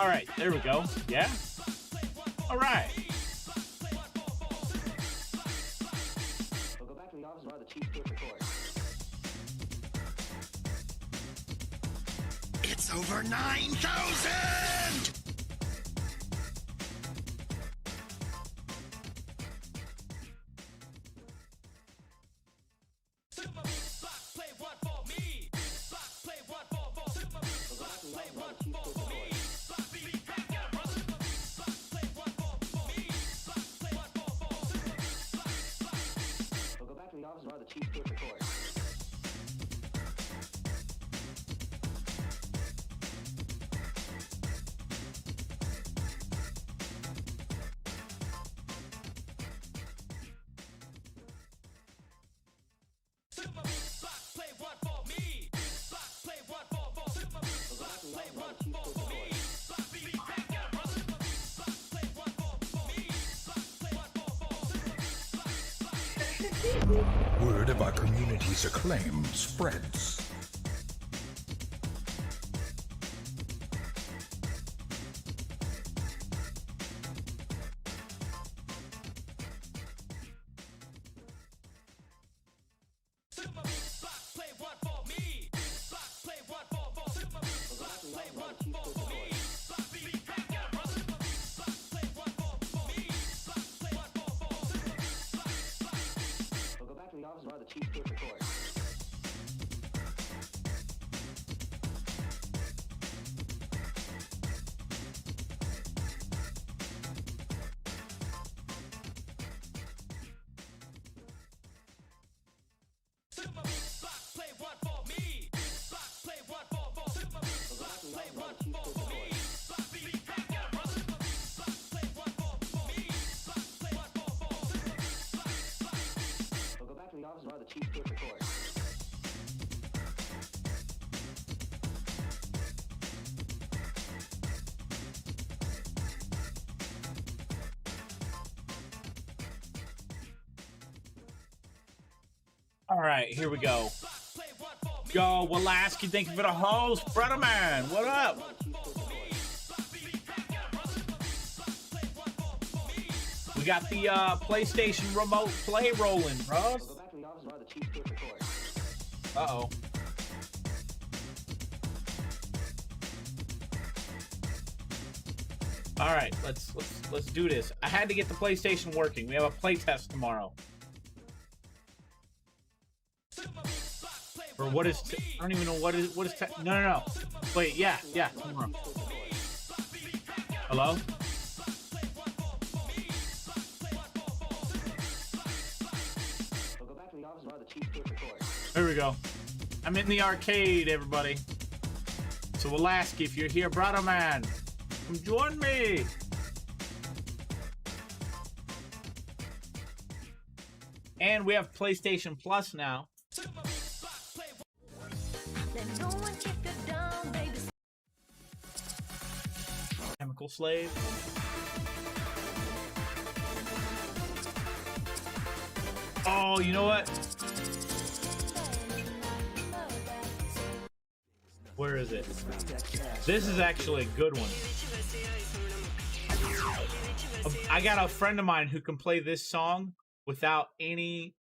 All right, there we go. Yeah. All right. We'll go back to the office while the chief gets report. It's over 9,000! While the chief gets report. Word of our community's acclaim spreads. While the chief gets report. While the chief gets report. All right, here we go. Yo, Walaski, thank you for the host, brother man. What up? We got the PlayStation remote play rolling, bro. Uh-oh. All right, let's do this. I had to get the PlayStation working. We have a play test tomorrow. Or what is? I don't even know what is. No. Wait, yeah, tomorrow. Hello? There we go. I'm in the arcade, everybody. So Walaski, if you're here, brother man, come join me. And we have PlayStation Plus now. Chemical Slave. Oh, you know what? Where is it? This is actually a good one. I got a friend of mine who can play this song without any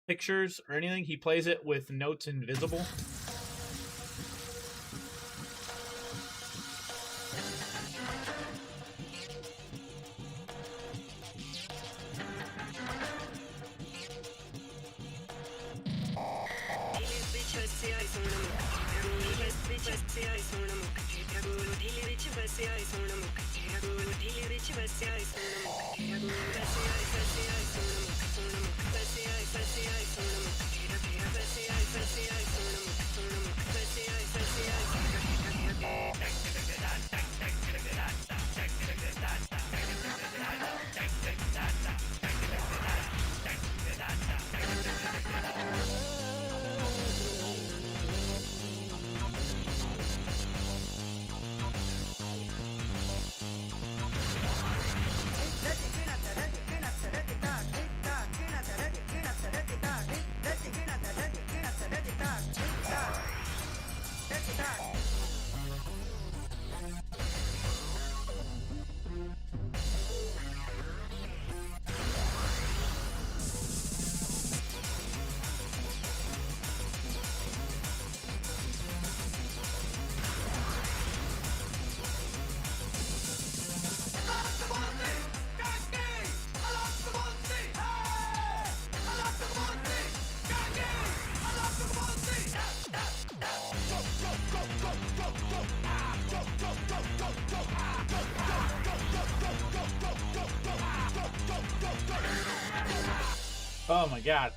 pictures or anything. He plays it with notes invisible. Oh my god.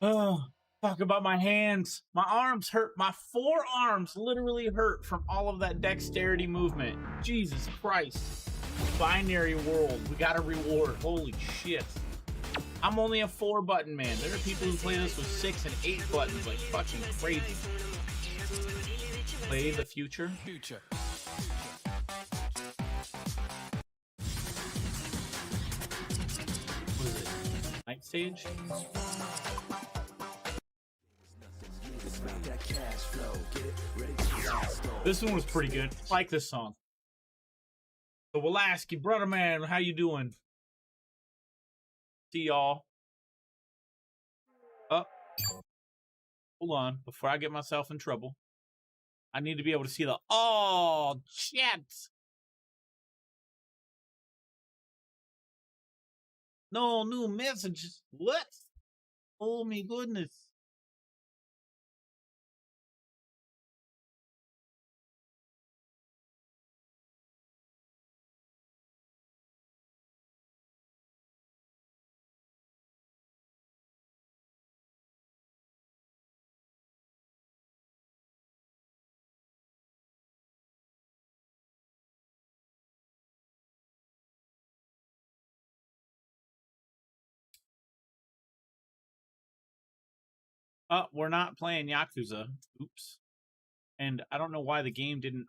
Oh, talk about my hands. My arms hurt. My forearms literally hurt from all of that dexterity movement. Jesus Christ. Binary world. We got a reward. Holy shit. I'm only a 4-button man. There are people who play this with 6 and 8 buttons, like fucking crazy. Play the future. What is it? Night stage? This one was pretty good. I like this song. So Wolaski, brother man, how you doing? See y'all. Oh, hold on. Before I get myself in trouble, I need to be able to see the chat. No new messages. What? Oh my goodness. We're not playing Yakuza. Oops. And I don't know why the game didn't.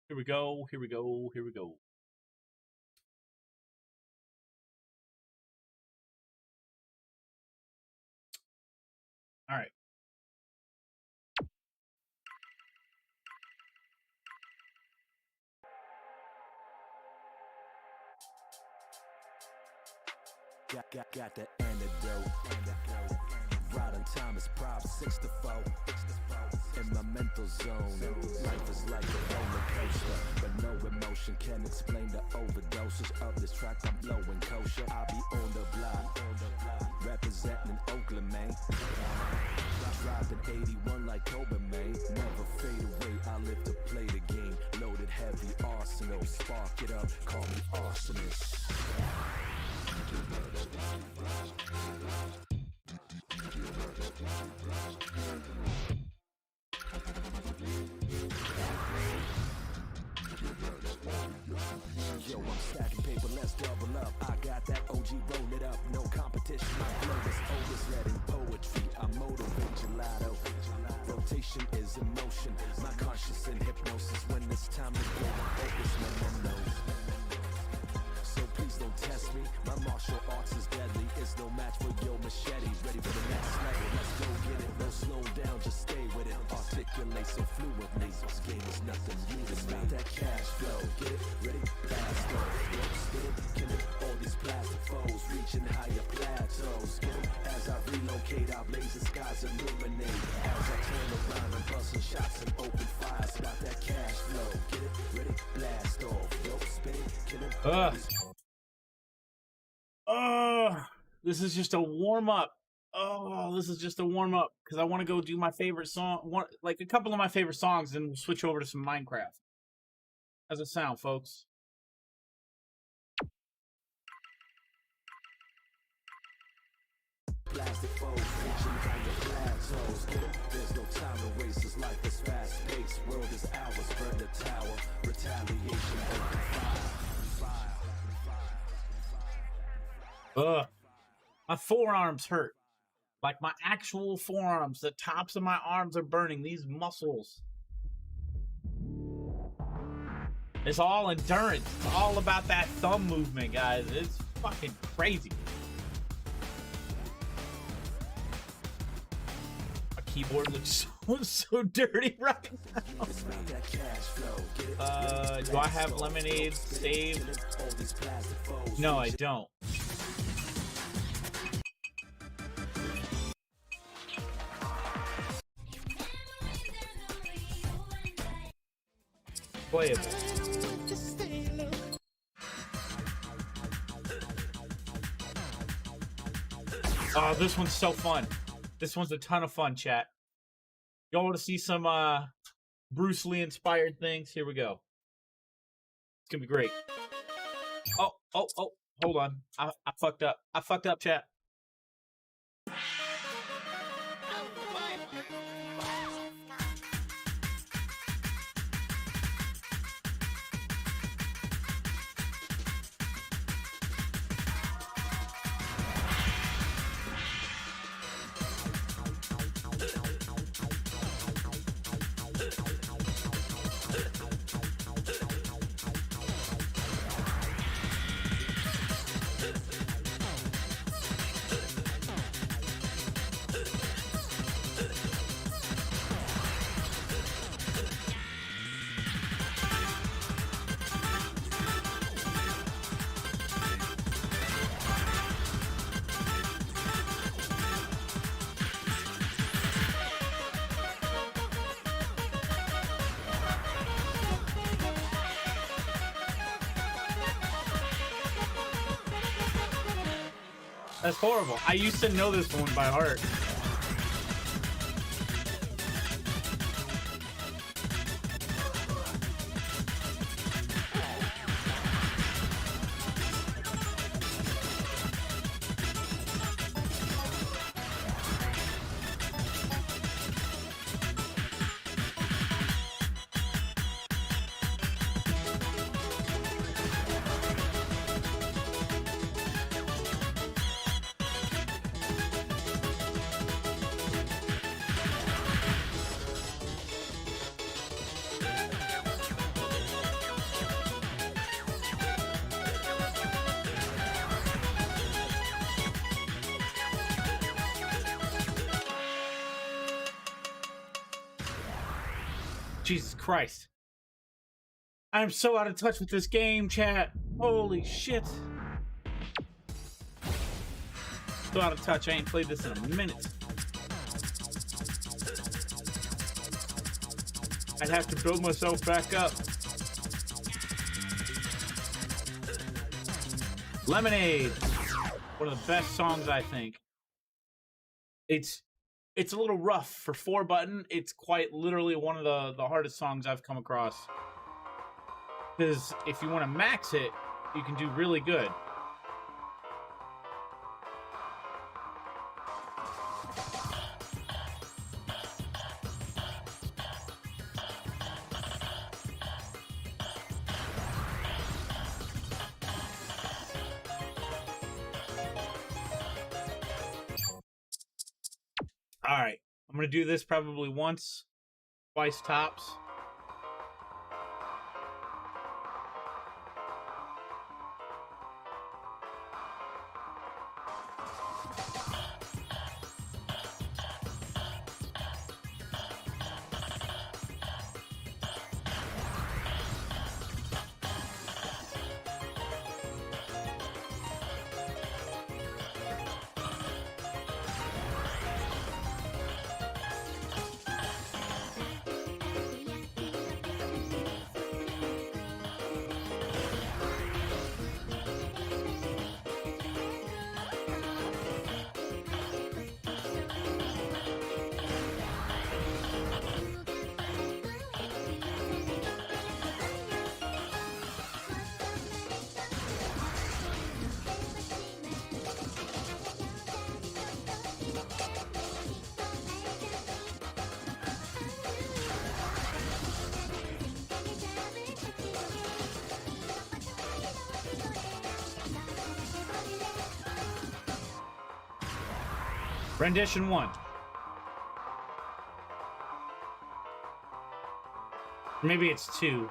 Here we go. Here we go. Here we go. All right. Got the antidote. Right on time is prop 6 to 4. In my mental zone, life is like a roller coaster, but no emotion can explain the overdoses of this track. I'm blowing kosher. I be on the block, representing Oakland, man. Driving 81 like Kobe, man. Never fade away. I live to play the game. Loaded heavy arsenal, spark it up. Call me arsonist. Yo, I'm stacking paper, let's double up. I got that OG, roll it up. No competition, my flow is always letting poetry. I motivate gelato. Rotation is emotion. My conscience in hypnosis. When it's time to go, I focus, no. So please don't test me. My martial arts is deadly. It's no match for your machete. Ready for the next level. Let's go get it. No slow down, just stay with it. Articulate so fluently. This game is nothing new to me. That cash flow. Get it? Ready? Blast off. Spit it, kill it. All these plastic foes reaching higher plateaus. Get it? As I relocate, I blaze the skies illuminate. As I turn around, I'm busting shots and open fires. Got that cash flow. Get it? Ready? Blast off. Spit it, kill it. This is just a warm up. Oh, this is just a warm up because I want to go do my favorite song, like a couple of my favorite songs, and we'll switch over to some Minecraft. How's it sound, folks? Plastic foes reaching kind of plateaus. There's no time to waste. This life is fast paced. World is ours. Burn the tower. Retaliation. Open fire. My forearms hurt. Like my actual forearms. The tops of my arms are burning. These muscles. It's all endurance. It's all about that thumb movement, guys. It's fucking crazy. My keyboard looks so dirty right now. Do I have lemonade saved? No, I don't. Playable. Oh, this one's so fun. This one's a ton of fun, chat. Y'all want to see some Bruce Lee inspired things? Here we go. It's gonna be great. Oh, hold on. I fucked up. I fucked up, chat. That's horrible. I used to know this one by heart. Jesus Christ. I'm so out of touch with this game, chat. Holy shit. So out of touch. I ain't played this in a minute. I'd have to build myself back up. Lemonade. One of the best songs, I think. It's a little rough for 4-button. It's quite literally one of the hardest songs I've come across. Because if you want to max it, you can do really good. All right, I'm going to do this probably once, twice tops. Rendition 1. Maybe it's 2.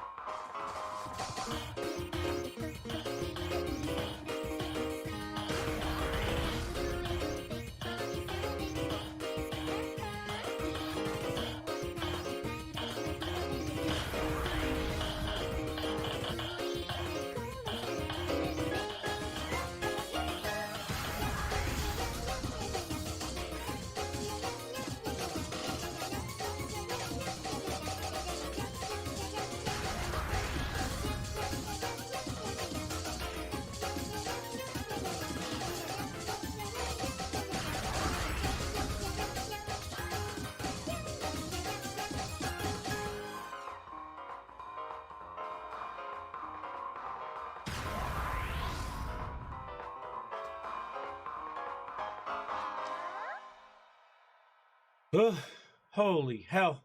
Ugh, holy hell.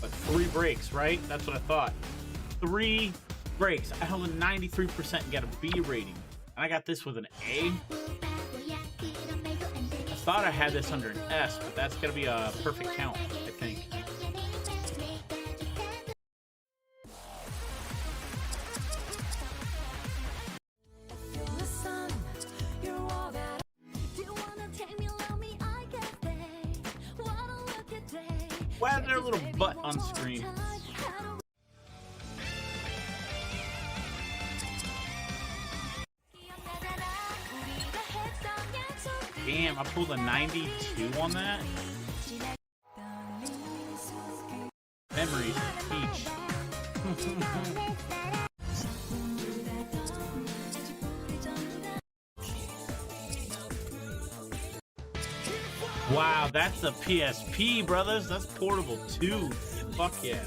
But 3 breaks, right? That's what I thought. 3 breaks. I held a 93% and got a B rating. And I got this with an A. I thought I had this under an S, but that's going to be a perfect count, I think. Why is there a little butt on screen? Damn, I pulled a 92 on that. Memories of Peach. Wow, that's the PSP, brothers. That's portable too. Fuck yeah.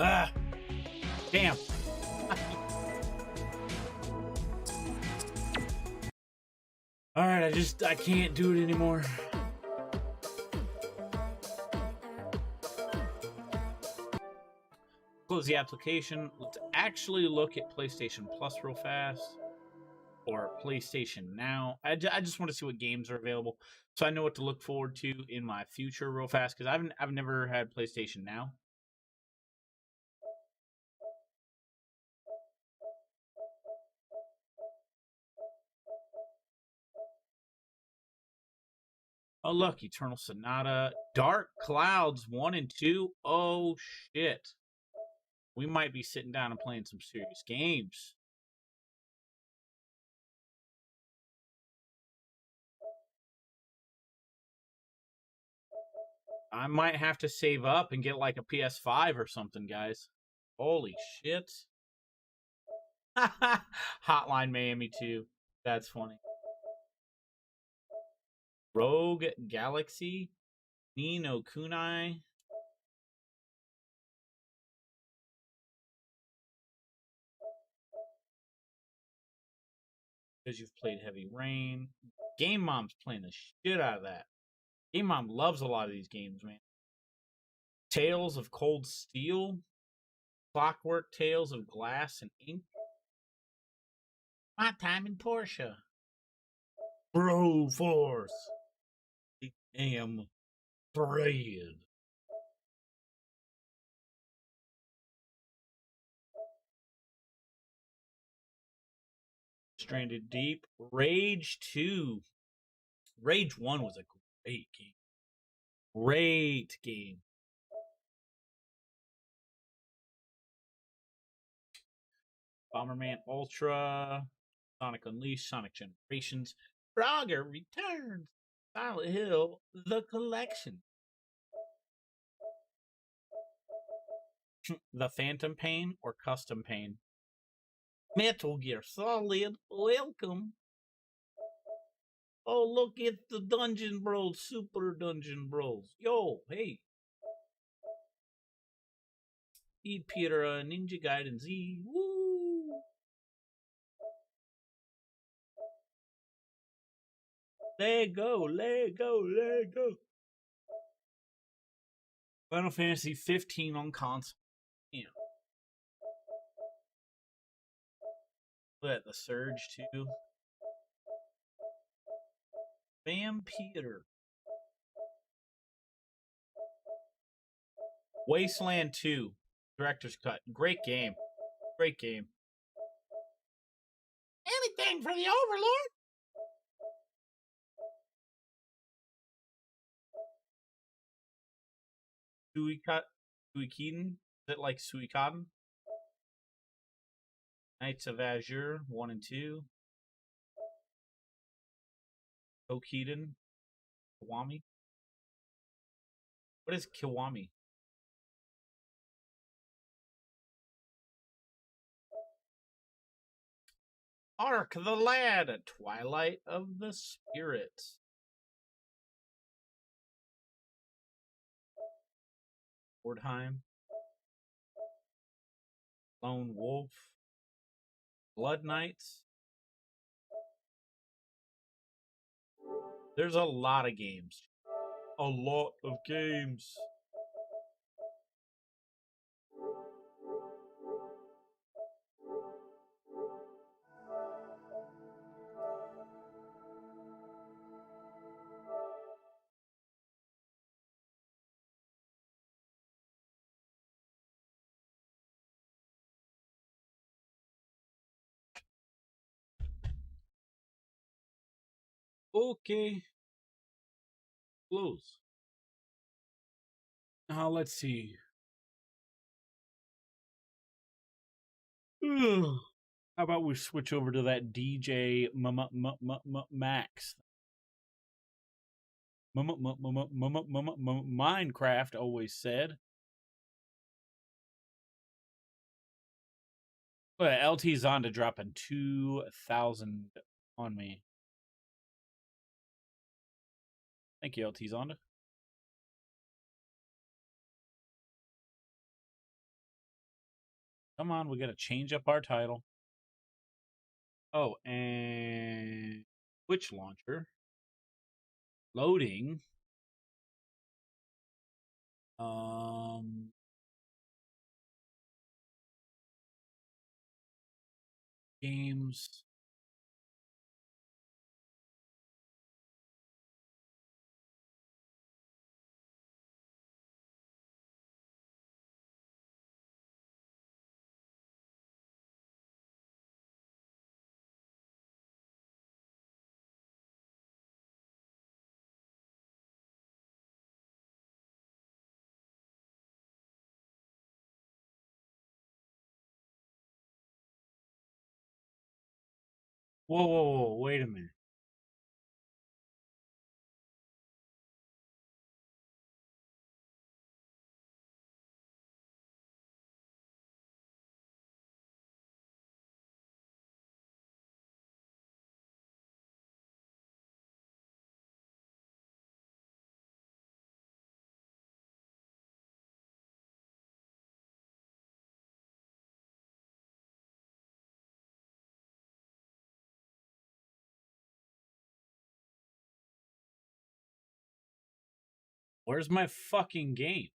Ah, damn. All right, I can't do it anymore. Close the application. Let's actually look at PlayStation Plus real fast, or PlayStation Now. I just want to see what games are available, so I know what to look forward to in my future real fast. Because I've never had PlayStation Now. Oh, look, Eternal Sonata, Dark Clouds 1 and 2. Oh, shit. We might be sitting down and playing some serious games. I might have to save up and get like a PS5 or something, guys. Holy shit. Hotline Miami 2. That's funny. Rogue Galaxy, Ni no Kunai. Because you've played Heavy Rain. Game Mom's playing the shit out of that. Game Mom loves a lot of these games, man. Tales of Cold Steel, Clockwork Tales of Glass and Ink. My Time in Portia. Bro force. I am afraid. Stranded Deep. Rage 2. Rage 1 was a great game. Great game. Bomberman Ultra. Sonic Unleashed. Sonic Generations. Frogger returns. Silent Hill. The Collection. The Phantom Pain or Custom Pain. Metal Gear Solid. Welcome. Oh, look at the Dungeon Bros. Super Dungeon Bros. Yo, hey. Speed Peter, Ninja Gaiden Z. Woo! Let go, let go, let go. Final Fantasy 15 on console. Yeah. Look at the Surge too. Bam Peter. Wasteland 2. Director's Cut. Great game. Great game. Anything for the Overlord. Suikoden? Is it like Suikoden? Knights of Azure 1 and 2. Kokiden. Kiwami. What is Kiwami? Ark the Lad. Twilight of the Spirits. Wordheim. Lone Wolf. Blood Knights. There's a lot of games. A lot of games. Okay. Close. Now let's see. Ugh. How about we switch over to that DJMAX? Minecraft always said. But LT Zonda dropping 2,000 on me. Thank you, LT Zonda. Come on, we gotta change up our title. Oh, and Twitch launcher. Loading. Games. Whoa, whoa, whoa, wait a minute. Where's my fucking game?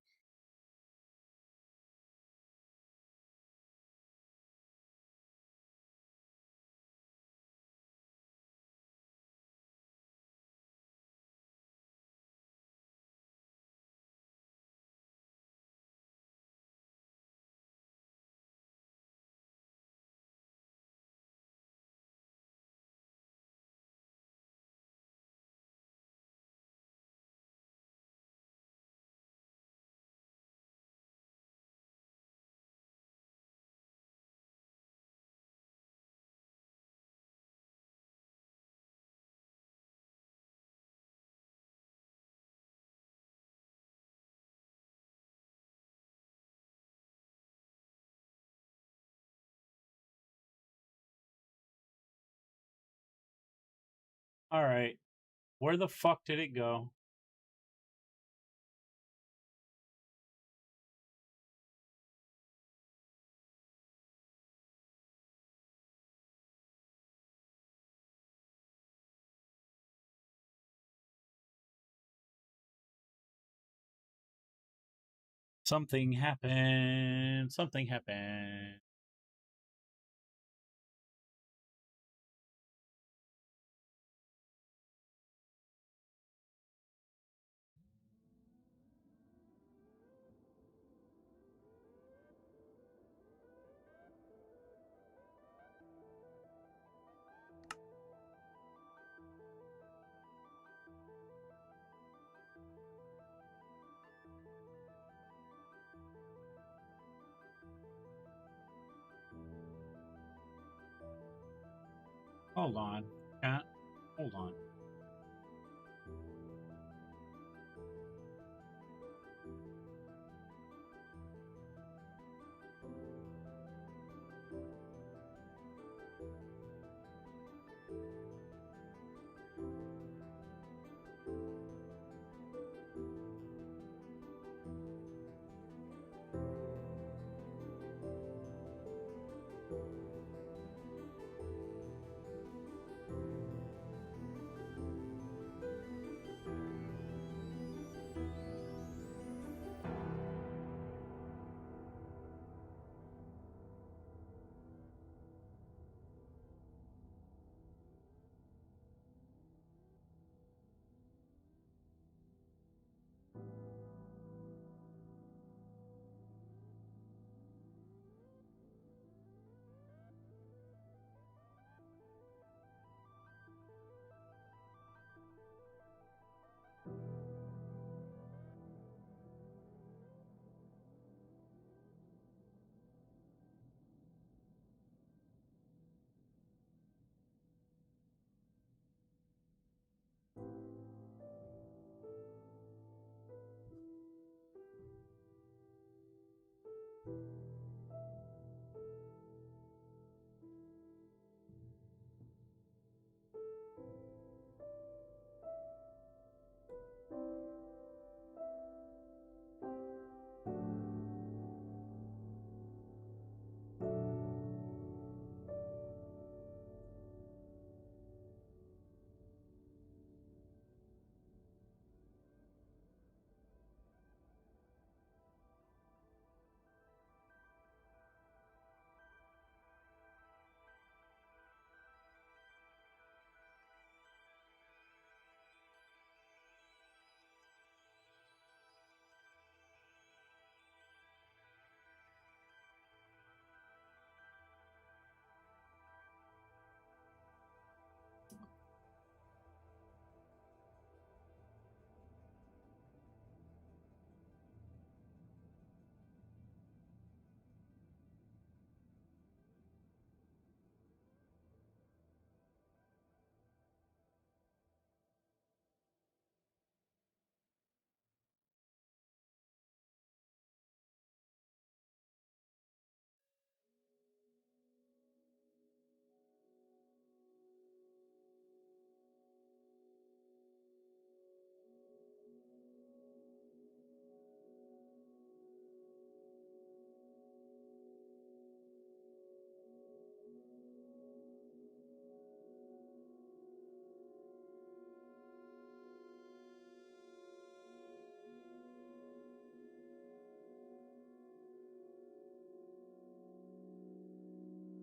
All right. Where the fuck did it go? Something happened. Something happened. Hold on. Chat. Hold on.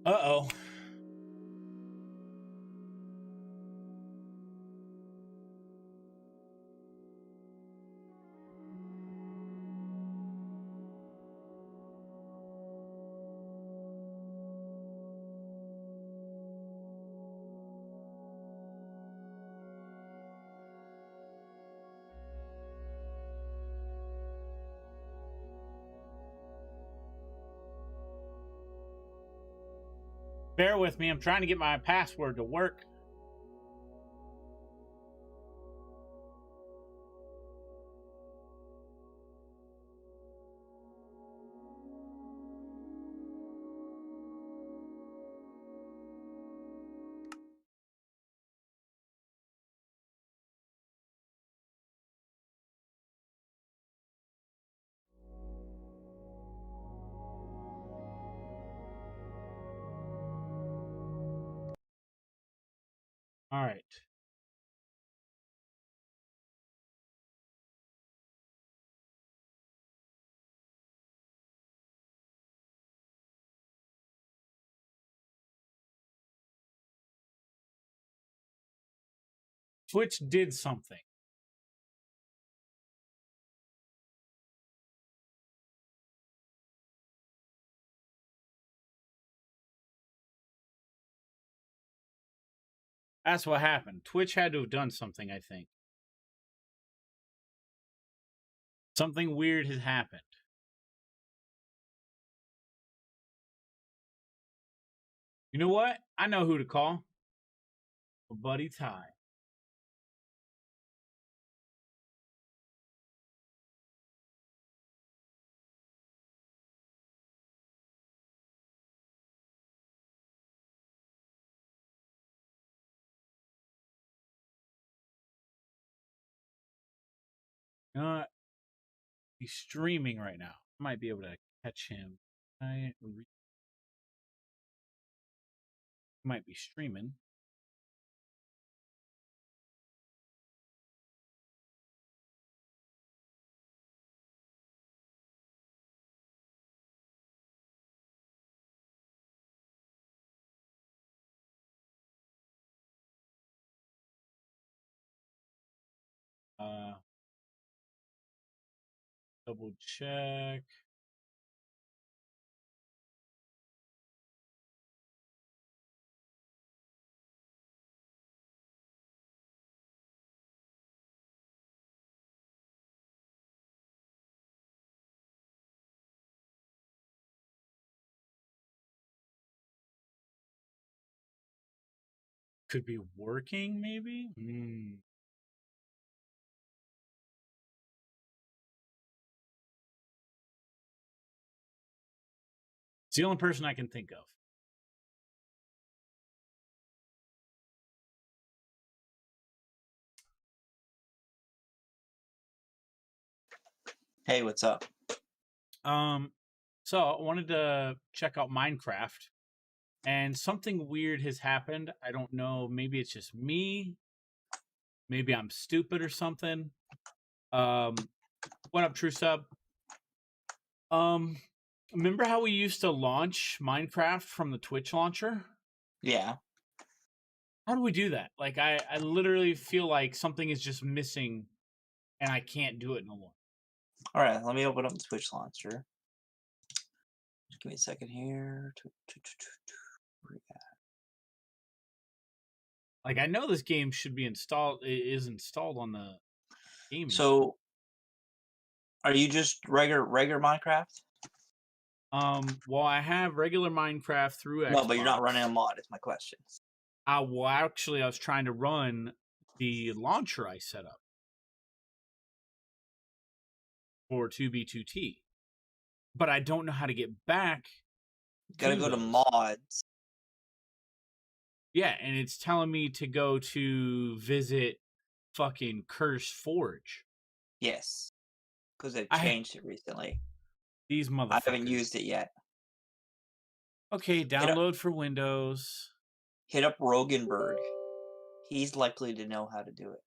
Uh-oh. Bear with me. I'm trying to get my password to work. All right. Twitch did something. That's what happened. Twitch had to have done something, I think. Something weird has happened. You know what? I know who to call. Buddy Ty. You know what? He's streaming right now. I might be able to catch him. He might be streaming. Double check. Could be working, maybe? It's the only person I can think of. Hey, what's up? So I wanted to check out Minecraft, and something weird has happened. I don't know. Maybe it's just me. Maybe I'm stupid or something. What up, True Sub? Remember how we used to launch Minecraft from the Twitch launcher? Yeah. How do we do that? Like, I literally feel like something is just missing, and I can't do it no more. All right, let me open up the Twitch launcher. Just give me a second here. Where we at? Like, I know this game should be installed. It is installed on the game. So, are you just regular Minecraft? Well, I have regular Minecraft through Xbox. No, but you're not running a mod. Is my question. Well, actually, I was trying to run the launcher I set up for 2B2T, but I don't know how to get back. You gotta go to mods. Yeah, and it's telling me to go to visit fucking Curse Forge. Yes, because they've changed it recently. These motherfuckers. I haven't used it yet. Okay, download for Windows. Hit up Rogenberg. He's likely to know how to do it.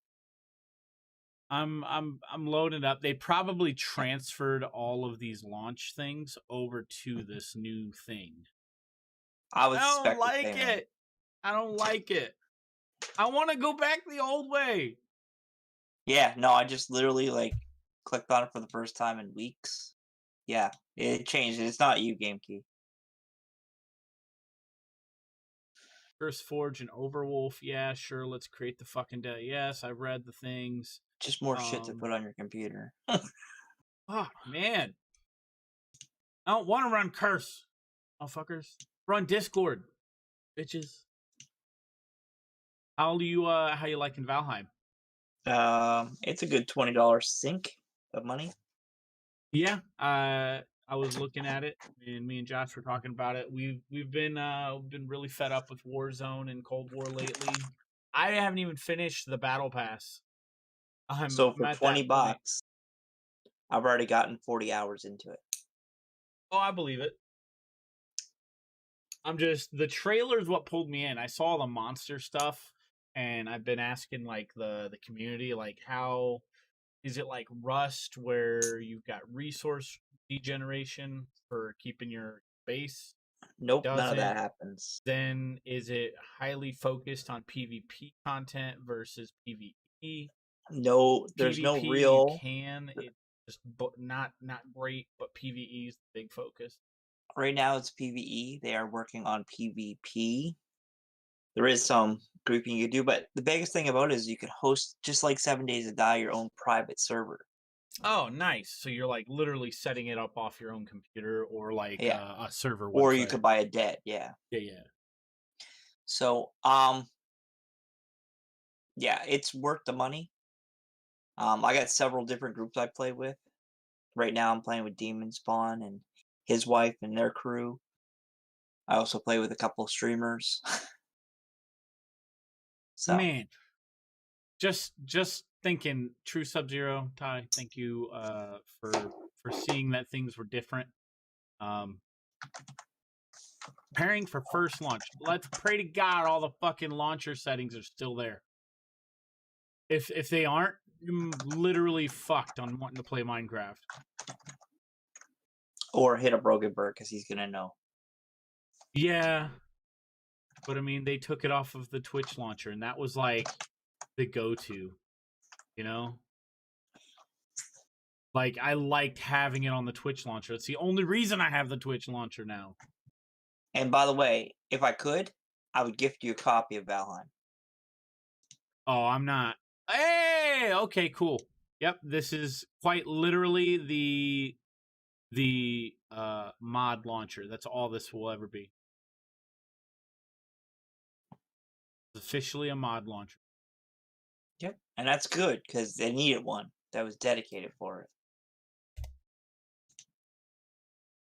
I'm loading up. They probably transferred all of these launch things over to this new thing. I don't like it. I don't like it. I want to go back the old way. Yeah, no, I just literally clicked on it for the first time in weeks. Yeah, it changed. It's not you, GameKey. Curse Forge and Overwolf. Yeah, sure. Let's create the fucking day. Yes, I read the things. Just more shit to put on your computer. Oh, man. I don't want to run Curse. Motherfuckers. Run Discord. Bitches. How you liking Valheim? It's a good $20 sink of money. Yeah, I was looking at it, and me and Josh were talking about it. We've been really fed up with Warzone and Cold War lately. I haven't even finished the Battle Pass. So for $20, I've already gotten 40 hours into it. Oh, I believe it. The trailer is what pulled me in. I saw the monster stuff, and I've been asking like the community, like, how is it like Rust, where you've got resource degeneration for keeping your base? Nope, none of that Doesn't. happens. Then is it highly focused on PvP content versus PvE? No, there's no PvP you real. can, it just not great, but PvE is the big focus. Right now it's PvE. They are working on PvP. There is some grouping you can do, but the biggest thing about it is you can host, just like 7 Days to Die, your own private server. Oh, nice. So you're like literally setting it up off your own computer or like Yeah. a server website. Or you could buy a debt, yeah. Yeah. So, yeah, it's worth the money. I got several different groups I play with. Right now I'm playing with Demon Spawn and his wife and their crew. I also play with a couple streamers. So, Man, just thinking, True Sub-Zero, Ty, thank you for seeing that things were different. Preparing for first launch. Let's pray to God all the fucking launcher settings are still there. If they aren't, I'm literally fucked on wanting to play Minecraft. or hit up Rogenberg because he's gonna know. Yeah. But I mean, they took it off of the Twitch launcher, and that was like the go-to, you know? Like, I liked having it on the Twitch launcher. It's the only reason I have the Twitch launcher now. And by the way, if I could, I would gift you a copy of Valheim. Oh, I'm not. Hey, okay, cool. Yep, this is quite literally the mod launcher. That's all this will ever be. It's officially a mod launcher. Yep. And that's good because they needed one that was dedicated for it.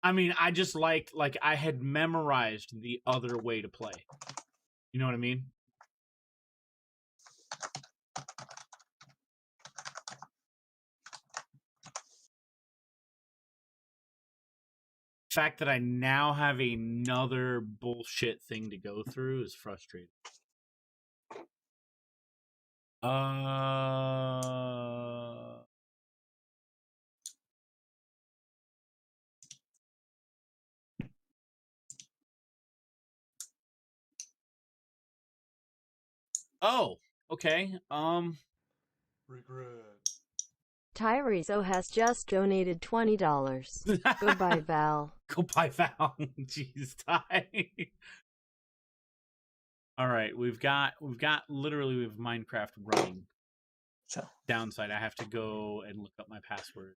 I mean, I just liked, like, I had memorized the other way to play. You know what I mean? The fact that I now have another bullshit thing to go through is frustrating. Oh, okay. Regret. Tyrezo has just donated $20. Goodbye, Val. Goodbye, Val. Jeez, Ty. All right, we've got literally we have Minecraft running. So, Downside, I have to go and look up my password.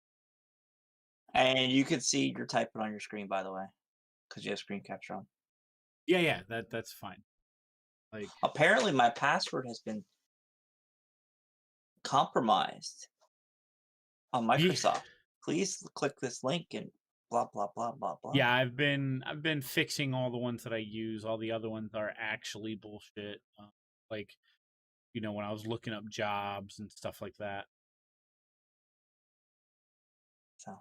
and you can see you're typing on your screen, by the way, because you have screen capture on. Yeah, that's fine. Like, Apparently, my password has been compromised on Microsoft. Please click this link and blah blah blah blah blah. yeah, I've been fixing all the ones that I use. All the other ones are actually bullshit. Like, you know, when I was looking up jobs and stuff like that. So,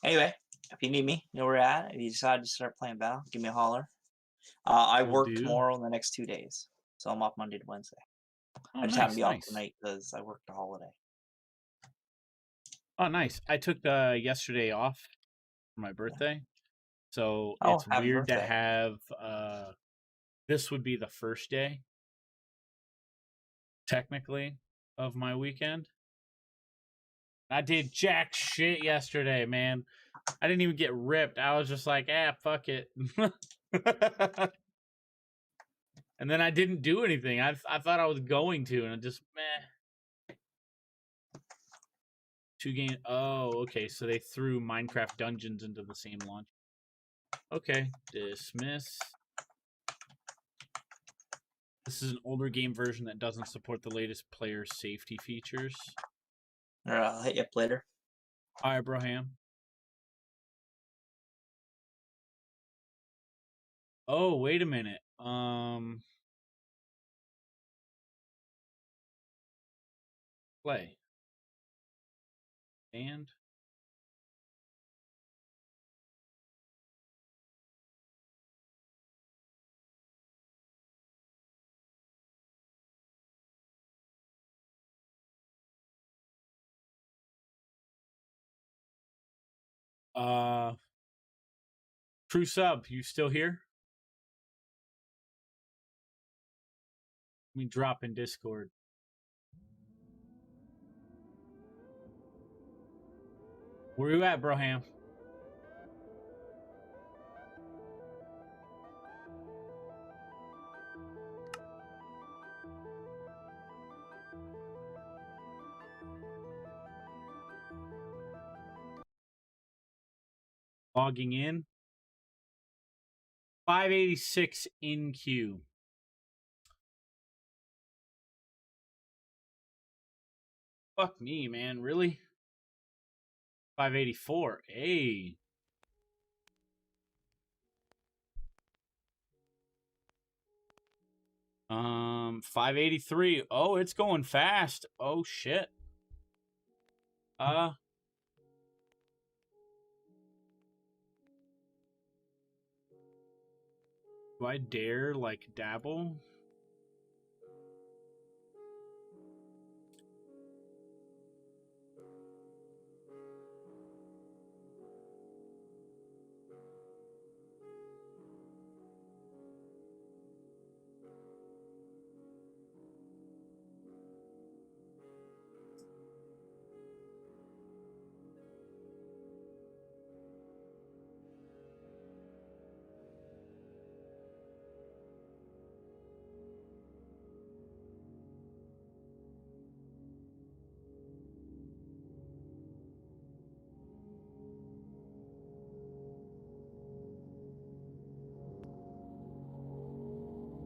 anyway, if you need me, you know where we're at. If you decide to start playing Val, give me a holler. I Will work do. tomorrow and the next 2 days, so I'm off Monday to Wednesday. Oh, I just nice, happen to be off nice. tonight because I worked a holiday. Oh, nice. I took yesterday off for my birthday. So Oh, it's happy weird to birthday. have this would be the first day technically of my weekend. I did jack shit yesterday, man. I didn't even get ripped. I was just like, fuck it. And then I didn't do anything. I thought I was going to, and I just meh. 2 games. Oh, okay. So they threw Minecraft Dungeons into the same launch. Okay, dismiss. This is an older game version that doesn't support the latest player safety features. Or I'll hit you up later. Abraham. Oh, wait a minute. Play. And True sub, you still here? Let me drop in Discord. Where you at, Broham? Logging in. 586 in queue. Fuck me, man. Really? 584. Hey. 583. Oh, it's going fast. Oh shit. Do I dare like dabble?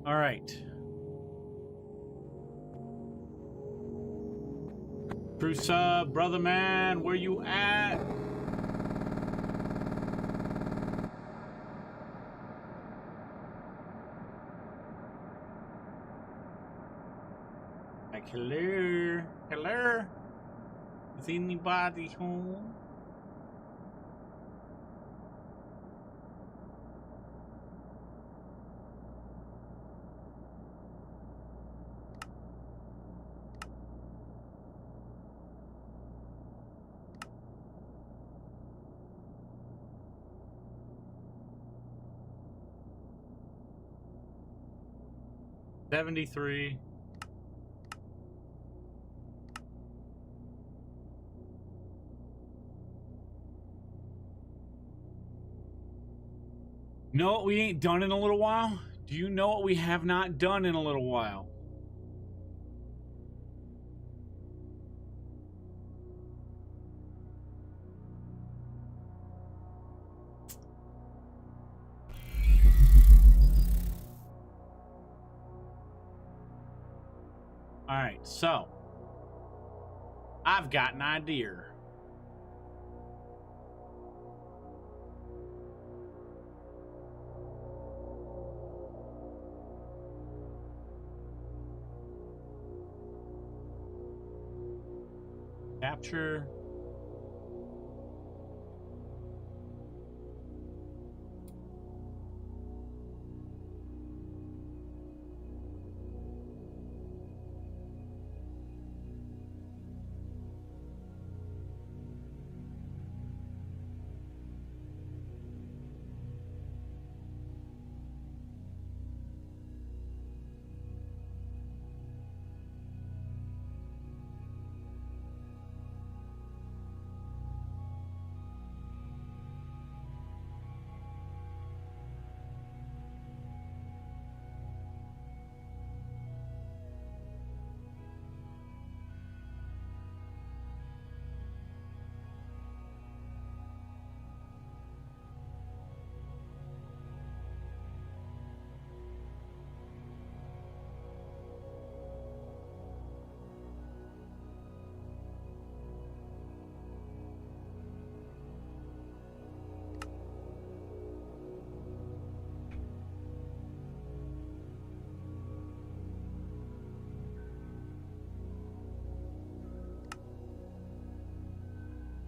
All right. True sub, brother man, where you at? Like, hello? Hello? Is anybody home? $73. You know what we ain't done in a little while? Do you know what we have not done in a little while? All right, so I've got an idea. Capture.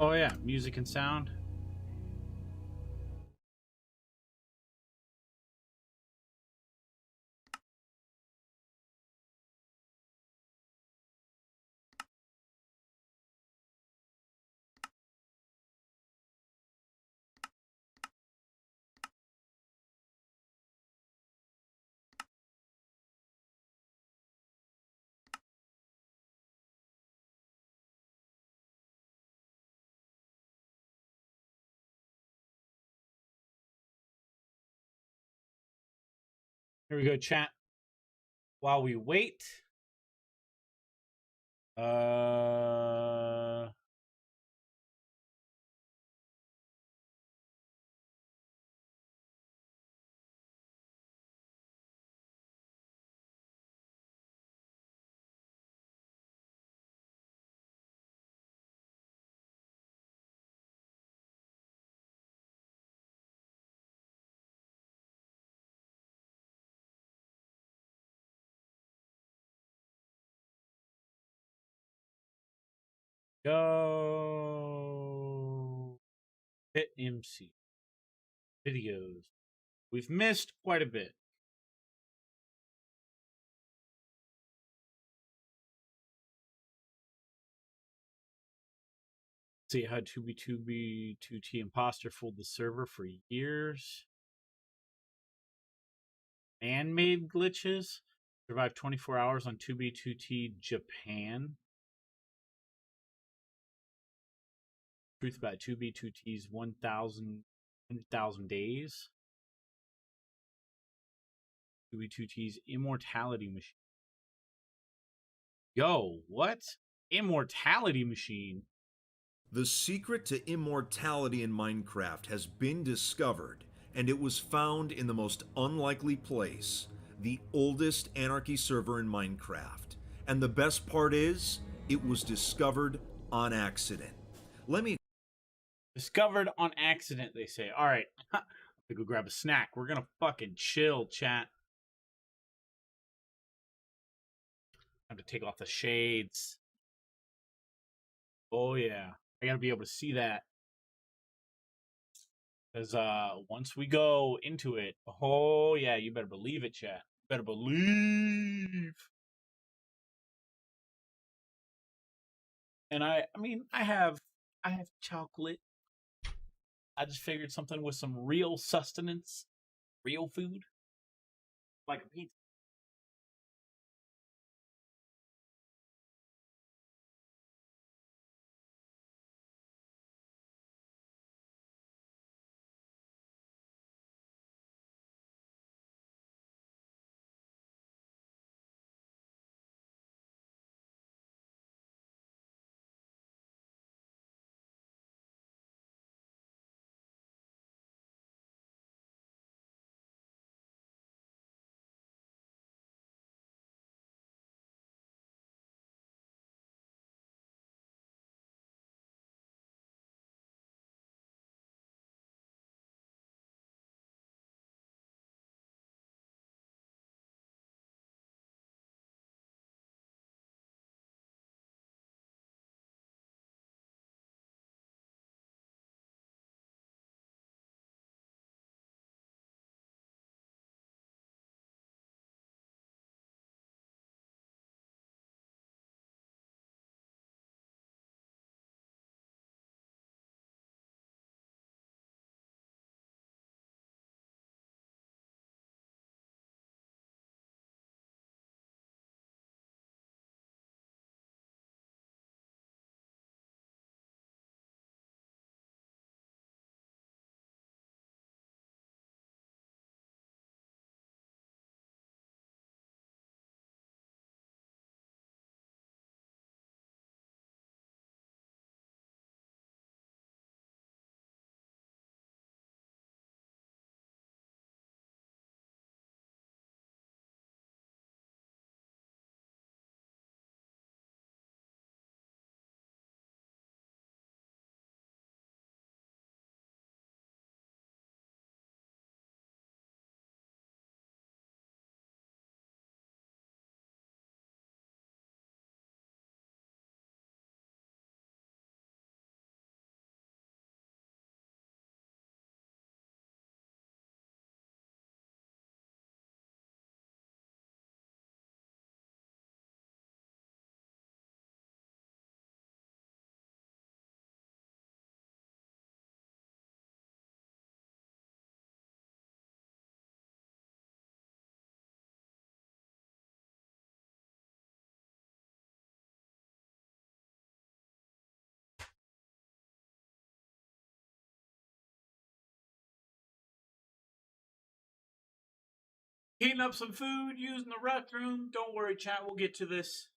Oh yeah, music and sound. Here we go, chat. While we wait. Go. Hit MC. Videos. We've missed quite a bit. See how 2B2B2T Imposter fooled the server for years. Man-made glitches. Survived 24 hours on 2B2T Japan. Truth about 2B2T's 1,000 days. 2B2T's Immortality Machine. Yo, what? Immortality Machine? The secret to immortality in Minecraft has been discovered, and it was found in the most unlikely place, the oldest Anarchy server in Minecraft. And the best part is, it was discovered on accident. Let me Discovered on accident, they say. All right. I'm gonna go grab a snack. We're gonna fucking chill, chat. Time to take off the shades. Oh, yeah. I gotta be able to see that. Because once we go into it, oh, yeah, you better believe it, chat. You better believe. And I mean, I have chocolate. I just figured something with some real sustenance, real food, like a pizza. Heating up some food, using the restroom. Don't worry, chat. We'll get to this.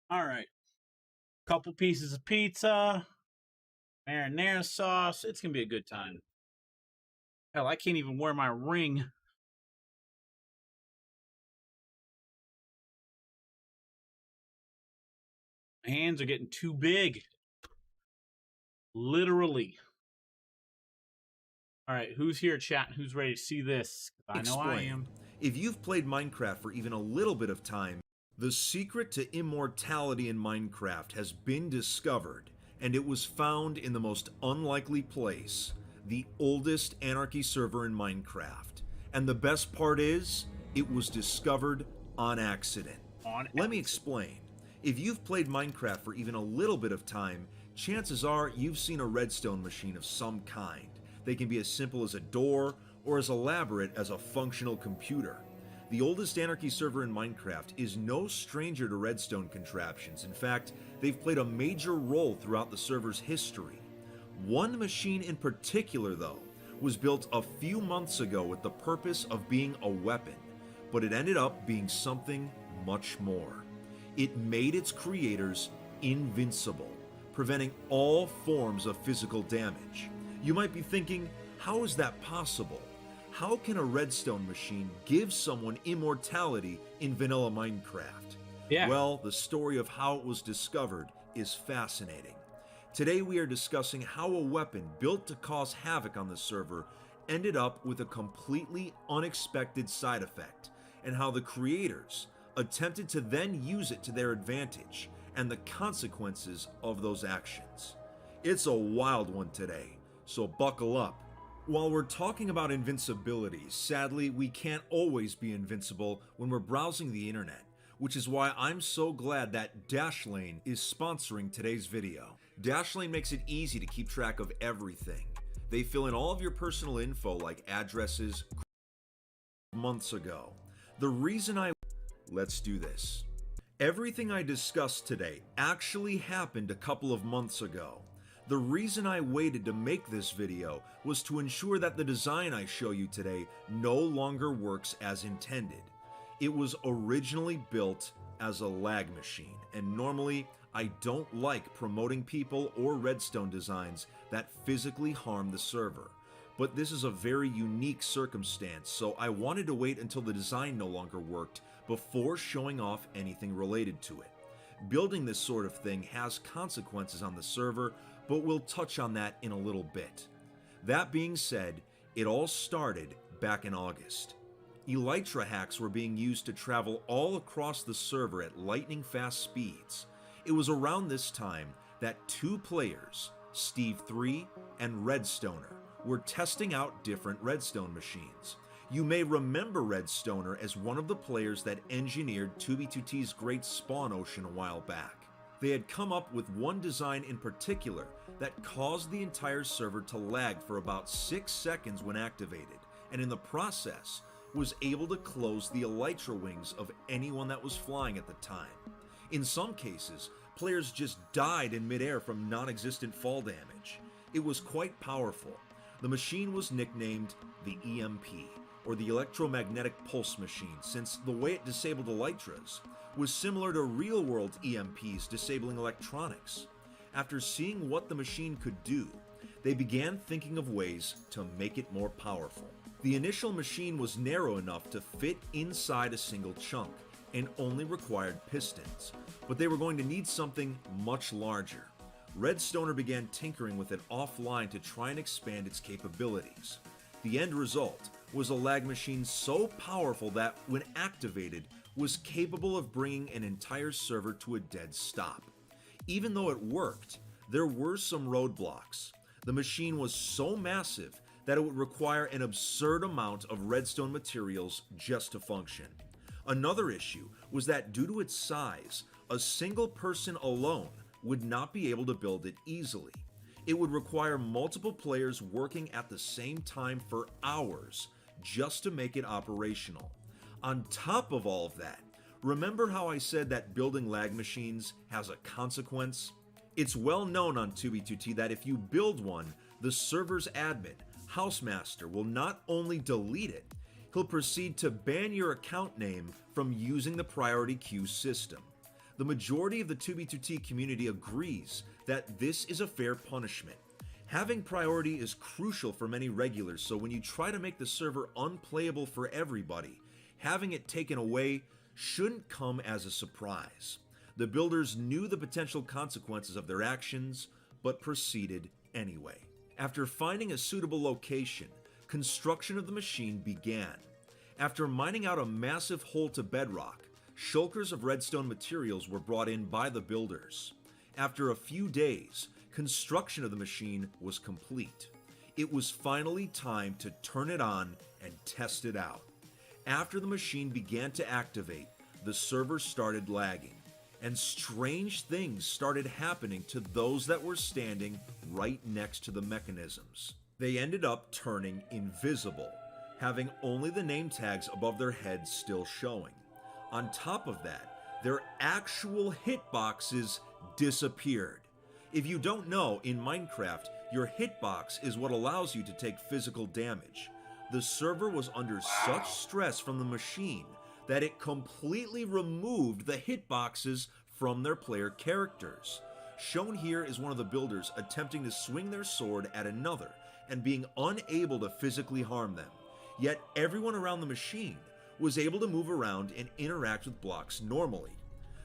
All right. Couple pieces of pizza, marinara sauce. It's going to be a good time. Hell, I can't even wear my ring. My hands are getting too big. Literally. All right, who's here, chat? Who's ready to see this? I know I am. If you've played Minecraft for even a little bit of time, the secret to immortality in Minecraft has been discovered, and it was found in the most unlikely place, the oldest anarchy server in Minecraft. And the best part is, it was discovered on accident. Let me explain. If you've played Minecraft for even a little bit of time, chances are you've seen a redstone machine of some kind. They can be as simple as a door, or as elaborate as a functional computer. The oldest anarchy server in Minecraft is no stranger to redstone contraptions. In fact, they've played a major role throughout the server's history. One machine in particular, though, was built a few months ago with the purpose of being a weapon, but it ended up being something much more. It made its creators invincible, preventing all forms of physical damage. You might be thinking, how is that possible? How can a redstone machine give someone immortality in vanilla Minecraft? Yeah. Well, the story of how it was discovered is fascinating. Today we are discussing how a weapon built to cause havoc on the server ended up with a completely unexpected side effect, and how the creators attempted to then use it to their advantage, and the consequences of those actions. It's a wild one today, so buckle up. While we're talking about invincibility, sadly, we can't always be invincible when we're browsing the internet, which is why I'm so glad that Dashlane is sponsoring today's video. Dashlane makes it easy to keep track of everything. They fill in all of your personal info like addresses months ago. Let's do this. Everything I discussed today actually happened a couple of months ago. The reason I waited to make this video was to ensure that the design I show you today no longer works as intended. It was originally built as a lag machine, and normally I don't like promoting people or redstone designs that physically harm the server, but this is a very unique circumstance, so I wanted to wait until the design no longer worked before showing off anything related to it. Building this sort of thing has consequences on the server, but we'll touch on that in a little bit. That being said, it all started back in August. Elytra hacks were being used to travel all across the server at lightning fast speeds. It was around this time that two players, Steve 3 and Redstoner, were testing out different redstone machines. You may remember Redstoner as one of the players that engineered 2B2T's Great Spawn Ocean a while back. They had come up with one design in particular that caused the entire server to lag for about 6 seconds when activated, and in the process was able to close the elytra wings of anyone that was flying at the time. In some cases, players just died in midair from non-existent fall damage. It was quite powerful. The machine was nicknamed the EMP, or the Electromagnetic Pulse Machine, since the way it disabled elytras was similar to real-world EMPs disabling electronics. After seeing what the machine could do, they began thinking of ways to make it more powerful. The initial machine was narrow enough to fit inside a single chunk and only required pistons, but they were going to need something much larger. Redstoner began tinkering with it offline to try and expand its capabilities. The end result was a lag machine so powerful that, when activated, was capable of bringing an entire server to a dead stop. Even though it worked, there were some roadblocks. The machine was so massive that it would require an absurd amount of redstone materials just to function. Another issue was that due to its size, a single person alone would not be able to build it easily. It would require multiple players working at the same time for hours just to make it operational. On top of all of that, remember how I said that building lag machines has a consequence? It's well known on 2B2T that if you build one, the server's admin, Housemaster, will not only delete it, he'll proceed to ban your account name from using the priority queue system. The majority of the 2B2T community agrees that this is a fair punishment. Having priority is crucial for many regulars, so when you try to make the server unplayable for everybody, having it taken away shouldn't come as a surprise. The builders knew the potential consequences of their actions, but proceeded anyway. After finding a suitable location, construction of the machine began. After mining out a massive hole to bedrock, shulkers of redstone materials were brought in by the builders. After a few days, construction of the machine was complete. It was finally time to turn it on and test it out. After the machine began to activate, the server started lagging, and strange things started happening to those that were standing right next to the mechanisms. They ended up turning invisible, having only the name tags above their heads still showing. On top of that, their actual hitboxes disappeared. If you don't know, in Minecraft, your hitbox is what allows you to take physical damage. The server was under such stress from the machine that it completely removed the hitboxes from their player characters. Shown here is one of the builders attempting to swing their sword at another and being unable to physically harm them. Yet everyone around the machine was able to move around and interact with blocks normally.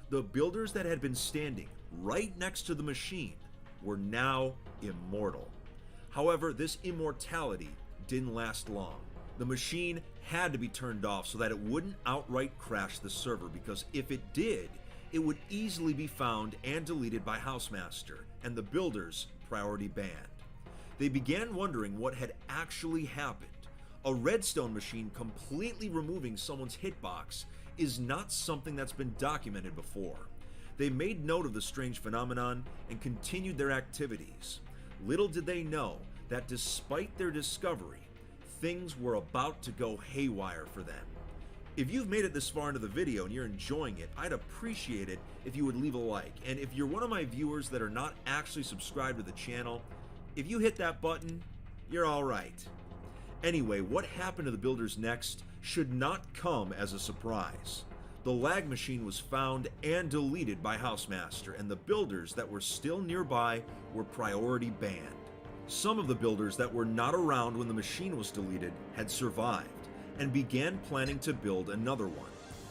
The builders that had been standing right next to the machine were now immortal. However, this immortality didn't last long. The machine had to be turned off so that it wouldn't outright crash the server, because if it did, it would easily be found and deleted by Housemaster and the builders priority banned. They began wondering what had actually happened. A redstone machine completely removing someone's hitbox is not something that's been documented before. They made note of the strange phenomenon and continued their activities. Little did they know that despite their discovery, things were about to go haywire for them. If you've made it this far into the video and you're enjoying it, I'd appreciate it if you would leave a like. And if you're one of my viewers that are not actually subscribed to the channel, if you hit that button, you're alright. Anyway, what happened to the builders next should not come as a surprise. The lag machine was found and deleted by Housemaster, and the builders that were still nearby were priority banned. Some of the builders that were not around when the machine was deleted had survived and began planning to build another one,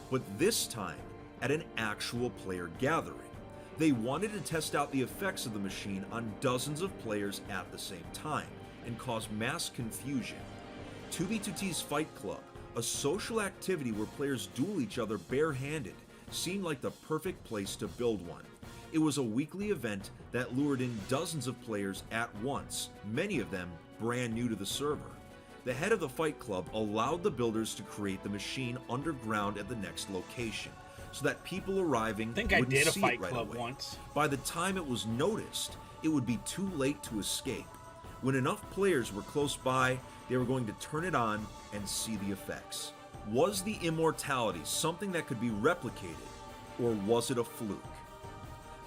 but this time at an actual player gathering. They wanted to test out the effects of the machine on dozens of players at the same time and cause mass confusion. 2B2T's Fight Club, a social activity where players duel each other barehanded, seemed like the perfect place to build one. It was a weekly event that lured in dozens of players at once, many of them brand new to the server. The head of the Fight Club allowed the builders to create the machine underground at the next location, so that people arriving wouldn't see it right away. Once. By the time it was noticed, it would be too late to escape. When enough players were close by, they were going to turn it on and see the effects. Was the immortality something that could be replicated, or was it a fluke?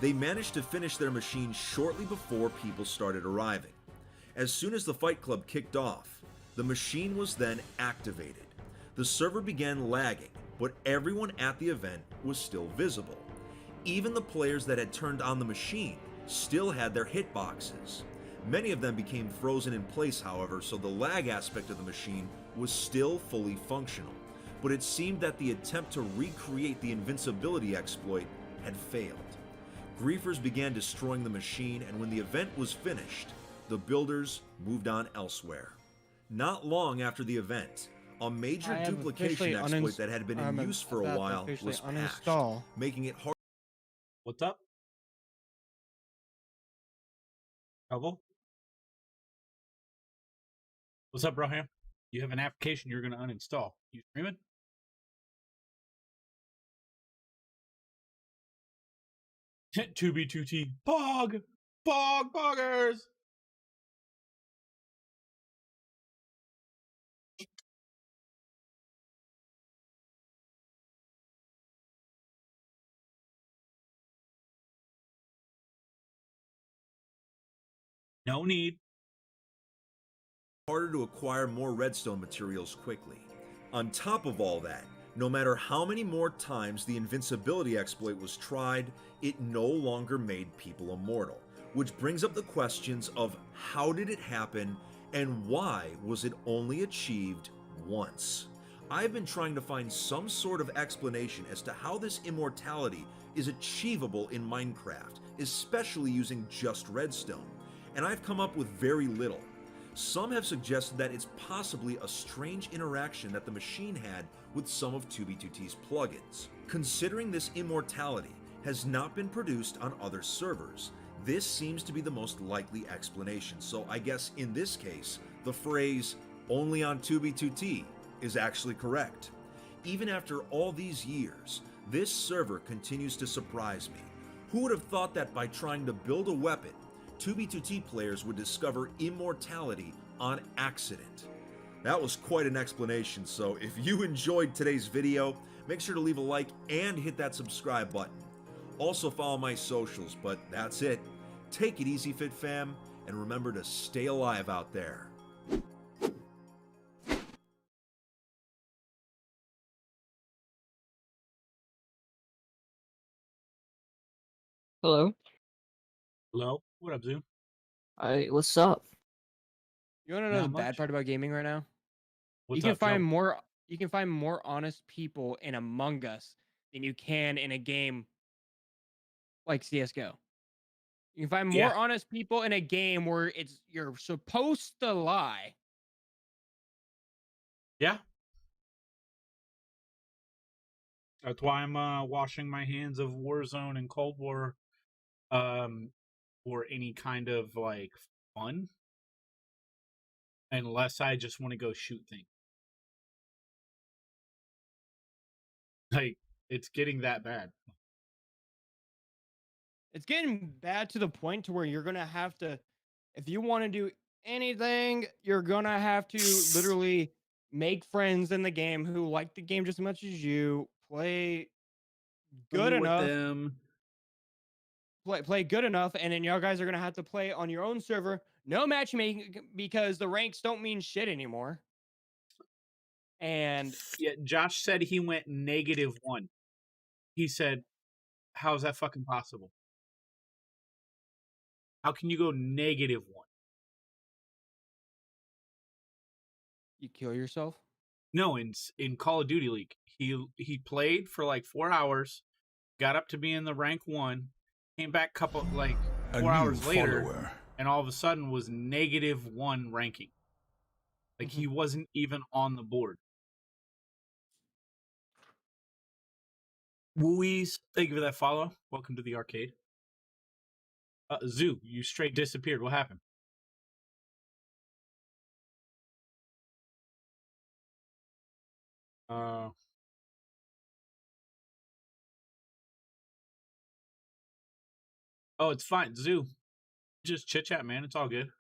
They managed to finish their machine shortly before people started arriving. As soon as the Fight Club kicked off, the machine was then activated. The server began lagging, but everyone at the event was still visible. Even the players that had turned on the machine still had their hitboxes. Many of them became frozen in place, however, so the lag aspect of the machine was still fully functional. But it seemed that the attempt to recreate the invincibility exploit had failed. Griefers began destroying the machine, and when the event was finished, the builders moved on elsewhere. Not long after the event, a major duplication exploit that had been in use for a while was patched, making it hard. What's up? Hello? What's up, Broham? You have an application you're going to uninstall. You streaming? Hit 2B2T. Pog! Pog! Poggers! No need. Harder to acquire more redstone materials quickly. On top of all that, no matter how many more times the invincibility exploit was tried, it no longer made people immortal, which brings up the questions of how did it happen and why was it only achieved once? I've been trying to find some sort of explanation as to how this immortality is achievable in Minecraft, especially using just redstone, and I've come up with very little. Some have suggested that it's possibly a strange interaction that the machine had with some of 2B2T's plugins. Considering this immortality has not been produced on other servers, this seems to be the most likely explanation, so I guess in this case, the phrase, only on 2B2T, is actually correct. Even after all these years, this server continues to surprise me. Who would have thought that by trying to build a weapon, 2B2T players would discover immortality on accident? That was quite an explanation, so if you enjoyed today's video, make sure to leave a like and hit that subscribe button. Also follow my socials, but that's it. Take it easy, Fit Fam, and remember to stay alive out there. Hello. Hello? What up, Zoom? What's up? You want to know Not the bad much. part about gaming right now? What's you can up, find Joe? more. You can find more honest people in Among Us than you can in a game like CS:GO. You can find more Yeah. honest people in a game where you're supposed to lie. Yeah. That's why I'm washing my hands of Warzone and Cold War for any kind of like fun. Unless I just want to go shoot things. Like, it's getting that bad. It's getting bad to the point to where you're gonna have to, if you want to do anything, you're gonna have to literally make friends in the game who like the game just as much as you, play good With enough, them. play good enough, and then y'all guys are gonna have to play on your own server. No matchmaking because the ranks don't mean shit anymore. And Yeah, Josh said he went -1. he said, "How is that fucking possible? How can you go -1?" You kill yourself? No, in Call of Duty League, he played for like 4 hours, got up to be in the rank 1, came back couple like A 4 new hours later, follower. and all of a sudden was -1 ranking. Like he wasn't even on the board. Wooies, thank you for that follow. Welcome to the arcade. Zoo, you straight disappeared. What happened? Oh, it's fine. Zoo, just chit chat, man. It's all good.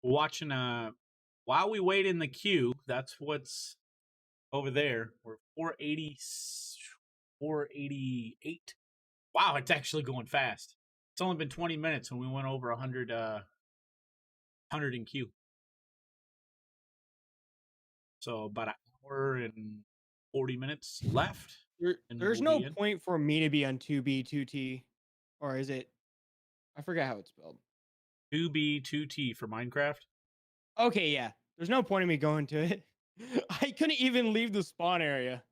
We're watching. While we wait in the queue, that's what's over there. We're 480, 488. Wow, it's actually going fast. It's only been 20 minutes and we went over 100, 100 in queue. So about an hour and 40 minutes left. There's no point for me to be on 2B2T, or is it? I forget how it's spelled. 2B2T for Minecraft. Okay, yeah. There's no point in me going to it. I couldn't even leave the spawn area.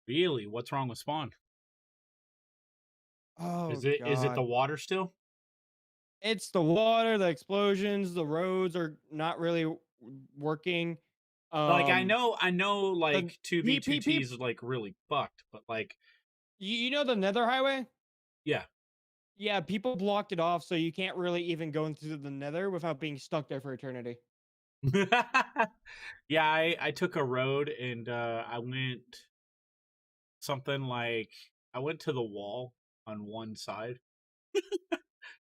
Really? What's wrong with spawn? Oh, Is it God. the water still? It's the water, the explosions, the roads are not really working. Like I know like the 2B2T is like really fucked, but like you know the Nether Highway? yeah. Yeah, people blocked it off, so you can't really even go into the Nether without being stuck there for eternity. Yeah, I took a road and I went something like I went to the wall on one side.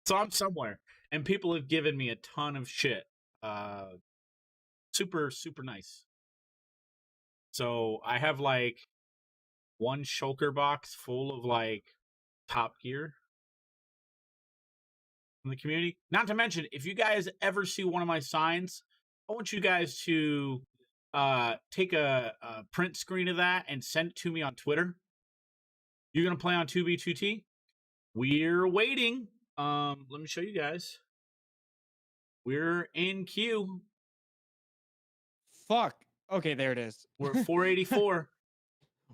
So I'm somewhere and people have given me a ton of shit. Super nice. So I have like one shulker box full of like top gear from the community. Not to mention, if you guys ever see one of my signs, I want you guys to take a print screen of that and send it to me on Twitter. You're gonna play on 2B2T? We're waiting. Let me show you guys. We're in queue. Fuck. Okay, there it is. We're at 484.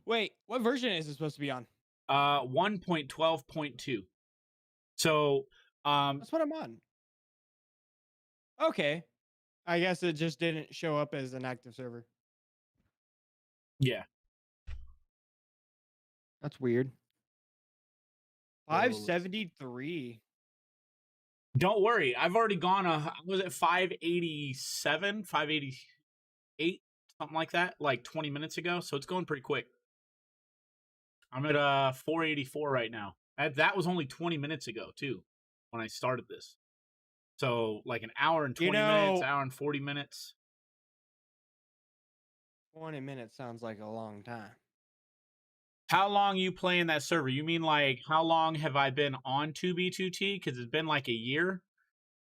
Wait, what version is it supposed to be on? 1.12.2. So that's what I'm on. Okay. I guess it just didn't show up as an active server. Yeah. That's weird. 573. Don't worry. I've already gone was it 587, 588, something like that, like 20 minutes ago. So it's going pretty quick. I'm at 484 right now. That was only 20 minutes ago too, when I started this. So like an hour and 20 minutes, hour and 40 minutes. 20 minutes sounds like a long time. How long you playing that server? You mean like how long have I been on 2B2T? Because it's been like a year.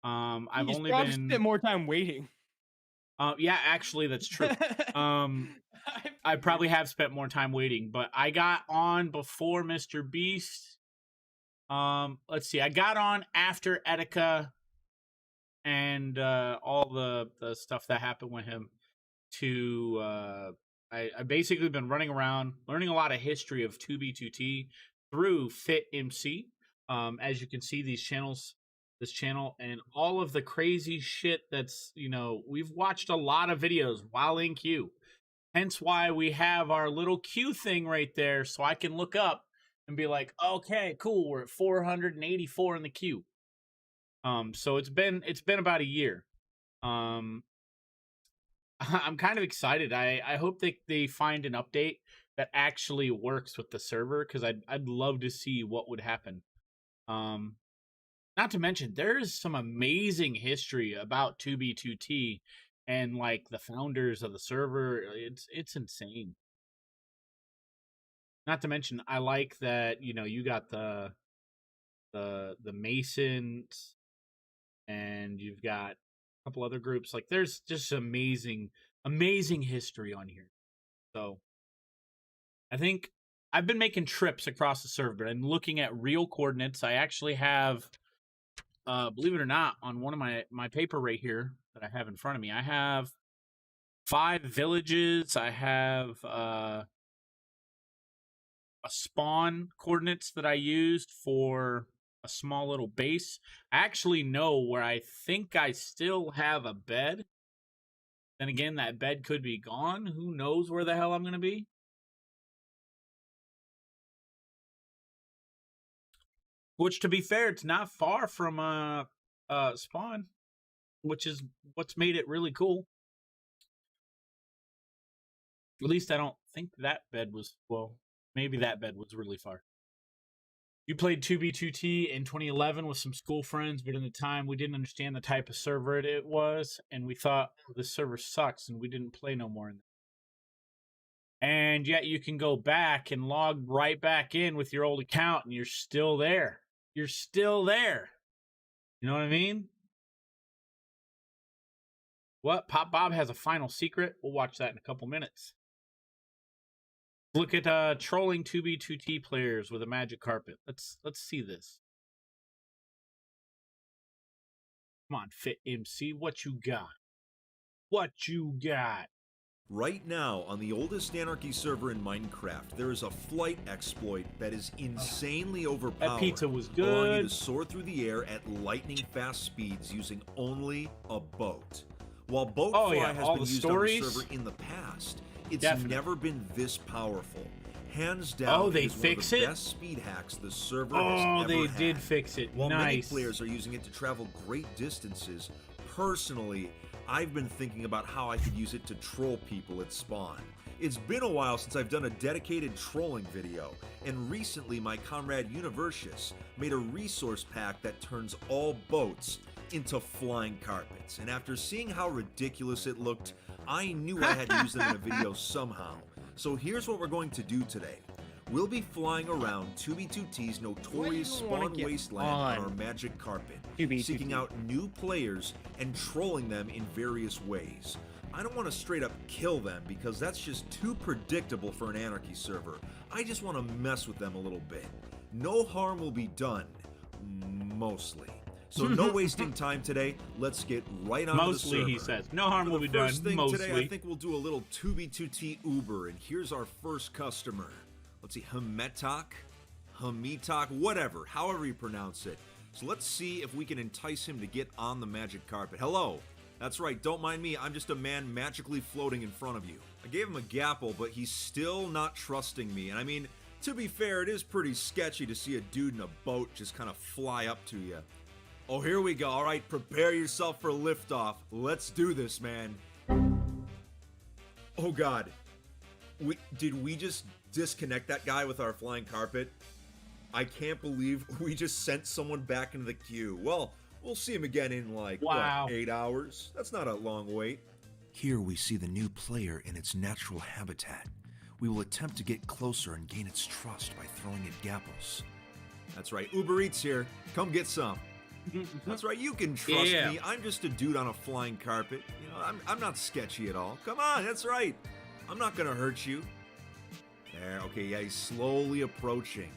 I've only been spent more time waiting. Yeah, actually that's true. I probably have spent more time waiting, but I got on before Mr. Beast. Let's see. I got on after Etika and all the stuff that happened with him to I basically been running around learning a lot of history of 2B2T through Fit MC. As you can see, this channel and all of the crazy shit that's, we've watched a lot of videos while in queue. Hence why we have our little queue thing right there so I can look up and be like, okay, cool, we're at 484 in the queue. So it's been about a year. I'm kind of excited. I hope they find an update that actually works with the server because I'd love to see what would happen. Not to mention, there's some amazing history about 2B2T and like the founders of the server. It's insane. Not to mention, I like that you got the Masons, and you've got a couple other groups. Like there's just amazing history on here. So I think I've been making trips across the server and looking at real coordinates. I actually have, believe it or not, on one of my paper right here that I have in front of me, I have 5 villages. I have a spawn coordinates that I used for a small little base. I actually know where I think I still have a bed. Then again, that bed could be gone. Who knows where the hell I'm going to be? Which, to be fair, it's not far from spawn, which is what's made it really cool. At least I don't think that bed was, well, maybe that bed was really far. You played 2B2T in 2011 with some school friends, but in the time we didn't understand the type of server it was, and we thought, oh, this server sucks, and we didn't play no more. And yet you can go back and log right back in with your old account, and you're still there. You're still there. You know what I mean? What? Pop Bob has a final secret? We'll watch that in a couple minutes. Look at trolling 2B2T players with a magic carpet. Let's see this. Come on, Fit MC, what you got? What you got? Right now, on the oldest Anarchy server in Minecraft, there is a flight exploit that is insanely overpowered. That pizza was allowing you good. to soar through the air at lightning-fast speeds using only a boat. While Boatfly has been used on the server in the past, it's never been this powerful. Hands down, they it is fix one of the it? best speed hacks the server has ever Oh, had. they did fix it. While many Nice. players are using it to travel great distances, personally, I've been thinking about how I could use it to troll people at spawn. It's been a while since I've done a dedicated trolling video, and recently my comrade Universius made a resource pack that turns all boats into flying carpets. And after seeing how ridiculous it looked, I knew I had to use them in a video somehow. So here's what we're going to do today. We'll be flying around 2B2T's notorious spawn wasteland on our magic carpet, seeking out new players and trolling them in various ways. I don't want to straight up kill them because that's just too predictable for an Anarchy server. I just want to mess with them a little bit. No harm will be done, mostly. So no wasting time today. Let's get right on the server. Mostly, he says. No harm will be done, First thing mostly. today, I think we'll do a little 2B2T Uber, and here's our first customer. Let's see, Hamitak, whatever, however you pronounce it. So let's see if we can entice him to get on the magic carpet. Hello. That's right, don't mind me, I'm just a man magically floating in front of you. I gave him a gapple, but he's still not trusting me. And I mean, to be fair, it is pretty sketchy to see a dude in a boat just kind of fly up to you. Oh, here we go. All right, prepare yourself for liftoff. Let's do this, man. Oh, God. Did we just disconnect that guy with our flying carpet? I can't believe we just sent someone back into the queue. Well, we'll see him again in like, what, 8 hours? That's not a long wait. Here we see the new player in its natural habitat. We will attempt to get closer and gain its trust by throwing it gapples. That's right, Uber Eats here. Come get some. That's right, you can trust me. I'm just a dude on a flying carpet. You know, I'm not sketchy at all. Come on, that's right. I'm not gonna hurt you. There, okay, yeah, he's slowly approaching.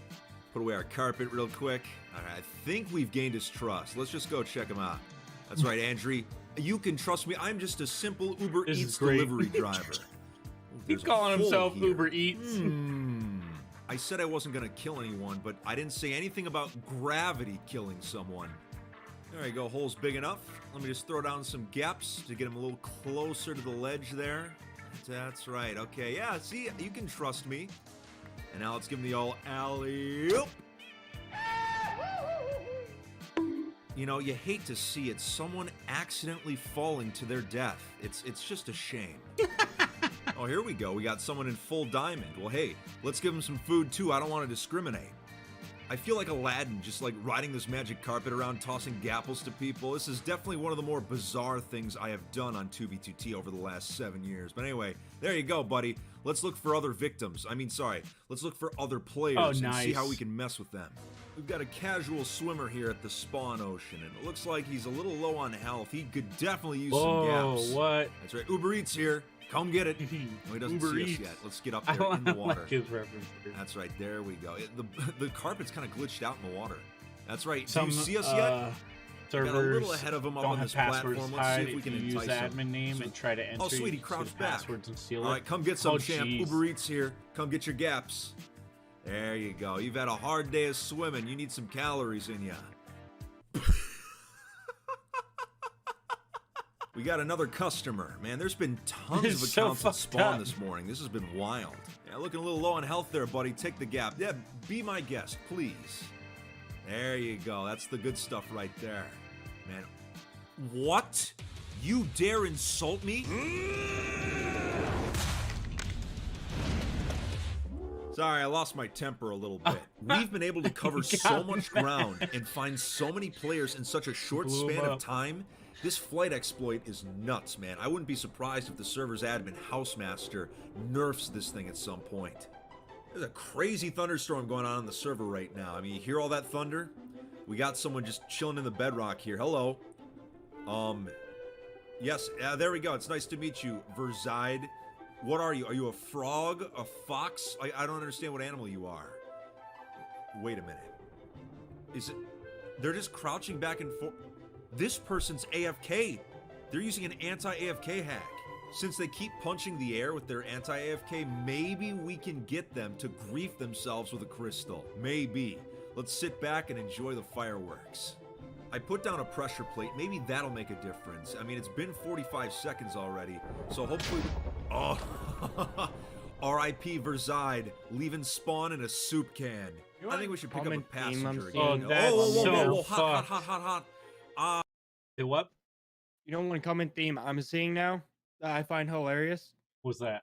Put away our carpet real quick. All right, I think we've gained his trust. Let's just go check him out. That's right, Andrew. You can trust me. I'm just a simple Uber Eats delivery driver. He's calling himself Uber Eats. I said I wasn't gonna kill anyone, but I didn't say anything about gravity killing someone. There you go, hole's big enough. Let me just throw down some gaps to get him a little closer to the ledge there. That's right, okay, yeah, see, you can trust me. And now let's give him the old alley-oop. You know, you hate to see it, someone accidentally falling to their death. It's just a shame. Oh, here we go, we got someone in full diamond. Well, hey, let's give him some food too, I don't want to discriminate. I feel like Aladdin, just like riding this magic carpet around, tossing gapples to people. This is definitely one of the more bizarre things I have done on 2B2T over the last 7 years. But anyway, there you go, buddy. Let's look for other victims. Let's look for other players and see how we can mess with them. We've got a casual swimmer here at the spawn ocean, and it looks like he's a little low on health. He could definitely use some gaps. What? That's right, Uber Eats here. Come get it. Oh, he doesn't Uber see us Eats. yet. Let's get up I there don't in the like water. his reference. That's right. There we go. The carpet's kind of glitched out in the water. That's right. Do Some you see us yet? servers Got a little ahead of 'em up don't on have this passwords platform. Let's see tied if we if can you use the entice 'em. admin name and try to enter. Oh, sweetie, you crouch just back. passwords and steal All it. right, come get some, Oh, champ. jeez. Uber Eats here. Come get your gaps. There you go. You've had a hard day of swimming. You need some calories in you. We got another customer. Man, there's been tons of It's so accounts at fucked Spawn up. this morning. This has been wild. Yeah, looking a little low on health there, buddy. Take the gap. Yeah, be my guest, please. There you go. That's the good stuff right there. Man, what? You dare insult me? Sorry, I lost my temper a little bit. We've been able to cover so much ground and find so many players in such a short Blew 'em span of up. time. This flight exploit is nuts, man. I wouldn't be surprised if the server's admin Housemaster nerfs this thing at some point. There's a crazy thunderstorm going on the server right now. I mean, you hear all that thunder? We got someone just chilling in the bedrock here. Hello. Yes, there we go. It's nice to meet you, Verzide. What are you? Are you a frog? A fox? I don't understand what animal you are. Wait a minute. Is it... They're just crouching back and forth. This person's AFK. They're using an anti-AFK hack. Since they keep punching the air with their anti-AFK, maybe we can get them to grief themselves with a crystal. Maybe. Let's sit back and enjoy the fireworks. I put down a pressure plate. Maybe that'll make a difference. I mean, it's been 45 seconds already, so hopefully... Oh, R.I.P. Verzide, leaving Spawn in a soup can. I think we should pick up a Common theme I'm passenger seeing. again. Oh, that's whoa, so hot, fucked. hot. Say what? You know one common theme I'm seeing now that I find hilarious? What's that?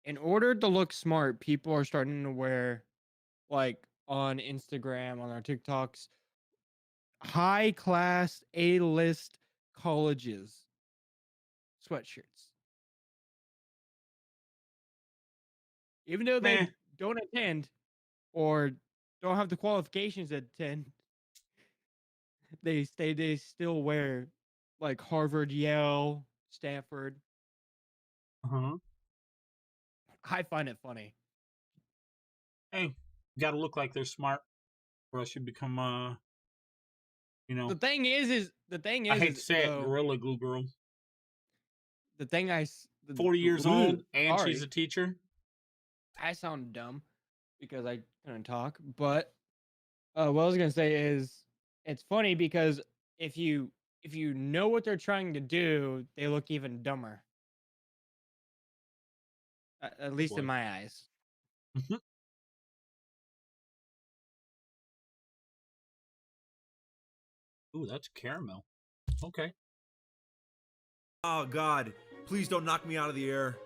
In order to look smart, people are starting to wear, like, on Instagram, on their TikToks, high class A-list colleges sweatshirts. Even though they Meh. don't attend or don't have the qualifications to attend, they still wear like Harvard, Yale, Stanford. Uh-huh. I find it funny. Hey, gotta look like they're smart, or else you become you know. The thing is I hate to say it, though, Gorilla Glue Girl. the thing I s- the- 40 years Ooh, old, and sorry. she's a teacher. I sound dumb because I couldn't talk, but what I was gonna say is it's funny because if you know what they're trying to do, they look even dumber. At least in Boy. my eyes. Ooh, that's caramel. Okay. Oh, God. Please don't knock me out of the air.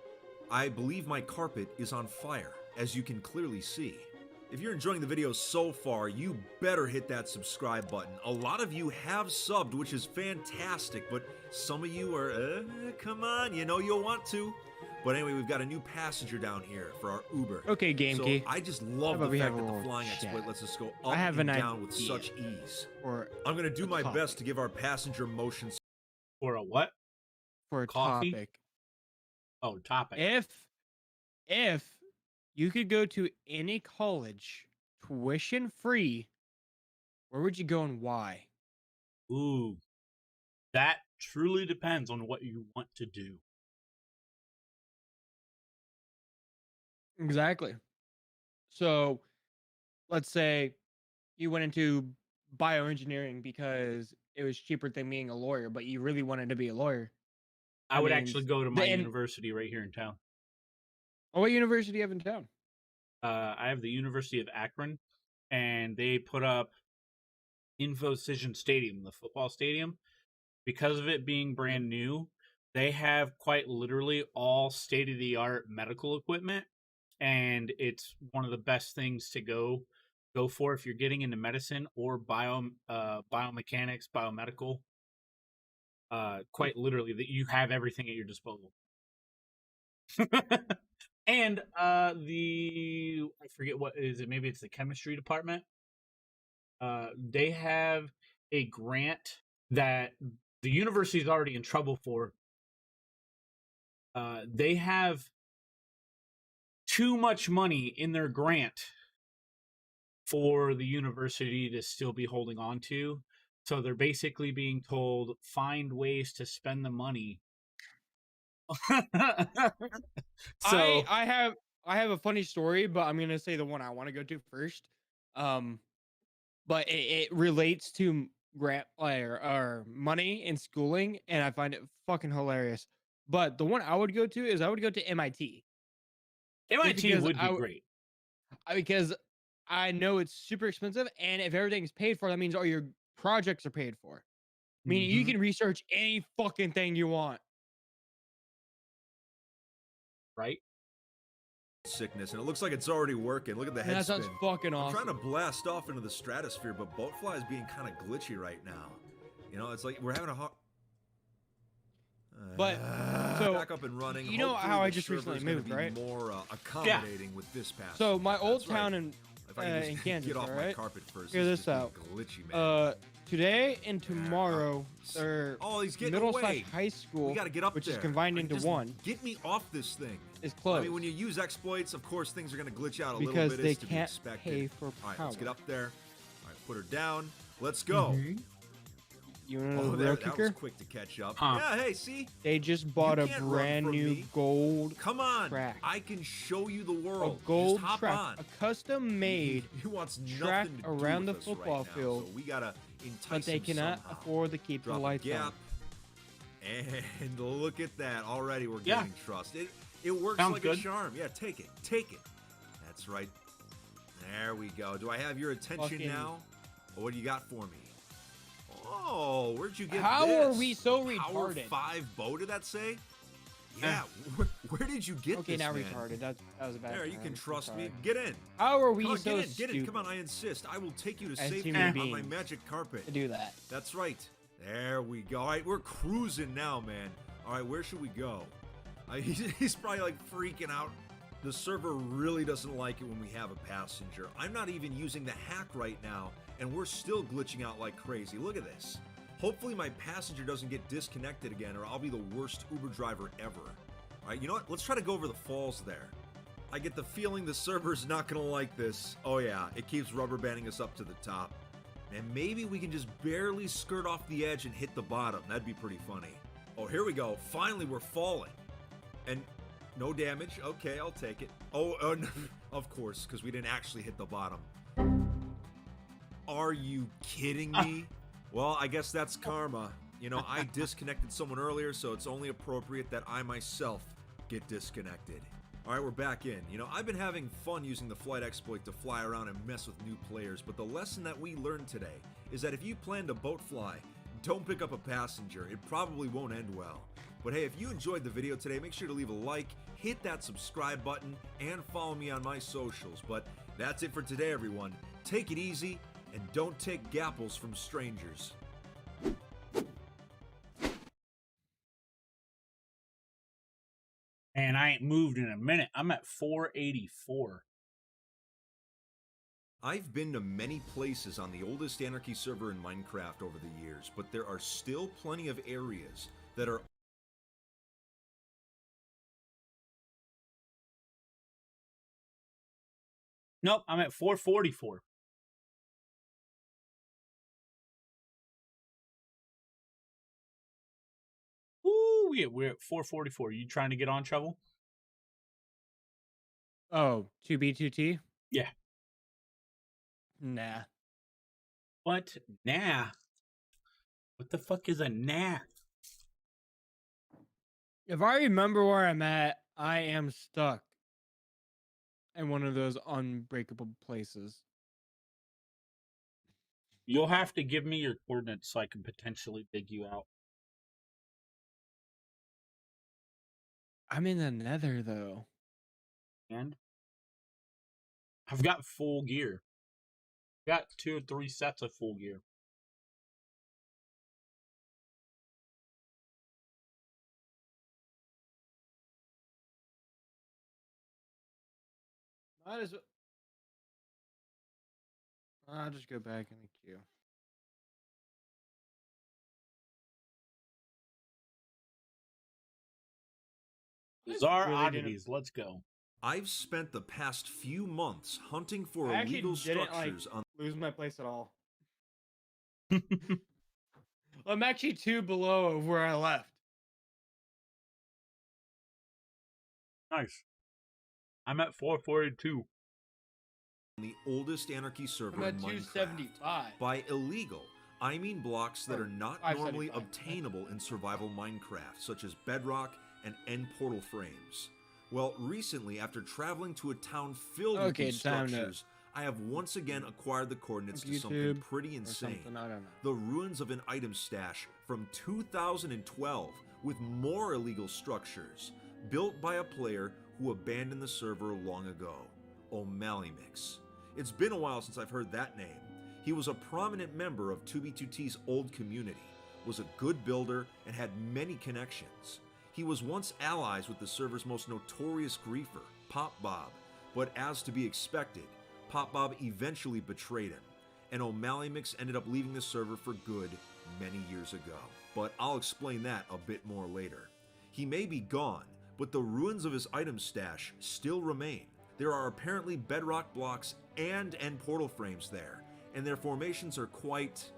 I believe my carpet is on fire, as you can clearly see. If you're enjoying the video so far, you better hit that subscribe button. A lot of you have subbed, which is fantastic, but some of you are, come on, you know you'll want to. But anyway, we've got a new passenger down here for our Uber. Okay, Game So Key. I just love How about the we fact have a that the little flying exploit chat? lets us go I up have and an down with idea. such ease. Or I'm going to do a my topic. best to give our passenger motion For a what? for a Coffee? topic. Oh, topic. If you could go to any college tuition free, where would you go and why? Ooh, that truly depends on what you want to do. Exactly. So let's say you went into bioengineering because it was cheaper than being a lawyer, but you really wanted to be a lawyer. I would means actually go to the my en- university right here in town. Oh, what university do you have in town? I have the University of Akron, and they put up InfoCision Stadium, the football stadium. Because of it being brand new, they have quite literally all state-of-the-art medical equipment, and it's one of the best things to go for if you're getting into medicine or biomechanics, biomedical. Quite literally, that you have everything at your disposal. And I forget what is it, maybe it's the chemistry department. They have a grant that the university is already in trouble for, they have too much money in their grant for the university to still be holding on to. So they're basically being told, find ways to spend the money. So I have a funny story, but I'm gonna say the one I want to go to first. But it relates to grant or money in schooling, and I find it fucking hilarious. But the one I would go to is I would go to MIT. Just MIT because would be great. because I know it's super expensive, and if everything's paid for, that means all your projects are paid for. Meaning you Mhm. can research any fucking thing you want. Right? Sickness, and it looks like it's already working. Look at the And head that sounds spin. fucking I'm awesome. trying to blast off into the stratosphere, but Boatfly is being kind of glitchy right now. You know, it's like we're having a hard. But so back up and running. you know Hopefully how I the just recently server's gonna moved, be right? more accommodating with this pass. So my old That's right. town in If I can just in Kansas, get off my alright? carpet first. Hear it's this just out. being glitchy, man. Today and tomorrow, their Oh, he's getting middle away. slash high school, We gotta get up which there. is combined Like, into just one, Get me off this thing. is closed. I mean, when you use exploits, of course, things are gonna glitch out a little because bit. they It's to be can't expected. pay for All right, power. let's get up there. All right, put her down. Let's go. You want to know Oh, the real that was kicker? quick to catch up. Huh. Yeah, hey, see? They just bought a can't run brand from new me. gold Come on. track. I can show you the A world. gold Just hop track, on. a custom made, He wants track nothing to do around with the us football right now, field, so we gotta entice but they him cannot somehow. afford to keep Drop the a lights gap. on. And look at that. Already we're Yeah. gaining trust. It works Sounds like good. a charm. Yeah, take it. Take it. That's right. There we go. Do I have your attention Fucking- now? Or what do you got for me? Oh, where'd you get How this? are we so Power retarded? 5 bow, did that say? Yeah. Where did you get Okay, this, now man? retarded. That was a bad. There, you term. can I'm trust me. sorry. Get in. How are we Come on, so get in. stupid Get in. Come on, I insist. I will take you to as safety human on beings my magic carpet. to do that? That's right. There we go. All right, we're cruising now, man. All right, where should we go? He's probably like freaking out. The server really doesn't like it when we have a passenger. I'm not even using the hack right now, and we're still glitching out like crazy. Look at this. Hopefully my passenger doesn't get disconnected again, or I'll be the worst Uber driver ever. All right, you know what? Let's try to go over the falls there. I get the feeling the server's not gonna like this. Oh yeah, it keeps rubber banding us up to the top. And maybe we can just barely skirt off the edge and hit the bottom. That'd be pretty funny. Oh, here we go. Finally, we're falling. And no damage. Okay, I'll take it. Oh, no, of course, because we didn't actually hit the bottom. Are you kidding me? Well, I guess that's karma. You know, I disconnected someone earlier, so it's only appropriate that I myself get disconnected. All right, we're back in. You know, I've been having fun using the flight exploit to fly around and mess with new players, but the lesson that we learned today is that if you plan to boat fly, don't pick up a passenger. It probably won't end well. But hey, if you enjoyed the video today, make sure to leave a like, hit that subscribe button, and follow me on my socials. But that's it for today, everyone. Take it easy, and don't take gapples from strangers. And I ain't moved in a minute. I'm at 484. I've been to many places on the oldest Anarchy server in Minecraft over the years, but there are still plenty of areas that are Nope, I'm at 444. Ooh, we're at 444. You trying to get on, Trouble? Oh, 2B2T? Yeah. Nah. What? Nah. What the fuck is a nah? If I remember where I'm at, I am stuck in one of those unbreakable places. You'll have to give me your coordinates so I can potentially dig you out. I'm in the nether, though. And I've got full gear. Got 2 or 3 sets of full gear. Might as well. I'll just go back in the queue. Bizarre really didn't- oddities. Let's go. I've spent the past few months hunting for I actually illegal didn't structures on lose my place at all. I'm actually 2 below of where I left. Nice. I'm at 442. the oldest Anarchy server I'm at in Minecraft. 275. By illegal, I mean blocks that Or are not 575. normally obtainable in survival Minecraft, such as bedrock and end portal frames. Well, recently, after traveling to a town filled with Okay, these time to- structures, I have once again acquired the coordinates to something YouTube pretty or insane. something, I don't know. The ruins of an item stash from 2012 with more illegal structures, built by a player who abandoned the server long ago, O'Malley-Mix. It's been a while since I've heard that name. He was a prominent member of 2B2T's old community, was a good builder, and had many connections. He was once allies with the server's most notorious griefer, Pop Bob, but as to be expected, Pop Bob eventually betrayed him, and O'Malley-Mix ended up leaving the server for good many years ago. But I'll explain that a bit more later. He may be gone, but the ruins of his item stash still remain. There are apparently bedrock blocks and end portal frames there, and their formations are quite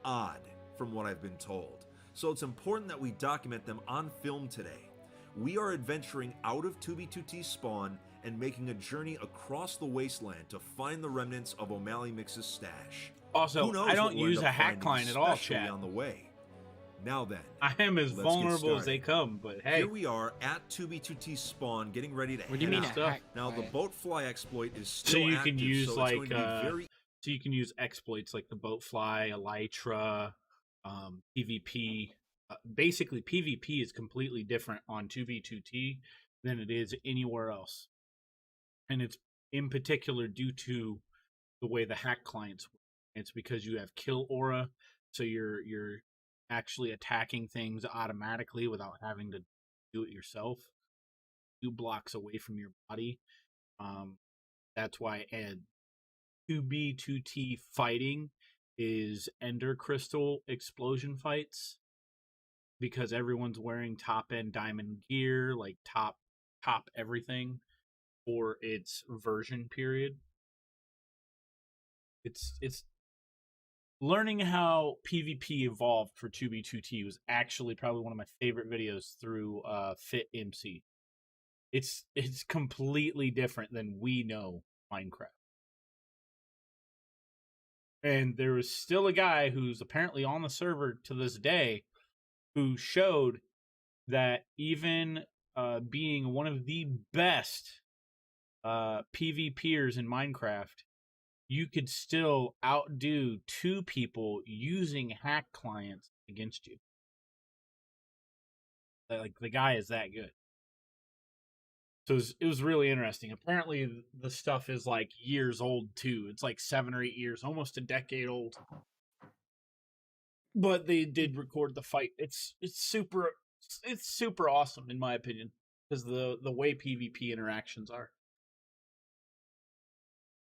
odd from what I've been told. So it's important that we document them on film today. We are adventuring out of 2B2T's spawn and making a journey across the wasteland to find the remnants of O'Malley-Mix's stash. Also, Who knows I what don't we'll use end a up hack finding, client at all, especially chat. on the way. Now then, I am as let's get vulnerable as started. they come, but hey. Here we are at 2B2T's spawn, getting ready to What do you head mean out. a hack Now the client? boat fly exploit is So still you active, can use so like it's going to be very so you can use exploits like the Boatfly, Elytra, PvP. Basically, PvP is completely different on 2B2T than it is anywhere else, and it's in particular due to the way the hack clients work. It's because you have kill aura, so you're actually attacking things automatically without having to do it yourself. 2 blocks away from your body. That's why 2B2T fighting is Ender Crystal explosion fights, because everyone's wearing top end diamond gear, like top everything for its version period. It's learning how PvP evolved for 2B2T was actually probably one of my favorite videos through Fit MC. It's completely different than we know Minecraft. And there was still a guy who's apparently on the server to this day who showed that even being one of the best PvPers in Minecraft, you could still outdo 2 people using hack clients against you. Like, the guy is that good. So it was really interesting. Apparently, the stuff is like years old too. It's like 7 or 8 years, almost a decade old. But they did record the fight. It's super awesome in my opinion, because the way PvP interactions are.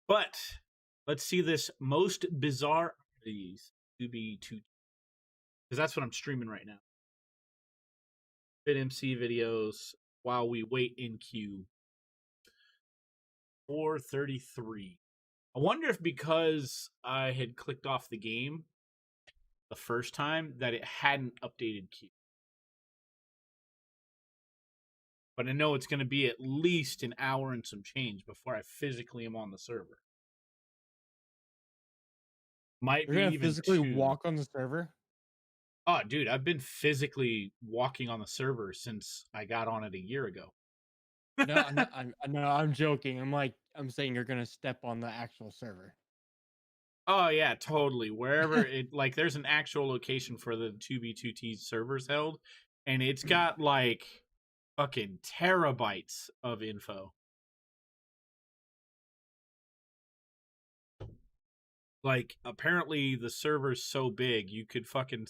But let's see this most bizarre these 2B2, because that's what I'm streaming right now. FitMC videos while we wait in queue. 433. I wonder if because I had clicked off the game the first time that it hadn't updated queue. But I know it's going to be at least an hour and some change before I physically am on the server. Might You're be gonna even physically 2. walk on the server? Oh, dude, I've been physically walking on the server since I got on it a year ago. No, I'm joking. I'm saying you're gonna step on the actual server. Oh yeah, totally. Wherever it like, there's an actual location for the 2B2T servers held, and it's got like fucking terabytes of info. Like, apparently the server's so big you could fucking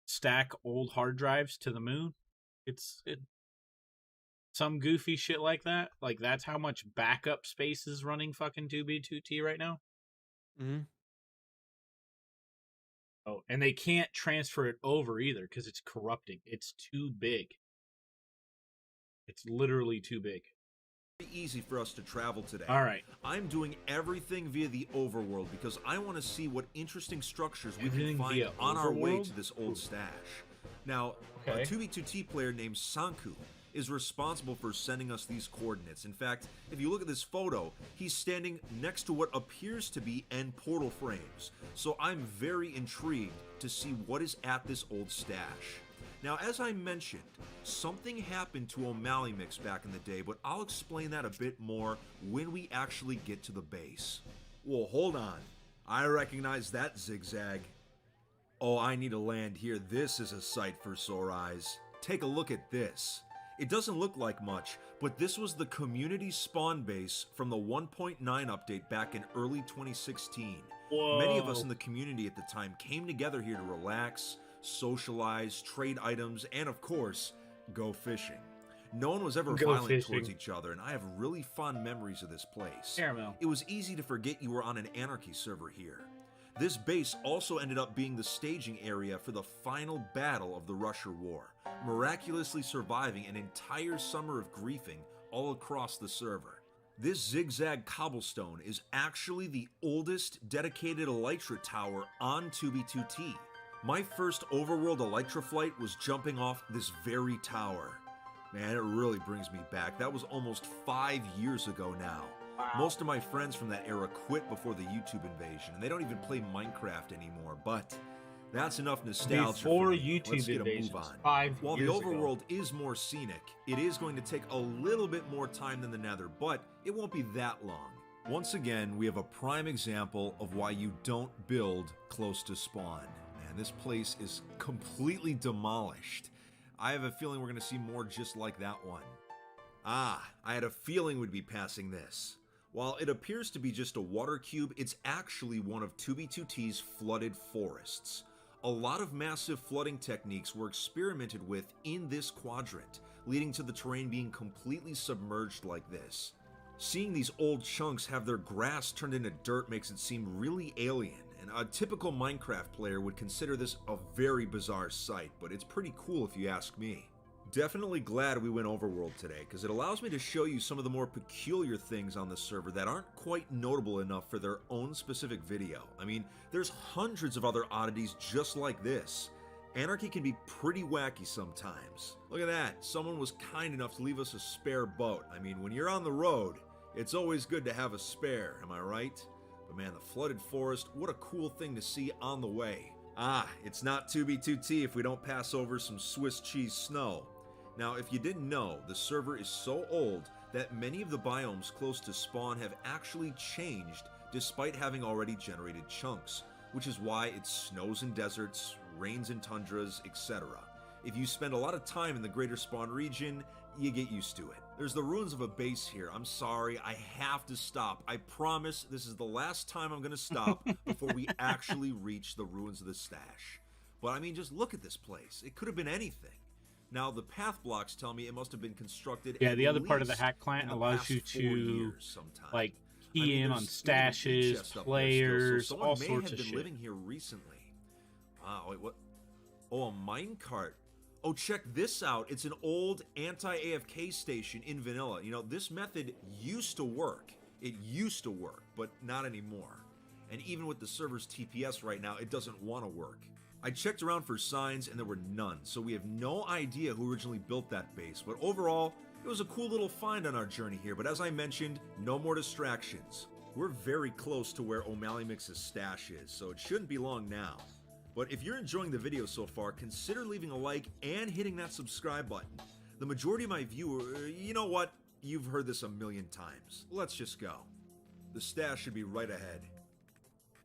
stack old hard drives to the moon. It's some goofy shit like that. Like, that's how much backup space is running fucking 2B2T right now. Mm-hmm. Oh, and they can't transfer it over either because it's corrupting. It's too big. It's literally too big. Easy for us to travel today. All right. I'm doing everything via the overworld because I want to see what interesting structures we Everything can find via on our way overworld? to this old stash. Now, Okay. a 2v2t player named Sanku is responsible for sending us these coordinates. In fact, if you look at this photo, he's standing next to what appears to be end portal frames. So I'm very intrigued to see what is at this old stash. Now, as I mentioned, something happened to O'Malley Mix back in the day, but I'll explain that a bit more when we actually get to the base. Well, hold on. I recognize that zigzag. Oh, I need to land here. This is a sight for sore eyes. Take a look at this. It doesn't look like much, but this was the community spawn base from the 1.9 update back in early 2016. Whoa. Many of us in the community at the time came together here to relax, socialize, trade items, and of course, go fishing. No one was ever violent towards each other, and I have really fond memories of this place. Caramel. It was easy to forget you were on an anarchy server here. This base also ended up being the staging area for the final battle of the Russia War, miraculously surviving an entire summer of griefing all across the server. This zigzag cobblestone is actually the oldest dedicated Elytra tower on 2b2t. My first overworld Elytra flight was jumping off this very tower. Man, it really brings me back. That was almost 5 years ago now. Wow. Most of my friends from that era quit before the YouTube invasion, and they don't even play Minecraft anymore, but that's enough nostalgia Before for me. YouTube Let's get a invasions, move on. 5 While the years ago. overworld is more scenic, it is going to take a little bit more time than the nether, but it won't be that long. Once again, we have a prime example of why you don't build close to spawn. Man, this place is completely demolished. I have a feeling we're going to see more just like that one. Ah, I had a feeling we'd be passing this. While it appears to be just a water cube, it's actually one of 2b2t's flooded forests. A lot of massive flooding techniques were experimented with in this quadrant, leading to the terrain being completely submerged like this. Seeing these old chunks have their grass turned into dirt makes it seem really alien, and a typical Minecraft player would consider this a very bizarre sight, but it's pretty cool if you ask me. Definitely glad we went overworld today, because it allows me to show you some of the more peculiar things on the server that aren't quite notable enough for their own specific video. I mean, there's hundreds of other oddities just like this. Anarchy can be pretty wacky sometimes. Look at that, someone was kind enough to leave us a spare boat. I mean, when you're on the road, it's always good to have a spare, am I right? But man, the flooded forest, what a cool thing to see on the way. Ah, it's not 2b2t if we don't pass over some Swiss cheese snow. Now, if you didn't know, the server is so old that many of the biomes close to spawn have actually changed despite having already generated chunks, which is why it snows in deserts, rains in tundras, etc. If you spend a lot of time in the greater spawn region, you get used to it. There's the ruins of a base here. I'm sorry, I have to stop. I promise this is the last time I'm gonna stop before we actually reach the ruins of the stash. But I mean, just look at this place. It could have been anything. Now, the path blocks tell me it must have been constructed. Yeah, the other part of the least hack client in the allows past you 4 to years sometime. like I key mean, in on there's even an stashes, chest up there still, players, so someone all may sorts have of been shit. living here recently. Wow, wait, what? Oh, a minecart. Oh, check this out. It's an old anti-AFK station in vanilla. You know, this method used to work. It used to work, but not anymore. And even with the server's TPS right now, it doesn't want to work. I checked around for signs and there were none, so we have no idea who originally built that base, but overall, it was a cool little find on our journey here, but as I mentioned, no more distractions. We're very close to where O'Malley Mix's stash is, so it shouldn't be long now. But if you're enjoying the video so far, consider leaving a like and hitting that subscribe button. The majority of my viewers, you know what? You've heard this a million times. Let's just go. The stash should be right ahead.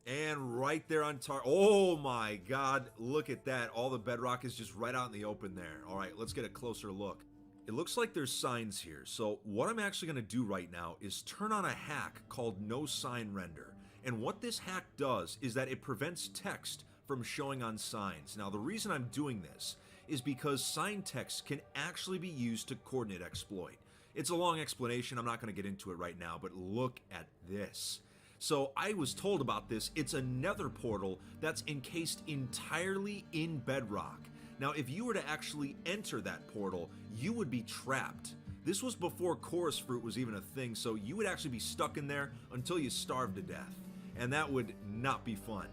And right there on target. Oh my god, look at that. All the bedrock is just right out in the open there. Alright, let's get a closer look. It looks like there's signs here, so what I'm actually going to do right now is turn on a hack called No Sign Render. And what this hack does is that it prevents text from showing on signs. Now, the reason I'm doing this is because sign text can actually be used to coordinate exploit. It's a long explanation, I'm not going to get into it right now, but look at this. So I was told about this. It's a nether portal that's encased entirely in bedrock. Now, if you were to actually enter that portal, you would be trapped. This was before chorus fruit was even a thing, so you would actually be stuck in there until you starved to death. And that would not be fun.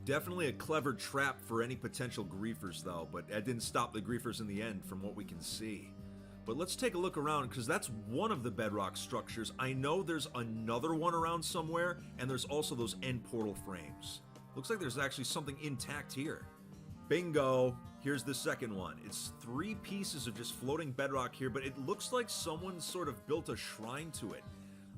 Definitely a clever trap for any potential griefers though, but that didn't stop the griefers in the end from what we can see. But let's take a look around, because that's one of the bedrock structures. I know there's another one around somewhere, and there's also those end portal frames. Looks like there's actually something intact here. Bingo! Here's the second one. It's 3 pieces of just floating bedrock here, but it looks like someone sort of built a shrine to it.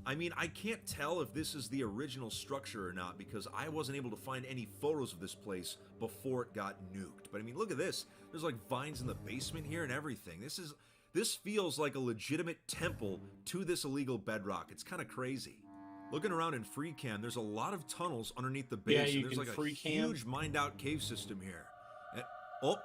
I mean, I can't tell if this is the original structure or not, because I wasn't able to find any photos of this place before it got nuked. But I mean, look at this. There's like vines in the basement here and everything. This feels like a legitimate temple to this illegal bedrock. It's kind of crazy. Looking around in free cam, there's a lot of tunnels underneath the base. Yeah, and there's like a huge mined out cave system here. And, oh,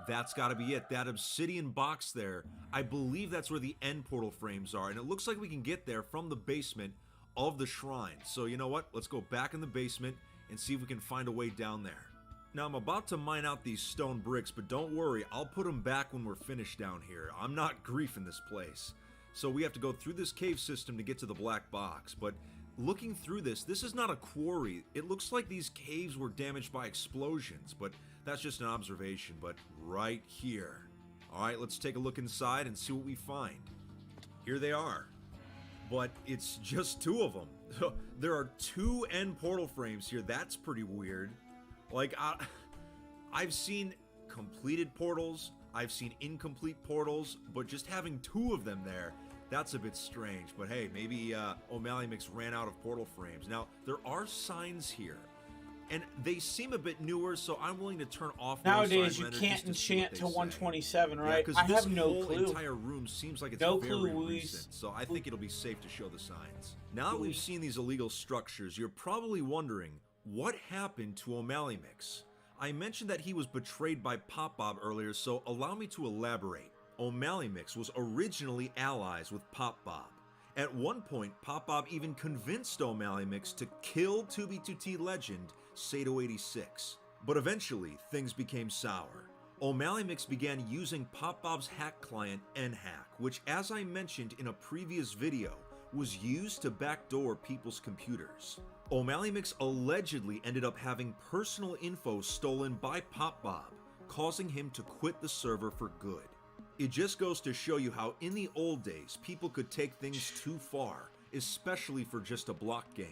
that's got to be it. That obsidian box there, I believe that's where the end portal frames are. And it looks like we can get there from the basement of the shrine. So you know what? Let's go back in the basement and see if we can find a way down there. Now, I'm about to mine out these stone bricks, but don't worry, I'll put them back when we're finished down here. I'm not griefing this place. So we have to go through this cave system to get to the black box. But looking through this is not a quarry. It looks like these caves were damaged by explosions, but that's just an observation. But right here. All right, let's take a look inside and see what we find. Here they are. But it's just 2 of them. There are 2 end portal frames here. That's pretty weird. Like, I've seen completed portals, I've seen incomplete portals, but just having 2 of them there, that's a bit strange. But hey, maybe O'Malley Mix ran out of portal frames. Now, there are signs here, and they seem a bit newer, so I'm willing to turn off nowadays. You can't enchant to 127, right? Yeah, I have no whole clue. Entire room seems like it's No very clue, recent, so I think it'll be safe to show the signs. Now that we've seen these illegal structures, you're probably wondering, what happened to O'Malley Mix? I mentioned that he was betrayed by Pop Bob earlier, so allow me to elaborate. O'Malley Mix was originally allies with Pop Bob. At one point, Pop Bob even convinced O'Malley Mix to kill 2B2T legend Sato86. But eventually, things became sour. O'Malley Mix began using Pop Bob's hack client NHack, which, as I mentioned in a previous video, was used to backdoor people's computers. O'Malley Mix allegedly ended up having personal info stolen by Pop Bob, causing him to quit the server for good. It just goes to show you how in the old days people could take things too far, especially for just a block game.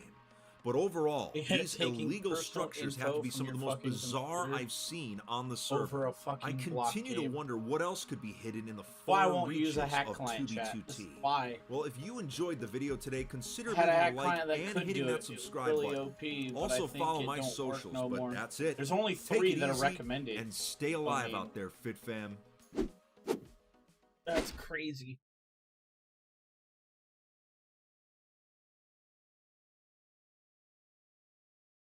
But overall, these illegal structures have to be some of the most bizarre I've seen on the server. I continue to wonder what else could be hidden in the far reaches of 2B2T. Why? Well, if you enjoyed the video today, consider leaving a like and hitting that subscribe button. Also follow my socials, but that's it. There's only 3 that are recommended. And stay alive out there, Fit Fam. That's crazy.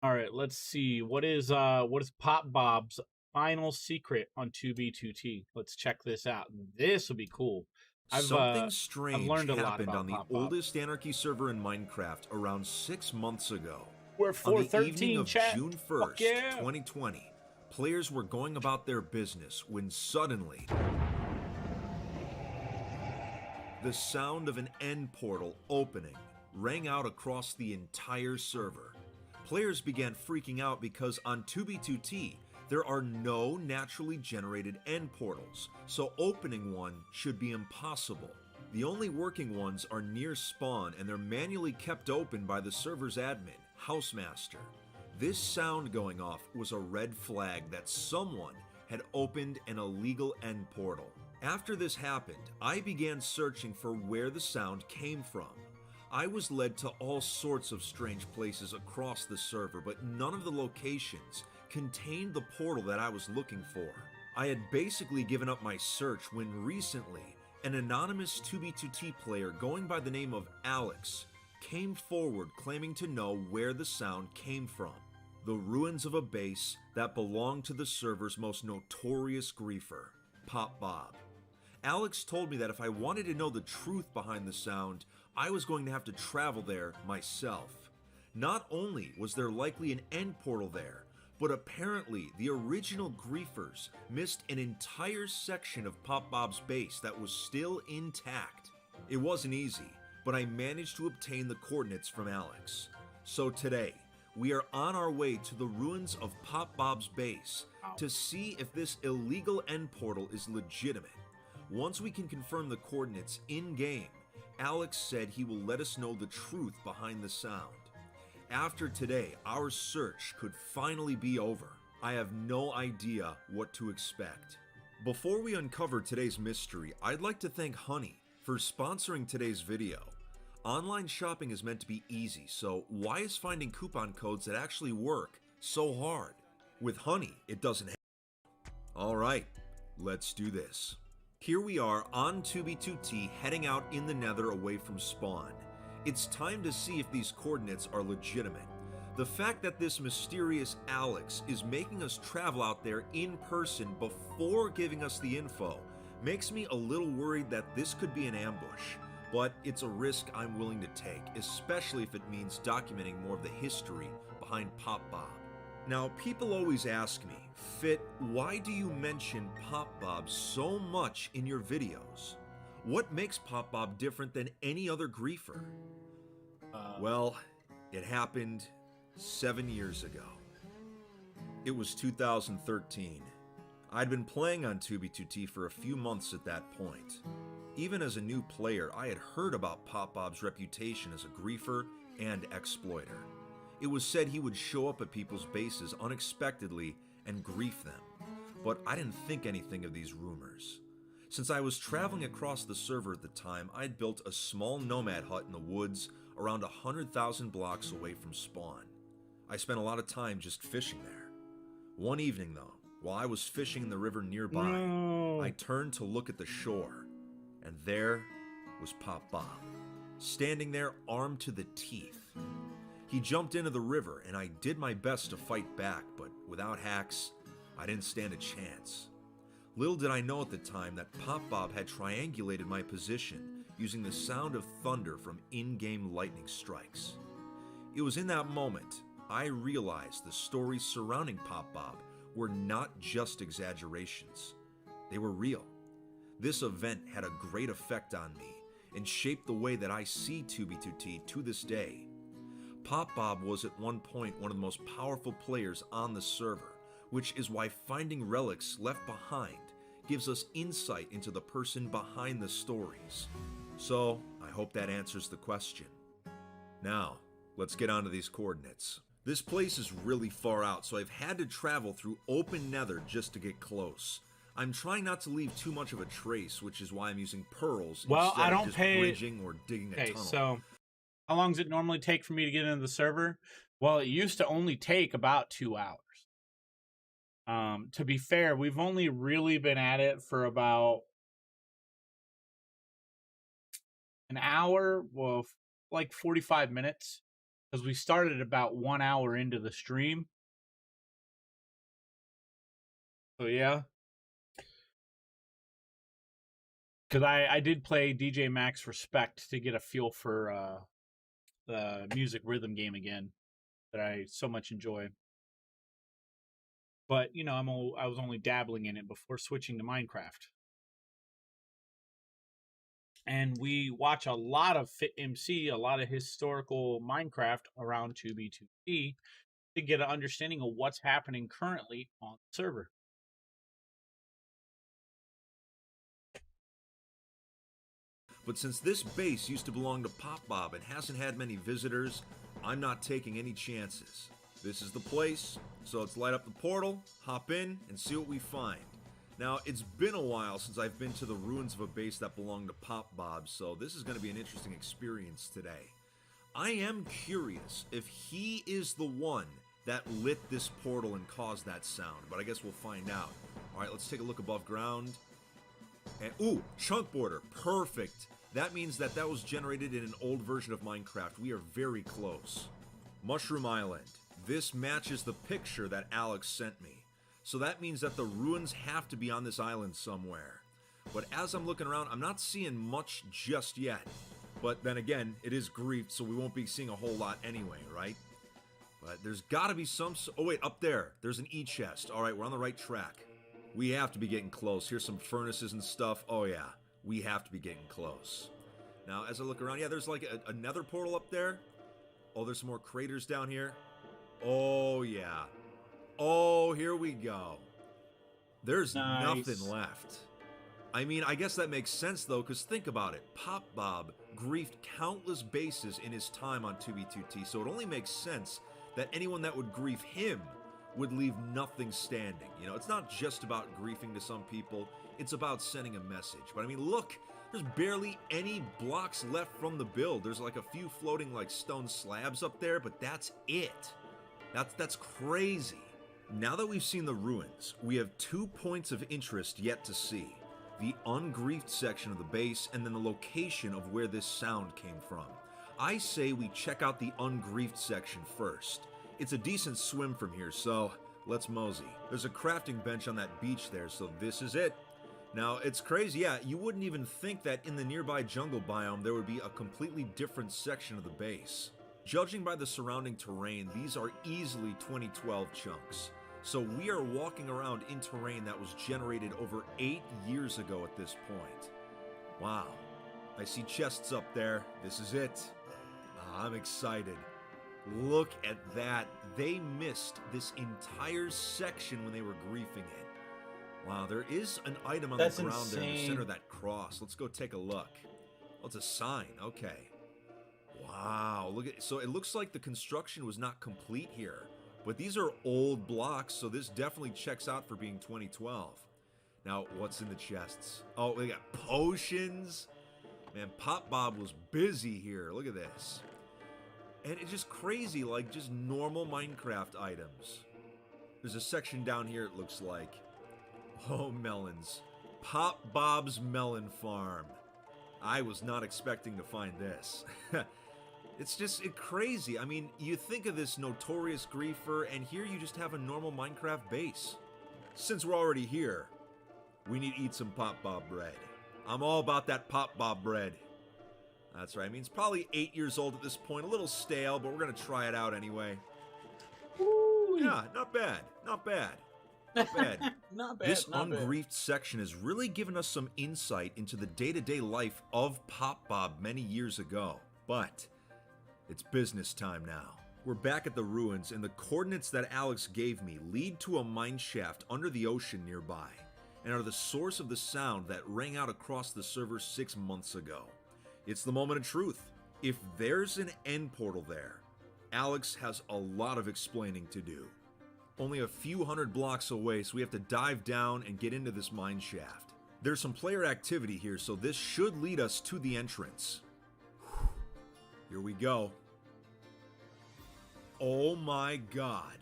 All right, let's see. What is Pop Bob's final secret on 2B2T? Let's check this out. This will be cool. Something strange learned a lot happened about on the Pop Bob. oldest Anarchy server in Minecraft around 6 months ago. We're On the 413 evening of chat. June 1st, yeah. 2020, players were going about their business when suddenly the sound of an end portal opening rang out across the entire server. Players began freaking out because on 2B2T, there are no naturally generated end portals, so opening one should be impossible. The only working ones are near spawn, and they're manually kept open by the server's admin, Housemaster. This sound going off was a red flag that someone had opened an illegal end portal. After this happened, I began searching for where the sound came from. I was led to all sorts of strange places across the server, but none of the locations contained the portal that I was looking for. I had basically given up my search when recently, an anonymous 2B2T player going by the name of Alex came forward claiming to know where the sound came from. The ruins of a base that belonged to the server's most notorious griefer, Pop Bob. Alex told me that if I wanted to know the truth behind the sound, I was going to have to travel there myself. Not only was there likely an end portal there, but apparently the original griefers missed an entire section of Pop Bob's base that was still intact. It wasn't easy, but I managed to obtain the coordinates from Alex. So today, we are on our way to the ruins of Pop Bob's base to see if this illegal end portal is legitimate. Once we can confirm the coordinates in-game, Alex said he will let us know the truth behind the sound. After today, our search could finally be over. I have no idea what to expect. Before we uncover today's mystery, I'd like to thank Honey for sponsoring today's video. Online shopping is meant to be easy, so why is finding coupon codes that actually work so hard? With Honey, it doesn't happen. Alright, let's do this. Here we are on 2B2T heading out in the nether away from spawn. It's time to see if these coordinates are legitimate. The fact that this mysterious Alex is making us travel out there in person before giving us the info makes me a little worried that this could be an ambush. But it's a risk I'm willing to take, especially if it means documenting more of the history behind Pop Bob. Now, people always ask me, Fit, why do you mention Pop Bob so much in your videos? What makes Pop Bob different than any other griefer? Well, it happened 7 years ago. It was 2013. I'd been playing on 2B2T for a few months at that point. Even as a new player, I had heard about Pop Bob's reputation as a griefer and exploiter. It was said he would show up at people's bases unexpectedly and grief them, but I didn't think anything of these rumors. Since I was traveling across the server at the time, I'd built a small nomad hut in the woods around 100,000 blocks away from spawn. I spent a lot of time just fishing there. One evening though, while I was fishing in the river nearby, I turned to look at the shore, and there was Pop Bob, standing there armed to the teeth. He jumped into the river, and I did my best to fight back, but without hacks, I didn't stand a chance. Little did I know at the time that Pop Bob had triangulated my position using the sound of thunder from in-game lightning strikes. It was in that moment I realized the stories surrounding Pop Bob were not just exaggerations. They were real. This event had a great effect on me and shaped the way that I see 2B2T to this day. Pop Bob was at one point one of the most powerful players on the server, which is why finding relics left behind gives us insight into the person behind the stories. So, I hope that answers the question. Now, let's get on to these coordinates. This place is really far out, so I've had to travel through open nether just to get close. I'm trying not to leave too much of a trace, which is why I'm using pearls instead of just bridging or digging a tunnel. So how long does it normally take for me to get into the server? Well, it used to only take about 2 hours. To be fair, we've only really been at it for about an hour, well, like 45 minutes, because we started about 1 hour into the stream. So yeah. Because I did play DJMAX Respect to get a feel for the music rhythm game again that I so much enjoy. But, you know, I was only dabbling in it before switching to Minecraft. And we watch a lot of FitMC, a lot of historical Minecraft around 2B2T to get an understanding of what's happening currently on the server. But since this base used to belong to Pop Bob and hasn't had many visitors, I'm not taking any chances. This is the place, so let's light up the portal, hop in, and see what we find. Now, it's been a while since I've been to the ruins of a base that belonged to Pop Bob, so this is going to be an interesting experience today. I am curious if he is the one that lit this portal and caused that sound, but I guess we'll find out. Alright, let's take a look above ground. And, ooh, chunk border, perfect. That means that was generated in an old version of Minecraft. We are very close. Mushroom Island. This matches the picture that Alex sent me. So that means that the ruins have to be on this island somewhere. But as I'm looking around, I'm not seeing much just yet. But then again, it is grief, so we won't be seeing a whole lot anyway, right? But there's got to be some... Oh wait, up there. There's an E-chest. Alright, we're on the right track. We have to be getting close. Here's some furnaces and stuff. Oh yeah, we have to be getting close. Now, as I look around, yeah, there's like another portal up there. Oh, there's some more craters down here. Oh, yeah. Oh, here we go. There's Nice. nothing left. I mean, I guess that makes sense, though, because think about it. Pop Bob griefed countless bases in his time on 2B2T, so it only makes sense that anyone that would grief him would leave nothing standing. You know, it's not just about griefing to some people, it's about sending a message. But I mean, look, there's barely any blocks left from the build. There's like a few floating like stone slabs up there, but that's it. That's crazy. Now that we've seen the ruins, we have 2 points of interest yet to see. The ungriefed section of the base, and then the location of where this sound came from. I say we check out the ungriefed section first. It's a decent swim from here, so let's mosey. There's a crafting bench on that beach there, so this is it. Now, it's crazy, yeah, you wouldn't even think that in the nearby jungle biome there would be a completely different section of the base. Judging by the surrounding terrain, these are easily 2012 chunks. So we are walking around in terrain that was generated over 8 years ago at this point. Wow. I see chests up there. This is it. I'm excited. Look at that. They missed this entire section when they were griefing it. Wow, there is an item on That's the ground there in the insane. center of that cross. Let's go take a look. Oh, it's a sign. Okay. Wow. Look at, so it looks like the construction was not complete here. But these are old blocks, so this definitely checks out for being 2012. Now, what's in the chests? Oh, we got potions. Man, Pop Bob was busy here. Look at this. And it's just crazy, like just normal Minecraft items. There's a section down here, it looks like. Oh, melons. Pop Bob's Melon Farm. I was not expecting to find this. It's just crazy. I mean, you think of this notorious griefer, and here you just have a normal Minecraft base. Since we're already here, we need to eat some Pop Bob bread. I'm all about that Pop Bob bread. That's right. I mean, it's probably 8 years old at this point. A little stale, but we're going to try it out anyway. Woo! Yeah, not bad. Not bad. Not bad. Not bad. This not bad. ungriefed section has really given us some insight into the day-to-day life of Pop Bob many years ago. But it's business time now. We're back at the ruins, and the coordinates that Alex gave me lead to a mine shaft under the ocean nearby, and are the source of the sound that rang out across the server 6 months ago. It's the moment of truth. If there's an end portal there, Alex has a lot of explaining to do. Only a few hundred blocks away, so we have to dive down and get into this mine shaft. There's some player activity here, so this should lead us to the entrance. Whew. Here we go. Oh my god.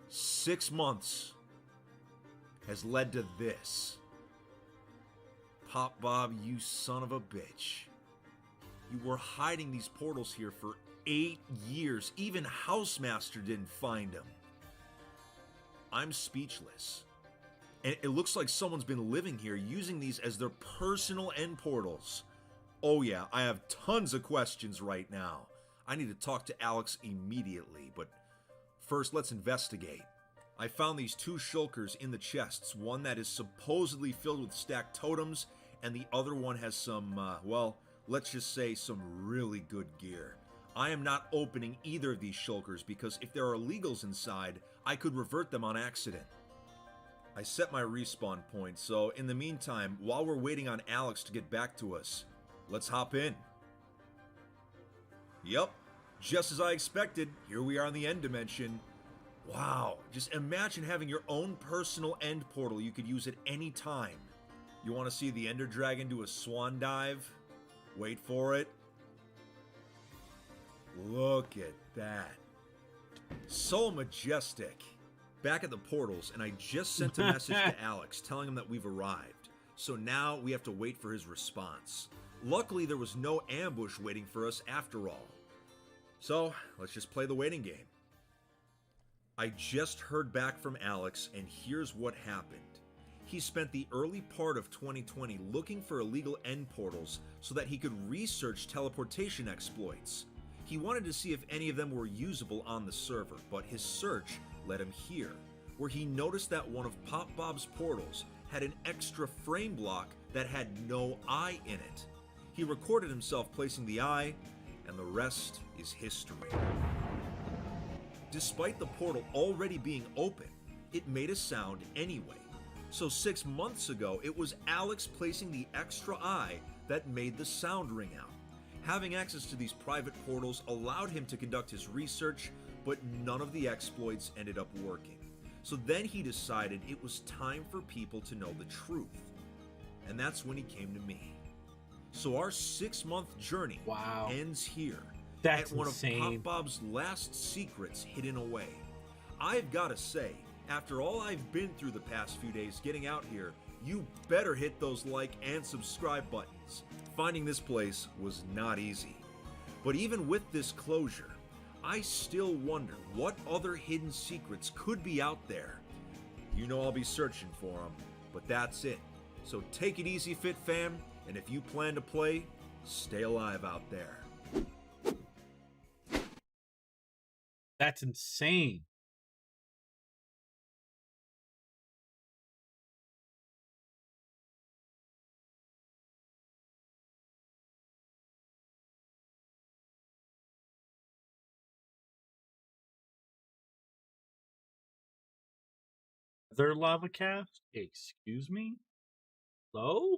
6 months has led to this. Pop Bob, you son of a bitch. You were hiding these portals here for 8 years. Even Housemaster didn't find them. I'm speechless. And it looks like someone's been living here using these as their personal end portals. Oh yeah, I have tons of questions right now. I need to talk to Alex immediately, but first let's investigate. I found these 2 shulkers in the chests, one that is supposedly filled with stacked totems, and the other one has some, well, let's just say some really good gear. I am not opening either of these shulkers because if there are illegals inside, I could revert them on accident. I set my respawn point, so in the meantime, while we're waiting on Alex to get back to us, let's hop in. Yep, just as I expected, here we are in the end dimension. Wow, just imagine having your own personal end portal you could use at any time. You want to see the Ender Dragon do a swan dive? Wait for it. Look at that. So majestic. Back at the portals, and I just sent a message to Alex telling him that we've arrived. So now we have to wait for his response. Luckily, there was no ambush waiting for us after all. So, let's just play the waiting game. I just heard back from Alex, and here's what happened. He spent the early part of 2020 looking for illegal end portals so that he could research teleportation exploits. He wanted to see if any of them were usable on the server, but his search led him here, where he noticed that one of Pop Bob's portals had an extra frame block that had no eye in it. He recorded himself placing the eye, and the rest is history. Despite the portal already being open, it made a sound anyway. So 6 months ago, it was Alex placing the extra eye that made the sound ring out. Having access to these private portals allowed him to conduct his research, but none of the exploits ended up working. So then he decided it was time for people to know the truth. And that's when he came to me. So our 6-month journey ends here. That's at one insane. of Pop Bob's last secrets hidden away. I've got to say, after all I've been through the past few days getting out here, you better hit those like and subscribe buttons. Finding this place was not easy. But even with this closure, I still wonder what other hidden secrets could be out there. You know I'll be searching for them, but that's it. So take it easy, Fit Fam, and if you plan to play, stay alive out there. That's insane. Their lava cast? Excuse me? Hello?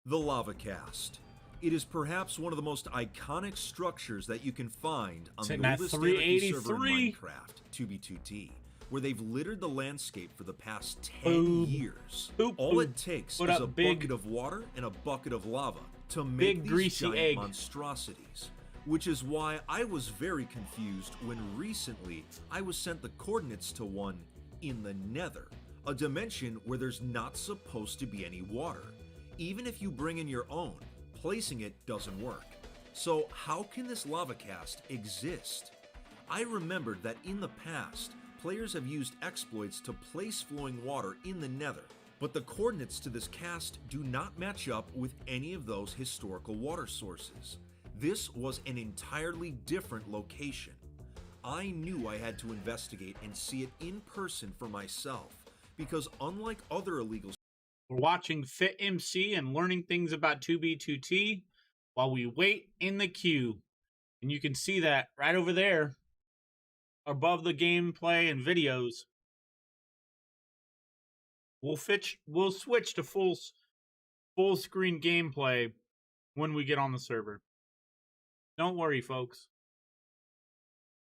The Lava Cast. It is perhaps one of the most iconic structures that you can find on the Sitting at oldest anarchy server in 383. Minecraft, 2B2T, where they've littered the landscape for the past 10 Boom. years. Boop, All boop. it takes Put is up a big- bucket of water and a bucket of lava to make Big these greasy giant egg. monstrosities. Which is why I was very confused when recently I was sent the coordinates to one in the Nether, a dimension where there's not supposed to be any water. Even if you bring in your own, placing it doesn't work. So how can this lava cast exist? I remembered that in the past, players have used exploits to place flowing water in the Nether, but the coordinates to this cast do not match up with any of those historical water sources. This was an entirely different location. I knew I had to investigate and see it in person for myself, because unlike other illegal... We're watching Fit MC and learning things about 2B2T while we wait in the queue. And you can see that right over there above the gameplay and videos. We'll switch to full screen gameplay when we get on the server. Don't worry, folks.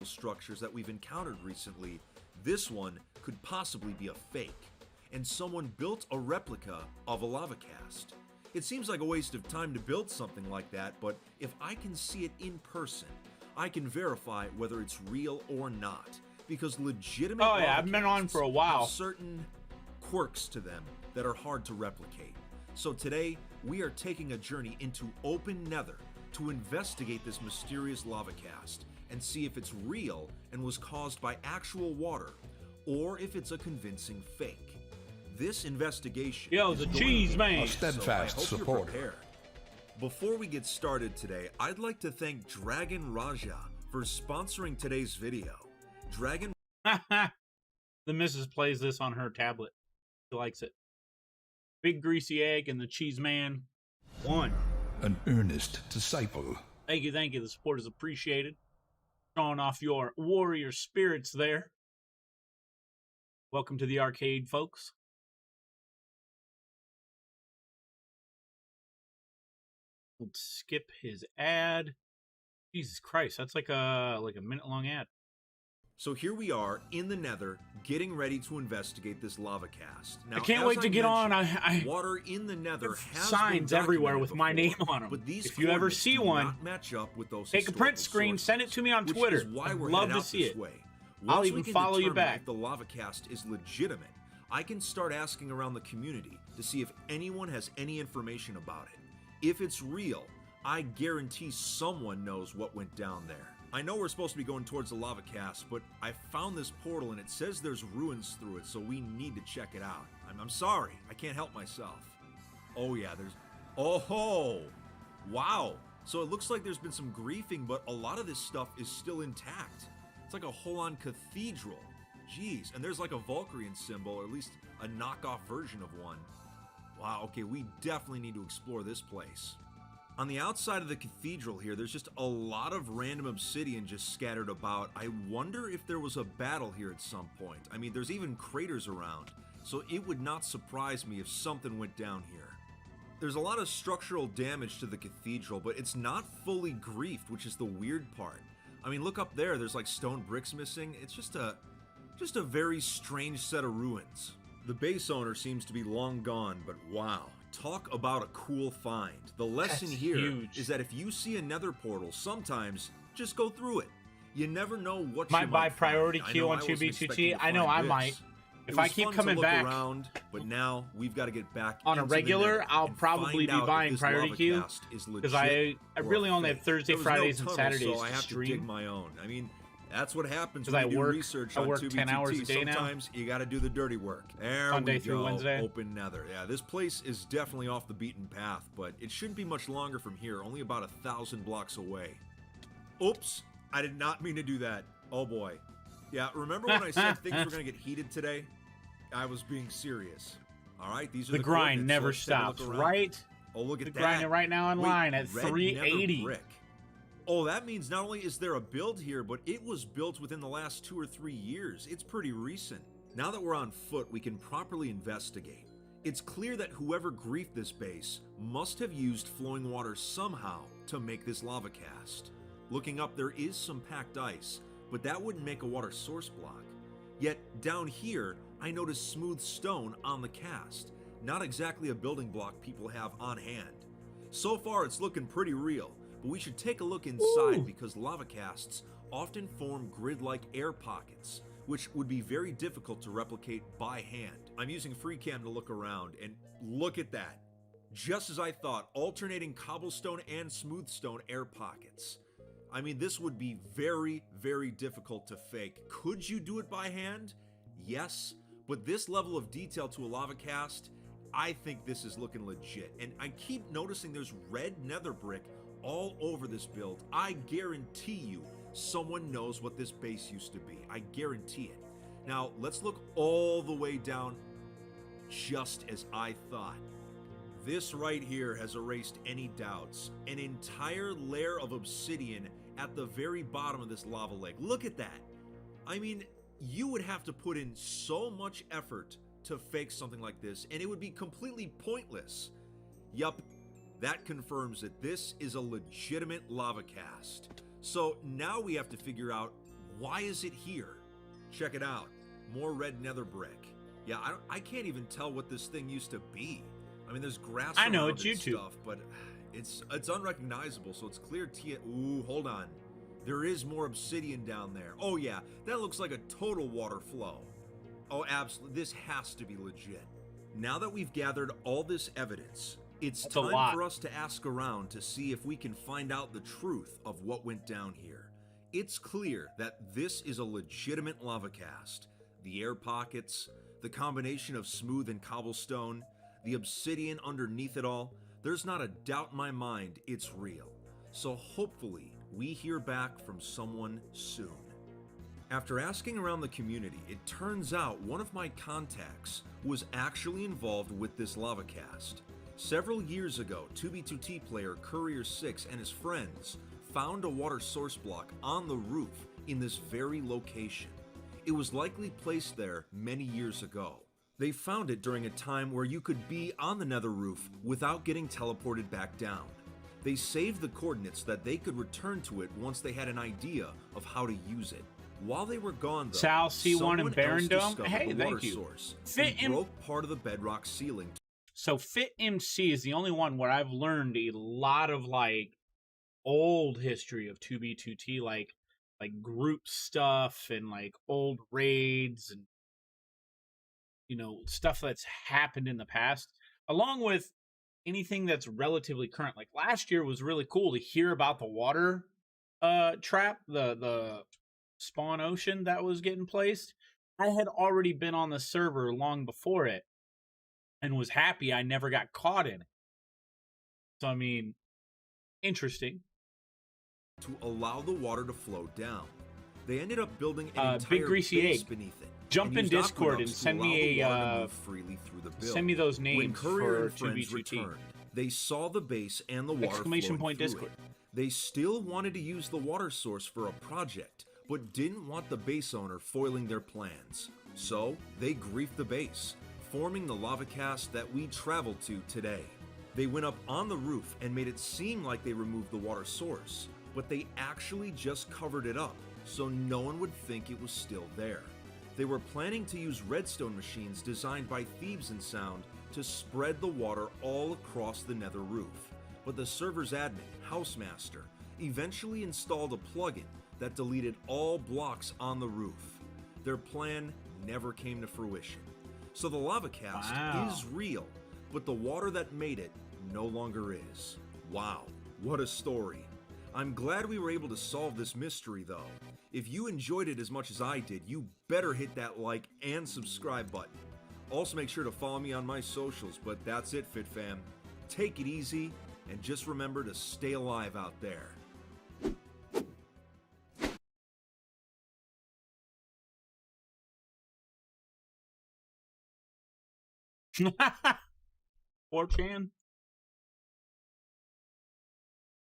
Structures that we've encountered recently, this one could possibly be a fake, and someone built a replica of a lava cast. It seems like a waste of time to build something like that, but if I can see it in person, I can verify whether it's real or not, because legitimate lava I've been on casts for a while. have certain quirks to them that are hard to replicate. So today, we are taking a journey into open Nether to investigate this mysterious lava cast and see if it's real and was caused by actual water, or if it's a convincing fake. This investigation Yo, is the going cheese to be man. A big, so I steadfast hope you're supporter. prepared. Before we get started today, I'd like to thank Dragon Raja for sponsoring today's video. Dragon The missus plays this on her tablet. She likes it. Big greasy egg and the cheese man won. An earnest disciple. Thank you. The support is appreciated. Showing off your warrior spirits there. Welcome to the arcade, folks. Let's skip his ad. Jesus Christ, that's like a minute-long ad. So here we are in the Nether, getting ready to investigate this lava cast. Now, I can't as wait to get on. mentioned, water in the Nether has signs been everywhere documented with my before, name on 'em. But these If you ever coordinates see do one, not match up with those take a print historical screen, send it sources, to me on which Twitter. is why I'd we're love headed to out see this it. way. I'll Once we even can follow you determine back. if the lava cast is legitimate, I can start asking around the community to see if anyone has any information about it. If it's real, I guarantee someone knows what went down there. I know we're supposed to be going towards the lava cast, but I found this portal and it says there's ruins through it, so we need to check it out. I'm sorry, I can't help myself. Oh yeah, oh, wow. So it looks like there's been some griefing, but a lot of this stuff is still intact. It's like a whole-on cathedral. Jeez, and there's like a Valkyrian symbol, or at least a knockoff version of one. Wow, okay, we definitely need to explore this place. On the outside of the cathedral here, there's just a lot of random obsidian just scattered about. I wonder if there was a battle here at some point. I mean, there's even craters around, so it would not surprise me if something went down here. There's a lot of structural damage to the cathedral, but it's not fully griefed, which is the weird part. I mean, look up there, there's like stone bricks missing. It's just a very strange set of ruins. The base owner seems to be long gone, but wow. Talk about a cool find. The lesson That's here huge. is that if you see a nether portal, sometimes just go through it. You never know what Might you buy might priority find. queue I on know I wasn't 2B2T. expecting to I know find I this. might. It If I was keep fun to coming look back around, but now we've got to get back on a into the regular, nether I'll and probably find be out if buying this priority lava queue, cast is because legit I or really a only have fake. Thursday, There was no Fridays, and tunnel, Saturdays so I to have to dig stream. my own. I mean, that's what happens 'Cause when I you do work- research I on work 2B2T. 10 hours a day now. Sometimes you got to do the dirty work. There Sunday we through go. Wednesday. Open nether. Yeah, this place is definitely off the beaten path, but it shouldn't be much longer from here. Only about 1,000 blocks away. Oops, I did not mean to do that. Oh boy. Yeah, remember when I said things were going to get heated today? I was being serious. All right, these are The the grind coordinates, so never let's take a look stops, around. right? Oh, look The at that. grinding right now online at red nether 380. brick. Oh, that means not only is there a build here, but it was built within the last 2 or 3 years. It's pretty recent. Now that we're on foot, we can properly investigate. It's clear that whoever griefed this base must have used flowing water somehow to make this lava cast. Looking up, there is some packed ice, but that wouldn't make a water source block. Yet down here, I notice smooth stone on the cast. Not exactly a building block people have on hand. So far, it's looking pretty real, but we should take a look inside because lava casts often form grid-like air pockets, which would be very difficult to replicate by hand. I'm using FreeCam to look around, and look at that. Just as I thought, alternating cobblestone and smoothstone air pockets. I mean, this would be very, very difficult to fake. Could you do it by hand? Yes, but this level of detail to a lava cast, I think this is looking legit. And I keep noticing there's red nether brick all over this build. I guarantee you someone knows what this base used to be. I guarantee it. Now, let's look all the way down, just as I thought. This right here has erased any doubts. An entire layer of obsidian at the very bottom of this lava lake. Look at that. I mean, you would have to put in so much effort to fake something like this, and it would be completely pointless. Yup, that confirms that this is a legitimate lava cast. So now we have to figure out, why is it here? Check it out. More red nether brick. Yeah, I can't even tell what this thing used to be. I mean, there's grass I know, around it's and YouTube. stuff, but it's unrecognizable, so it's clear Ooh, hold on. There is more obsidian down there. Oh yeah, that looks like a total water flow. Oh, absolutely. This has to be legit. Now that we've gathered all this evidence, it's That's a time lot. for us to ask around to see if we can find out the truth of what went down here. It's clear that this is a legitimate lava cast. The air pockets, the combination of smooth and cobblestone, the obsidian underneath it all, there's not a doubt in my mind it's real. So hopefully we hear back from someone soon. After asking around the community, it turns out one of my contacts was actually involved with this lava cast. Several years ago, 2B2T player Courier6 and his friends found a water source block on the roof in this very location. It was likely placed there many years ago. They found it during a time where you could be on the nether roof without getting teleported back down. They saved the coordinates so that they could return to it once they had an idea of how to use it. While they were gone, though, Sal C1 and someone else Barron Dome? discovered Hey, the thank water you. source Fit and in- broke part of the bedrock ceiling. So Fit MC is the only one where I've learned a lot of like old history of 2B2T, like group stuff and like old raids and stuff that's happened in the past, along with anything that's relatively current. Like last year was really cool to hear about the water trap, the spawn ocean that was getting placed. I had already been on the server long before it and was happy I never got caught in it. So I mean, interesting. To allow the water to flow down. They ended up building an Big entire Greasy base Egg. beneath it. Jump and in used Discord and aqueducts to send allow me the water to a move freely through the build. send me those When names Courier for and friends 2B2T. returned, they saw the base and the water Exclamation flowing point through Discord. it. They still wanted to use the water source for a project, but didn't want the base owner foiling their plans. So they griefed the base, forming the lava cast that we travel to today. They went up on the roof and made it seem like they removed the water source, but they actually just covered it up so no one would think it was still there. They were planning to use redstone machines designed by Thebes and Sound to spread the water all across the nether roof, but the server's admin, Housemaster, eventually installed a plugin that deleted all blocks on the roof. Their plan never came to fruition. So the lava cast is real, but the water that made it no longer is. Wow, what a story. I'm glad we were able to solve this mystery though. If you enjoyed it as much as I did, you better hit that like and subscribe button. Also make sure to follow me on my socials, but that's it, Fit Fam. Take it easy, and just remember to stay alive out there. Or Chan.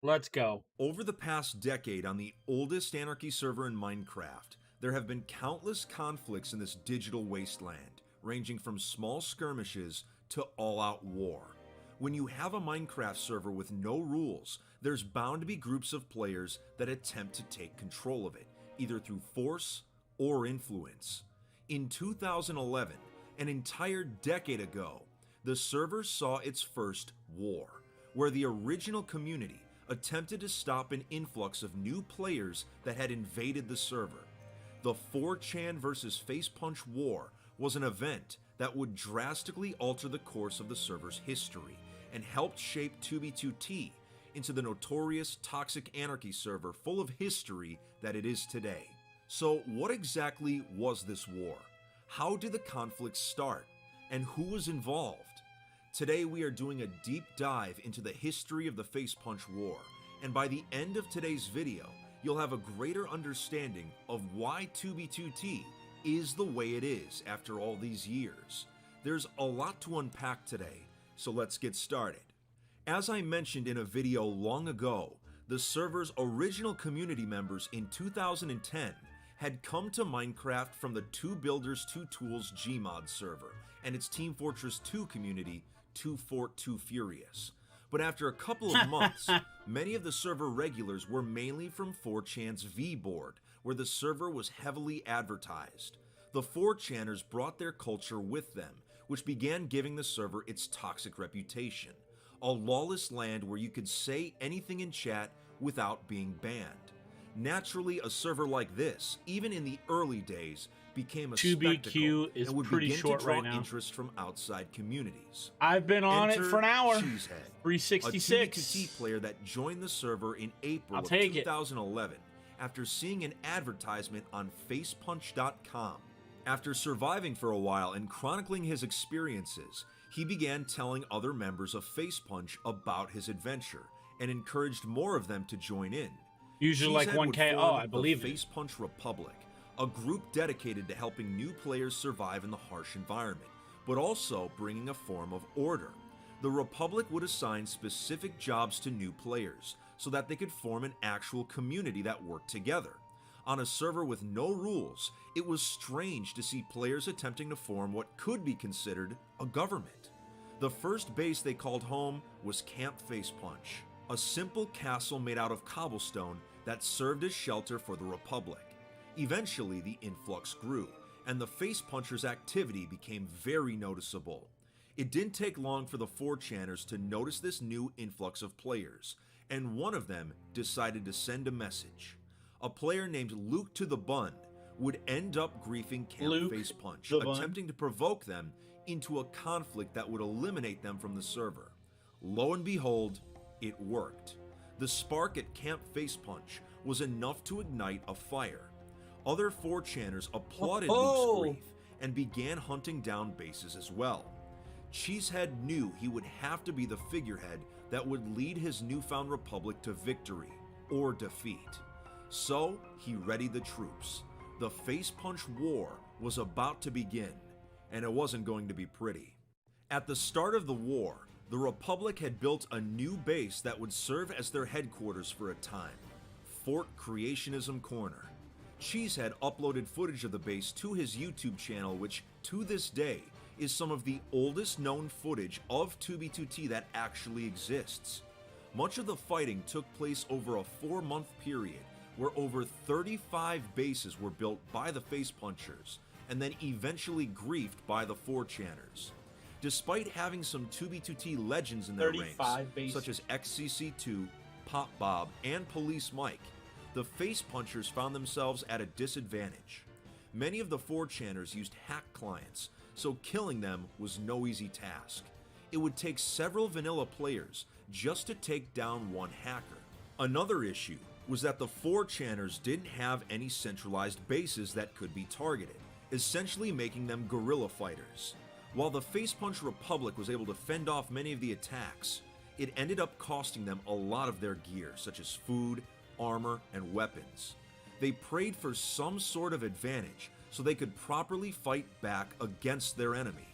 Let's go. Over the past decade on the oldest Anarchy server in Minecraft, there have been countless conflicts in this digital wasteland, ranging from small skirmishes to all-out war. When you have a Minecraft server with no rules, there's bound to be groups of players that attempt to take control of it, either through force or influence. In 2011, an entire decade ago, the server saw its first war, where the original community attempted to stop an influx of new players that had invaded the server. The 4chan versus Facepunch War was an event that would drastically alter the course of the server's history and helped shape 2B2T into the notorious toxic anarchy server full of history that it is today. So what exactly was this war? How did the conflict start? And who was involved? Today we are doing a deep dive into the history of the Facepunch War, and by the end of today's video, you'll have a greater understanding of why 2B2T is the way it is after all these years. There's a lot to unpack today, so let's get started. As I mentioned in a video long ago, the server's original community members in 2010 had come to Minecraft from the 2 Builders 2 Tools Gmod server and its Team Fortress 2 community, 2 Fort 2 Furious. But after a couple of months, many of the server regulars were mainly from 4chan's V board, where the server was heavily advertised. The 4chaners brought their culture with them, which began giving the server its toxic reputation. A lawless land where you could say anything in chat without being banned. Naturally, a server like this, even in the early days, became a 2BQ spectacle is and would pretty begin short to draw right now. interest from outside communities. I've been on it Enter for an hour. Cheesehead, 366. a 2B2T player that joined the server in April I'll of take it. 2011 after seeing an advertisement on facepunch.com. After surviving for a while and chronicling his experiences, he began telling other members of Facepunch about his adventure and encouraged more of them to join in. Usually like Cheesehead would 1K. form Oh, I believe the it. Facepunch Republic, a group dedicated to helping new players survive in the harsh environment, but also bringing a form of order. The Republic would assign specific jobs to new players so that they could form an actual community that worked together. On a server with no rules, it was strange to see players attempting to form what could be considered a government. The first base they called home was Camp Facepunch, a simple castle made out of cobblestone that served as shelter for the Republic. Eventually, the influx grew, and the Facepunchers' activity became very noticeable. It didn't take long for the 4chaners to notice this new influx of players, and one of them decided to send a message. A player named Luke to the Bun would end up griefing Camp Luke Facepunch, the Bun. attempting to provoke them into a conflict that would eliminate them from the server. Lo and behold, it worked. The spark at Camp Facepunch was enough to ignite a fire. Other 4chaners applauded Luke's grief and began hunting down bases as well. Cheesehead knew he would have to be the figurehead that would lead his newfound republic to victory or defeat. So he readied the troops. The Facepunch War was about to begin, and it wasn't going to be pretty. At the start of the war, the Republic had built a new base that would serve as their headquarters for a time, Fort Creationism Corner. Cheesehead uploaded footage of the base to his YouTube channel, which to this day is some of the oldest known footage of 2B2T that actually exists. Much of the fighting took place over a 4-month period where over 35 bases were built by the Face Punchers and then eventually griefed by the 4chaners. Despite having some 2B2T legends in their ranks, such as XCC2, Pop Bob, and Police Mike, the Face Punchers found themselves at a disadvantage. Many of the 4chaners used hack clients, so killing them was no easy task. It would take several vanilla players just to take down one hacker. Another issue was that the 4chaners didn't have any centralized bases that could be targeted, essentially making them guerrilla fighters. While the Face Punch Republic was able to fend off many of the attacks, it ended up costing them a lot of their gear, such as food, armor, and weapons. They prayed for some sort of advantage so they could properly fight back against their enemy.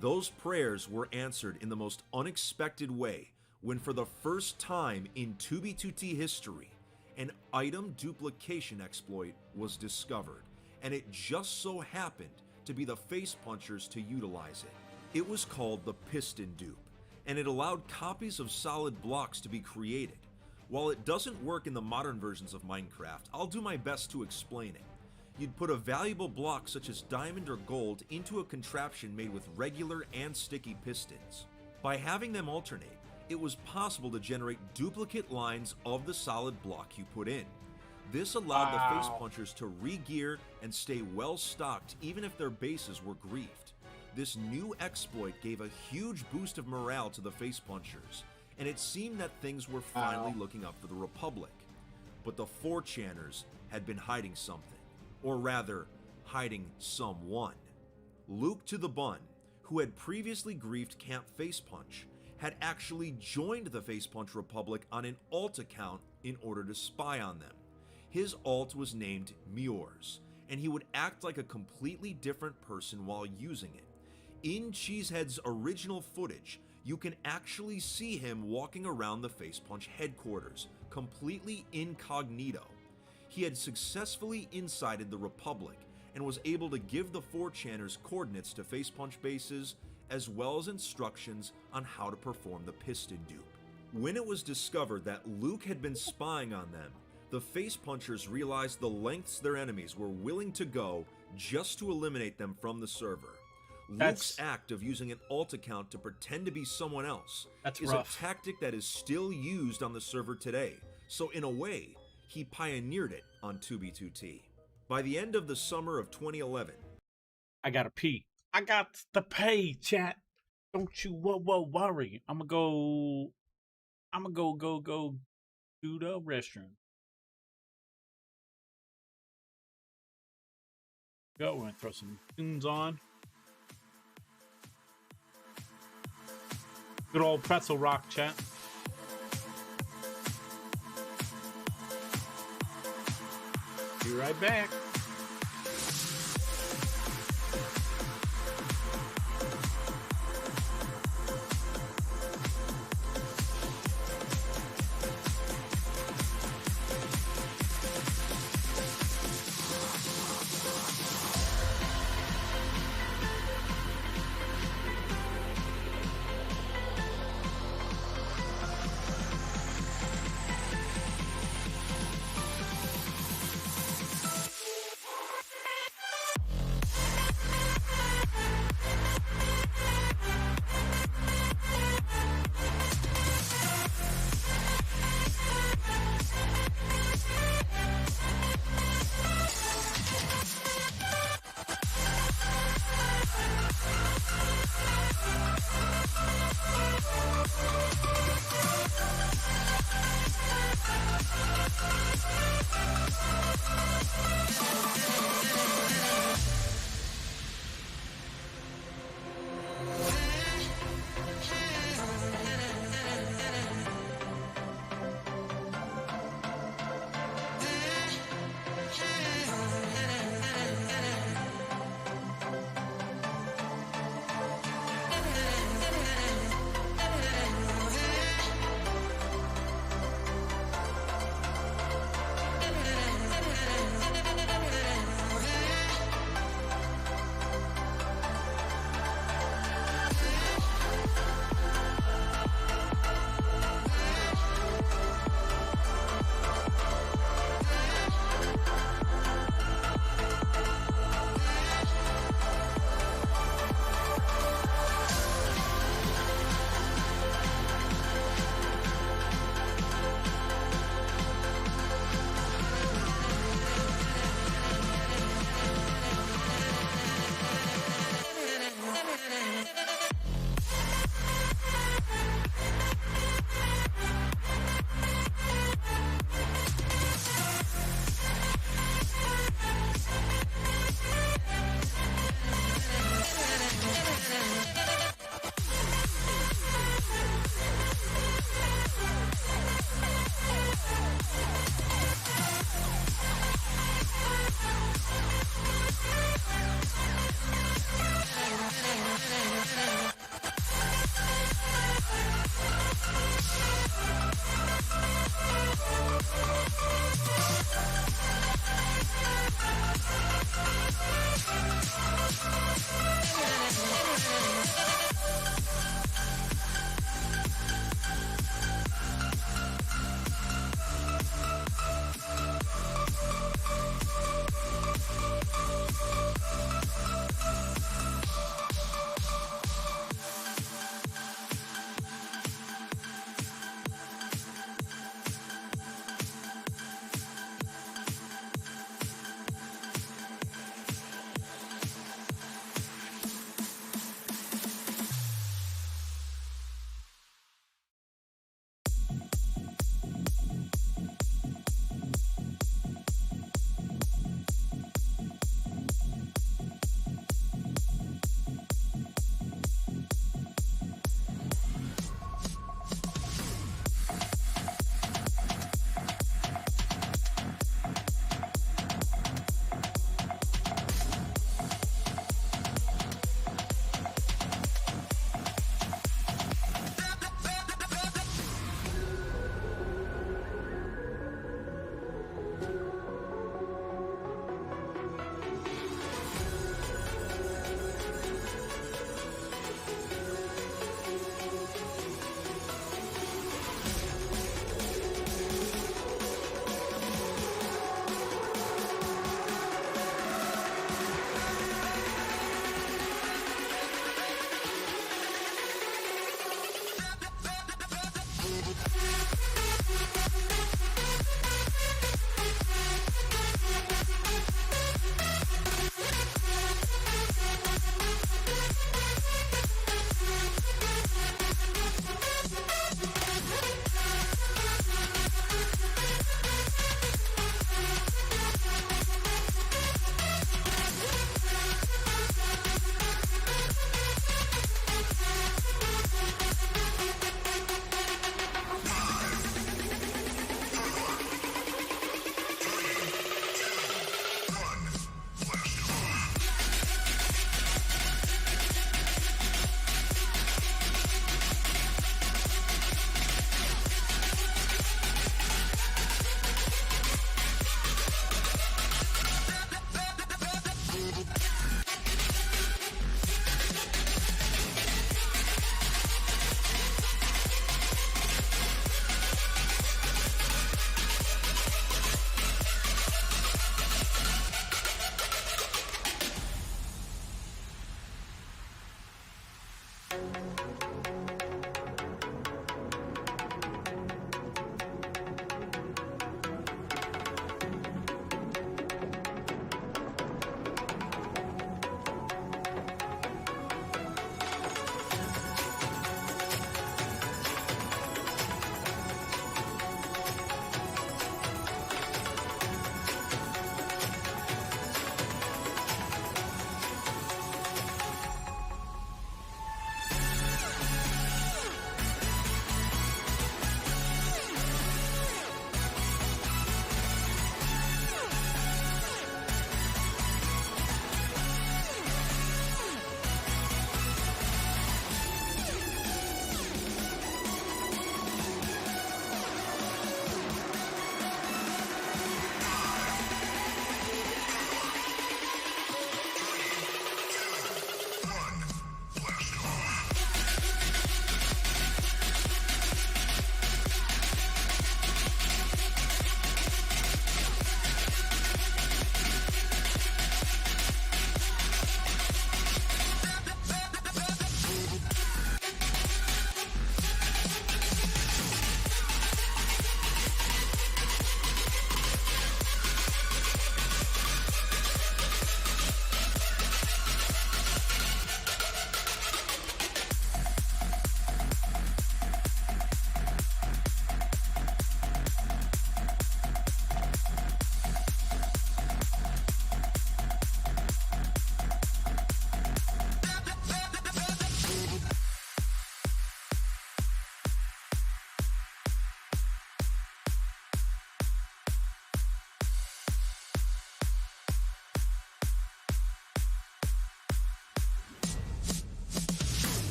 Those prayers were answered in the most unexpected way when, for the first time in 2B2T history, an item duplication exploit was discovered, and it just so happened to be the Face Punchers to utilize it. It was called the Piston Dupe, and it allowed copies of solid blocks to be created. While it doesn't work in the modern versions of Minecraft, I'll do my best to explain it. You'd put a valuable block such as diamond or gold into a contraption made with regular and sticky pistons. By having them alternate, it was possible to generate duplicate lines of the solid block you put in. This allowed the Face Punchers to re-gear and stay well stocked even if their bases were griefed. This new exploit gave a huge boost of morale to the Face Punchers, and it seemed that things were finally looking up for the Republic. But the 4chaners had been hiding something, or rather, hiding someone. Luke to the Bun, who had previously griefed Camp Face Punch, had actually joined the Face Punch Republic on an alt account in order to spy on them. His alt was named Muors, and he would act like a completely different person while using it. In Cheesehead's original footage, you can actually see him walking around the Face Punch headquarters, completely incognito. He had successfully incited the Republic and was able to give the 4chaners coordinates to Face Punch bases, as well as instructions on how to perform the Piston Dupe. When it was discovered that Luke had been spying on them, the Face Punchers realized the lengths their enemies were willing to go just to eliminate them from the server. Luke's act of using an alt account to pretend to be someone else is a tactic that is still used on the server today, so in a way, he pioneered it on 2B2T. By the end of the summer of 2011... I gotta pee. I got to pay, chat. Don't you worry. I'm gonna go to the restroom. Go, we're gonna throw some tunes on. Good old pretzel rock, chat. Be right back.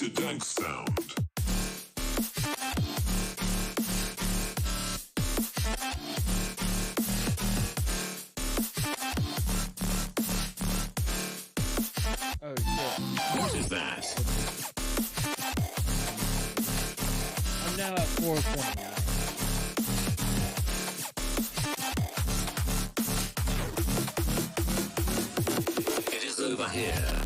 What a dank sound. Oh shit. What is that? I'm now at 420. It is over here.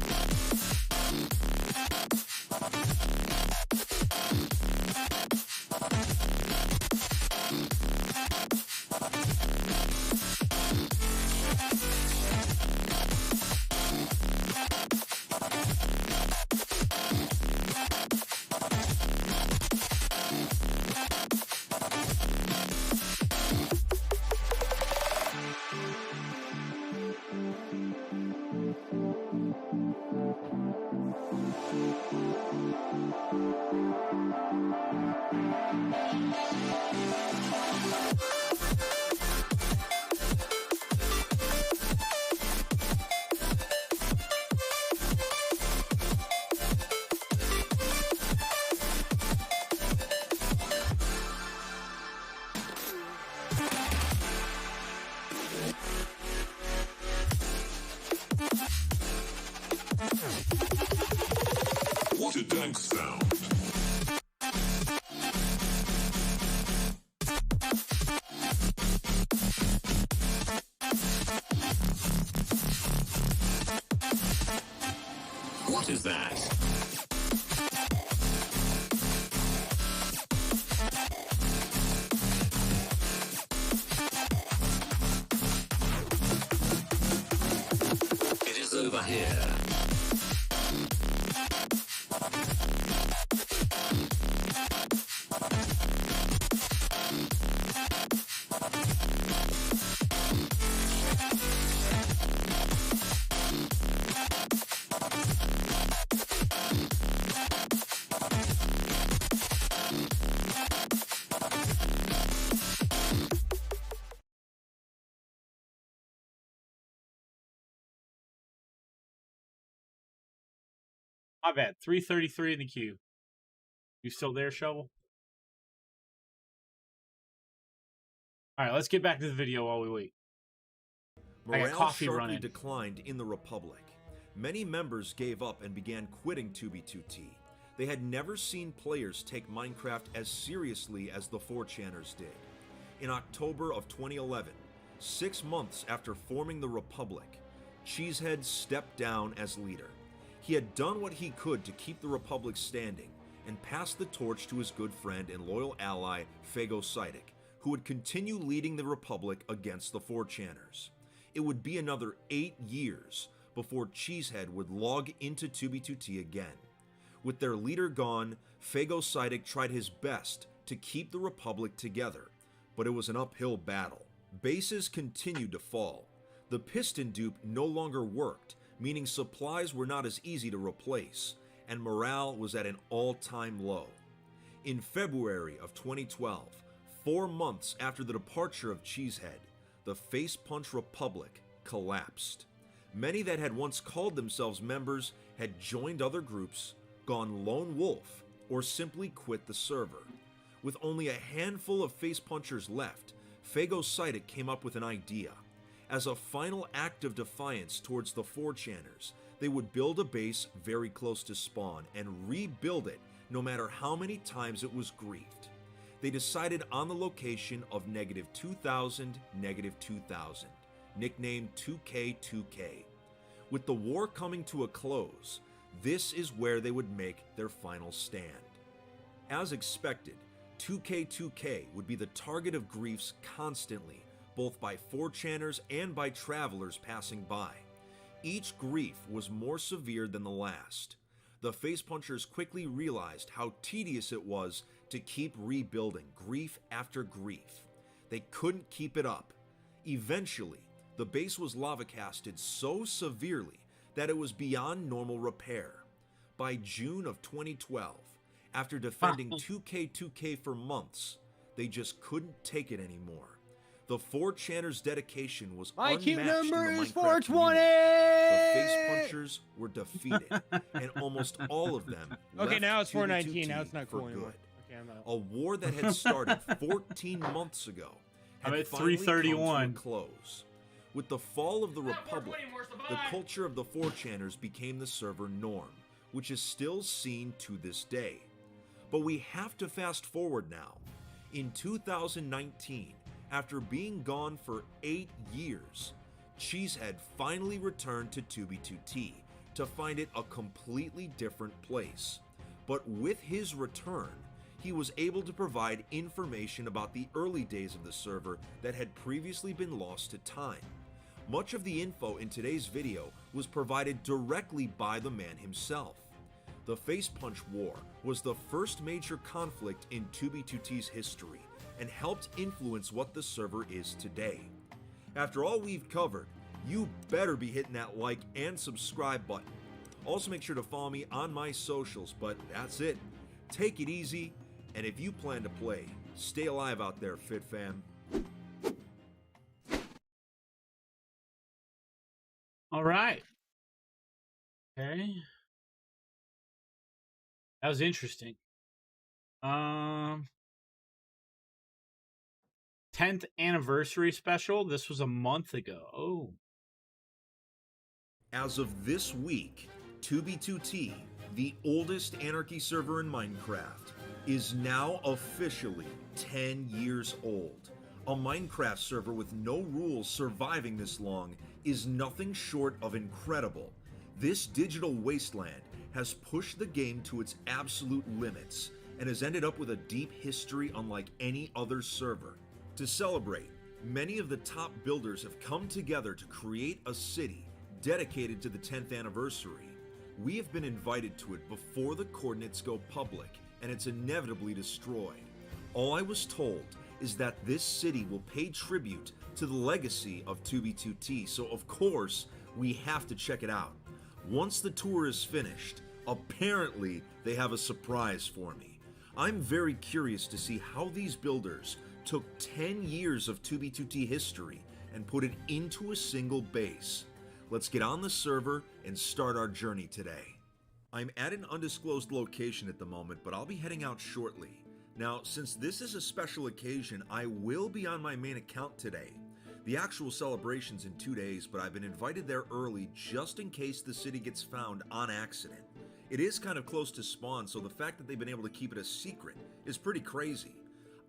What a dank sound. What is that? It is over here. My bad. 333 in the queue. You still there, Shovel? All right, let's get back to the video while we wait. I got Morale coffee sharply running. declined in the Republic. Many members gave up and began quitting 2B2T. They had never seen players take Minecraft as seriously as the 4chaners did. In October of 2011, 6 months after forming the Republic, Cheesehead stepped down as leader. He had done what he could to keep the Republic standing and passed the torch to his good friend and loyal ally, Phagocytic, who would continue leading the Republic against the 4chaners. It would be another 8 years before Cheesehead would log into 2B2T again. With their leader gone, Phagocytic tried his best to keep the Republic together, but it was an uphill battle. Bases continued to fall. The piston dupe no longer worked, meaning supplies were not as easy to replace, and morale was at an all-time low. In February of 2012, 4 months after the departure of Cheesehead, the Face Punch Republic collapsed. Many that had once called themselves members had joined other groups, gone lone wolf, or simply quit the server. With only a handful of Face Punchers left, Phagocytic came up with an idea. As a final act of defiance towards the 4chaners, they would build a base very close to spawn and rebuild it no matter how many times it was griefed. They decided on the location of -2000, -2000, nicknamed 2K2K. With the war coming to a close, this is where they would make their final stand. As expected, 2K2K would be the target of griefs constantly, both by 4chaners and by travelers passing by. Each grief was more severe than the last. The Face Punchers quickly realized how tedious it was to keep rebuilding grief after grief. They couldn't keep it up. Eventually, the base was lava-casted so severely that it was beyond normal repair. By June of 2012, after defending 2K2K for months, they just couldn't take it anymore. The 4chaners' dedication was My cute unmatched in number the is Minecraft 420. community. The face punchers were defeated, and almost all of them Okay, left now it's 2B2T 419. Now it's not for cool anymore. good. Okay, I'm out. A war that had started 14 months ago I'm had at finally come to a 331. close. With the fall of the Republic, the culture of the 4chaners became the server norm, which is still seen to this day. But we have to fast forward now. In 2019, after being gone for 8 years, Cheesehead finally returned to 2B2T to find it a completely different place. But with his return, he was able to provide information about the early days of the server that had previously been lost to time. Much of the info in today's video was provided directly by the man himself. The Face Punch War was the first major conflict in 2B2T's history and helped influence what the server is today. After all we've covered, you better be hitting that like and subscribe button. Also make sure to follow me on my socials, but that's it. Take it easy, and if you plan to play, stay alive out there, Fit Fam. All right. Okay. That was interesting. 10th anniversary special. This was a month ago. Oh. As of this week, 2B2T, the oldest Anarchy server in Minecraft, is now officially 10 years old. A Minecraft server with no rules surviving this long is nothing short of incredible. This digital wasteland has pushed the game to its absolute limits and has ended up with a deep history unlike any other server. To celebrate, many of the top builders have come together to create a city dedicated to the 10th anniversary. We have been invited to it before the coordinates go public and it's inevitably destroyed. All I was told is that this city will pay tribute to the legacy of 2B2T, so of course we have to check it out. Once the tour is finished, apparently they have a surprise for me. I'm very curious to see how these builders took 10 years of 2B2T history and put it into a single base. Let's get on the server and start our journey today. I'm at an undisclosed location at the moment, but I'll be heading out shortly. Now, since this is a special occasion, I will be on my main account today. The actual celebration's in 2 days, but I've been invited there early just in case the city gets found on accident. It is kind of close to spawn, so the fact that they've been able to keep it a secret is pretty crazy.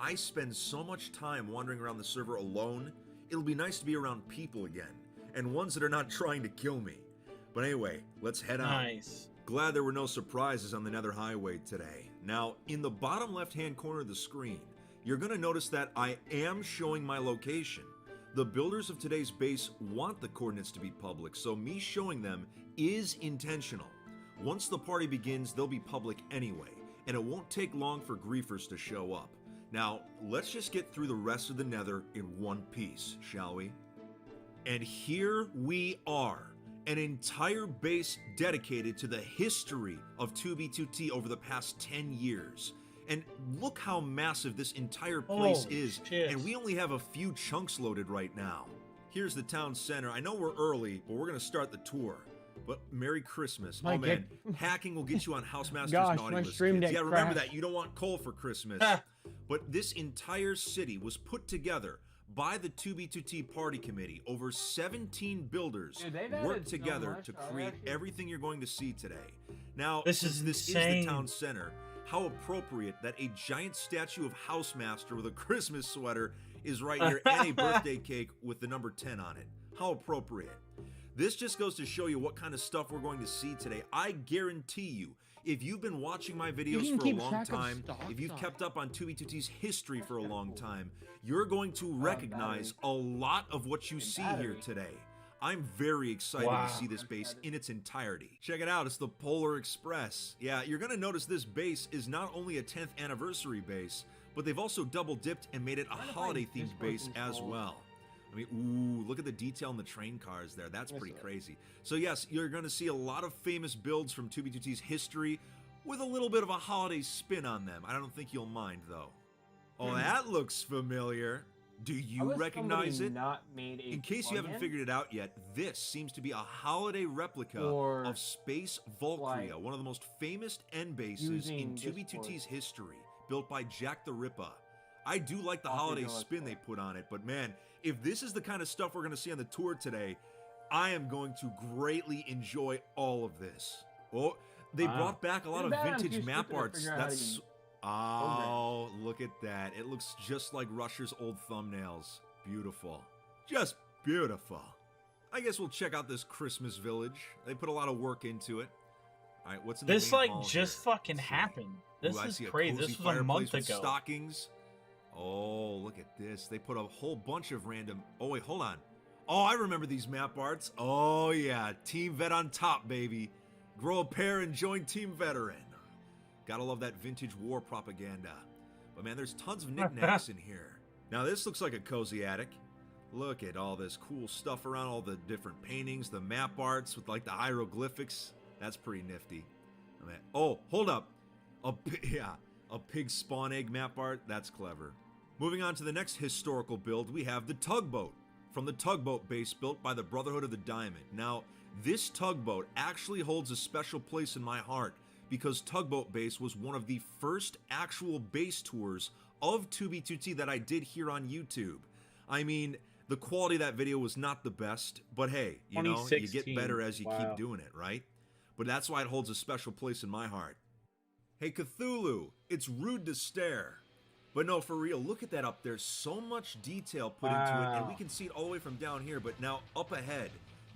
I spend so much time wandering around the server alone, it'll be nice to be around people again, and ones that are not trying to kill me. But anyway, let's head out. Nice. Glad there were no surprises on the Nether Highway today. Now, in the bottom left-hand corner of the screen, you're going to notice that I am showing my location. The builders of today's base want the coordinates to be public, so me showing them is intentional. Once the party begins, they'll be public anyway, and it won't take long for griefers to show up. Now, let's just get through the rest of the Nether in one piece, shall we? And here we are, an entire base dedicated to the history of 2B2T over the past 10 years. And look how massive this entire place is, and we only have a few chunks loaded right now. Here's the town center. I know we're early, but we're gonna start the tour. But Merry Christmas. Oh man, hacking will get you on Housemaster's naughty list, kids. Yeah, remember that. You don't want coal for Christmas. But this entire city was put together by the 2B2T party committee. Over 17 builders worked together to create everything you're going to see today. Now, This is this is the town center, how appropriate that a giant statue of Housemaster with a Christmas sweater is right here and a birthday cake with the number 10 on it. How appropriate. This just goes to show you what kind of stuff we're going to see today. I guarantee you, if you've been watching my videos for a long time, if you've kept up on 2B2T's history for a long time, you're going to recognize a lot of what you see here today. I'm very excited to see this base in its entirety. Check it out, it's the Polar Express. Yeah, you're gonna notice this base is not only a 10th anniversary base, but they've also double dipped and made it a holiday themed base as well. I mean, ooh, look at the detail in the train cars there. That's pretty crazy. So yes, you're gonna see a lot of famous builds from 2B2T's history with a little bit of a holiday spin on them. I don't think you'll mind though. Oh, that looks familiar. Do How you has recognize somebody it? not made a In case you haven't plugin figured it out yet, this seems to be a holiday replica for, of Space Valkyria, like, one of the most famous end bases in using 2B2T's history, built by Jack the Ripper. I do like the Off holiday your door, spin they put on it, but man, if this is the kind of stuff we're going to see on the tour today, I am going to greatly enjoy all of this. Oh, they Wow. brought back a lot Too of bad I'm vintage too map stupid to arts. figure out how to That's use oh, look at that. It looks just like Rusher's old thumbnails. Beautiful. Just beautiful. I guess we'll check out this Christmas village. They put a lot of work into it. All right, what's in the This main like hall just here? fucking Let's see. happened. This Ooh, I is see a crazy. cozy This was a fireplace month with ago. stockings. Oh, look at this. They put a whole bunch of random... Oh, wait, hold on. Oh, I remember these map arts. Oh, yeah. Team Vet on top, baby. Grow a pair and join Team Veteran. Gotta love that vintage war propaganda. But man, there's tons of knickknacks in here. Now, this looks like a cozy attic. Look at all this cool stuff around, all the different paintings, the map arts with like the hieroglyphics. That's pretty nifty. I mean, oh, hold up. A pig spawn egg map art. That's clever. Moving on to the next historical build, we have the tugboat from the tugboat base built by the Brotherhood of the Diamond. Now, this tugboat actually holds a special place in my heart because Tugboat Base was one of the first actual base tours of 2B2T that I did here on YouTube. I mean, the quality of that video was not the best, but hey, you know, you get better as you keep doing it, right? But that's why it holds a special place in my heart. Hey, Cthulhu, it's rude to stare. But no, for real, look at that up there. So much detail put into it, and we can see it all the way from down here, but now up ahead,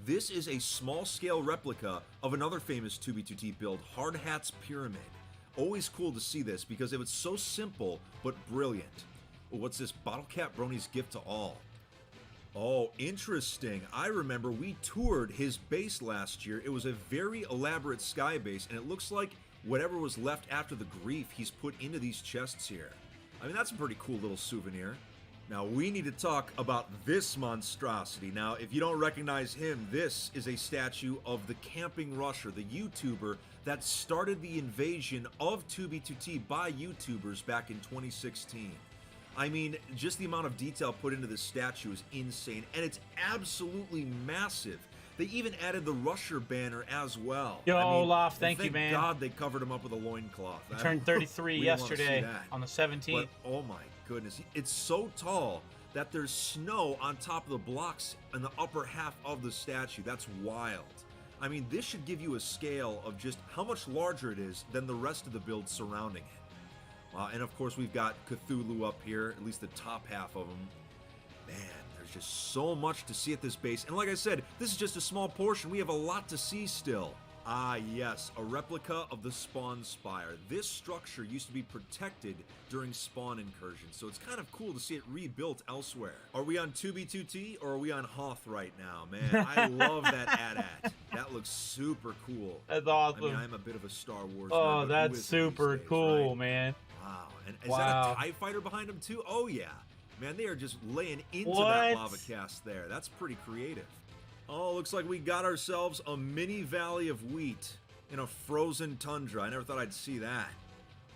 this is a small-scale replica of another famous 2B2T build, Hard Hat's Pyramid. Always cool to see this, because it was so simple, but brilliant. Oh, what's this? Bottle Cap Brony's gift to all. Oh, interesting. I remember we toured his base last year. It was a very elaborate sky base, and it looks like whatever was left after the grief he's put into these chests here. I mean, that's a pretty cool little souvenir. Now, we need to talk about this monstrosity. Now, if you don't recognize him, this is a statue of the Camping Rusher, the YouTuber that started the invasion of 2B2T by YouTubers back in 2016. I mean, just the amount of detail put into this statue is insane, and it's absolutely massive. They even added the Rusher banner as well. Yo, I mean, Olaf, thank you, man. Thank God they covered him up with a loincloth. I turned 33 we didn't wanna see yesterday that. on the 17th. But, oh my goodness, it's so tall that there's snow on top of the blocks in the upper half of the statue. That's wild. I mean, this should give you a scale of just how much larger it is than the rest of the build surrounding it. And of course, we've got Cthulhu up here, at least the top half of him. Man, there's just so much to see at this base. And like I said, this is just a small portion. We have a lot to see still. Ah, yes, a replica of the Spawn Spire. This structure used to be protected during Spawn incursions, so it's kind of cool to see it rebuilt elsewhere. Are we on 2B2T or are we on Hoth right now? Man, I love that AT-AT. That looks super cool. That's awesome. I mean, I'm a bit of a Star Wars Oh, man, but who that's isn't super these days, cool, right? man. Wow, and is Wow. that a TIE fighter behind him too? Oh yeah. Man, they are just laying into What? that lava cast there. That's pretty creative. Oh, looks like we got ourselves a mini valley of wheat in a frozen tundra. I never thought I'd see that.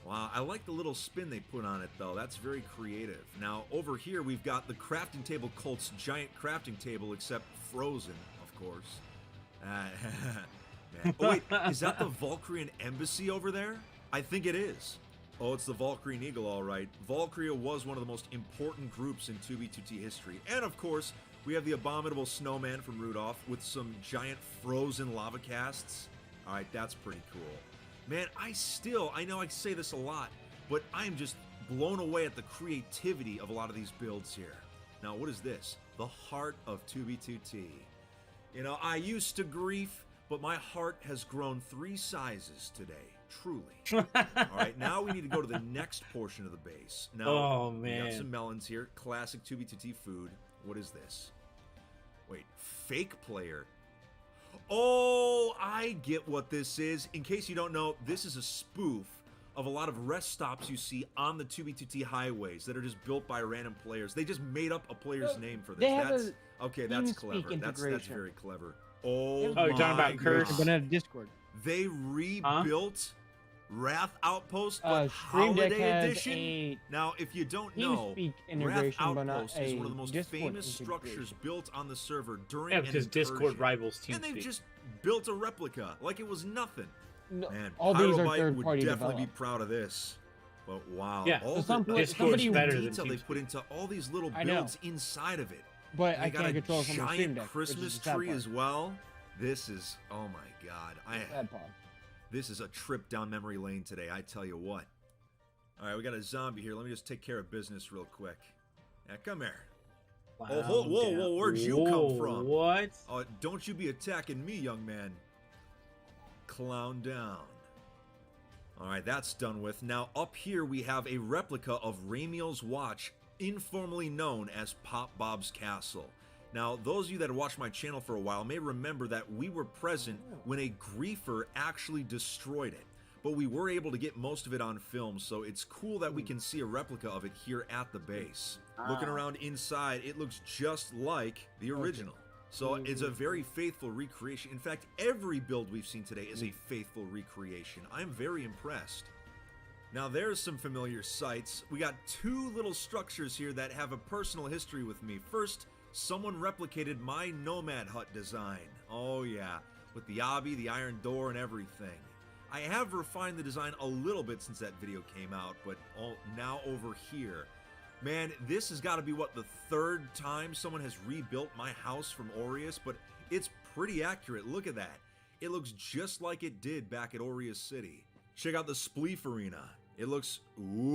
Wow, I like the little spin they put on it though. That's very creative. Now, over here we've got the crafting table cult's giant crafting table, except frozen, of course. Man. Oh wait, is that the Valkyrian embassy over there? I think it is. Oh, it's the Valkyrian Eagle, all right. Valkyria was one of the most important groups in 2B2T history. And of course, we have the abominable snowman from Rudolph with some giant frozen lava casts. All right, that's pretty cool. Man, I know I say this a lot, but I'm just blown away at the creativity of a lot of these builds here. Now, what is this? The heart of 2B2T. You know, I used to grief, but my heart has grown 3 sizes today. Truly. All right, now we need to go to the next portion of the base. Now, Oh, we got man. some melons here. Classic 2B2T food. What is this? Wait, fake player. Oh, I get what this is. In case you don't know, this is a spoof of a lot of rest stops you see on the 2B2T highways that are just built by random players. They just made up a player's name for this. They have That's a that's TeamSpeak clever. That's integration. very clever. They Oh, have Oh, you're talking my about Curse? goodness. Banana Discord. They rebuilt Wrath Outpost, but Stream Deck Holiday has Edition. a Now, if you don't know, TeamSpeak Wrath integration, but not Outpost is one of a the most Discord famous integration. structures built on the server during Yeah, an because Discord incursion. rivals And they've TeamSpeak. just built a replica like it was nothing. No, Man, all these are Pyrobyte would third-party definitely be developed. proud of this. But wow, Yeah, all So some the pla- Discord's somebody- better than detail they TeamSpeak. put into all these little I know. builds inside of it. But And I they got can't a control it from the Stream giant Deck, which is Christmas the sad tree part. as well. This is, oh my god, Sad part. this is a trip down memory lane today, I tell you what. All right, we got a zombie here. Let me just take care of business real quick. Yeah, come here. Oh, whoa, where'd you come from? What? Oh, don't you be attacking me, young man. Clown down. All right, that's done with. Now, up here we have a replica of Ramiel's watch, informally known as Pop Bob's Castle. Now, those of you that have watched my channel for a while may remember that we were present when a griefer actually destroyed it. But we were able to get most of it on film, so it's cool that we can see a replica of it here at the base. Looking around inside, it looks just like the original. So it's a very faithful recreation. In fact, every build we've seen today is a faithful recreation. I'm very impressed. Now there's some familiar sights. We got two little structures here that have a personal history with me. First, someone replicated my Nomad hut design. Oh yeah, with the obby, the iron door, and everything. I have refined the design a little bit since that video came out, but now over here. Man, this has got to be, what, the third time someone has rebuilt my house from Aureus, but it's pretty accurate. Look at that. It looks just like it did back at Aureus City. Check out the Spleef Arena. It looks,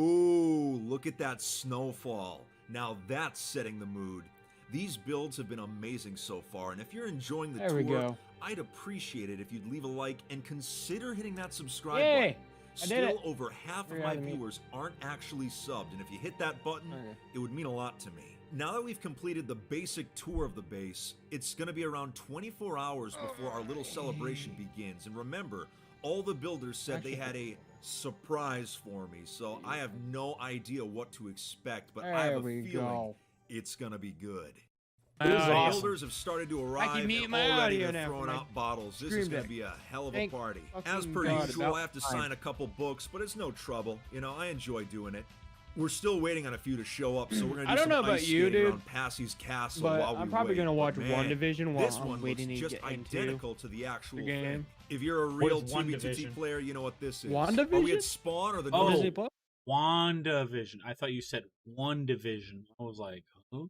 ooh, look at that snowfall. Now that's setting the mood. These builds have been amazing so far, and if you're enjoying the There we tour, go. I'd appreciate it if you'd leave a like and consider hitting that subscribe Yay! button. I did it. Still, over half of Figured my out to me. viewers aren't actually subbed, and if you hit that button, Okay. it would mean a lot to me. Now that we've completed the basic tour of the base, it's going to be around 24 hours before our little celebration begins. And remember, all the builders said they had a surprise for me, so I have no idea what to expect, but I have a There we feeling go. it's going to be good. It was The awesome. builders have started to arrive mute and my already audio they're now throwing for my out bottles. This Stream is going to Deck. be a hell of a Thank party. fucking As per God, usual, about I have to time. sign a couple books, but it's no trouble. You know, I enjoy doing it. We're still waiting on a few to show up, so we're going to do I don't some know about ice you, skating dude, around Passie's castle but while we I'm probably wait. gonna watch But man, WandaVision while this I'm one waiting looks to just get into identical to the actual the game. thing. If you're a What real is 2v2t WandaVision? player, you know what this is. WandaVision? Are we at Spawn or the Oh. new Disney Plus? WandaVision. I thought you said one division. I was like, who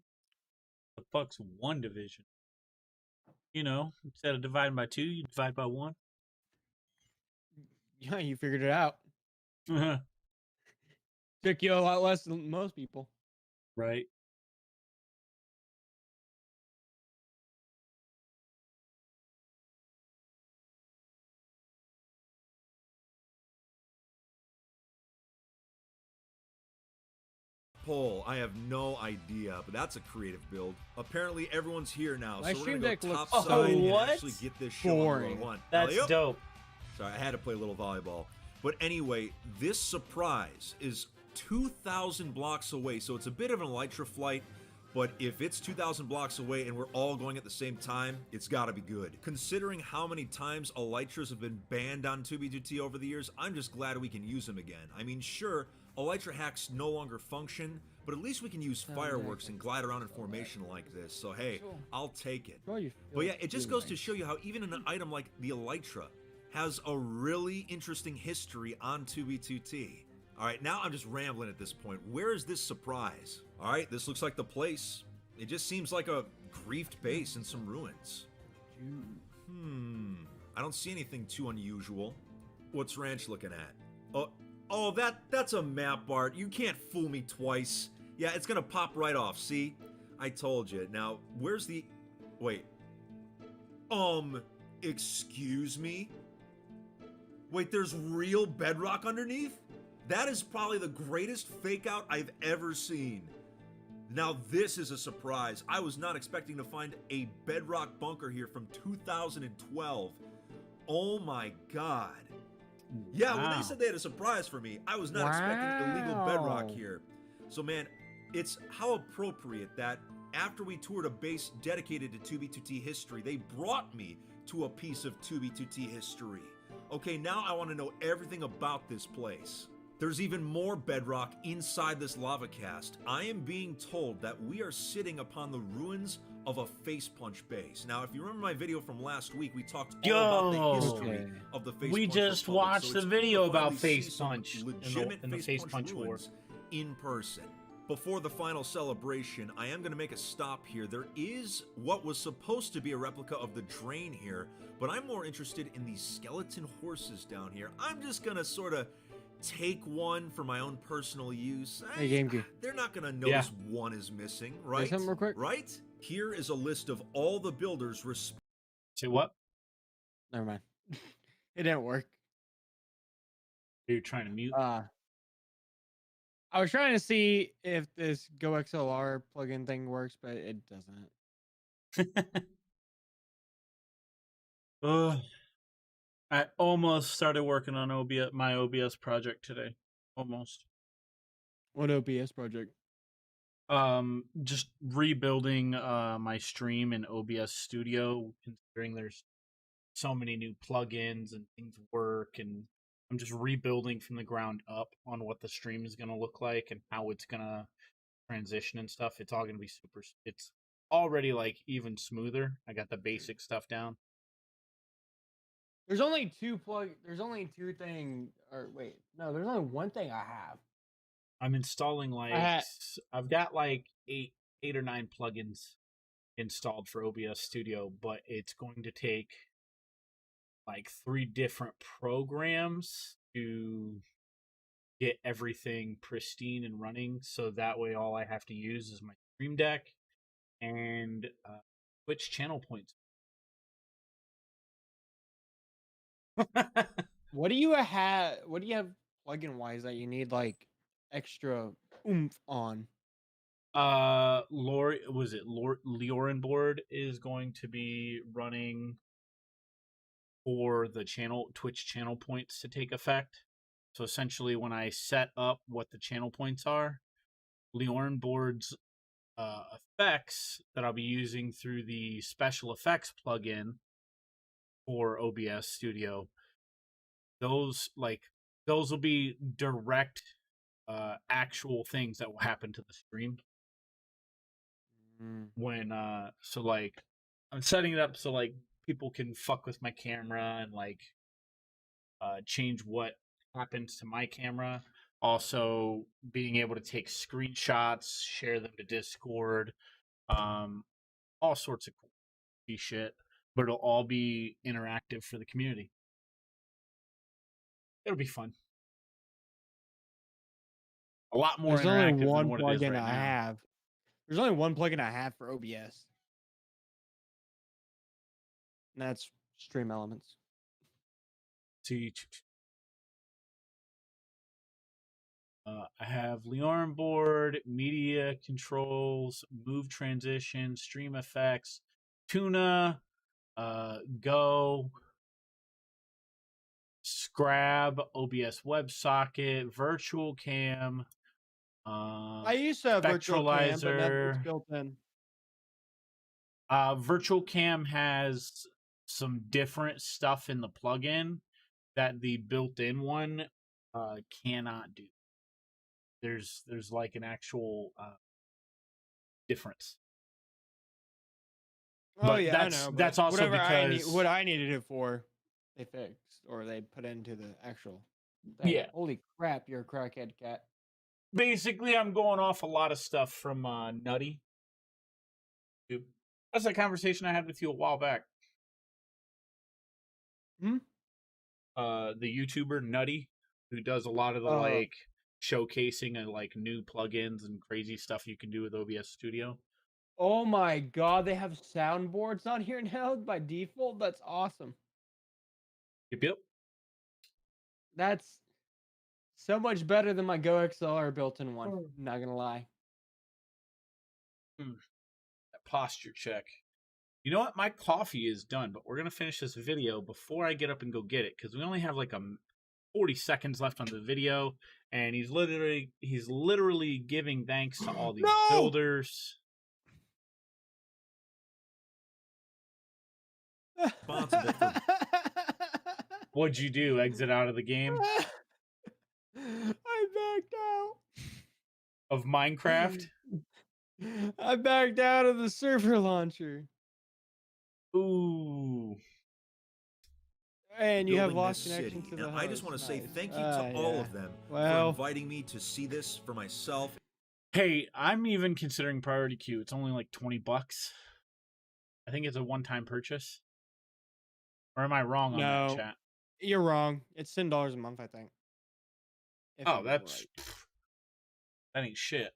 the fuck's one division? You know, instead of dividing by two, you divide by one. Yeah, you figured it out. Right. Took you a lot less than most people. Poll. I have no idea, but that's a creative build. Apparently, everyone's here now, My so we're Stream gonna Deck go looks top so side and what? actually get this show on boring. roll one. That's Alley-oop. dope. Sorry, I had to play a little volleyball. But anyway, this surprise is 2,000 blocks away, so it's a bit of an Elytra flight. But if it's 2,000 blocks away and we're all going at the same time, it's got to be good. Considering how many times Elytras have been banned on 2B2T over the years, I'm just glad we can use them again. I mean, sure, Elytra hacks no longer function, but at least we can use fireworks and glide around in formation like this. So hey, I'll take it. Sure you But yeah, it just feel goes to right. show you how even an item like the Elytra has a really interesting history on 2B2T. All right, now I'm just rambling at this point. Where is this surprise? All right, this looks like the place. It just seems like a griefed base in some ruins. I don't see anything too unusual. What's Ranch looking at? Oh, that's a map art. You can't fool me twice. Yeah, it's gonna pop right off, see? I told you. Now, where's the... Wait. Excuse me? Wait, there's real bedrock underneath? That is probably the greatest fake out I've ever seen. Now this is a surprise. I was not expecting to find a bedrock bunker here from 2012. Oh my god. Yeah, when Wow. they said they had a surprise for me, I was not expecting illegal bedrock Wow. here. So man, it's how appropriate that after we toured a base dedicated to 2B2T history, they brought me to a piece of 2B2T history. Okay, now I want to know everything about this place. There's even more bedrock inside this lava cast. I am being told that we are sitting upon the ruins of a face punch base. Now, if you remember my video from last week, we talked all about the history Okay. of the face We punch just republic, watched so the it's video cool to about finally see face some punch in the legitimate face punch war. ruins in person. Before the final celebration, I am going to make a stop here. There is what was supposed to be a replica of the drain here, but I'm more interested in these skeleton horses down here. I'm just going to sort of take one for my own personal use. Hey, GameCube. They're not going to notice one is missing, right? something real quick? Right? Here is a list of all the builders Say what? Never mind. It didn't work. Are you trying to mute? I was trying to see if this GoXLR plugin thing works, but it doesn't. I almost started working on my OBS project today. Almost. What OBS project? Just rebuilding my stream in OBS Studio, considering there's so many new plugins and things work, and I'm just rebuilding from the ground up on what the stream is going to look like and how it's going to transition and stuff. It's all going to be it's already like even smoother. I got the basic stuff down. There's only two things, or wait, no, there's only one thing I have. I'm installing I've got like eight or nine plugins installed for OBS Studio, but it's going to take like 3 different programs to get everything pristine and running, so that way all I have to use is my Stream Deck and Twitch channel points. What do you have plugin wise that you need like extra oomph on? Leorin board is going to be running for the Twitch channel points to take effect. So essentially, when I set up what the channel points are, Leorin board's effects that I'll be using through the special effects plugin for OBS Studio, those will be direct actual things that will happen to the stream when so like I'm setting it up so like people can fuck with my camera and like change what happens to my camera. Also being able to take screenshots, share them to Discord, all sorts of cool shit, but it'll all be interactive for the community. It'll be fun. A lot more There's interactive only one than what it is plugin right I now. have. There's only one plugin I have for OBS. And that's Stream Elements. I have Leorin board, media controls, move transition, stream effects, Tuna, Go, Scrab, OBS WebSocket, Virtual Cam. I used to have Virtual Cam, but nothing's built in. Virtual Cam has some different stuff in the plugin that the built-in one cannot do. There's like an actual difference. Oh But yeah, that's- I know. that's also because- what I needed it for, they fixed or they put into the actual thing. Yeah. Holy crap, you're a crackhead cat. Basically, I'm going off a lot of stuff from Nutty. Dude, that's a conversation I had with you a while back. Hmm? The YouTuber Nutty, who does a lot of the like showcasing of like new plugins and crazy stuff you can do with OBS Studio. Oh my god, they have soundboards on here now by default. That's awesome. Yep. That's so much better than my GoXLR built-in one. Not gonna lie. That posture check. You know what? My coffee is done, but we're gonna finish this video before I get up and go get it because we only have like 40 seconds left on the video, and he's literally giving thanks to all these builders. responsible for What'd you do? Exit out of the game I backed out. of Minecraft? I backed out of the server launcher. Ooh. And you have building lost this connection city, to the and host. I just want to say Nice. thank you to all Yeah. of them for Well, inviting me to see this for myself. Hey, I'm even considering priority queue. It's only like $20. I think it's a one-time purchase. Or am I wrong on that, no, chat? you're wrong. It's $10 a month, I think. If Oh, I'm that's right. that ain't shit.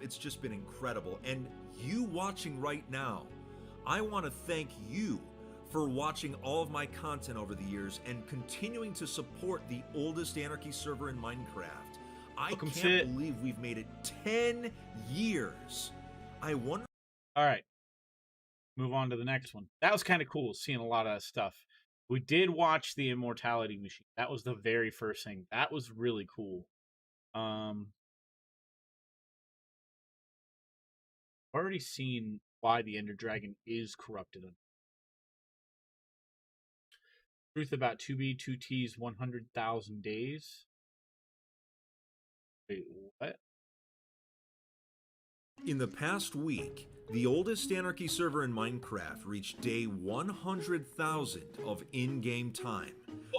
It's just been incredible. And you watching right now, I want to thank you for watching all of my content over the years and continuing to support the oldest Anarchy server in Minecraft. I Welcome, can't Fit. believe we've made it 10 years. I wonder. All right. Move on to the next one. That was kind of cool, seeing a lot of stuff. We did watch the Immortality Machine. That was the very first thing. That was really cool. Already seen why the Ender Dragon is corrupted. Truth about 2B2T's 100,000 days. Wait, what? In the past week, the oldest Anarchy server in Minecraft reached day 100,000 of in-game time.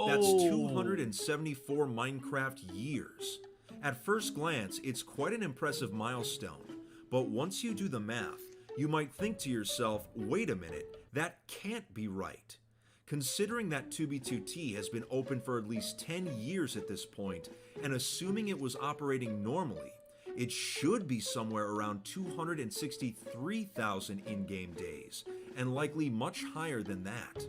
That's 274 Minecraft years. At first glance, it's quite an impressive milestone, but once you do the math, you might think to yourself, wait a minute, that can't be right. Considering that 2B2T has been open for at least 10 years at this point, and assuming it was operating normally, it should be somewhere around 263,000 in-game days, and likely much higher than that.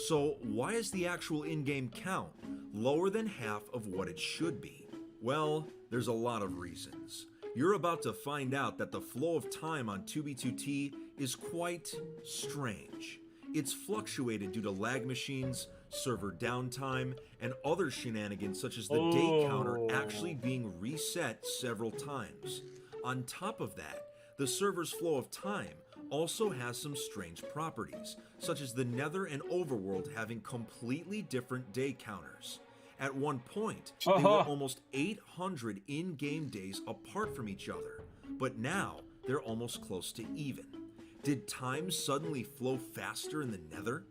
So why is the actual in-game count lower than half of what it should be? Well, there's a lot of reasons. You're about to find out that the flow of time on 2B2T is quite strange. It's fluctuated due to lag machines, server downtime, and other shenanigans such as the day counter actually being reset several times. On top of that, the server's flow of time also has some strange properties, such as the Nether and Overworld having completely different day counters. At one point, they were almost 800 in-game days apart from each other, but now they're almost close to even. Did time suddenly flow faster in the Nether?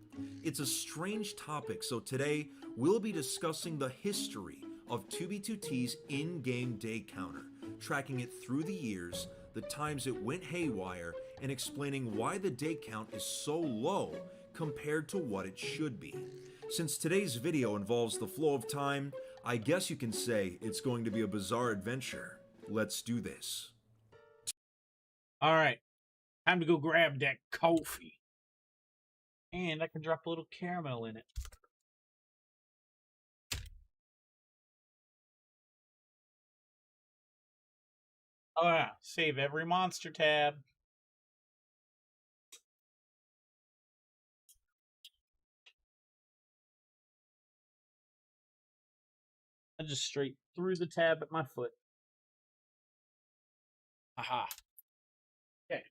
It's a strange topic, so today we'll be discussing the history of 2B2T's in-game day counter, tracking it through the years, the times it went haywire, and explaining why the day count is so low compared to what it should be. Since today's video involves the flow of time, I guess you can say it's going to be a bizarre adventure. Let's do this. All right. Time to go grab that coffee. And I can drop a little caramel in it. Oh yeah, save every monster tab. I just straight through the tab at my foot. Aha. Okay.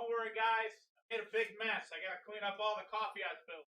Don't worry, guys. I made a big mess. I gotta clean up all the coffee I spilled.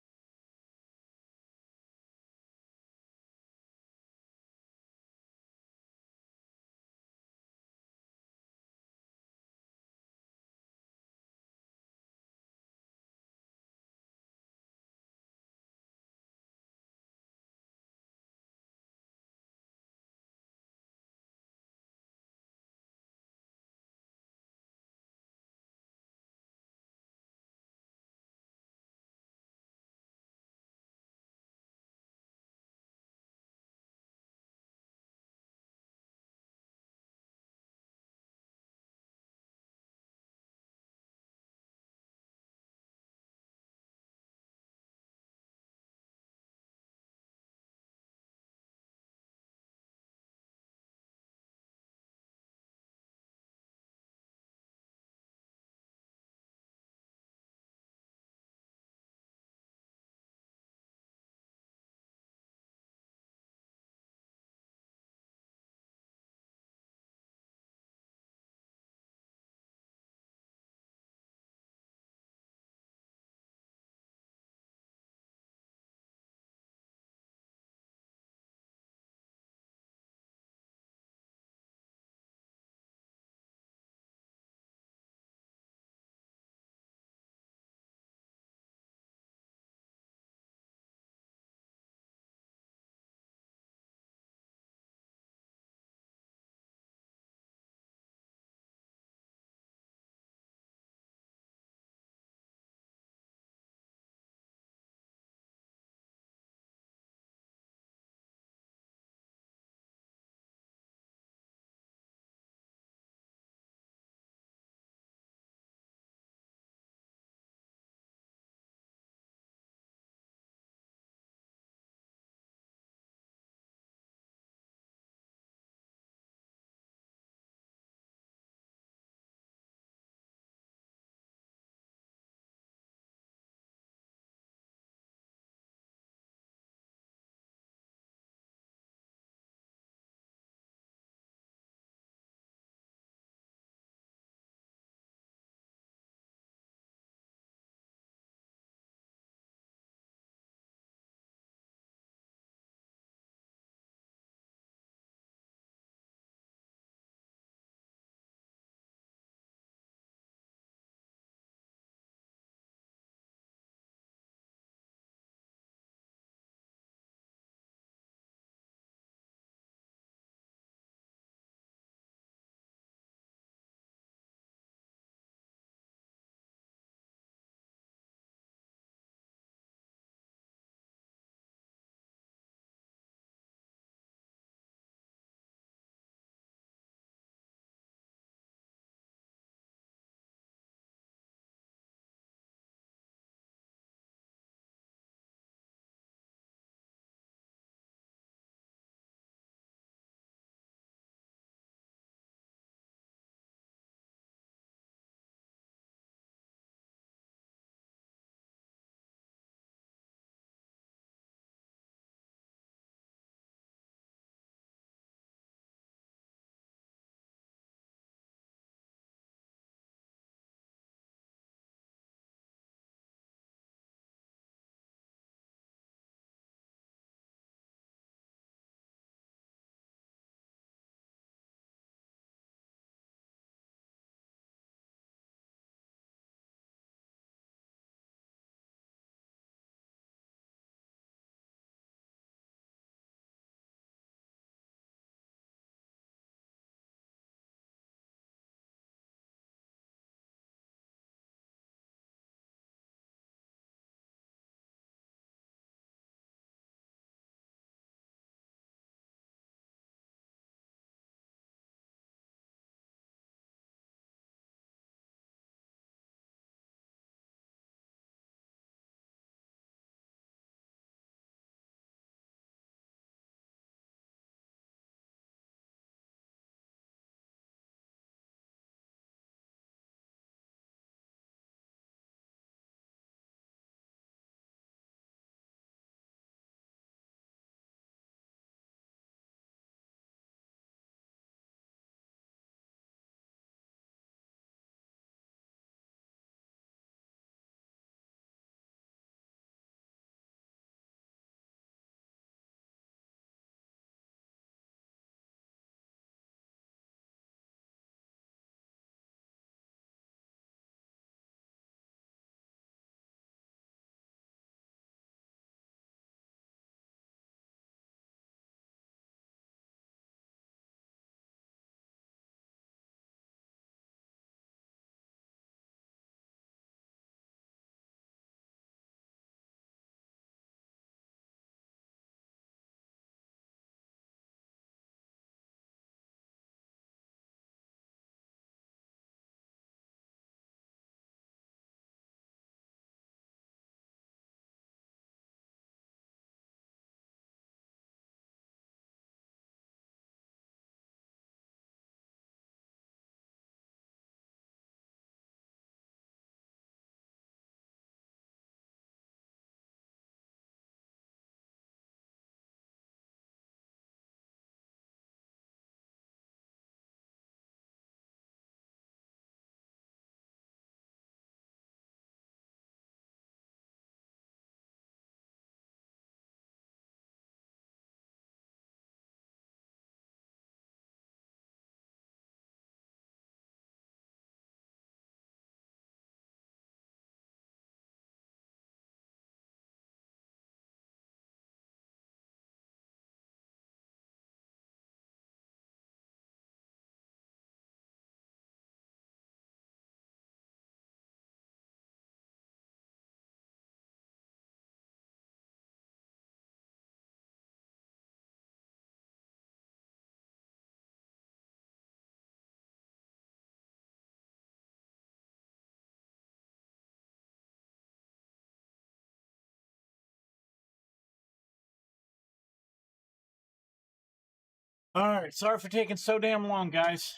All right, sorry for taking so damn long, guys.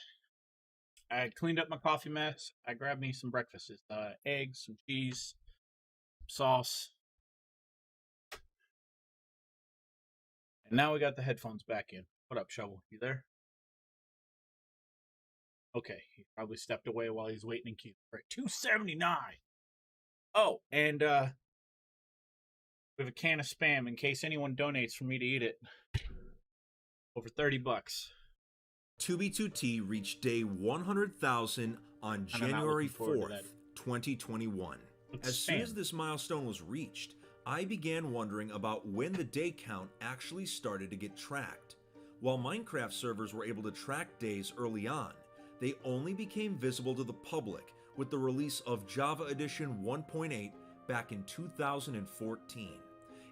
I cleaned up my coffee mess. I grabbed me some breakfast. Eggs, some cheese, sauce. And now we got the headphones back in. What up, Shovel? You there? Okay, he probably stepped away while he's waiting in queue. Right, $2.79. Oh, and we have a can of Spam in case anyone donates for me to eat it. Over $30. 2B2T reached day 100,000 on January 4th, 2021. As soon as this milestone was reached, I began wondering about when the day count actually started to get tracked. While Minecraft servers were able to track days early on, they only became visible to the public with the release of Java Edition 1.8 back in 2014.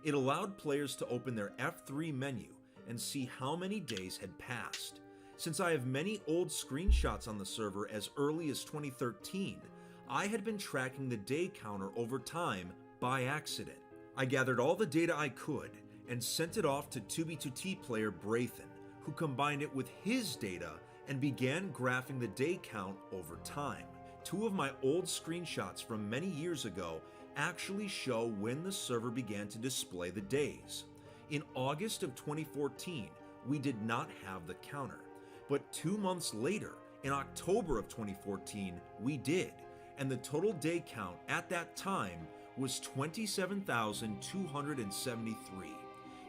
It allowed players to open their F3 menu and see how many days had passed. Since I have many old screenshots on the server as early as 2013, I had been tracking the day counter over time by accident. I gathered all the data I could and sent it off to 2B2T player Braithen, who combined it with his data and began graphing the day count over time. Two of my old screenshots from many years ago actually show when the server began to display the days. In August of 2014, we did not have the counter, but 2 months later, in October of 2014, we did, and the total day count at that time was 27,273.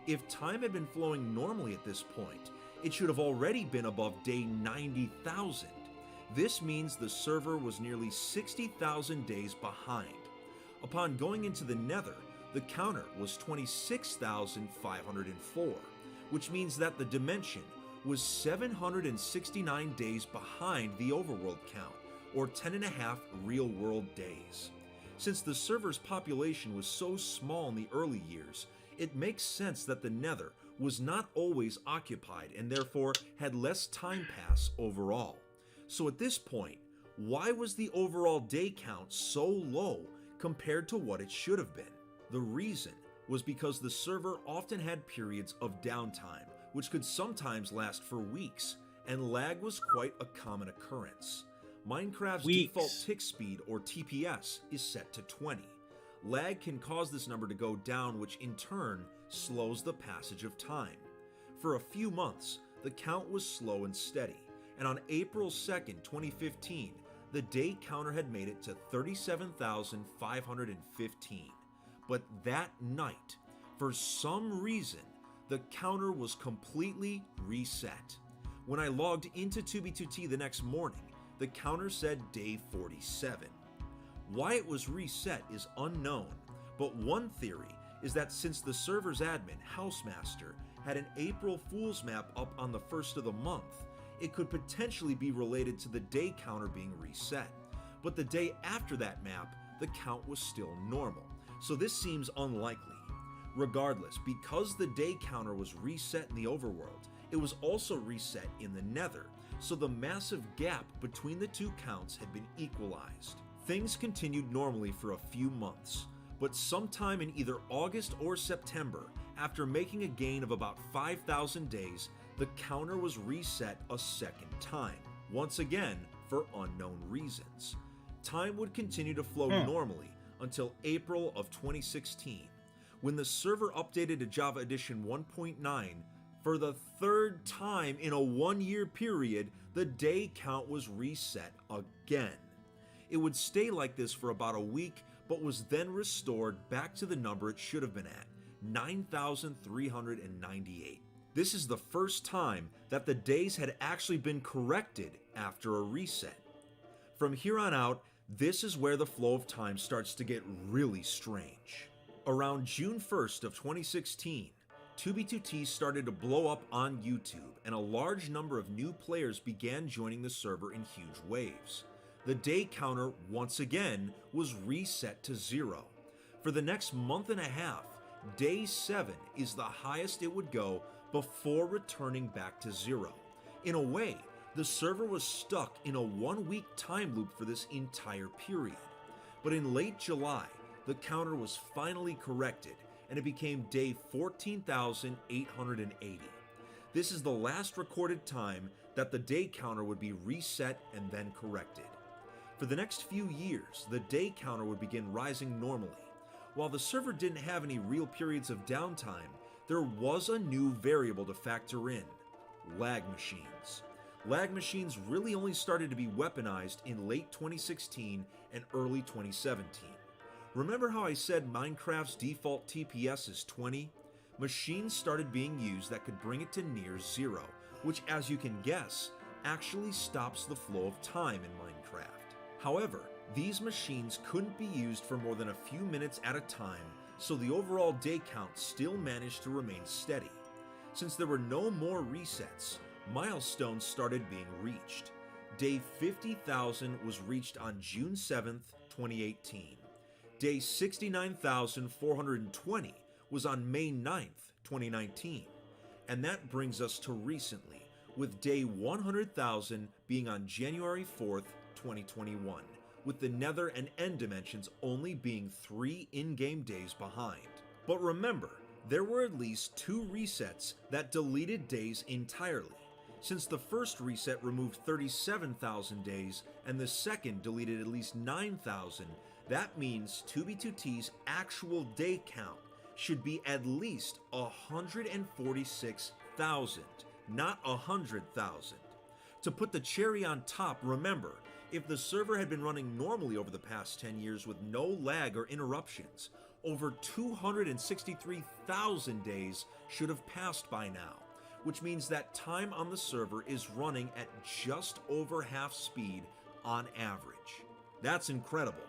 If time had been flowing normally at this point, it should have already been above day 90,000. This means the server was nearly 60,000 days behind. Upon going into the Nether, the counter was 26,504, which means that the dimension was 769 days behind the overworld count, or 10.5 real-world days. Since the server's population was so small in the early years, it makes sense that the Nether was not always occupied and therefore had less time pass overall. So at this point, why was the overall day count so low compared to what it should have been? The reason was because the server often had periods of downtime, which could sometimes last for weeks, and lag was quite a common occurrence. Minecraft's default tick speed, or TPS, is set to 20. Lag can cause this number to go down, which in turn slows the passage of time. For a few months, the count was slow and steady, and on April 2nd, 2015, the day counter had made it to 37,515. But that night, for some reason, the counter was completely reset. When I logged into 2B2T the next morning, the counter said day 47. Why it was reset is unknown, but one theory is that since the server's admin, Housemaster, had an April Fool's map up on the 1st of the month, it could potentially be related to the day counter being reset. But the day after that map, the count was still normal, so this seems unlikely. Regardless, because the day counter was reset in the overworld, it was also reset in the Nether, so the massive gap between the two counts had been equalized. Things continued normally for a few months, but sometime in either August or September, after making a gain of about 5,000 days, the counter was reset a second time, once again for unknown reasons. Time would continue to flow normally until April of 2016, when the server updated to Java Edition 1.9. For the third time in a 1-year period, the day count was reset again. It would stay like this for about a week, but was then restored back to the number it should have been at, 9,398. This is the first time that the days had actually been corrected after a reset. From here on out, this is where the flow of time starts to get really strange. Around June 1st of 2016, 2B2T started to blow up on YouTube, and a large number of new players began joining the server in huge waves. The day counter, once again, was reset to 0. For the next month and a half, day 7 is the highest it would go before returning back to 0. In a way, the server was stuck in a 1-week time loop for this entire period. But in late July, the counter was finally corrected, and it became day 14,880. This is the last recorded time that the day counter would be reset and then corrected. For the next few years, the day counter would begin rising normally. While the server didn't have any real periods of downtime, there was a new variable to factor in: lag machines. Lag machines really only started to be weaponized in late 2016 and early 2017. Remember how I said Minecraft's default TPS is 20? Machines started being used that could bring it to near zero, which, as you can guess, actually stops the flow of time in Minecraft. However, these machines couldn't be used for more than a few minutes at a time, so the overall day count still managed to remain steady. Since there were no more resets, milestones started being reached. Day 50,000 was reached on June 7th, 2018. Day 69,420 was on May 9th, 2019. And that brings us to recently, with day 100,000 being on January 4th, 2021, with the nether and end dimensions only being 3 in-game days behind. But remember, there were at least 2 resets that deleted days entirely. Since the first reset removed 37,000 days and the second deleted at least 9,000, that means 2B2T's actual day count should be at least 146,000, not 100,000. To put the cherry on top, remember, if the server had been running normally over the past 10 years with no lag or interruptions, over 263,000 days should have passed by now, which means that time on the server is running at just over half speed on average. That's incredible.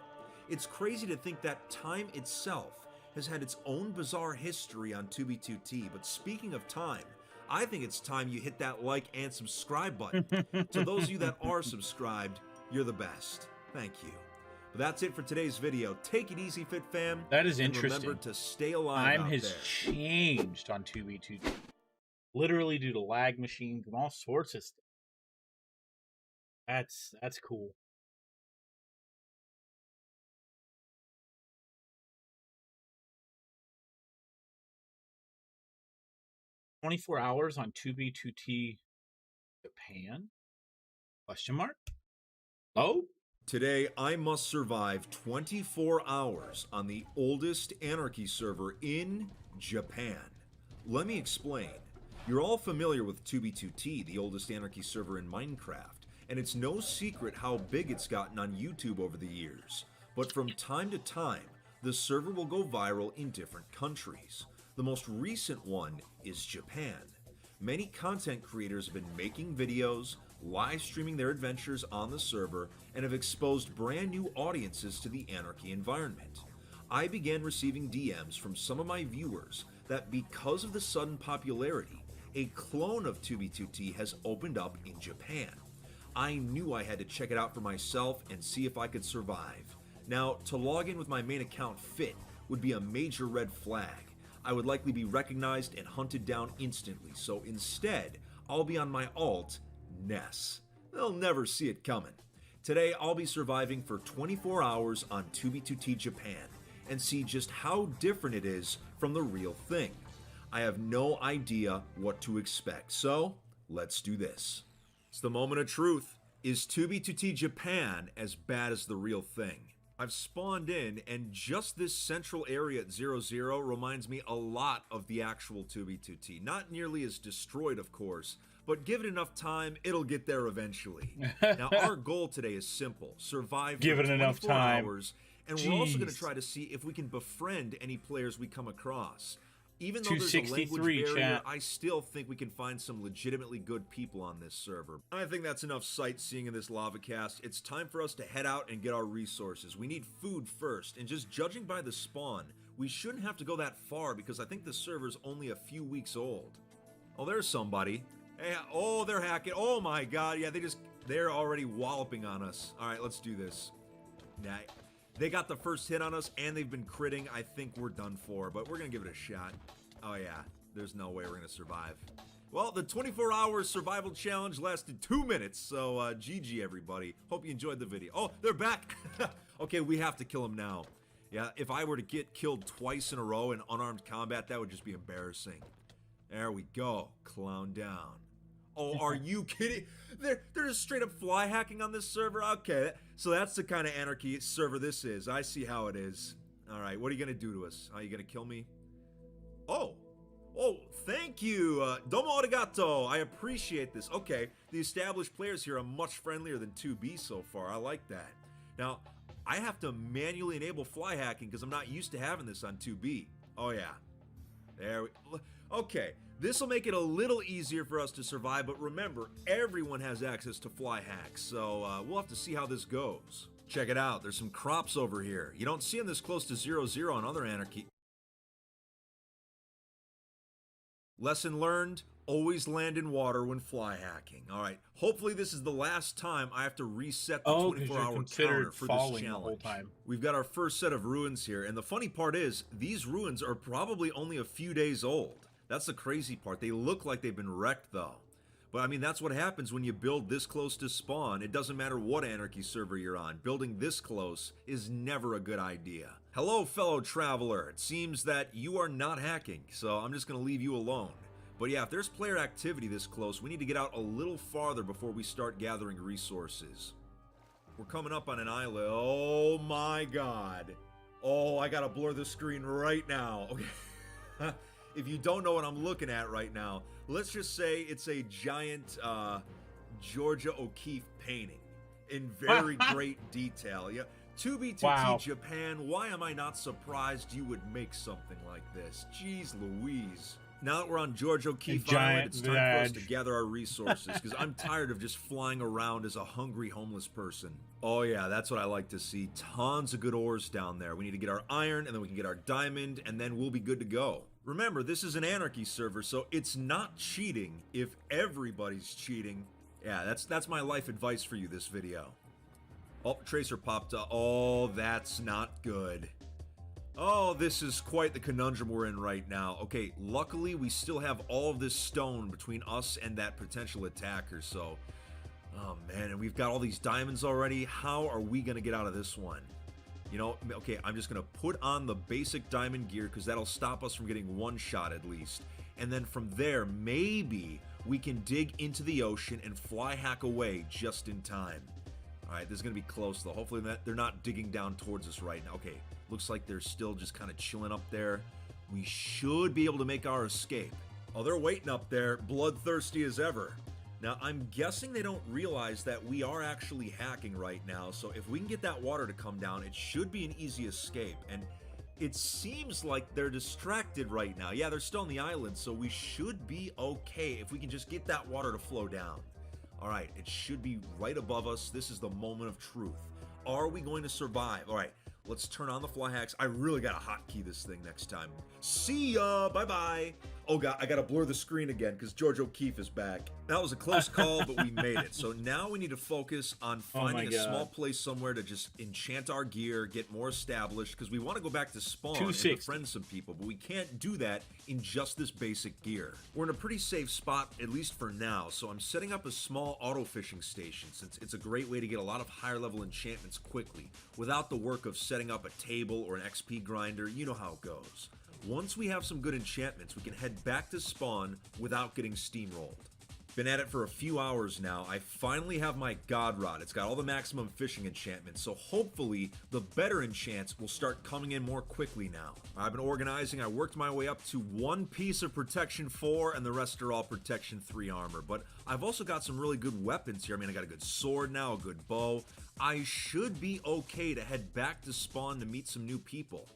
It's crazy to think that time itself has had its own bizarre history on 2B2T, but speaking of time, I think it's time you hit that like and subscribe button. To those of you that are subscribed, you're the best. Thank you. But that's it for today's video. Take it easy, Fit Fam. That is and interesting. Remember to stay alive Time out has there. changed on 2B2T. Literally due to lag machines and all sorts of stuff. That's cool. "24 hours on 2B2T Japan? Question mark? Oh? Today, I must survive 24 hours on the oldest Anarchy server in Japan. Let me explain. You're all familiar with 2B2T, the oldest Anarchy server in Minecraft, and it's no secret how big it's gotten on YouTube over the years. But from time to time, the server will go viral in different countries. The most recent one is Japan. Many content creators have been making videos, live streaming their adventures on the server, and have exposed brand new audiences to the Anarchy environment. I began receiving DMs from some of my viewers that because of the sudden popularity, a clone of 2B2T has opened up in Japan. I knew I had to check it out for myself and see if I could survive. Now, to log in with my main account Fit would be a major red flag. I would likely be recognized and hunted down instantly, so instead, I'll be on my alt, Ness. They'll never see it coming. Today, I'll be surviving for 24 hours on 2B2T Japan and see just how different it is from the real thing. I have no idea what to expect, so let's do this. It's the moment of truth. Is 2B2T Japan as bad as the real thing? I've spawned in, and just this central area at 00 reminds me a lot of the actual 2B2T. Not nearly as destroyed, of course, but give it enough time, it'll get there eventually. Now, our goal today is simple. Survive Give for it enough 24 time. hours, and we're also going to Jeez. try to see if we can befriend any players we come across. Even though there's a language 263, barrier, chat. I still think we can find some legitimately good people on this server. I think that's enough sightseeing in this lava cast. It's time for us to head out and get our resources. We need food first, and just judging by the spawn, we shouldn't have to go that far because I think the server's only a few weeks old. Oh, there's somebody. Hey, oh, they're hacking. Oh my god, yeah, they're already walloping on us. All right, let's do this. Nah, they got the first hit on us, and they've been critting. I think we're done for, but we're gonna give it a shot. Oh yeah, there's no way we're gonna survive. Well, the 24-hour survival challenge lasted 2 minutes, so GG everybody. Hope you enjoyed the video. Oh, they're back! Okay, we have to kill them now. Yeah, if I were to get killed twice in a row in unarmed combat, that would just be embarrassing. There we go. Clown down. Oh, are you kidding? They're just straight up fly hacking on this server? Okay, so that's the kind of anarchy server this is. I see how it is. All right, what are you going to do to us? Are you going to kill me? Oh, thank you. Domo arigato. I appreciate this. Okay, the established players here are much friendlier than 2B so far. I like that. Now, I have to manually enable fly hacking because I'm not used to having this on 2B. Oh, yeah. There we... Okay, this will make it a little easier for us to survive, but remember, everyone has access to fly hacks, so we'll have to see how this goes. Check it out, there's some crops over here. You don't see them this close to 0-0 on other anarchy. Lesson learned, always land in water when fly hacking. Alright, hopefully this is the last time I have to reset the 24-hour counter for this challenge. We've got our first set of ruins here, and the funny part is, these ruins are probably only a few days old. That's the crazy part. They look like they've been wrecked though. But I mean, that's what happens when you build this close to spawn. It doesn't matter what anarchy server you're on. Building this close is never a good idea. Hello, fellow traveler. It seems that you are not hacking, so I'm just gonna leave you alone. But yeah, if there's player activity this close, we need to get out a little farther before we start gathering resources. We're coming up on an island. Oh my god. Oh, I gotta blur the screen right now. Okay. If you don't know what I'm looking at right now, let's just say it's a giant Georgia O'Keeffe painting in very great detail. Yeah, 2B2T Wow. Japan, why am I not surprised you would make something like this? Jeez Louise. Now that we're on George O'Keeffe Island, it's time for us to gather our resources, because I'm tired of just flying around as a hungry homeless person. Oh yeah, that's what I like to see. Tons of good ores down there. We need to get our iron, and then we can get our diamond, and then we'll be good to go. Remember, this is an anarchy server, so it's not cheating if everybody's cheating. Yeah, that's my life advice for you this video. Oh, Tracer popped up. Oh, that's not good. Oh, this is quite the conundrum we're in right now. Okay, luckily we still have all of this stone between us and that potential attacker, so... Oh man, and we've got all these diamonds already. How are we gonna get out of this one? You know, okay, I'm just gonna put on the basic diamond gear because that'll stop us from getting one shot at least. And then from there, maybe we can dig into the ocean and fly hack away just in time. Alright, this is gonna be close though. Hopefully they're not digging down towards us right now. Okay, looks like they're still just kind of chilling up there. We should be able to make our escape. Oh, they're waiting up there, bloodthirsty as ever. Now, I'm guessing they don't realize that we are actually hacking right now, so if we can get that water to come down, it should be an easy escape. And it seems like they're distracted right now. Yeah, they're still on the island, so we should be okay if we can just get that water to flow down. Alright, it should be right above us. This is the moment of truth. Are we going to survive? Alright, let's turn on the fly hacks. I really gotta hotkey this thing next time. See ya! Bye-bye! Oh god, I gotta blur the screen again because George O'Keeffe is back. That was a close call, but we made it. So now we need to focus on finding a small place somewhere to just enchant our gear, get more established, because we want to go back to spawn and befriend some people, but we can't do that in just this basic gear. We're in a pretty safe spot, at least for now, so I'm setting up a small auto-fishing station, since it's a great way to get a lot of higher-level enchantments quickly, without the work of setting up a table or an XP grinder. You know how it goes. Once we have some good enchantments, we can head back to spawn without getting steamrolled. Been at it for a few hours now. I finally have my God Rod. It's got all the maximum fishing enchantments, so hopefully the better enchants will start coming in more quickly now. I've been organizing. I worked my way up to one piece of protection 4, and the rest are all protection 3 armor. But I've also got some really good weapons here. I mean, I got a good sword now, a good bow. I should be okay to head back to spawn to meet some new people.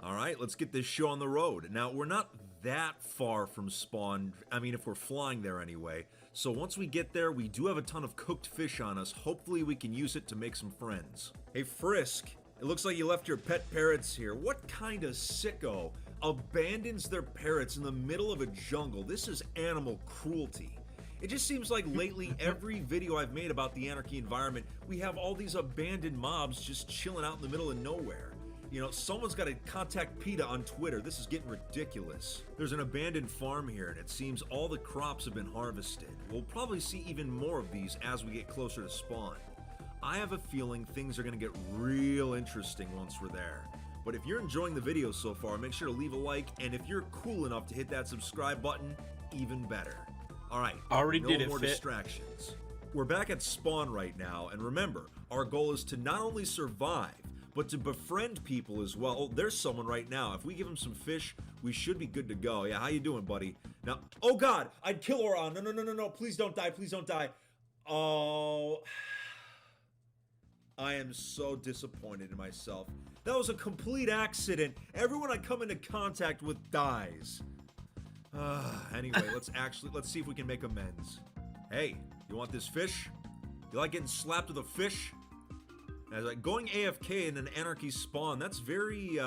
Alright, let's get this show on the road. Now, we're not that far from spawn. I mean, if we're flying there anyway. So once we get there, we do have a ton of cooked fish on us. Hopefully we can use it to make some friends. Hey, Frisk, it looks like you left your pet parrots here. What kind of sicko abandons their parrots in the middle of a jungle? This is animal cruelty. It just seems like lately, every video I've made about the anarchy environment, we have all these abandoned mobs just chilling out in the middle of nowhere. You know, someone's got to contact PETA on Twitter. This is getting ridiculous. There's an abandoned farm here, and it seems all the crops have been harvested. We'll probably see even more of these as we get closer to spawn. I have a feeling things are going to get real interesting once we're there. But if you're enjoying the video so far, make sure to leave a like, and if you're cool enough to hit that subscribe button, even better. All right, Already no did it, more Fit. distractions. We're back at spawn right now, and remember, our goal is to not only survive, but to befriend people as well. Oh, there's someone right now. If we give him some fish, we should be good to go. Yeah, how you doing, buddy? Now, oh God, I'd kill Oron. No, please don't die, please don't die. Oh, I am so disappointed in myself. That was a complete accident. Everyone I come into contact with dies. Anyway, let's see if we can make amends. Hey, you want this fish? You like getting slapped with a fish? As like going AFK in an anarchy spawn, that's very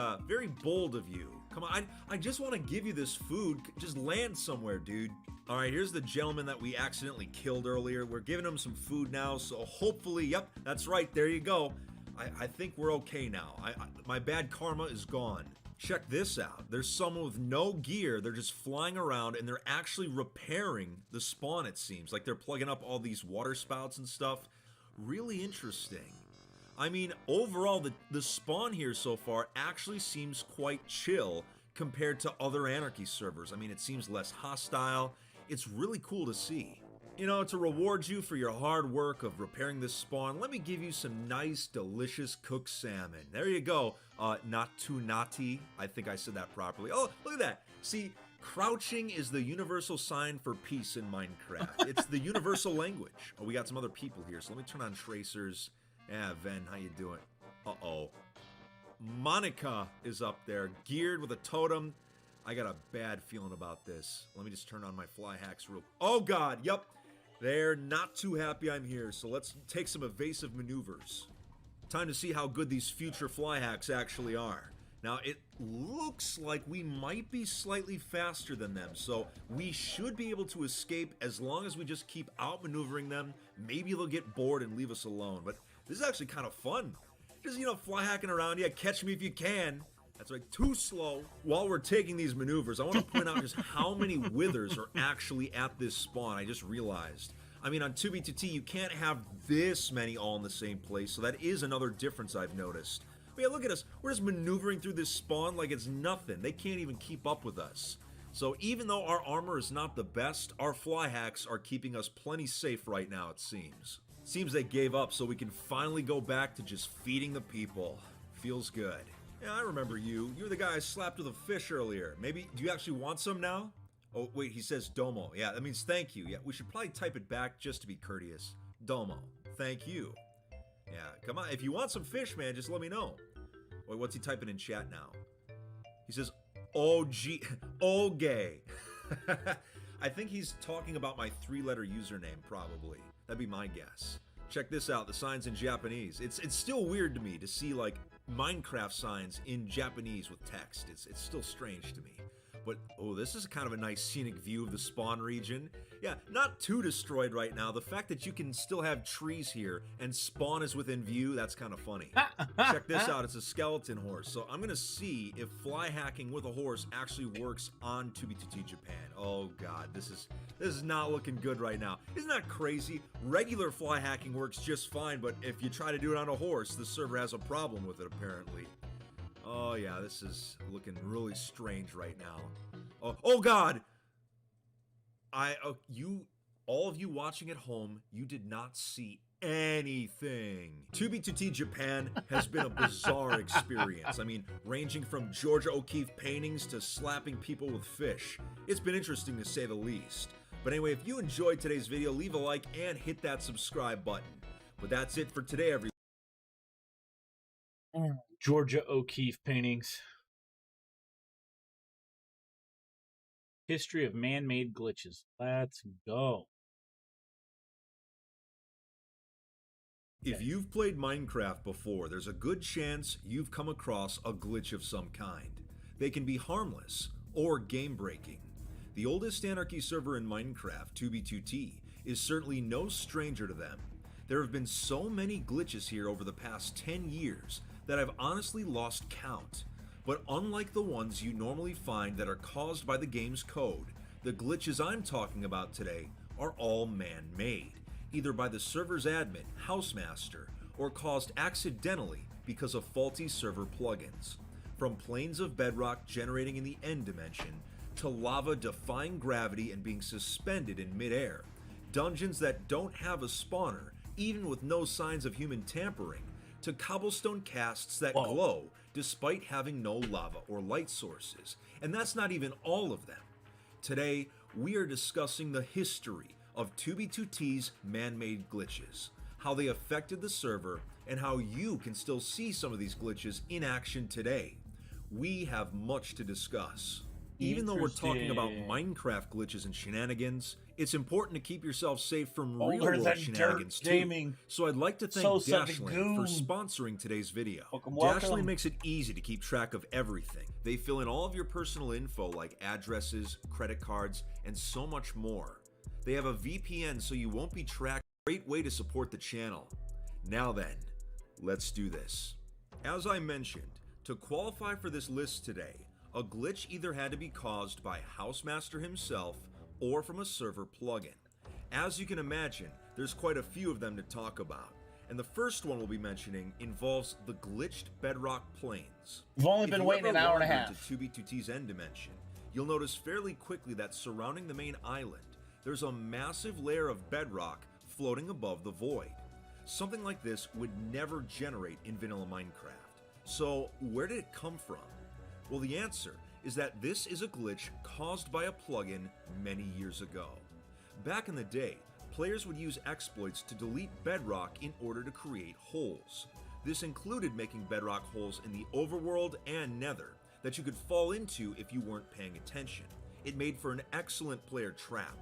bold of you. Come on, I just want to give you this food. Just land somewhere, dude. All right, here's the gentleman that we accidentally killed earlier. We're giving him some food now, so hopefully, yep, that's right, there you go. I think we're okay now. My bad karma is gone. Check this out. There's someone with no gear. They're just flying around and they're actually repairing the spawn, it seems. Like they're plugging up all these water spouts and stuff. Really interesting. I mean, overall, the spawn here so far actually seems quite chill compared to other Anarchy servers. I mean, it seems less hostile. It's really cool to see. You know, to reward you for your hard work of repairing this spawn, let me give you some nice, delicious cooked salmon. There you go. Not too naughty. I think I said that properly. Oh, look at that. See, crouching is the universal sign for peace in Minecraft. It's the universal language. Oh, we got some other people here, so let me turn on tracers. Yeah, Ven, how you doing? Uh-oh. Monica is up there, geared with a totem. I got a bad feeling about this. Let me just turn on my fly hacks real... Oh, God, yep. They're not too happy I'm here, so let's take some evasive maneuvers. Time to see how good these future fly hacks actually are. Now, it looks like we might be slightly faster than them, so we should be able to escape as long as we just keep outmaneuvering them. Maybe they'll get bored and leave us alone, but this is actually kind of fun. Just, you know, fly hacking around. Yeah, catch me if you can. That's right, too slow. While we're taking these maneuvers, I want to point out just how many withers are actually at this spawn. I just realized. I mean, on 2B2T, you can't have this many all in the same place, so that is another difference I've noticed. But yeah, look at us. We're just maneuvering through this spawn like it's nothing. They can't even keep up with us. So even though our armor is not the best, our fly hacks are keeping us plenty safe right now, it seems. Seems they gave up so we can finally go back to just feeding the people. Feels good. Yeah, I remember you. You were the guy I slapped with a fish earlier. Maybe, do you actually want some now? Oh, wait, he says domo. Yeah, that means thank you. Yeah, we should probably type it back just to be courteous. Domo. Thank you. Yeah, come on. If you want some fish, man, just let me know. Wait, what's he typing in chat now? He says, gay. I think he's talking about my 3-letter username, probably. That'd be my guess. Check this out, the signs in Japanese. It's still weird to me to see, like, Minecraft signs in Japanese with text. It's still strange to me. But, oh, this is kind of a nice scenic view of the spawn region. Yeah, not too destroyed right now. The fact that you can still have trees here and spawn is within view, that's kind of funny. Check this out, it's a skeleton horse. So I'm gonna see if fly hacking with a horse actually works on 2B2T Japan. Oh God, this is not looking good right now. Isn't that crazy? Regular fly hacking works just fine, but if you try to do it on a horse, the server has a problem with it apparently. Oh yeah, this is looking really strange right now. Oh God! All of you watching at home, you did not see anything. 2B2T Japan has been a bizarre experience. I mean, ranging from Georgia O'Keeffe paintings to slapping people with fish. It's been interesting to say the least. But anyway, if you enjoyed today's video, leave a like and hit that subscribe button. But that's it for today, everyone. Georgia O'Keeffe paintings. History of man-made glitches. Let's go. If you've played Minecraft before, there's a good chance you've come across a glitch of some kind. They can be harmless or game-breaking. The oldest Anarchy server in Minecraft, 2B2T, is certainly no stranger to them. There have been so many glitches here over the past 10 years that I've honestly lost count. But unlike the ones you normally find that are caused by the game's code, the glitches I'm talking about today are all man-made, either by the server's admin, Housemaster, or caused accidentally because of faulty server plugins. From planes of bedrock generating in the end dimension, to lava defying gravity and being suspended in midair, dungeons that don't have a spawner, even with no signs of human tampering, to cobblestone casts that glow despite having no lava or light sources. And that's not even all of them. Today, we are discussing the history of 2B2T's man-made glitches, how they affected the server, and how you can still see some of these glitches in action today. We have much to discuss. Even though we're talking about Minecraft glitches and shenanigans, it's important to keep yourself safe from real-world shenanigans too. So I'd like to thank Dashlane for sponsoring today's video. Dashlane makes it easy to keep track of everything. They fill in all of your personal info like addresses, credit cards, and so much more. They have a VPN so you won't be tracked. Great way to support the channel. Now then, let's do this. As I mentioned, to qualify for this list today, a glitch either had to be caused by Housemaster himself or from a server plugin. As you can imagine, there's quite a few of them to talk about, and the first one we'll be mentioning involves the glitched bedrock plains. We've only been waiting an hour and a half. To 2B2T's end dimension, you'll notice fairly quickly that surrounding the main island, there's a massive layer of bedrock floating above the void. Something like this would never generate in vanilla Minecraft. So where did it come from? Well, the answer is that this is a glitch caused by a plugin many years ago. Back in the day, players would use exploits to delete bedrock in order to create holes. This included making bedrock holes in the overworld and nether that you could fall into if you weren't paying attention. It made for an excellent player trap.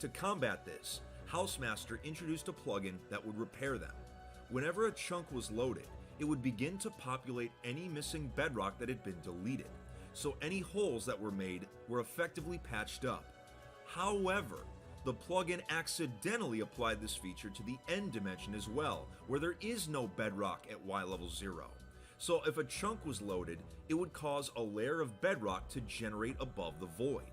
To combat this, Housemaster introduced a plugin that would repair them. Whenever a chunk was loaded, it would begin to populate any missing bedrock that had been deleted, so any holes that were made were effectively patched up. However, the plugin accidentally applied this feature to the end dimension as well, where there is no bedrock at Y level 0. So if a chunk was loaded, it would cause a layer of bedrock to generate above the void.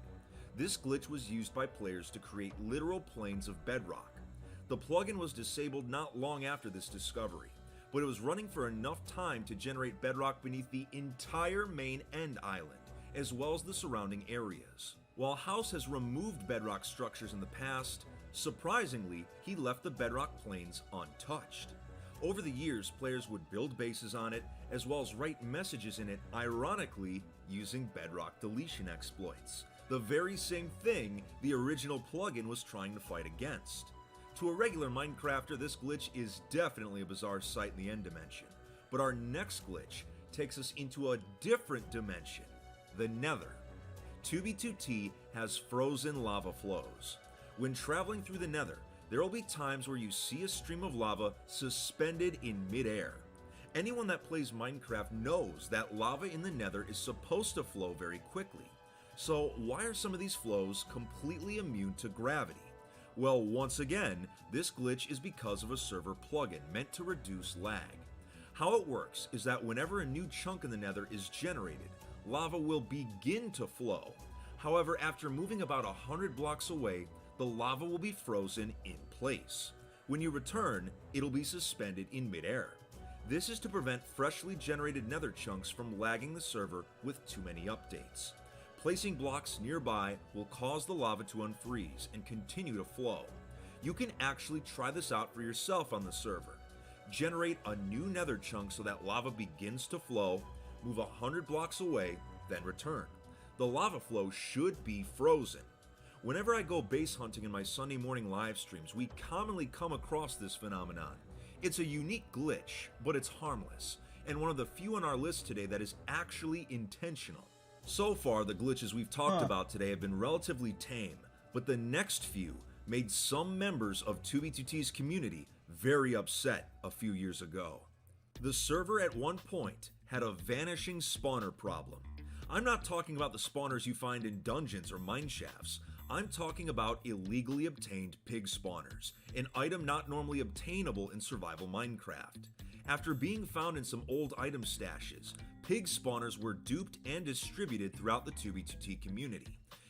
This glitch was used by players to create literal plains of bedrock. The plugin was disabled not long after this discovery, but it was running for enough time to generate bedrock beneath the entire main end island, as well as the surrounding areas. While House has removed bedrock structures in the past, surprisingly, he left the bedrock plains untouched. Over the years, players would build bases on it, as well as write messages in it, ironically, using bedrock deletion exploits. The very same thing the original plugin was trying to fight against. To a regular Minecrafter, this glitch is definitely a bizarre sight in the end dimension. But our next glitch takes us into a different dimension, the Nether. 2B2T has frozen lava flows. When traveling through the Nether, there will be times where you see a stream of lava suspended in midair. Anyone that plays Minecraft knows that lava in the Nether is supposed to flow very quickly. So why are some of these flows completely immune to gravity? Well, once again, this glitch is because of a server plugin meant to reduce lag. How it works is that whenever a new chunk in the Nether is generated, lava will begin to flow. However, after moving about 100 blocks away, the lava will be frozen in place. When you return, it'll be suspended in midair. This is to prevent freshly generated Nether chunks from lagging the server with too many updates. Placing blocks nearby will cause the lava to unfreeze and continue to flow. You can actually try this out for yourself on the server. Generate a new Nether chunk so that lava begins to flow, move 100 blocks away, then return. The lava flow should be frozen. Whenever I go base hunting in my Sunday morning live streams, we commonly come across this phenomenon. It's a unique glitch, but it's harmless, and one of the few on our list today that is actually intentional. So far, the glitches we've talked about today have been relatively tame, but the next few made some members of 2B2T's community very upset a few years ago. The server at one point had a vanishing spawner problem. I'm not talking about the spawners you find in dungeons or mineshafts. I'm talking about illegally obtained pig spawners, an item not normally obtainable in survival Minecraft. After being found in some old item stashes, pig spawners were duped and distributed throughout the 2B2T community.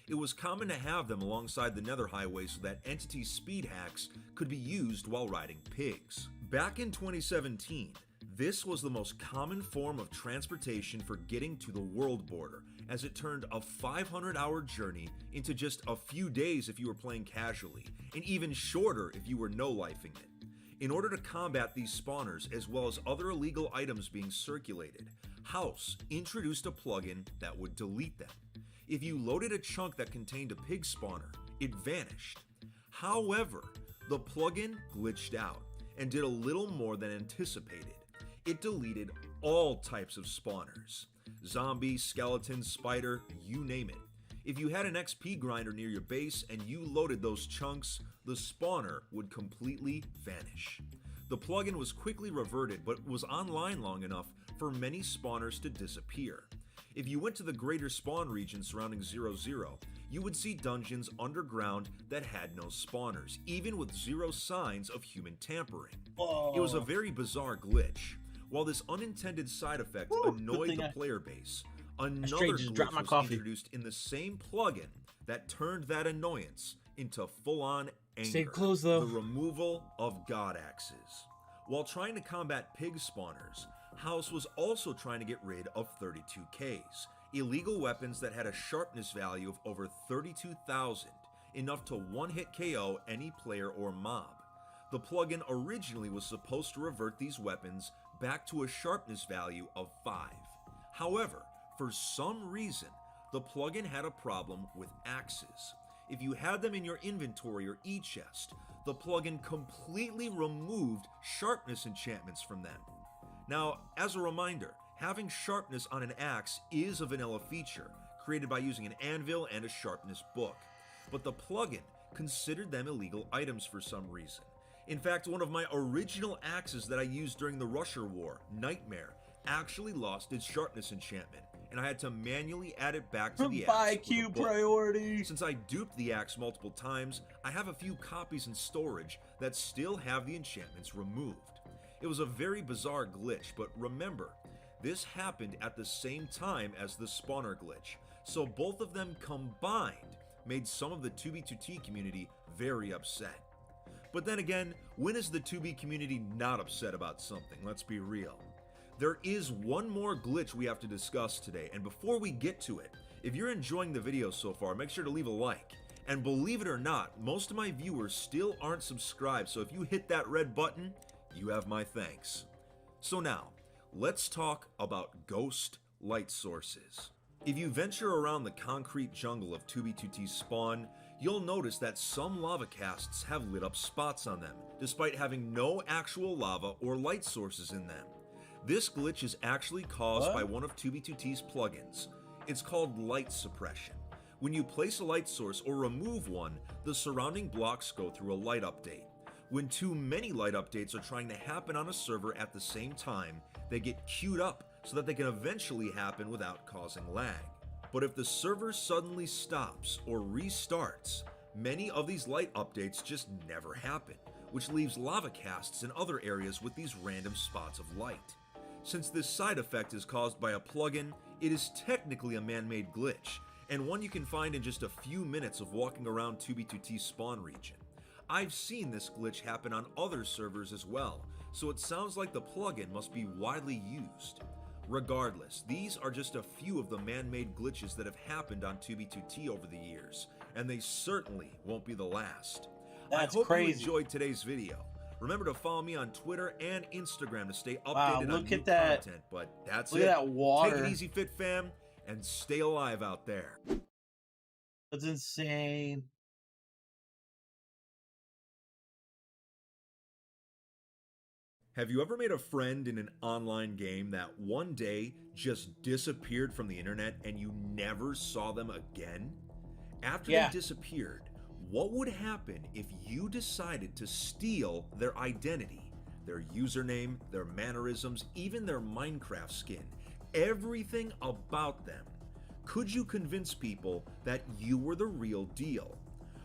It was common to have them alongside the Nether highway so that entities' speed hacks could be used while riding pigs. Back in 2017, this was the most common form of transportation for getting to the world border, as it turned a 500-hour journey into just a few days if you were playing casually, and even shorter if you were no-lifing it. In order to combat these spawners as well as other illegal items being circulated, House introduced a plugin that would delete them. If you loaded a chunk that contained a pig spawner, it vanished. However, the plugin glitched out and did a little more than anticipated. It deleted all types of spawners. Zombie, skeleton, spider, you name it. If you had an XP grinder near your base and you loaded those chunks, the spawner would completely vanish. The plugin was quickly reverted but was online long enough for many spawners to disappear. If you went to the greater spawn region surrounding 0-0, you would see dungeons underground that had no spawners, even with zero signs of human tampering. It was a very bizarre glitch. While this unintended side effect annoyed the player base, another glitch was introduced in the same plugin that turned that annoyance into full-on anger. Stay close, though. The removal of god axes. While trying to combat pig spawners, House was also trying to get rid of 32Ks, illegal weapons that had a sharpness value of over 32,000, enough to one-hit KO any player or mob. The plugin originally was supposed to revert these weapons back to a sharpness value of 5. However, for some reason, the plugin had a problem with axes. If you had them in your inventory or e-chest, the plugin completely removed sharpness enchantments from them. Now, as a reminder, having sharpness on an axe is a vanilla feature, created by using an anvil and a sharpness book. But the plugin considered them illegal items for some reason. In fact, one of my original axes that I used during the Rusher War, Nightmare, actually lost its sharpness enchantment, and I had to manually add it back to the axe. By Q priority! Since I duped the axe multiple times, I have a few copies in storage that still have the enchantments removed. It was a very bizarre glitch, but remember, this happened at the same time as the spawner glitch, so both of them combined made some of the 2B2T community very upset. But then again, when is the 2B community not upset about something? Let's be real. There is one more glitch we have to discuss today, and before we get to it, if you're enjoying the video so far, make sure to leave a like. And believe it or not, most of my viewers still aren't subscribed, so if you hit that red button, you have my thanks. So now, let's talk about ghost light sources. If you venture around the concrete jungle of 2B2T's spawn, you'll notice that some lava casts have lit up spots on them, despite having no actual lava or light sources in them. This glitch is actually caused by one of 2B2T's plugins. It's called light suppression. When you place a light source or remove one, the surrounding blocks go through a light update. When too many light updates are trying to happen on a server at the same time, they get queued up so that they can eventually happen without causing lag. But if the server suddenly stops or restarts, many of these light updates just never happen, which leaves lava casts in other areas with these random spots of light. Since this side effect is caused by a plugin, it is technically a man-made glitch, and one you can find in just a few minutes of walking around 2B2T's spawn region. I've seen this glitch happen on other servers as well, so it sounds like the plugin must be widely used. Regardless, these are just a few of the man-made glitches that have happened on 2B2T over the years, and they certainly won't be the last. I hope you enjoyed today's video. Remember to follow me on Twitter and Instagram to stay updated on new content, but that's it. Look at that water. Take it easy, Fit Fam, and stay alive out there. That's insane. Have you ever made a friend in an online game that one day just disappeared from the internet and you never saw them again? After they disappeared, what would happen if you decided to steal their identity, their username, their mannerisms, even their Minecraft skin, everything about them? Could you convince people that you were the real deal?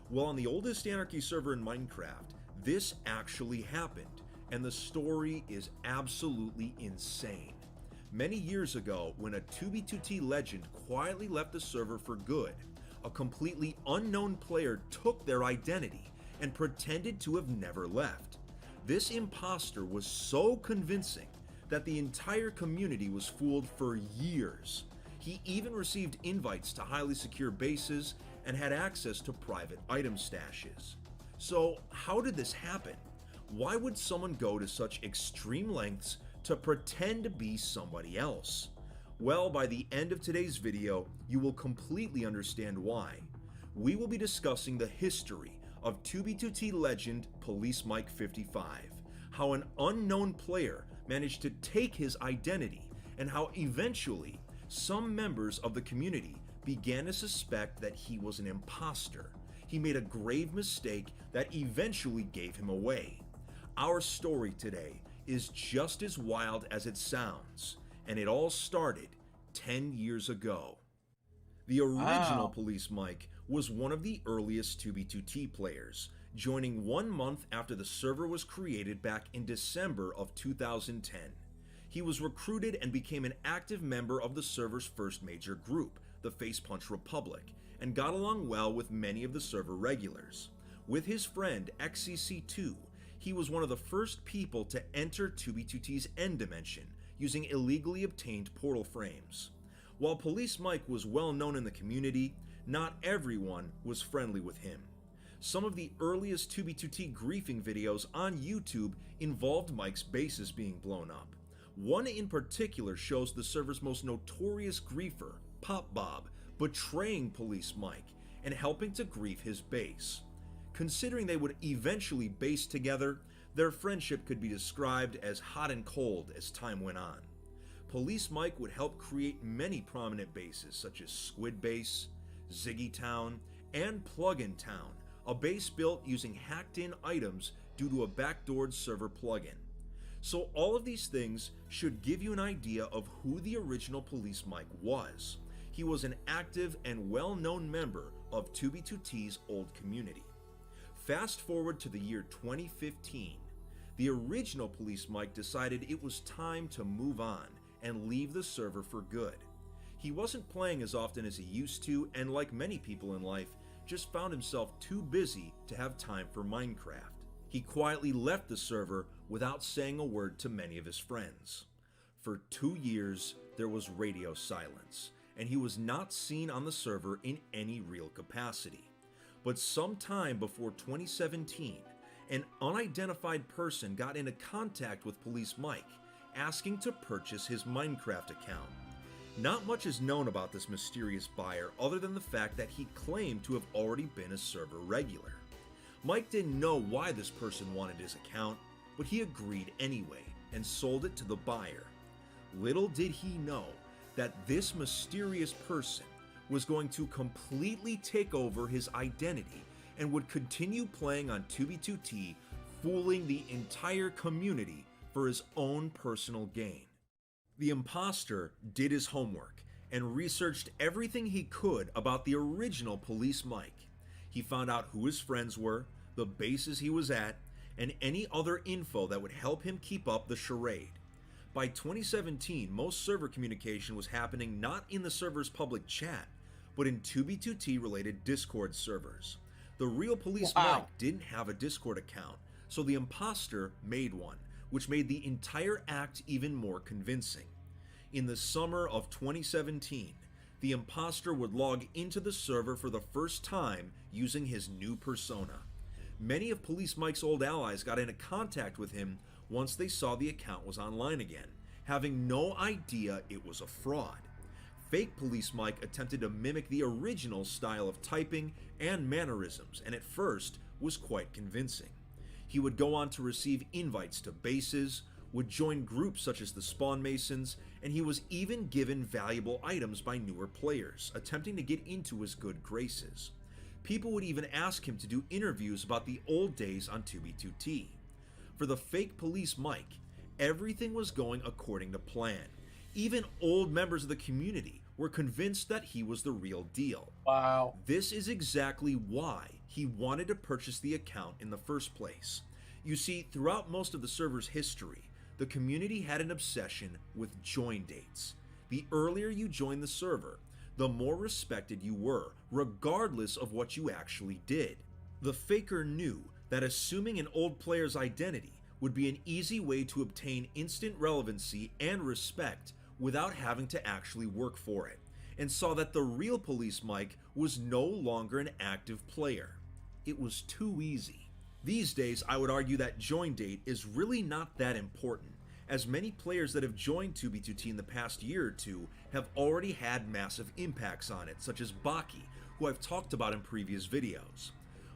Well, on the oldest Anarchy server in Minecraft, this actually happened. And the story is absolutely insane. Many years ago, when a 2B2T legend quietly left the server for good, a completely unknown player took their identity and pretended to have never left. This imposter was so convincing that the entire community was fooled for years. He even received invites to highly secure bases and had access to private item stashes. So, how did this happen? Why would someone go to such extreme lengths to pretend to be somebody else? Well, by the end of today's video, you will completely understand why. We will be discussing the history of 2B2T legend Police Mike 55, how an unknown player managed to take his identity, and how eventually some members of the community began to suspect that he was an imposter. He made a grave mistake that eventually gave him away. Our story today is just as wild as it sounds, and it all started 10 years ago. The original Police Mike was one of the earliest 2B2T players, joining 1 month after the server was created back in December of 2010. He was recruited and became an active member of the server's first major group, the Facepunch Republic, and got along well with many of the server regulars. With his friend XCC2, he was one of the first people to enter 2B2T's End Dimension using illegally obtained portal frames. While Police Mike was well known in the community, not everyone was friendly with him. Some of the earliest 2B2T griefing videos on YouTube involved Mike's bases being blown up. One in particular shows the server's most notorious griefer, Pop Bob, betraying Police Mike and helping to grief his base. Considering they would eventually base together, their friendship could be described as hot and cold as time went on. Police Mike would help create many prominent bases such as Squid Base, Ziggy Town, and Plugin Town, a base built using hacked-in items due to a backdoored server plugin. So all of these things should give you an idea of who the original Police Mike was. He was an active and well-known member of 2B2T's old community. Fast forward to the year 2015, the original Police Mike decided it was time to move on and leave the server for good. He wasn't playing as often as he used to, and like many people in life, just found himself too busy to have time for Minecraft. He quietly left the server without saying a word to many of his friends. For 2 years, there was radio silence, and he was not seen on the server in any real capacity. But sometime before 2017, an unidentified person got into contact with Police Mike, asking to purchase his Minecraft account. Not much is known about this mysterious buyer other than the fact that he claimed to have already been a server regular. Mike didn't know why this person wanted his account, but he agreed anyway and sold it to the buyer. Little did he know that this mysterious person was going to completely take over his identity and would continue playing on 2B2T, fooling the entire community for his own personal gain. The imposter did his homework and researched everything he could about the original Police Mike. He found out who his friends were, the bases he was at, and any other info that would help him keep up the charade. By 2017, most server communication was happening not in the server's public chat, but in 2B2T related Discord servers. The real Police Mike didn't have a Discord account, so the imposter made one, which made the entire act even more convincing. In the summer of 2017, the imposter would log into the server for the first time using his new persona. Many of Police Mike's old allies got into contact with him once they saw the account was online again, having no idea it was a fraud. Fake Police Mike attempted to mimic the original style of typing and mannerisms, and at first was quite convincing. He would go on to receive invites to bases, would join groups such as the Spawn Masons, and he was even given valuable items by newer players, attempting to get into his good graces. People would even ask him to do interviews about the old days on 2B2T. For the fake Police Mike, everything was going according to plan. Even old members of the community were convinced that he was the real deal. Wow. This is exactly why he wanted to purchase the account in the first place. You see, throughout most of the server's history, the community had an obsession with join dates. The earlier you joined the server, the more respected you were, regardless of what you actually did. The faker knew that assuming an old player's identity would be an easy way to obtain instant relevancy and respect without having to actually work for it, and saw that the real Police Mike was no longer an active player. It was too easy. These days, I would argue that join date is really not that important, as many players that have joined 2B2T in the past year or two have already had massive impacts on it, such as Baki, who I've talked about in previous videos.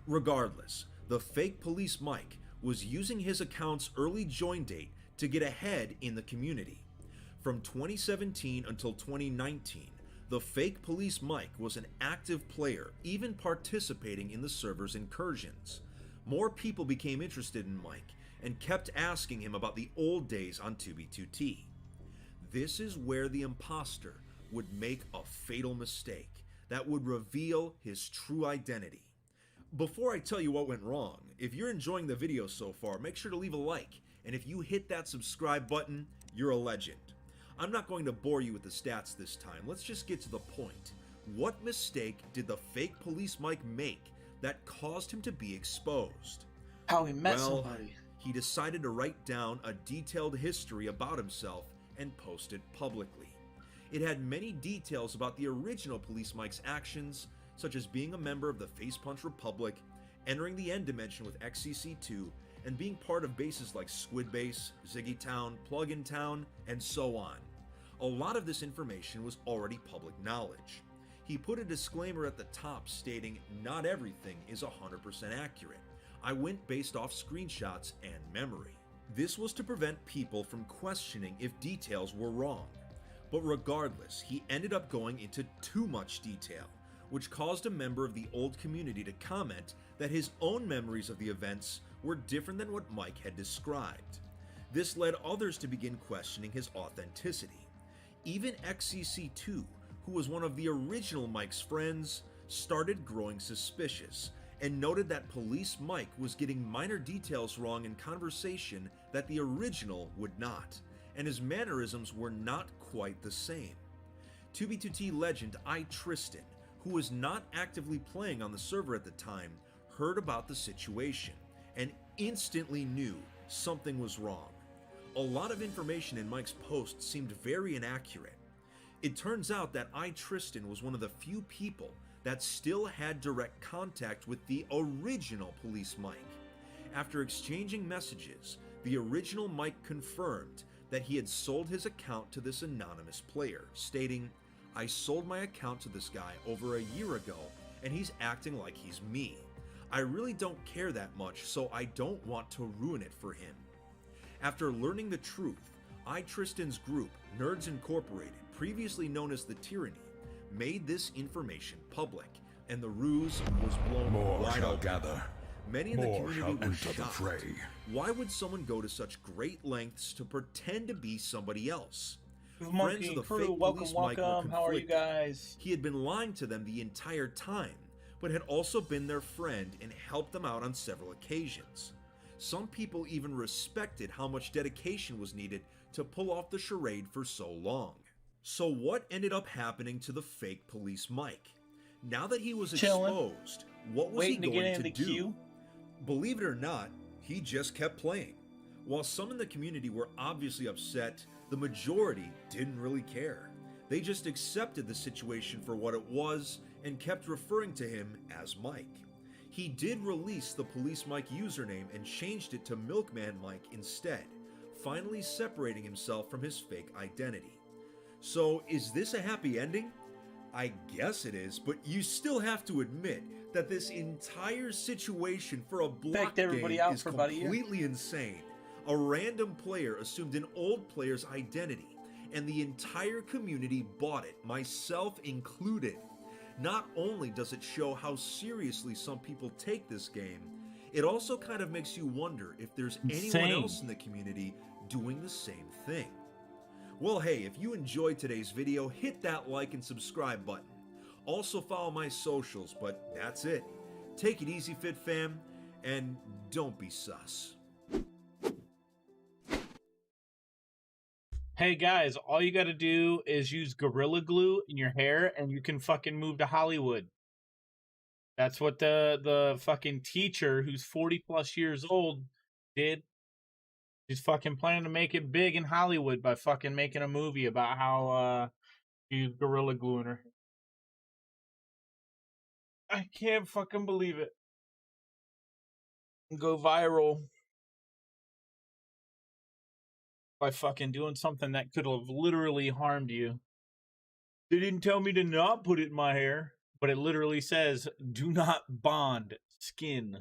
Regardless, the fake Police Mike was using his account's early join date to get ahead in the community. From 2017 until 2019, the fake Police Mike was an active player, even participating in the server's incursions. More people became interested in Mike and kept asking him about the old days on 2B2T. This is where the imposter would make a fatal mistake that would reveal his true identity. Before I tell you what went wrong, if you're enjoying the video so far, make sure to leave a like, and if you hit that subscribe button, you're a legend. I'm not going to bore you with the stats this time, let's just get to the point. What mistake did the fake Police Mike make that caused him to be exposed? How he met Well, somebody. he decided to write down a detailed history about himself and post it publicly. It had many details about the original Police Mike's actions, such as being a member of the Face Punch Republic, entering the End Dimension with XCC2, and being part of bases like Squid Base, Ziggy Town, Plug-in Town, and so on. A lot of this information was already public knowledge. He put a disclaimer at the top stating not everything is 100% accurate. I went based off screenshots and memory. This was to prevent people from questioning if details were wrong. But regardless, he ended up going into too much detail, which caused a member of the old community to comment that his own memories of the events were different than what Mike had described. This led others to begin questioning his authenticity. Even XCC2, who was one of the original Mike's friends, started growing suspicious and noted that Police Mike was getting minor details wrong in conversation that the original would not, and his mannerisms were not quite the same. 2B2T legend Tristan, who was not actively playing on the server at the time, heard about the situation and instantly knew something was wrong. A lot of information in Mike's post seemed very inaccurate. It turns out that Tristan was one of the few people that still had direct contact with the original Police Mike. After exchanging messages, the original Mike confirmed that he had sold his account to this anonymous player, stating, "I sold my account to this guy over a year ago and he's acting like he's me. I really don't care that much, so I don't want to ruin it for him." After learning the truth, Tristan's group, Nerds Incorporated, previously known as the Tyranny, made this information public, and the ruse was blown More wide shall open. gather. Many in the More shall community were enter the shocked. fray. Why would someone go to such great lengths to pretend to be somebody else? Friends Monkey of the crew, fake welcome, Police Mike were welcome. How are you conflicted. guys? He had been lying to them the entire time, but had also been their friend and helped them out on several occasions. Some people even respected how much dedication was needed to pull off the charade for so long. So what ended up happening to the fake Police Mike? Now that he was Chilling. exposed, what was Waiting he to get going in to the do? queue. Believe it or not, he just kept playing. While some in the community were obviously upset, the majority didn't really care. They just accepted the situation for what it was and kept referring to him as Mike. He did release the Police Mike username and changed it to Milkman Mike instead, finally separating himself from his fake identity. So is this a happy ending? I guess it is, but you still have to admit that this entire situation for a block Faked everybody game out is for about a year. completely insane. A random player assumed an old player's identity, and the entire community bought it, myself included. Not only does it show how seriously some people take this game, it also kind of makes you wonder if there's anyone Insane. else in the community doing the same thing. Well, hey, if you enjoyed today's video, hit that like and subscribe button. Also follow my socials, but that's it. Take it easy, Fit Fam, and don't be sus. Hey guys, all you got to do is use Gorilla Glue in your hair and you can fucking move to Hollywood. That's what the fucking teacher who's 40 plus years old did. She's fucking planning to make it big in Hollywood by fucking making a movie about how she used Gorilla Glue in her hair. I can't fucking believe it. Go viral by fucking doing something that could have literally harmed you. They didn't tell me to not put it in my hair, but it literally says, do not bond skin.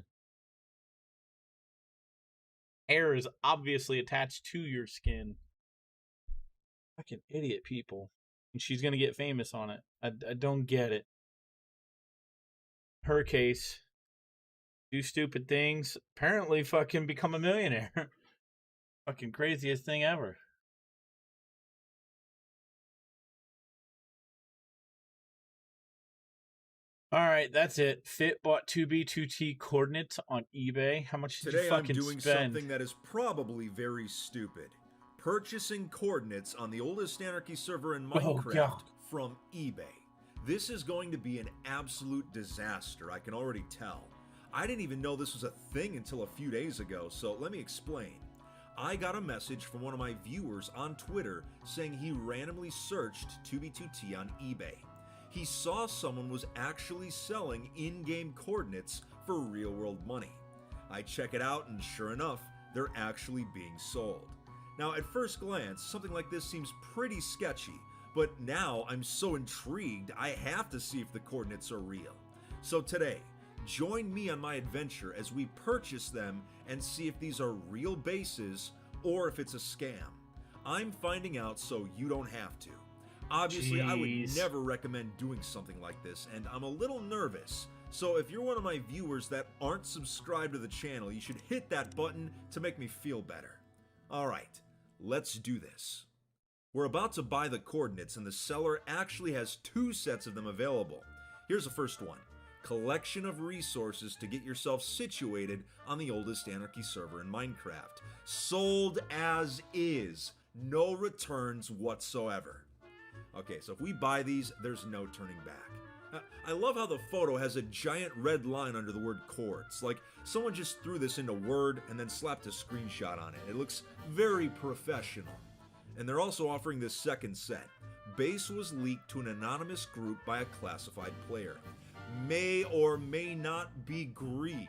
Hair is obviously attached to your skin. Fucking idiot people. And she's going to get famous on it. I don't get it. Her case. Do stupid things. Apparently fucking become a millionaire. Fucking craziest thing ever. All right, that's it. Fit bought 2B2T coordinates on eBay. How much did Today you fucking I'm doing spend? something that is probably very stupid. Purchasing coordinates on the oldest anarchy server in Minecraft God. from eBay. This is going to be an absolute disaster, I can already tell. I didn't even know this was a thing until a few days ago, so let me explain. I got a message from one of my viewers on Twitter saying he randomly searched 2B2T on eBay. He saw someone was actually selling in-game coordinates for real-world money. I check it out and sure enough, they're actually being sold. Now at first glance, something like this seems pretty sketchy, but now I'm so intrigued I have to see if the coordinates are real. So today, join me on my adventure as we purchase them and see if these are real bases or if it's a scam. I'm finding out so you don't have to. Obviously, I would Jeez. never recommend doing something like this, and I'm a little nervous. So if you're one of my viewers that aren't subscribed to the channel, you should hit that button to make me feel better. Alright, let's do this. We're about to buy the coordinates, and the seller actually has 2 sets of them available. Here's the first one. Collection of resources to get yourself situated on the oldest anarchy server in Minecraft. Sold as is. No returns whatsoever. Okay, so if we buy these, there's no turning back. I love how the photo has a giant red line under the word chords. Like someone just threw this into Word and then slapped a screenshot on it. It looks very professional. And they're also offering this second set. Base was leaked to an anonymous group by a classified player. May or may not be grieved.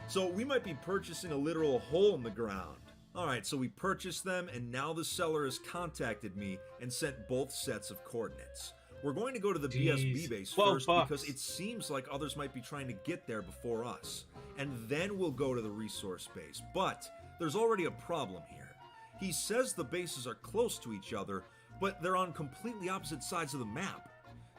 So we might be purchasing a literal hole in the ground. Alright, so we purchased them, and now the seller has contacted me and sent both sets of coordinates. We're going to go to the BSB base first because it seems like others might be trying to get there before us. And then we'll go to the resource base. But there's already a problem here. He says the bases are close to each other, but they're on completely opposite sides of the map.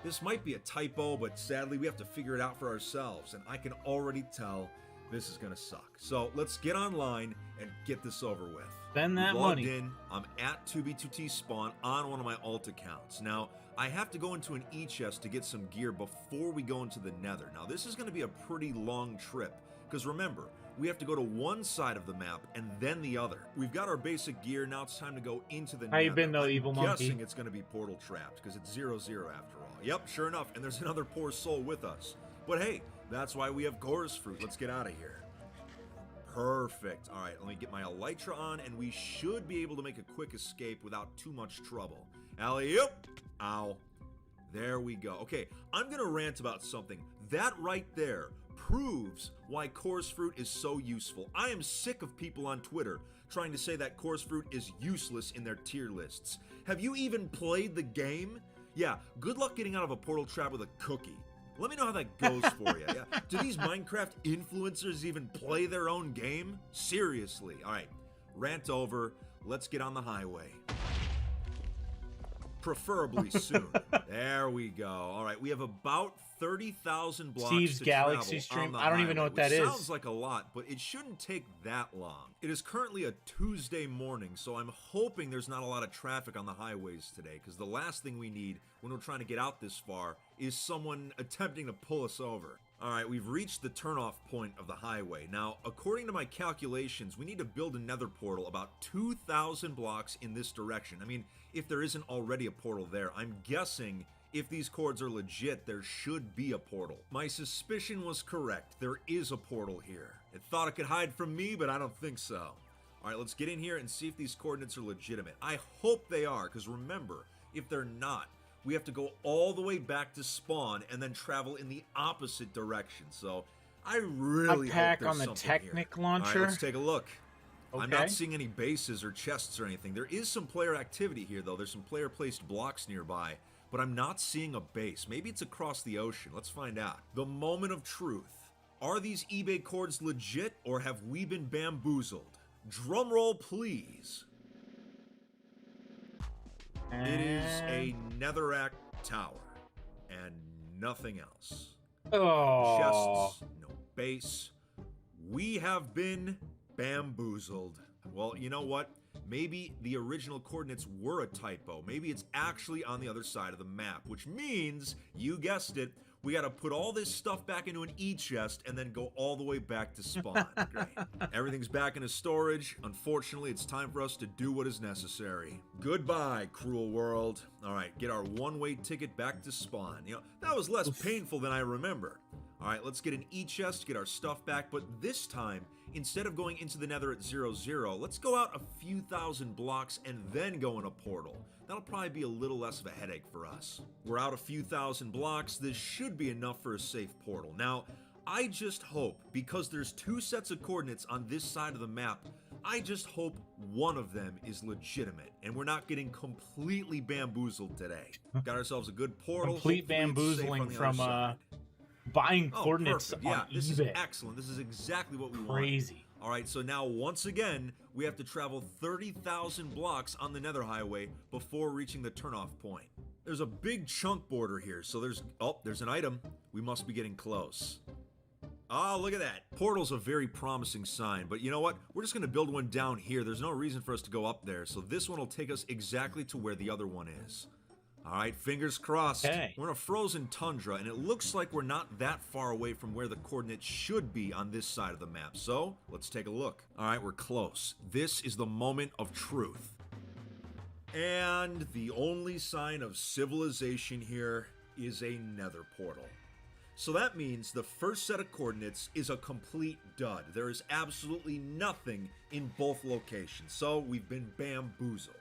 This might be a typo, but sadly we have to figure it out for ourselves, and I can already tell this is gonna suck. So let's get online and get this over with. Spend that Logged money. in, I'm at 2B2T spawn on one of my alt accounts. Now, I have to go into an e-chest to get some gear before we go into the nether. Now, this is gonna be a pretty long trip, because remember, we have to go to one side of the map and then the other. We've got our basic gear, now it's time to go into the nether. How you been though, I'm evil guessing monkey? it's gonna be portal trapped, because it's 0-0 after all. Yep, sure enough, and there's another poor soul with us. But hey, that's why we have chorus fruit. Let's get out of here. Perfect. All right, let me get my elytra on, and we should be able to make a quick escape without too much trouble. Alley-oop! Ow. There we go. Okay, I'm gonna rant about something. That right there proves why chorus fruit is so useful. I am sick of people on Twitter trying to say that chorus fruit is useless in their tier lists. Have you even played the game? Yeah, good luck getting out of a portal trap with a cookie. Let me know how that goes for you. Yeah. Do these Minecraft influencers even play their own game? Seriously. All right, rant over. Let's get on the highway. Preferably soon. There we go. All right, we have about 30,000 blocks Steve's to Galaxy travel stream. on the I don't even know highway, what that which is. Sounds like a lot, but it shouldn't take that long. It is currently a Tuesday morning, so I'm hoping there's not a lot of traffic on the highways today, because the last thing we need when we're trying to get out this far is someone attempting to pull us over. All right, we've reached the turnoff point of the highway. Now, according to my calculations, we need to build a nether portal about 2,000 blocks in this direction. I mean, if there isn't already a portal there, I'm guessing if these cords are legit, there should be a portal. My suspicion was correct. There is a portal here. It thought it could hide from me, but I don't think so. All right, let's get in here and see if these coordinates are legitimate. I hope they are, because remember, if they're not, we have to go all the way back to spawn and then travel in the opposite direction. So I really hope pack there's on the something Technic here. All launcher. right, let's take a look. I'm Okay. not seeing any bases or chests or anything. There is some player activity here, though. There's some player-placed blocks nearby, but I'm not seeing a base. Maybe it's across the ocean. Let's find out. The moment of truth. Are these eBay cords legit, or have we been bamboozled? Drum roll, please. It is a netherrack tower, and nothing else. Oh. Chests, no base. We have been bamboozled. Well, you know what? Maybe the original coordinates were a typo. Maybe it's actually on the other side of the map, which means, you guessed it, we gotta put all this stuff back into an e-chest and then go all the way back to spawn. Great. Everything's back into storage. Unfortunately, it's time for us to do what is necessary. Goodbye, cruel world. All right, get our one-way ticket back to spawn. You know, that was less painful than I remember. All right, let's get an e-chest, get our stuff back, but this time, instead of going into the nether at 0-0, let's go out a few thousand blocks and then go in a portal. That'll probably be a little less of a headache for us. We're out a few thousand blocks. This should be enough for a safe portal. Now, I just hope, because there's two sets of coordinates on this side of the map, I just hope one of them is legitimate and we're not getting completely bamboozled today. Got ourselves a good portal. Complete Hopefully it's safe on bamboozling the from other side. buying coordinates perfect. on Yeah, this is eBay. excellent. This is exactly what we want. Crazy. All right, so now once again, we have to travel 30,000 blocks on the Nether Highway before reaching the turnoff point. There's a big chunk border here, so there's an item. We must be getting close. Oh, look at that. Portal's a very promising sign, but you know what? We're just going to build one down here. There's no reason for us to go up there, so this one will take us exactly to where the other one is. All right, fingers crossed. Okay. We're in a frozen tundra, and it looks like we're not that far away from where the coordinates should be on this side of the map. So, let's take a look. All right, we're close. This is the moment of truth. And the only sign of civilization here is a nether portal. So that means the first set of coordinates is a complete dud. There is absolutely nothing in both locations. So, we've been bamboozled.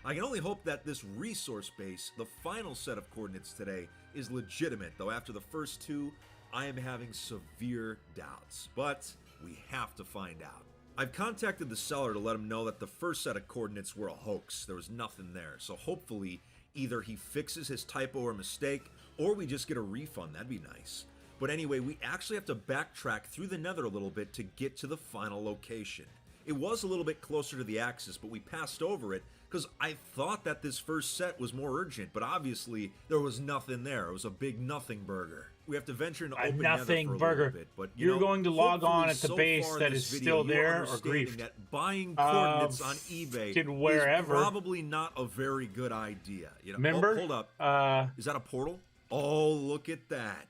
I can only hope that this resource base, the final set of coordinates today, is legitimate, though after the first two, I am having severe doubts. But we have to find out. I've contacted the seller to let him know that the first set of coordinates were a hoax. There was nothing there. So hopefully, either he fixes his typo or mistake, or we just get a refund. That'd be nice. But anyway, we actually have to backtrack through the nether a little bit to get to the final location. It was a little bit closer to the axis, but we passed over it because I thought that this first set was more urgent, but obviously there was nothing there. It was a big nothing burger. We have to venture into open nether nothing for a burger. little bit, but You're going to log on hopefully at the so base far in that this is video, still you are there or understanding griefed. that buying coordinates on eBay wherever. is probably not a very good idea. You know, Remember? hold up. Is that a portal? Oh, look at that.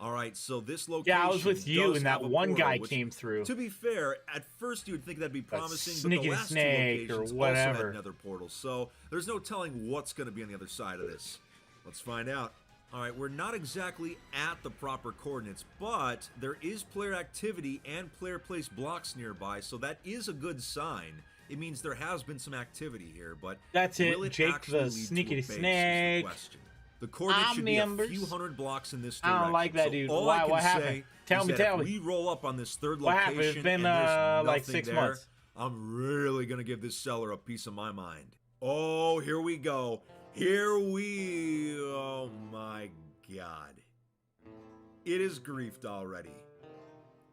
All right, so this location. Yeah, I was with you, does and that have a one portal, guy which, came through. To be fair, at first you would think that'd be promising, but Sneaky the last snake two or locations whatever. also had nether portals, so there's no telling what's going to be on the other side of this. Let's find out. All right, we're not exactly at the proper coordinates, but there is player activity and player-placed blocks nearby, so that is a good sign. It means there has been some activity here, but That's it, will it Jake actually the lead to a sneaky base is the snake. question. The coordinates should be a members. few hundred blocks in this direction. I don't like that, so dude. all Why? I can What say happened? Tell is me, that tell if me. we roll up on this third What location happened? It's been and there's like nothing 6 there, months. I'm really gonna give this seller a piece of my mind. Oh, here we go. Oh my God. It is griefed already.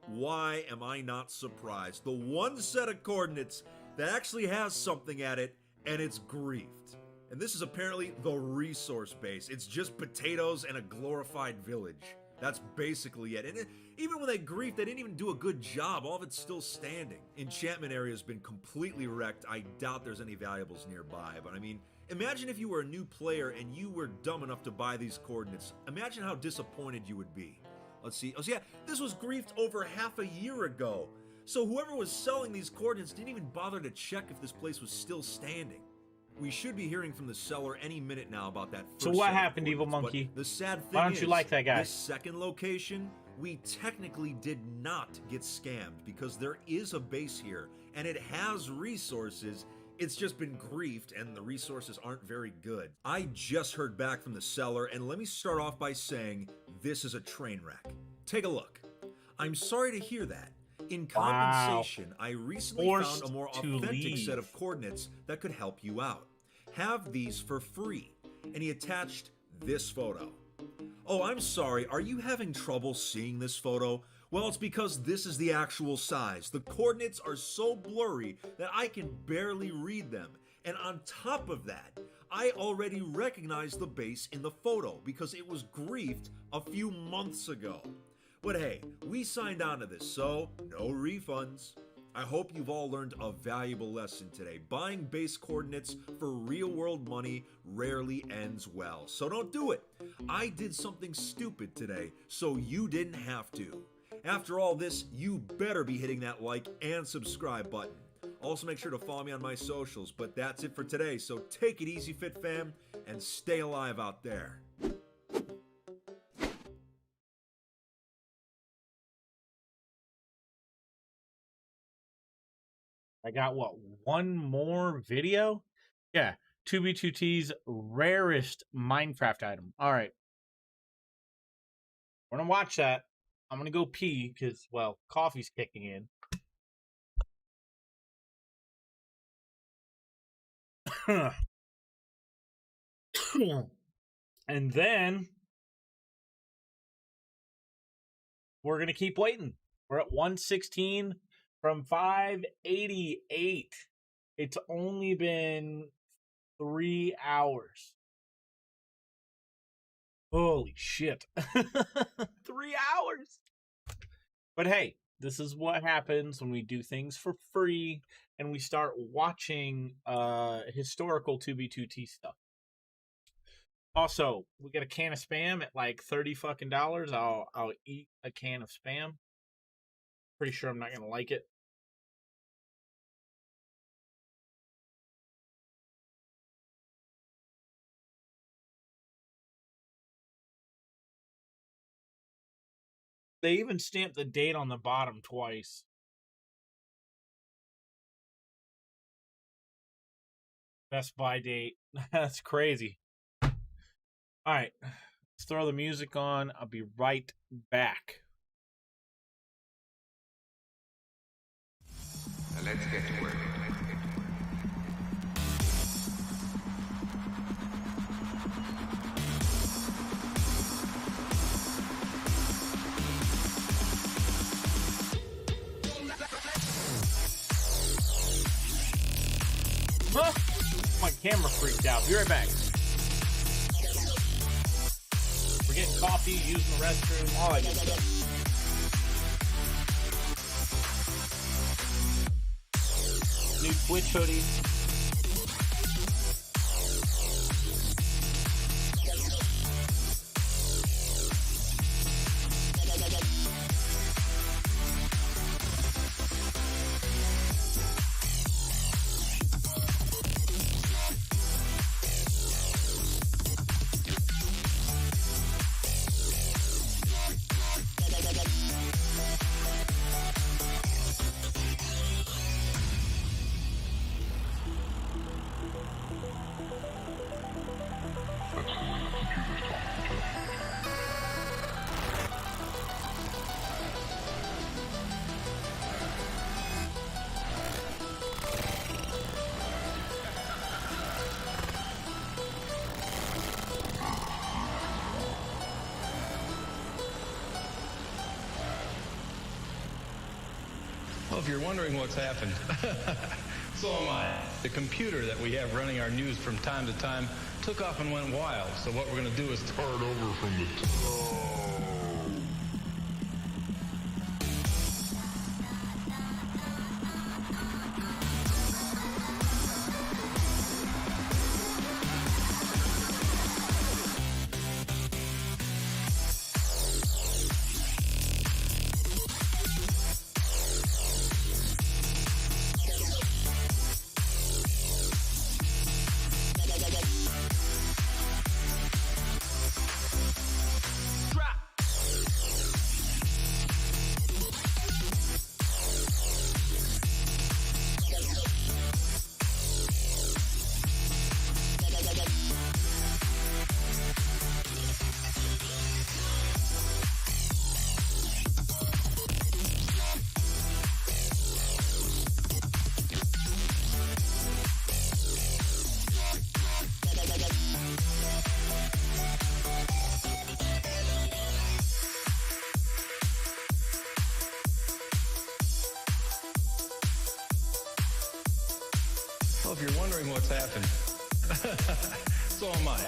Why am I not surprised? The one set of coordinates that actually has something at it, and it's griefed. And this is apparently the resource base. It's just potatoes and a glorified village. That's basically it. And even when they griefed, they didn't even do a good job. All of it's still standing. Enchantment area has been completely wrecked. I doubt there's any valuables nearby. But I mean, imagine if you were a new player and you were dumb enough to buy these coordinates. Imagine how disappointed you would be. Let's see. Oh, so yeah, this was griefed over half a year ago. So whoever was selling these coordinates didn't even bother to check if this place was still standing. We should be hearing from the seller any minute now about that first So what set of happened, Evil coordinates, Monkey? but the sad thing Why don't you is, like that guy? this second location, we technically did not get scammed because there is a base here and it has resources It's just been griefed and the resources aren't very good. I just heard back from the seller, and let me start off by saying this is a train wreck. Take a look. I'm sorry to hear that. In compensation, I recently found a more authentic set of coordinates that could help you out. Have these for free. And he attached this photo. Oh, I'm sorry, are you having trouble seeing this photo? Well, it's because this is the actual size. The coordinates are so blurry that I can barely read them. And on top of that, I already recognize the base in the photo because it was griefed a few months ago. But hey, we signed on to this, so no refunds. I hope you've all learned a valuable lesson today. Buying base coordinates for real-world money rarely ends well, so don't do it. I did something stupid today, so you didn't have to. After all this, you better be hitting that like and subscribe button. Also, make sure to follow me on my socials, but that's it for today, so take it easy, Fit Fam, and stay alive out there. I got what, one more video? Yeah, 2B2T's rarest Minecraft item. All right. We're going to watch that. I'm going to go pee because, well, coffee's kicking in. And then we're going to keep waiting. We're at 116 from 588. It's only been 3 hours. Holy shit. 3 hours. But hey, this is what happens when we do things for free and we start watching historical 2B2T stuff. Also, we get a can of Spam at like $30 fucking. I'll eat a can of Spam. Pretty sure I'm not gonna like it. They even stamped the date on the bottom twice. Best Buy date. That's crazy. All right, let's throw the music on. I'll be right back. Now let's get to work. Huh? My camera freaked out. Be right back. We're getting coffee, using the restroom, all that good stuff. New Twitch hoodie. Well, if you're wondering what's happened, so am I. The computer that we have running our news from time to time took off and went wild. So what we're going to do is start over from the top. Drop. Well, if you're wondering what's happened, so am I.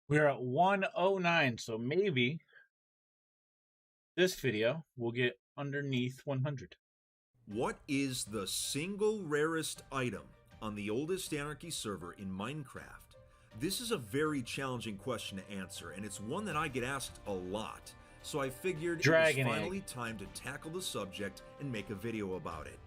We're at 109, so maybe this video will get underneath 100. What is the single rarest item on the oldest Anarchy server in Minecraft? This is a very challenging question to answer, and it's one that I get asked a lot. So I figured Dragon it was egg. finally time to tackle the subject and make a video about it.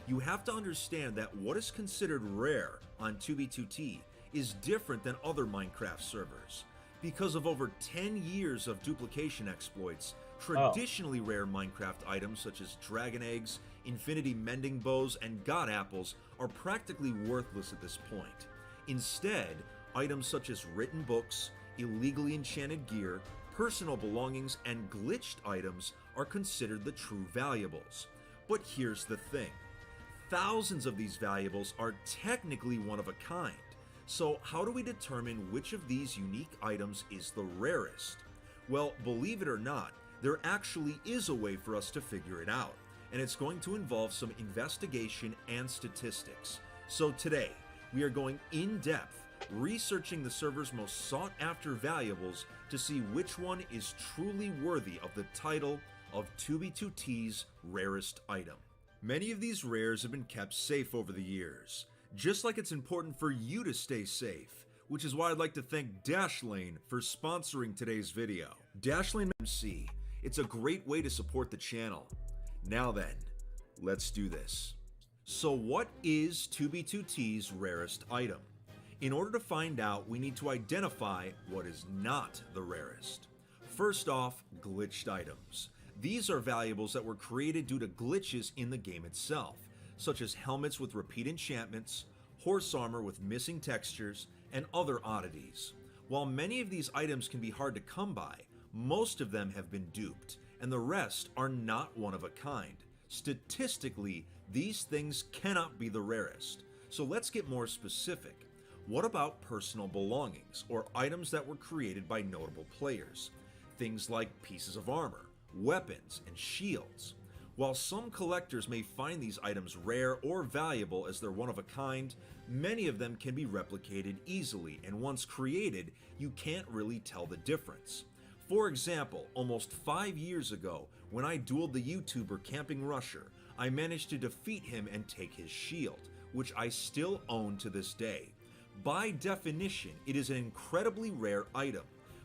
You have to understand that what is considered rare on 2b2t is different than other Minecraft servers. Because of over 10 years of duplication exploits, traditionally rare Minecraft items such as dragon eggs, infinity mending bows, and god apples are practically worthless at this point. Instead, items such as written books, illegally enchanted gear, personal belongings, and glitched items are considered the true valuables. But here's the thing. Thousands of these valuables are technically one of a kind. So how do we determine which of these unique items is the rarest? Well, believe it or not, there actually is a way for us to figure it out, and it's going to involve some investigation and statistics. So today, we are going in depth, researching the server's most sought after valuables to see which one is truly worthy of the title of 2b2t's rarest item. Many of these rares have been kept safe over the years, just like it's important for you to stay safe, which is why I'd like to thank Dashlane for sponsoring today's video. Dashlane MC, it's a great way to support the channel. Now then, let's do this. So what is 2b2t's rarest item? In order to find out, we need to identify what is not the rarest. First off, glitched items. These are valuables that were created due to glitches in the game itself, such as helmets with repeat enchantments, horse armor with missing textures, and other oddities. While many of these items can be hard to come by, most of them have been duped, and the rest are not one of a kind. Statistically, these things cannot be the rarest. So let's get more specific. What about personal belongings, or items that were created by notable players? Things like pieces of armor, weapons, and shields. While some collectors may find these items rare or valuable as they're one of a kind, many of them can be replicated easily, and once created, you can't really tell the difference. For example, almost 5 years ago, when I dueled the YouTuber Camping Rusher, I managed to defeat him and take his shield, which I still own to this day. By definition, it is an incredibly rare item,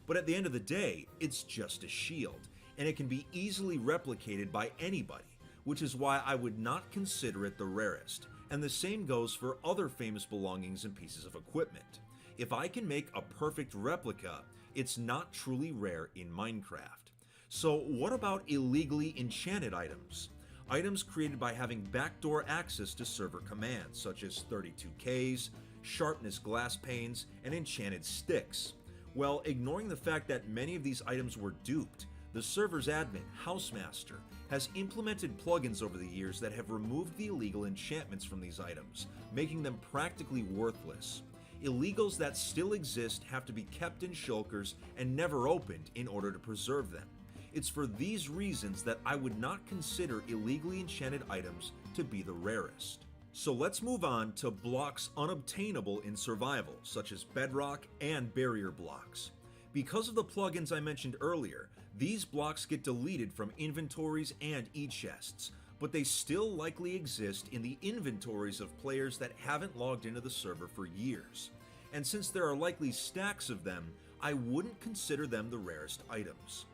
but at the end of the day, it's just a shield, and it can be easily replicated by anybody, which is why I would not consider it the rarest, and the same goes for other famous belongings and pieces of equipment. If I can make a perfect replica, it's not truly rare in Minecraft. So what about illegally enchanted items? Items created by having backdoor access to server commands, such as 32Ks, sharpness glass panes, and enchanted sticks. Well, ignoring the fact that many of these items were duped, the server's admin, Housemaster, has implemented plugins over the years that have removed the illegal enchantments from these items, making them practically worthless. Illegals that still exist have to be kept in shulkers and never opened in order to preserve them. It's for these reasons that I would not consider illegally enchanted items to be the rarest. So let's move on to blocks unobtainable in survival, such as bedrock and barrier blocks. Because of the plugins I mentioned earlier, these blocks get deleted from inventories and e-chests, but they still likely exist in the inventories of players that haven't logged into the server for years. And since there are likely stacks of them, I wouldn't consider them the rarest items.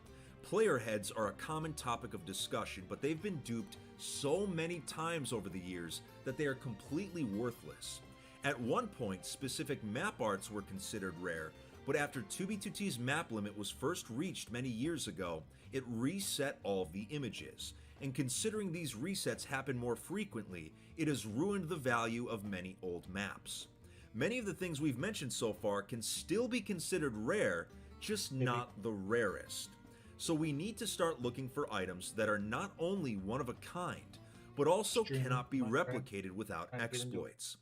Player heads are a common topic of discussion, but they've been duped so many times over the years that they are completely worthless. At one point, specific map arts were considered rare, but after 2b2t's map limit was first reached many years ago, it reset all of the images. And considering these resets happen more frequently, it has ruined the value of many old maps. Many of the things we've mentioned so far can still be considered rare, just not the rarest. So we need to start looking for items that are not only one of a kind, but also cannot be replicated without exploits.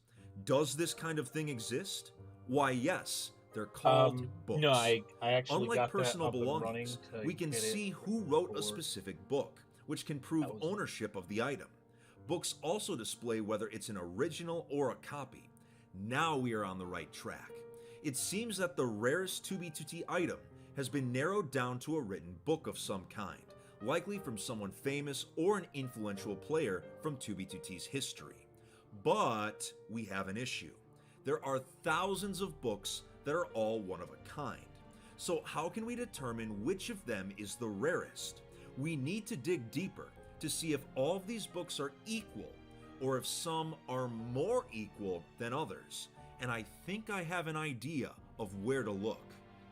Does this kind of thing exist? Why, yes. They're called books. No, I actually Unlike got personal that up and running belongings, to we can get see it who wrote a before. specific book, which can prove ownership of the item. Books also display whether it's an original or a copy. Now we are on the right track. It seems that the rarest 2b2t item has been narrowed down to a written book of some kind, likely from someone famous or an influential player from 2b2t's history. But we have an issue. There are thousands of books that are all one of a kind. So how can we determine which of them is the rarest? We need to dig deeper to see if all of these books are equal, or if some are more equal than others. And I think I have an idea of where to look.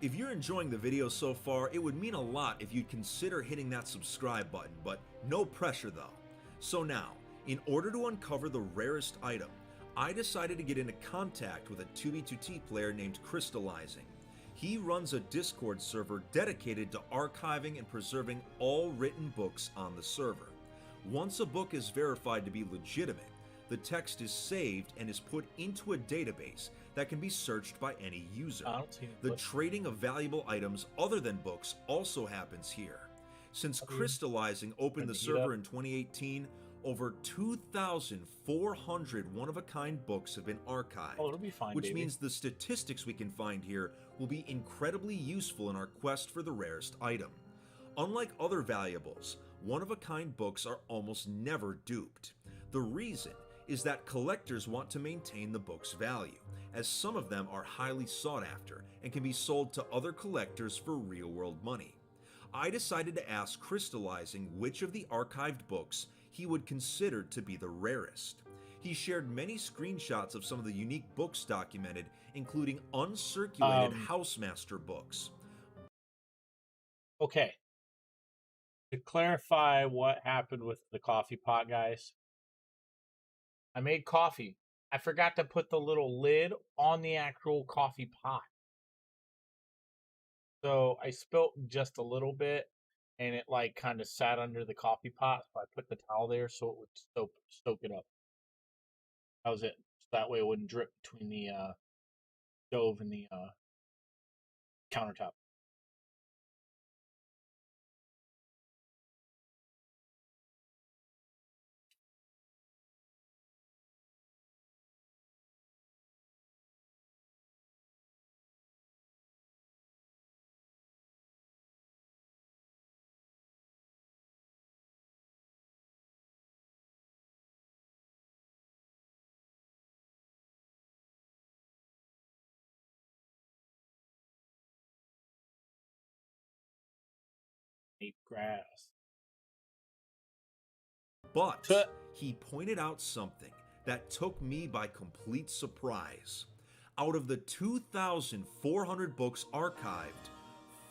If you're enjoying the video so far, it would mean a lot if you'd consider hitting that subscribe button, but no pressure though. So now, in order to uncover the rarest item, I decided to get into contact with a 2b2t player named Crystallizing. He runs a Discord server dedicated to archiving and preserving all written books on the server. Once a book is verified to be legitimate, the text is saved and is put into a database that can be searched by any user. The trading of valuable items other than books also happens here. Since Crystallizing opened the server in 2018, over 2,400 one-of-a-kind books have been archived, which means the statistics we can find here will be incredibly useful in our quest for the rarest item. Unlike other valuables, one-of-a-kind books are almost never duped. The reason is that collectors want to maintain the book's value, as some of them are highly sought after and can be sold to other collectors for real-world money. I decided to ask Crystallizing which of the archived books he would consider to be the rarest. He shared many screenshots of some of the unique books documented, including uncirculated Housemaster books. Okay. To clarify what happened with the coffee pot, guys, I made coffee. I forgot to put the little lid on the actual coffee pot. So I spilt just a little bit and it like kind of sat under the coffee pot. So I put the towel there so it would soak it up. That was it. So that way it wouldn't drip between the stove and the countertop. Eat grass. But he pointed out something that took me by complete surprise. Out of the 2,400 books archived,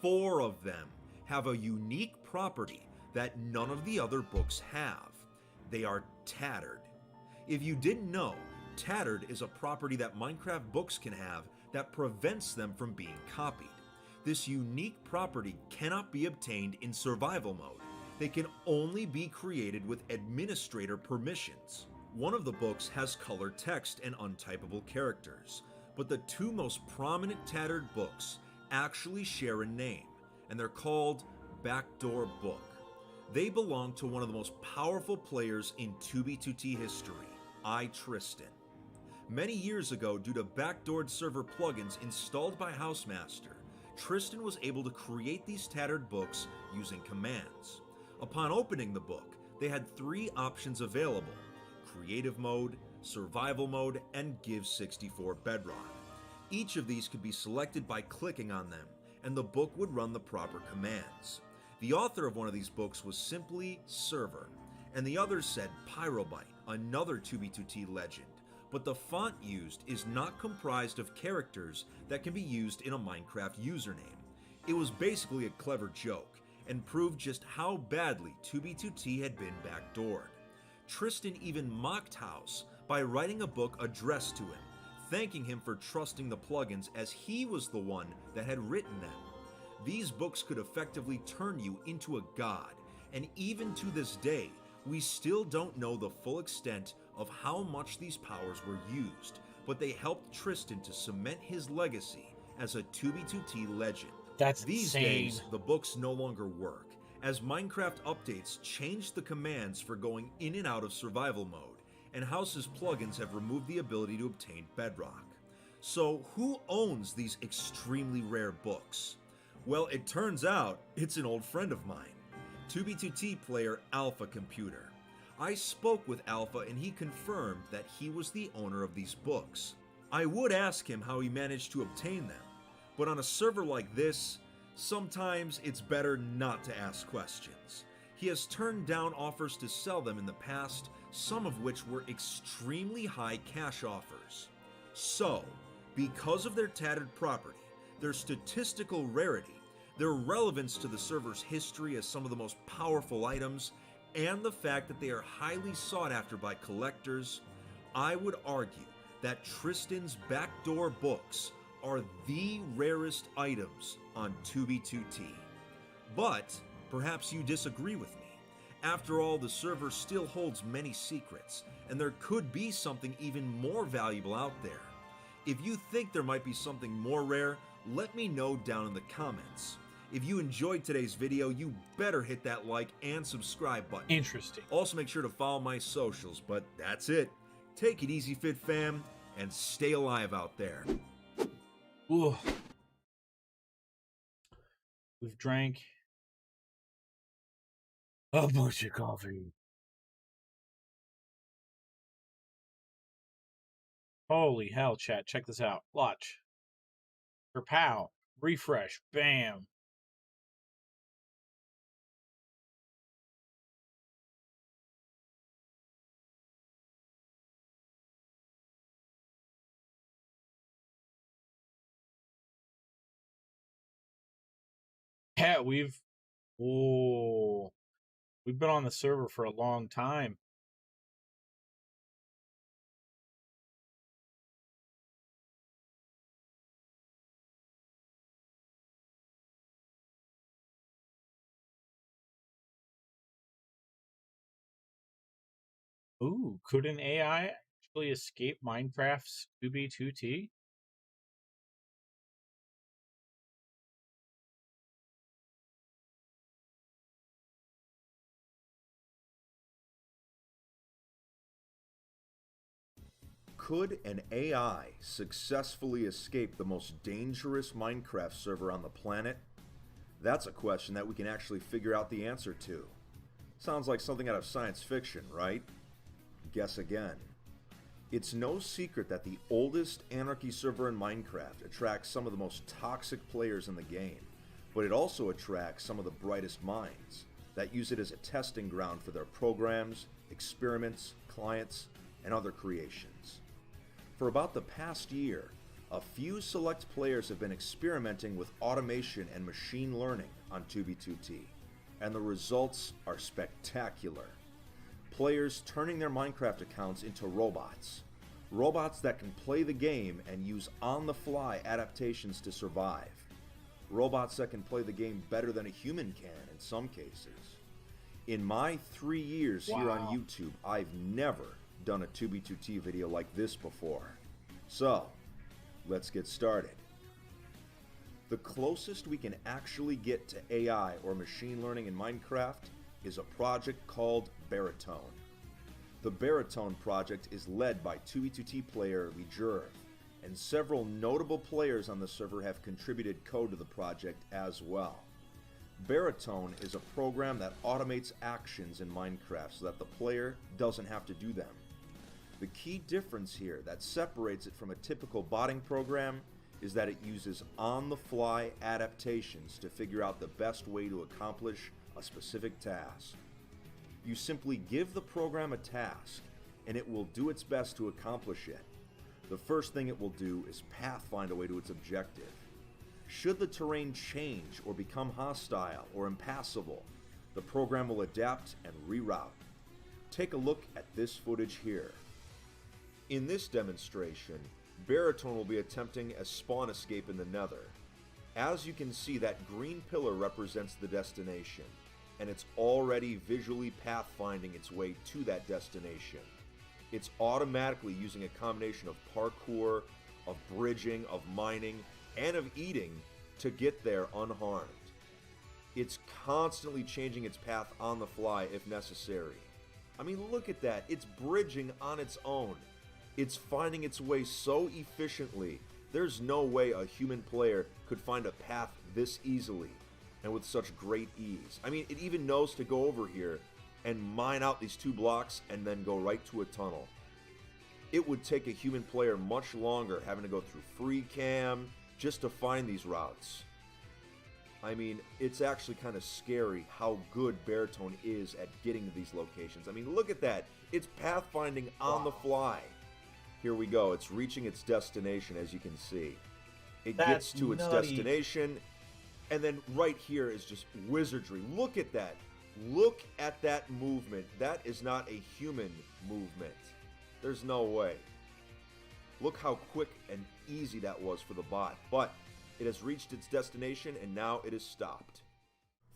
4 of them have a unique property that none of the other books have. They are tattered. If you didn't know, tattered is a property that Minecraft books can have that prevents them from being copied. This unique property cannot be obtained in survival mode. They can only be created with administrator permissions. One of the books has colored text and untypable characters, but the 2 most prominent tattered books actually share a name, and they're called Backdoor Book. They belong to one of the most powerful players in 2B2T history, Tristan. Many years ago, due to backdoored server plugins installed by Housemaster, Tristan was able to create these tattered books using commands. Upon opening the book, they had 3 options available: Creative Mode, Survival Mode, and Give 64 Bedrock. Each of these could be selected by clicking on them, and the book would run the proper commands. The author of one of these books was simply Server, and the other said Pyrobyte, another 2B2T legend, but the font used is not comprised of characters that can be used in a Minecraft username. It was basically a clever joke, and proved just how badly 2B2T had been backdoored. Tristan even mocked House by writing a book addressed to him, thanking him for trusting the plugins as he was the one that had written them. These books could effectively turn you into a god, and even to this day, we still don't know the full extent of how much these powers were used, but they helped Tristan to cement his legacy as a 2B2T legend. These days, the books no longer work, as Minecraft updates changed the commands for going in and out of survival mode, and House's plugins have removed the ability to obtain Bedrock. So who owns these extremely rare books? Well, it turns out it's an old friend of mine, 2B2T player Alpha Computer. I spoke with Alpha and he confirmed that he was the owner of these books. I would ask him how he managed to obtain them, but on a server like this, sometimes it's better not to ask questions. He has turned down offers to sell them in the past, some of which were extremely high cash offers. So, because of their tattered property, their statistical rarity, their relevance to the server's history as some of the most powerful items, and the fact that they are highly sought after by collectors, I would argue that Tristan's backdoor books are the rarest items on 2B2T. But perhaps you disagree with me. After all, the server still holds many secrets, and there could be something even more valuable out there. If you think there might be something more rare, let me know down in the comments. If you enjoyed today's video, you better hit that like and subscribe button. Interesting. Also make sure to follow my socials, but that's it. Take it easy, Fit Fam, and stay alive out there. Ooh. We've drank a bunch of coffee. Holy hell, chat. Check this out. Watch. Pow. Refresh. Bam. Yeah, we've Oh, we've been on the server for a long time. Ooh, could an AI actually escape Minecraft's 2B2T? Could an AI successfully escape the most dangerous Minecraft server on the planet? That's a question that we can actually figure out the answer to. Sounds like something out of science fiction, right? Guess again. It's no secret that the oldest Anarchy server in Minecraft attracts some of the most toxic players in the game, but it also attracts some of the brightest minds that use it as a testing ground for their programs, experiments, clients, and other creations. For about the past year, a few select players have been experimenting with automation and machine learning on 2B2T, and the results are spectacular. Players turning their Minecraft accounts into robots. Robots that can play the game and use on-the-fly adaptations to survive. Robots that can play the game better than a human can in some cases. In my 3 years here on YouTube, I've never done a 2B2T video like this before. So, let's get started. The closest we can actually get to AI or machine learning in Minecraft is a project called Baritone. The Baritone project is led by 2B2T player Lijurv, and several notable players on the server have contributed code to the project as well. Baritone is a program that automates actions in Minecraft so that the player doesn't have to do them. The key difference here that separates it from a typical botting program is that it uses on-the-fly adaptations to figure out the best way to accomplish a specific task. You simply give the program a task, and it will do its best to accomplish it. The first thing it will do is pathfind a way to its objective. Should the terrain change or become hostile or impassable, the program will adapt and reroute. Take a look at this footage here. In this demonstration, Baritone will be attempting a spawn escape in the Nether. As you can see, that green pillar represents the destination, and it's already visually pathfinding its way to that destination. It's automatically using a combination of parkour, of bridging, of mining, and of eating to get there unharmed. It's constantly changing its path on the fly if necessary. I mean, look at that. It's bridging on its own. It's finding its way so efficiently. There's no way a human player could find a path this easily and with such great ease. I mean, it even knows to go over here and mine out these 2 blocks and then go right to a tunnel. It would take a human player much longer having to go through free cam just to find these routes. I mean, it's actually kind of scary how good Baritone is at getting to these locations. I mean, look at that. It's pathfinding on the fly. Here we go. It's reaching its destination, as you can see. It gets to its destination, and then right here is just wizardry. Look at that. Look at that movement. That is not a human movement. There's no way. Look how quick and easy that was for the bot. But it has reached its destination, and now it is stopped.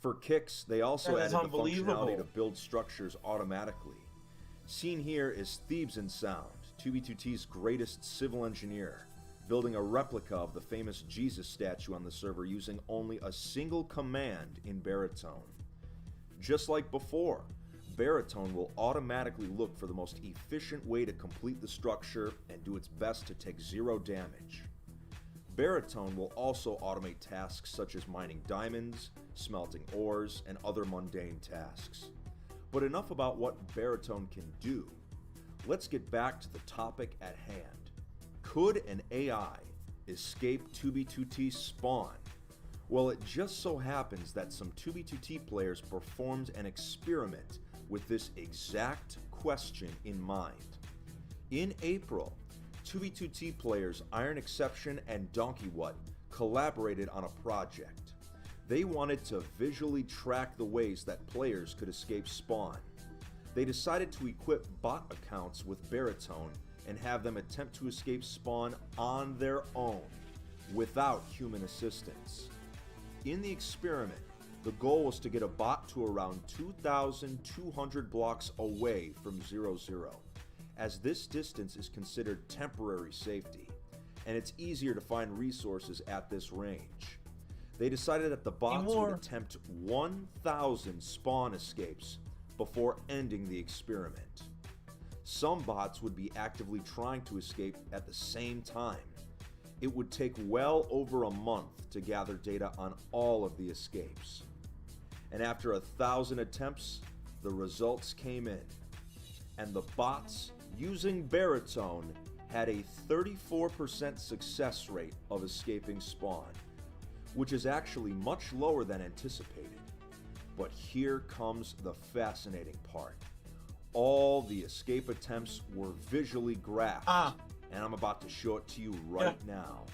For kicks, they also added the functionality to build structures automatically. Seen here is Thebes in Sound, 2B2T's greatest civil engineer, building a replica of the famous Jesus statue on the server using only a single command in Baritone. Just like before, Baritone will automatically look for the most efficient way to complete the structure and do its best to take 0 damage. Baritone will also automate tasks such as mining diamonds, smelting ores, and other mundane tasks. But enough about what Baritone can do. Let's get back to the topic at hand. Could an AI escape 2B2T's spawn? Well, it just so happens that some 2B2T players performed an experiment with this exact question in mind. In April, 2B2T players Iron Exception and DonkeyWhat collaborated on a project. They wanted to visually track the ways that players could escape spawn. They decided to equip bot accounts with Baritone and have them attempt to escape spawn on their own, without human assistance. In the experiment, the goal was to get a bot to around 2,200 blocks away from 0-0, as this distance is considered temporary safety, and it's easier to find resources at this range. They decided that the bots would attempt 1,000 spawn escapes before ending the experiment. Some bots would be actively trying to escape at the same time. It would take well over a month to gather data on all of the escapes. And after 1,000 attempts, the results came in. And the bots, using Baritone, had a 34% success rate of escaping spawn, which is actually much lower than anticipated. But here comes the fascinating part. All the escape attempts were visually graphed, and I'm about to show it to you right now.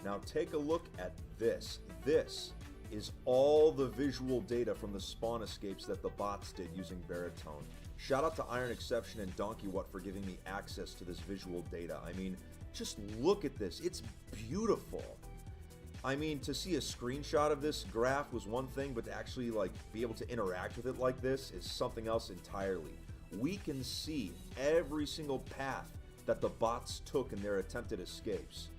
Now take a look at this. This is all the visual data from the spawn escapes that the bots did using Baritone. Shout out to Iron Exception and Donkey What for giving me access to this visual data. I mean, just look at this. It's beautiful. I mean, to see a screenshot of this graph was one thing, but to actually be able to interact with it like this is something else entirely. We can see every single path that the bots took in their attempted escapes.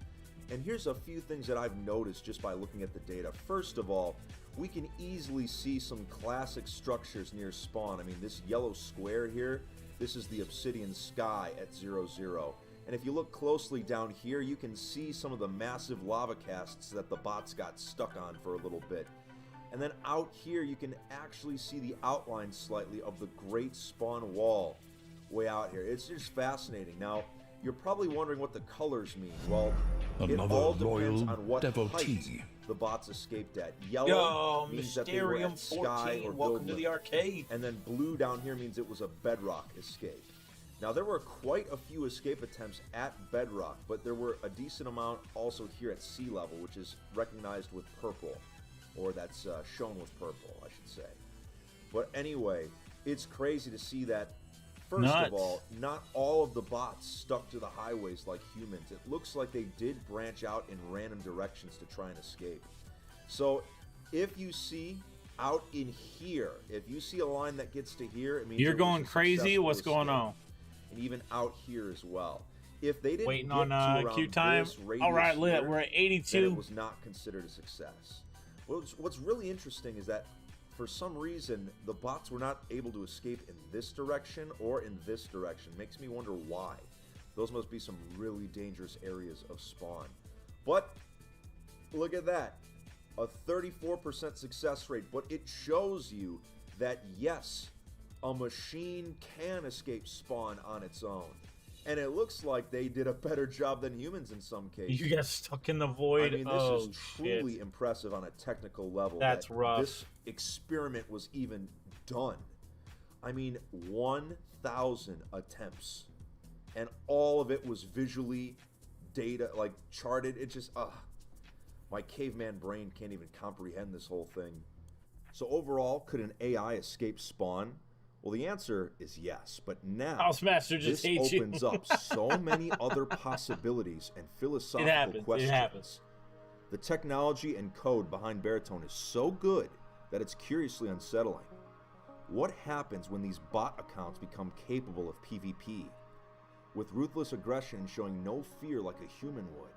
And here's a few things that I've noticed just by looking at the data. First of all, we can easily see some classic structures near spawn. I mean, this yellow square here, this is the obsidian sky at 0-0. And if you look closely down here, you can see some of the massive lava casts that the bots got stuck on for a little bit. And then out here, you can actually see the outline slightly of the Great Spawn Wall way out here. It's just fascinating. Now, you're probably wondering what the colors mean. Well, it all depends on what height the bots escaped at. Yellow means that they were at sky or welcome to the arcade. And then blue down here means it was a bedrock escape. Now, there were quite a few escape attempts at bedrock, but there were a decent amount also here at sea level, which is recognized with purple, or that's shown with purple, I should say. But anyway, it's crazy to see that, first of all, not all of the bots stuck to the highways like humans. It looks like they did branch out in random directions to try and escape. So, if you see out in here, if you see a line that gets to here, it means you're going crazy. What's going on? And even out here as well. If they didn't waiting get on to around queue time. This All right, here, we're at 82. then it was not considered a success. What's really interesting is that for some reason the bots were not able to escape in this direction or in this direction. Makes me wonder why. Those must be some really dangerous areas of spawn. But look at that, a 34% success rate. But it shows you that yes, a machine can escape spawn on its own. And it looks like they did a better job than humans in some cases. You got stuck in the void. I mean, this is truly impressive on a technical level. That's rough. This experiment was even done. I mean, 1,000 attempts. And all of it was visually charted. It just, my caveman brain can't even comprehend this whole thing. So overall, could an AI escape spawn? Well, the answer is yes, but now Housemaster just this hates opens up so many other possibilities and philosophical questions. It happens. The technology and code behind Baritone is so good that it's curiously unsettling. What happens when these bot accounts become capable of PvP? With ruthless aggression showing no fear like a human would?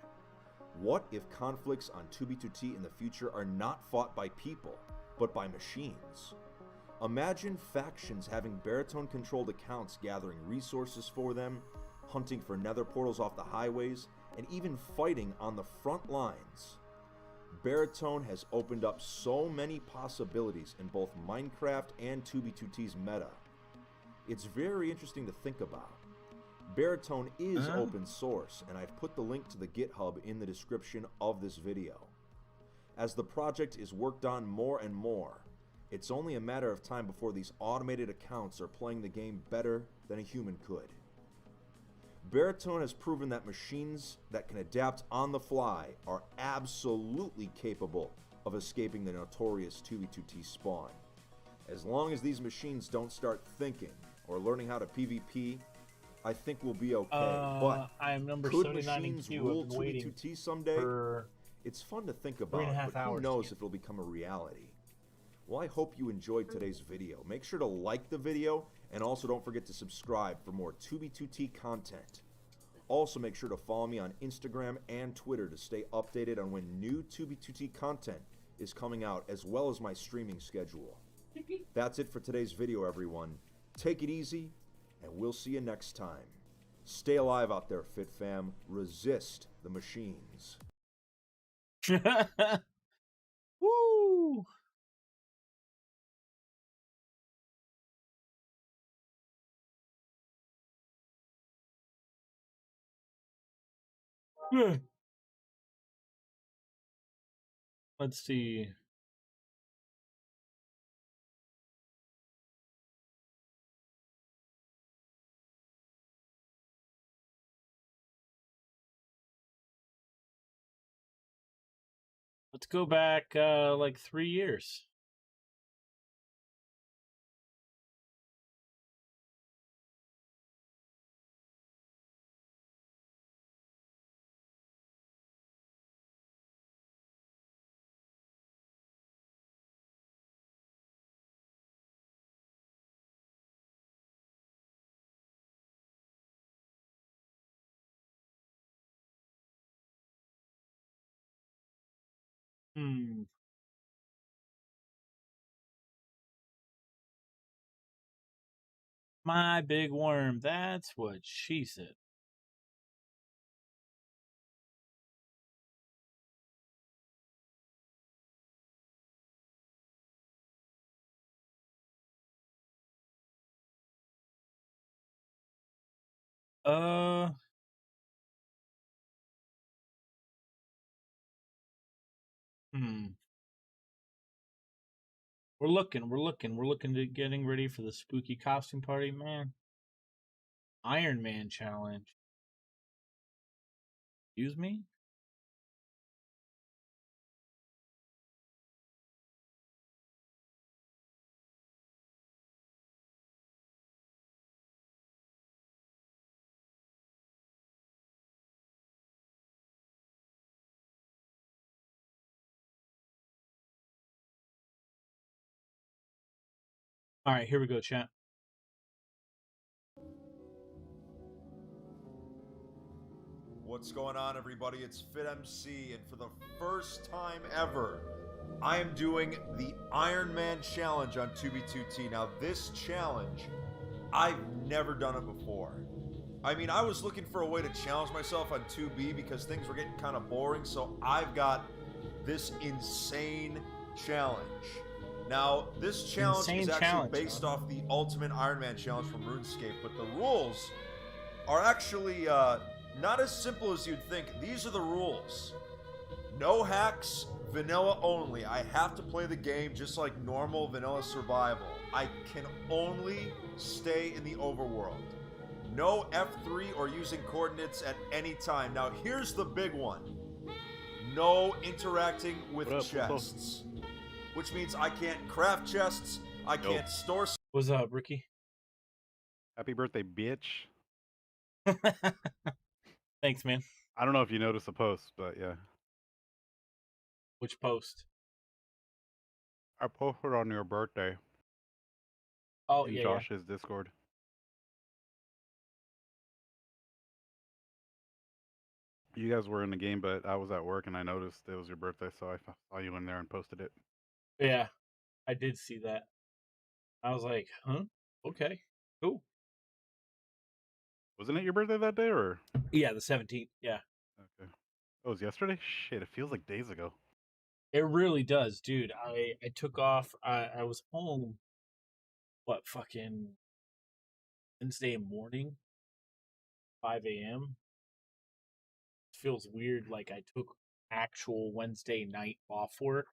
What if conflicts on 2B2T in the future are not fought by people, but by machines? Imagine factions having Baritone-controlled accounts gathering resources for them, hunting for nether portals off the highways, and even fighting on the front lines. Baritone has opened up so many possibilities in both Minecraft and 2B2T's meta. It's very interesting to think about. Baritone is open source, and I've put the link to the GitHub in the description of this video. As the project is worked on more and more, it's only a matter of time before these automated accounts are playing the game better than a human could. Baritone has proven that machines that can adapt on the fly are absolutely capable of escaping the notorious 2v2t spawn. As long as these machines don't start thinking or learning how to PvP, I think we'll be okay. But I am number could 79 in machines queue. rule I've been waiting 2v2t someday? for It's fun to think 3.5 about, but who hours knows to if it'll become a reality. Well, I hope you enjoyed today's video. Make sure to like the video, and also don't forget to subscribe for more 2v2t content. Also, make sure to follow me on Instagram and Twitter to stay updated on when new 2v2t content is coming out, as well as my streaming schedule. That's it for today's video, everyone. Take it easy, and we'll see you next time. Stay alive out there, Fit Fam. Resist the machines. Woo! Let's see. Let's go back like 3 years. My big worm. That's what she said. Uh. We're looking to getting ready for the spooky costume party, man. Iron Man challenge. Excuse me? All right, here we go, chat. What's going on, everybody? It's FitMC, and for the first time ever, I am doing the Iron Man challenge on 2v2t. Now, this challenge, I've never done it before. I mean, I was looking for a way to challenge myself on 2B because things were getting kind of boring, so I've got this insane challenge. Now, this challenge is actually based off the Ultimate Iron Man challenge from RuneScape, but the rules are actually not as simple as you'd think. These are the rules. No hacks, vanilla only. I have to play the game just like normal vanilla survival. I can only stay in the overworld. No F3 or using coordinates at any time. Now, here's the big one. No interacting with chests. Which means I can't craft chests, I can't store... What's up, Ricky? Happy birthday, bitch. Thanks, man. I don't know if you noticed the post, but yeah. Which post? I posted on your birthday. Oh, in yeah, Josh's Discord. You guys were in the game, but I was at work and I noticed it was your birthday, so I saw you in there and posted it. Yeah, I did see that. I was like, huh? Okay, cool. Wasn't it your birthday that day, or? Yeah, the 17th, yeah. Okay. Oh, it was yesterday? Shit, it feels like days ago. It really does, dude. I took off. I was home, what, fucking Wednesday morning, 5 a.m. Feels weird, like I took actual Wednesday night off work.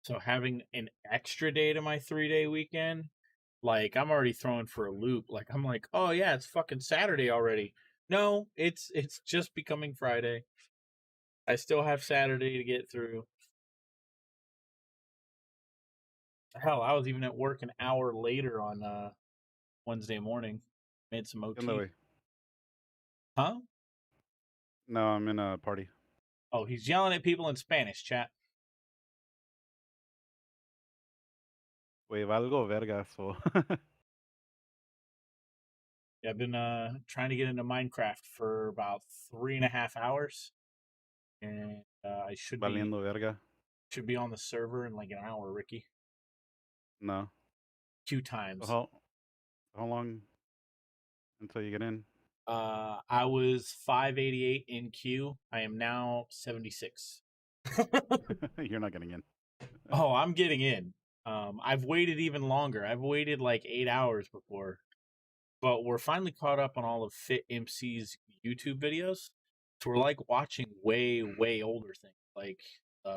So having an extra day to my 3-day weekend, like I'm already thrown for a loop. Like I'm like, oh yeah, it's fucking Saturday already. No, it's just becoming Friday. I still have Saturday to get through. Hell, I was even at work an hour later on Wednesday morning. Made some In the OT. way. Huh? No, I'm in a party. Oh, he's yelling at people in Spanish, chat. Wey, valgo verga, so. Yeah, I've been trying to get into Minecraft for about 3.5 hours, and I should Valiendo verga. be on the server in like an hour, Ricky. No. 2 So times. how long until you get in? I was 588 in queue. I am now 76. You're not getting in. Oh, I'm getting in. I've waited even longer. I've waited like 8 hours before. But we're finally caught up on all of Fit MC's YouTube videos. So we're like watching way, way older things. Like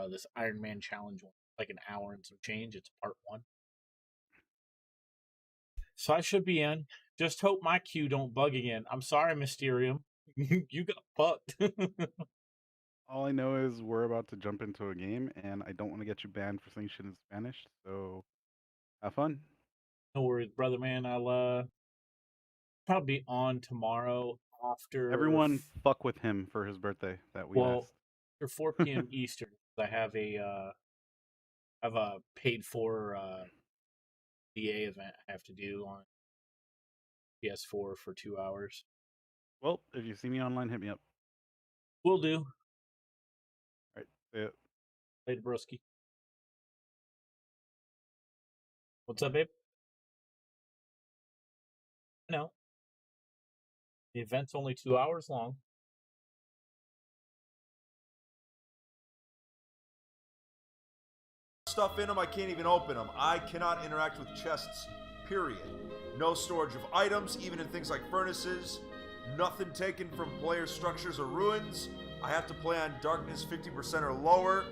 this Iron Man challenge one. Like an hour and some change. It's part 1. So I should be in. Just hope my queue don't bug again. I'm sorry, Mysterium. You got fucked. All I know is we're about to jump into a game, and I don't want to get you banned for saying shit in Spanish. So have fun. No worries, brother, man. I'll probably be on tomorrow after Everyone fuck with him for his birthday that we asked. after 4 p.m. Eastern. I have a paid for DA event I have to do on PS4 for 2 hours. Well, if you see me online, hit me up. Will do. All right. See ya. Later, broski. What's up, babe? No. The event's only 2 hours long. Stuff in them, I can't even open them. I cannot interact with chests, period. No storage of items, even in things like furnaces. Nothing taken from player structures or ruins. I have to play on darkness 50% or lower.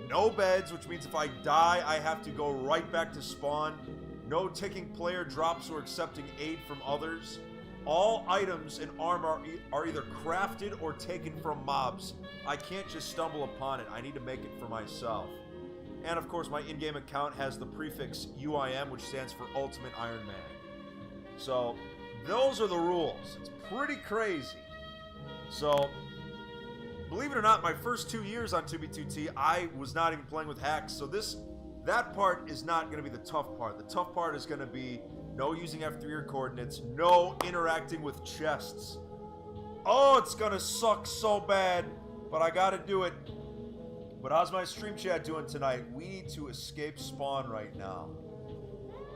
No beds, which means if I die, I have to go right back to spawn. No taking player drops or accepting aid from others. All items and armor are either crafted or taken from mobs. I can't just stumble upon it. I need to make it for myself. And of course, my in-game account has the prefix UIM, which stands for Ultimate Iron Man. So, those are the rules. It's pretty crazy. So, believe it or not, my first 2 years on 2B2T, I was not even playing with hacks. So that part is not going to be the tough part. The tough part is going to be no using F3 or coordinates, no interacting with chests. Oh, it's going to suck so bad, but I got to do it. But how's my stream chat doing tonight? We need to escape spawn right now.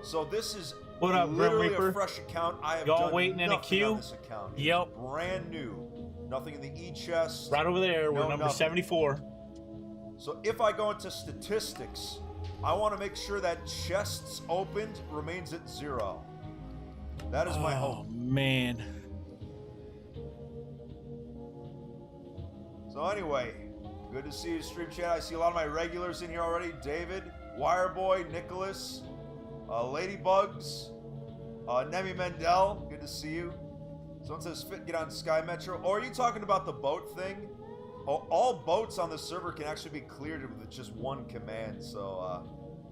So this is What up, Grim literally Reaper? a fresh account. I have Y'all done waiting in a nothing queue? on this account. It's Yep. brand new. Nothing in the e-chest. Right over there. No, We're number nothing. 74. So if I go into statistics, I want to make sure that chests opened remains at 0. That is my hope. Man. So anyway, good to see you, stream chat. I see a lot of my regulars in here already. David, Wireboy, Nicholas, Ladybugs, Nemi Mendel. Good to see you. Someone says fit get on Sky Metro. Or are you talking about the boat thing? Oh, all boats on the server can actually be cleared with just one command, so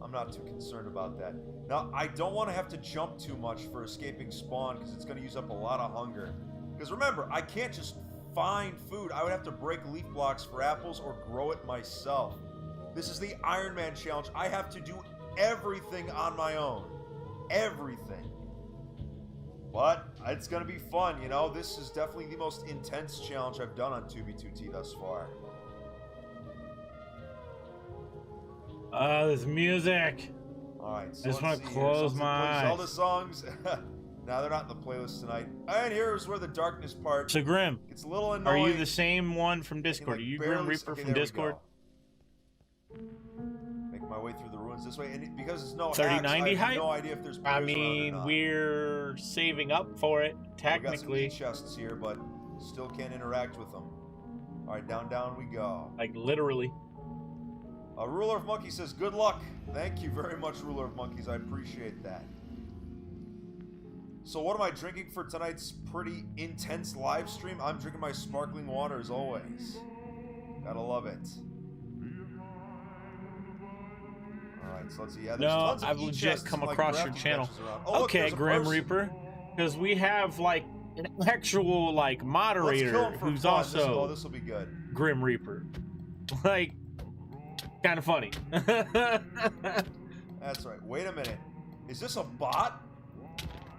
I'm not too concerned about that. Now, I don't want to have to jump too much for escaping spawn because it's going to use up a lot of hunger. Because remember, I can't just find food. I would have to break leaf blocks for apples or grow it myself. This is the Iron Man challenge. I have to do everything on my own. Everything. But it's going to be fun, you know? This is definitely the most intense challenge I've done on 2B2T thus far. There's music. Alright, so I just let's want to see here. close Someone my plays eyes. Zelda songs. Now they're not in the playlist tonight. And here's where the darkness part. So Grim, It's a little are annoying. you the same one from I can, Discord? like, Are you barely- Grim Reaper okay, from there we Discord? go. Make my way through the ruins this way, and because it's no 3090 hacks, I have hype? no idea if there's I players around or mean, not. we're saving up for it, We got some technically. chests here, but still can't interact with them. All right, down we go. Like, literally. Ruler of Monkeys says, good luck. Thank you very much, Ruler of Monkeys. I appreciate that. So what am I drinking for tonight's pretty intense live stream? I'm drinking my sparkling water as always. Gotta love it. Alright, right, so let's see. Yeah, there's No, tons of I've legit e-chests come and, like, across your crafting channel. benches around. Oh, look, Okay, there's a Grim person. Reaper, because we have like an actual like Let's moderator kill him for who's fun. also This will be good. Grim Reaper. Like, kind of funny. That's right. Wait a minute. Is this a bot?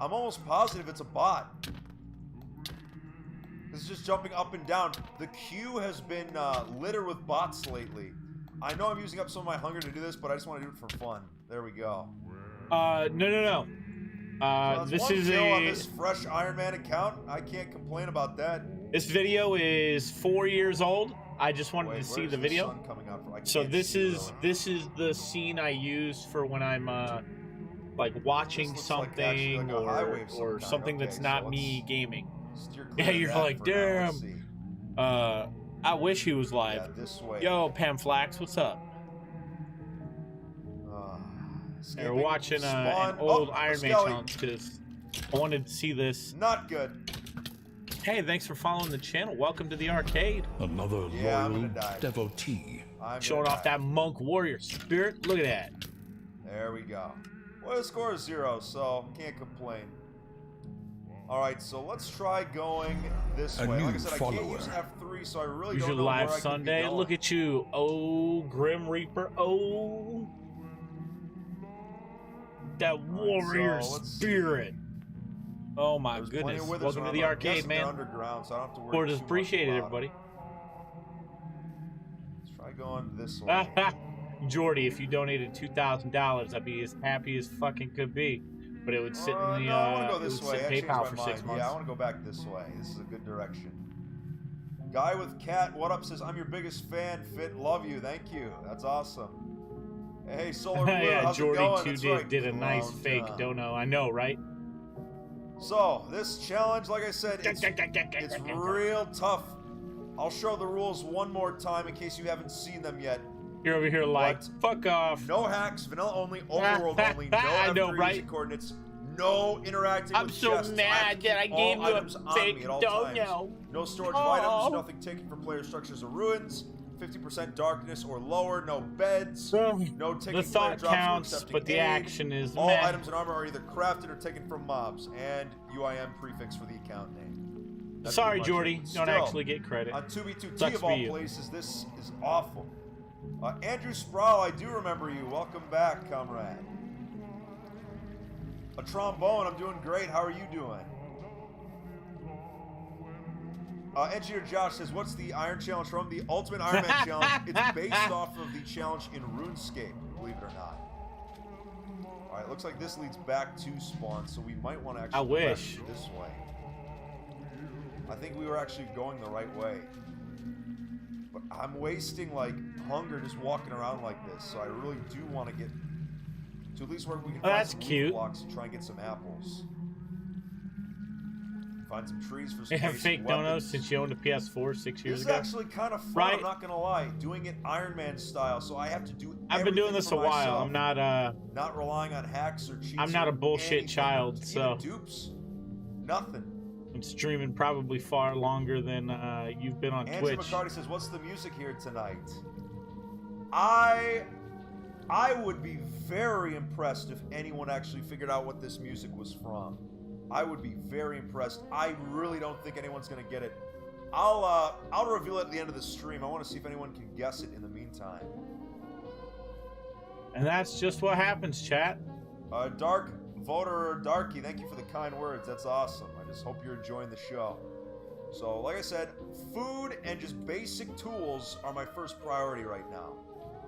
I'm almost positive it's a bot. This is just jumping up and down. The queue has been littered with bots lately. I know I'm using up some of my hunger to do this, but I just want to do it for fun. There we go. No. So This one is kill on a. this fresh Iron Man account. I can't complain about that. This video is 4 years old. I just wanted Wait, to see where's the video. sun coming out from? I So can't this see, is really. this is the scene I use for when I'm like watching This looks like actually something like a highway or of some kind. something Okay, that's so not let's me gaming. steer clear Yeah, of you're that like, for now. damn. Let's see. I wish he was live. Yeah, this way. Yo, Pamflax, what's up? We're Escaping, watching spawn. an old Oh, Iron a Man skelly. challenge because I wanted to see this. Not good. Hey, thanks for following the channel. Welcome to the arcade. Another Yeah, I'm loyal gonna die. devotee. I'm Showing gonna off die. that monk warrior spirit. Look at that. There we go. Well, the score is 0, so can't complain. Alright, so let's try going this A way. Like I new said, I follower. can't use F3, so I really Use don't your know live where I could be Sunday. going. Look at you. Oh, Grim Reaper. Oh. That warrior so let's see. spirit. Oh my There's plenty goodness. of withers Welcome to around, the but I'm arcade, guessing they're man. underground, so I don't have to worry Support is too much appreciated, about everybody. it. Let's try going this way. Jordy, if you donated $2,000, I'd be as happy as fucking could be. But it would sit in the No, I want to it go would this sit way. in I changed PayPal my for mind. 6 months. Yeah, I want to go back this way. This is a good direction. Guy with cat, what up? Says, I'm your biggest fan. Fit, love you. Thank you. That's awesome. Hey, Solar Blue, Yeah, how's it Jordy going? too That's did, right. did a nice Long fake time. dono. I know, right? So, this challenge, like I said, it's real tough. I'll show the rules one more time in case you haven't seen them yet. You're over here like, But fuck off. no hacks, vanilla only, overworld only, no I know, F3 right? easy coordinates, no interacting I'm with so chests. I mad have to that I keep gave all you a items on fake me at all dono. times. No storage of Oh. items, nothing taken from player structures or ruins, 50% darkness or lower, no beds, no taking The player thought drops or counts, accepting but the aid. action is All meh. items and armor are either crafted or taken from mobs, and UIM prefix for the account name. That's Sorry, pretty much Jordy. it. Don't Still, actually get credit. on 2v2T Sucks of for all you. places, this is awful. Andrew Sproul, I do remember you. Welcome back, comrade. A trombone, I'm doing great. How are you doing? Engineer Josh says, what's the Iron Challenge from? The Ultimate Iron Man Challenge. It's based off of the challenge in RuneScape, believe it or not. Alright, looks like this leads back to spawn, so we might want to actually I go back wish. this way. I think we were actually going the right way. But I'm wasting, like, hunger just walking around like this, so I really do want to get to at least where we can find that's some cute. loot blocks and try and get some apples. Find some trees for some They have basic fake donos weapons. since you owned a PS4 6 years This is ago. actually kind of fun, Right? I'm not gonna lie. Doing it Iron Man style, so I have to do I've been doing everything this a for while. myself. I'm not relying on hacks or cheats. I'm not or a bullshit anything. child, Even so dupes. Nothing. I'm streaming probably far longer than you've been on Andrew Twitch. McCarty says, "What's the music here tonight?" I would be very impressed if anyone actually figured out what this music was from. I would be very impressed. I really don't think anyone's gonna get it. I'll reveal it at the end of the stream. I want to see if anyone can guess it in the meantime. And that's just what happens, chat. Dark Voter Darky, thank you for the kind words. That's awesome. I just hope you're enjoying the show. So, like I said, food and just basic tools are my first priority right now.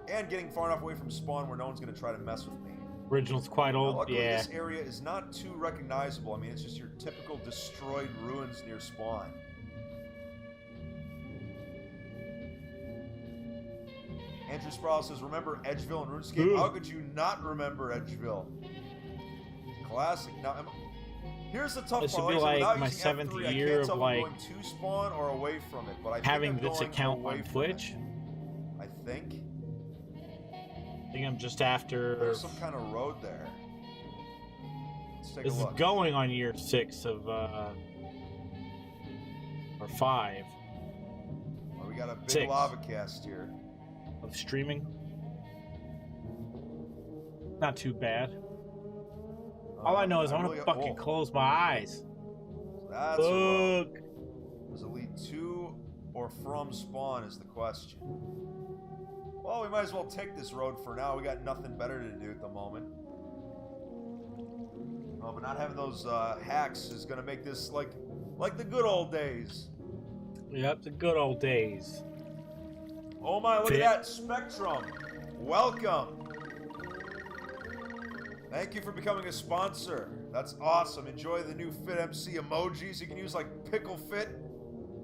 And getting far enough away from spawn where no one's going to try to mess with me. Original's quite Now, old, luckily, yeah. this area is not too recognizable. I mean, it's just your typical destroyed ruins near spawn. Andrew Sproul says, remember Edgeville and RuneScape? Ooh. How could you not remember Edgeville? Classic. Now, here's the tough This part. would be I said, without like my using 7th F3, I year can't of, tell if I'm like, going to spawn or away from it, but I think having I'm this going account away on from Twitch. it. I think. I think I'm just after. There's some kind of road there. Let's take This a is look. going on year 6 of or 5 Well, we got a big 6. lava cast here. of streaming. Not too bad. All I know is I'm gonna fucking close my eyes. That's a road. Does it lead to or from spawn is the question. Well, we might as well take this road for now. We got nothing better to do at the moment. Oh, but not having those hacks is gonna make this like the good old days. Yep, the good old days. Oh my, look at that, Spectrum. Welcome. Thank you for becoming a sponsor. That's awesome. Enjoy the new Fit MC emojis. You can use like Pickle Fit.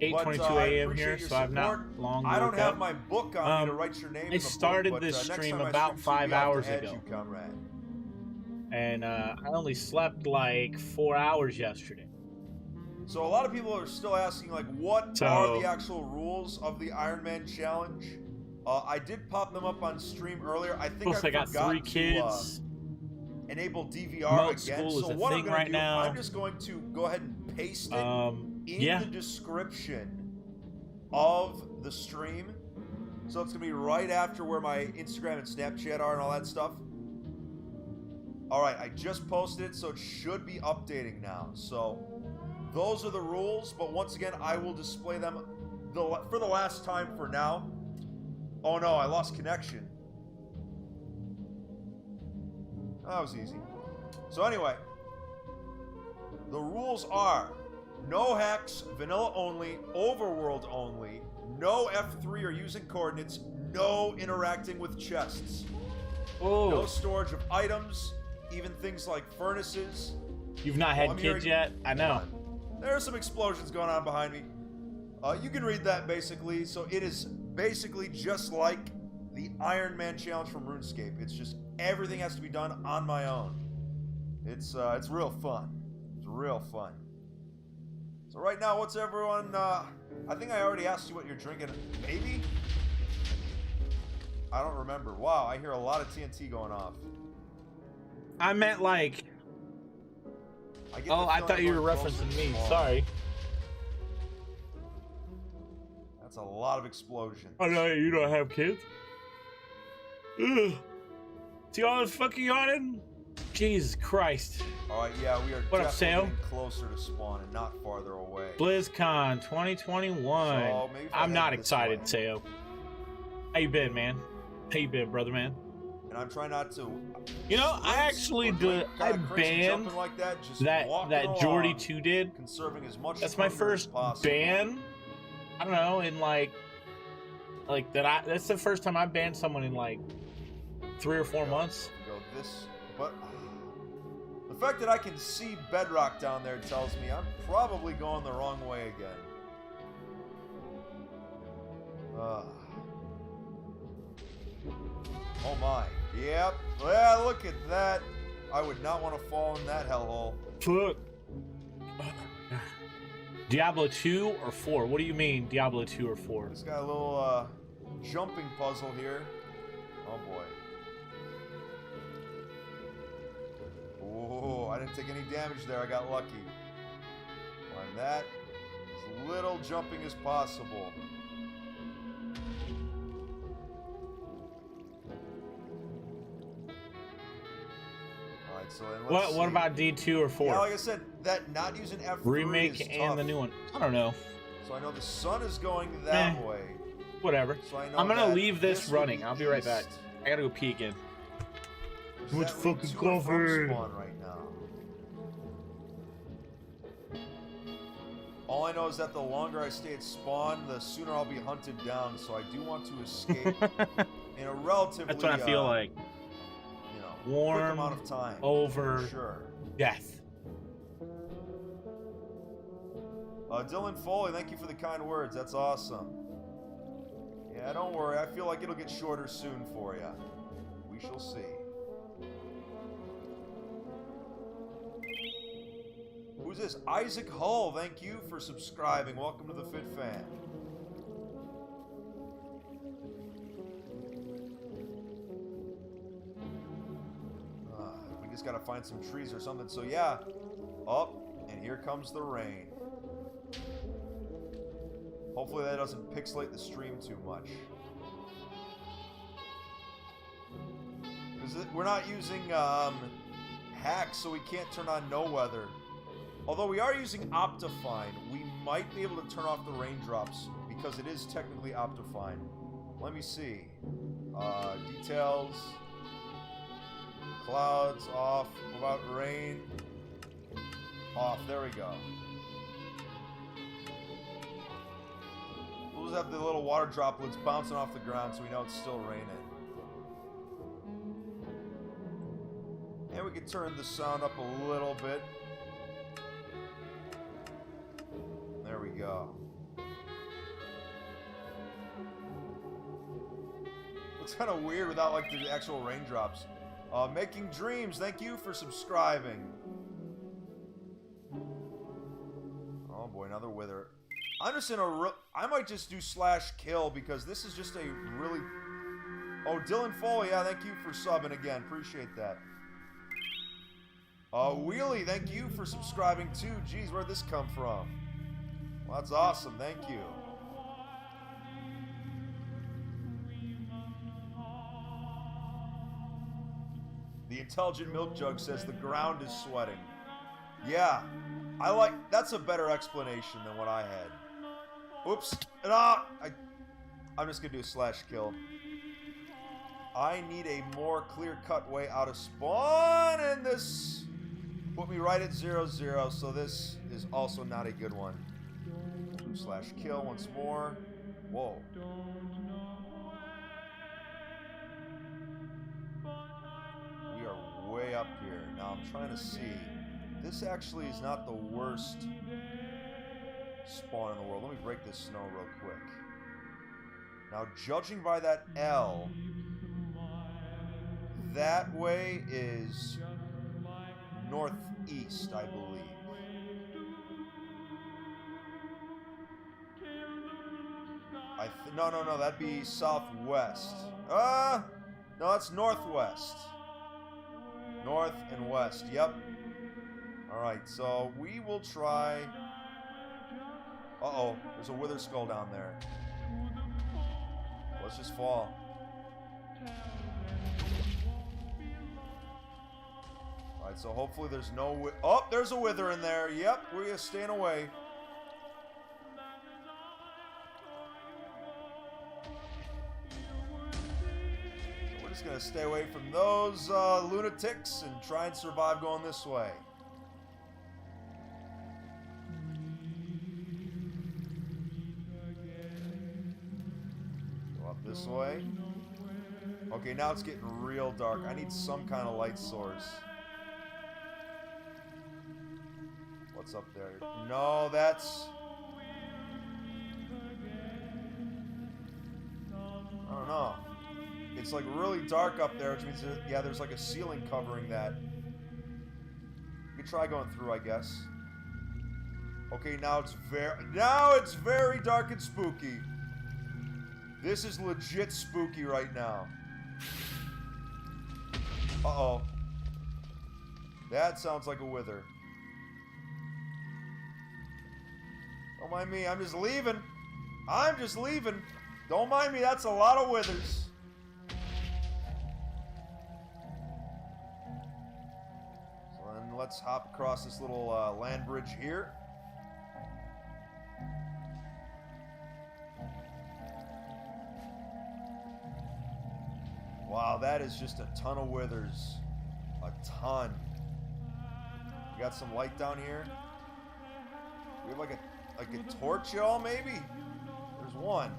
8:22 a.m. here, so I've not long. I don't have my book on me to write your name in the book. I started this stream about 5 hours ago. And I only slept like 4 hours yesterday. So a lot of people are still asking, like, what are the actual rules of the Iron Man challenge? I did pop them up on stream earlier. I think I got 3 kids. Enable DVR again. So what I'm going to do, I'm just going to go ahead and paste it in the description of the stream. So it's going to be right after where my Instagram and Snapchat are and all that stuff. All right, I just posted it, so it should be updating now. So those are the rules, but once again, I will display them for the last time for now. Oh no, I lost connection. That was easy. So anyway, the rules are no hacks, vanilla only, overworld only, no F3 or using coordinates, no interacting with chests, no storage of items, even things like furnaces. You've not had kids yet? I know. There are some explosions going on behind me. You can read that basically. So it is basically just like the Iron Man challenge from RuneScape. It's just everything has to be done on my own. It's real fun. It's real fun. So right now, what's everyone? I think I already asked you what you're drinking. Maybe? I don't remember. Wow, I hear a lot of TNT going off. I meant like. I thought you were referencing me. Sorry. That's a lot of explosions. Oh no, you don't have kids? Ugh. See all this fucking yawning? Jesus Christ. Alright, yeah, we are what up, Sam? Closer to spawn and not farther away. BlizzCon 2021. So I'm not excited, Sao. How you been, man? How you been, brother, man? And I'm trying not to. You know, I actually did. I banned like that Jordy 2 did. Conserving as much. That's my first ban. I don't know, in like that. That's the first time I banned someone in like 3 or 4 months. Go this, but the fact that I can see bedrock down there tells me I'm probably going the wrong way again. Oh my. Yep. Well, look at that. I would not want to fall in that hellhole. Look. Diablo 2 or 4? What do you mean, Diablo 2 or 4? It's got a little jumping puzzle here. Oh boy. Oh, I didn't take any damage there. I got lucky. Find that. As little jumping as possible. So what about D2 or 4? Yeah, like I said, that not using F3 remake is and tough. The new one. I don't know. So I know the sun is going that way. Whatever. So I know I'm gonna that leave this running. I'll be right back. I gotta go pee again. What's fucking coffee? Right now. All I know is that the longer I stay at spawn, the sooner I'll be hunted down. So I do want to escape in a relatively. That's what I feel like. Warm quick amount of time over death. Dylan Foley, thank you for the kind words. That's awesome. Yeah, don't worry. I feel like it'll get shorter soon for you. We shall see. Who's this? Isaac Hull, thank you for subscribing. Welcome to the Fit Fam. Just gotta find some trees or something. So yeah, up and here comes the rain. Hopefully that doesn't pixelate the stream too much. Because we're not using hacks, so we can't turn on no weather. Although we are using Optifine, we might be able to turn off the raindrops because it is technically Optifine. Let me see. Details. Clouds off. What about rain? Off. There we go. We'll just have the little water droplets bouncing off the ground so we know it's still raining. And we can turn the sound up a little bit. There we go. It's kind of weird without like the actual raindrops. Making Dreams, thank you for subscribing. Oh boy, another wither. I'm just in a I might just do /kill because this is just a really... Oh, Dylan Foley, yeah, thank you for subbing again. Appreciate that. Wheelie, thank you for subscribing too. Jeez, where'd this come from? Well, that's awesome. Thank you. The Intelligent Milk Jug says the ground is sweating. Yeah, I like... That's a better explanation than what I had. Oops. I'm just going to do a /kill. I need a more clear-cut way out of spawn, and this put me right at 0-0, so this is also not a good one. /kill once more. Whoa. We are way up here. Now I'm trying to see. This actually is not the worst spawn in the world. Let me break this snow real quick. Now, judging by that L, that way is northeast, I believe. No, that'd be southwest. No, that's northwest. North and west, yep. Alright, so we will try... Uh-oh, there's a wither skull down there. Let's just fall. Alright, so hopefully there's no... Oh, there's a wither in there. Yep, we're just staying away. So we're just going to stay away from those lunatics and try and survive going this way. Go up this way. Okay, now it's getting real dark. I need some kind of light source. What's up there? No, that's... I don't know. It's like really dark up there, which means, yeah, there's like a ceiling covering that. You could try going through, I guess. Okay, now it's very dark and spooky. This is legit spooky right now. Uh-oh. That sounds like a wither. Don't mind me, I'm just leaving. I'm just leaving. Don't mind me, that's a lot of withers. So then let's hop across this little land bridge here. Wow, that is just a ton of withers. A ton. We got some light down here. We have like a torch, y'all, maybe? There's one.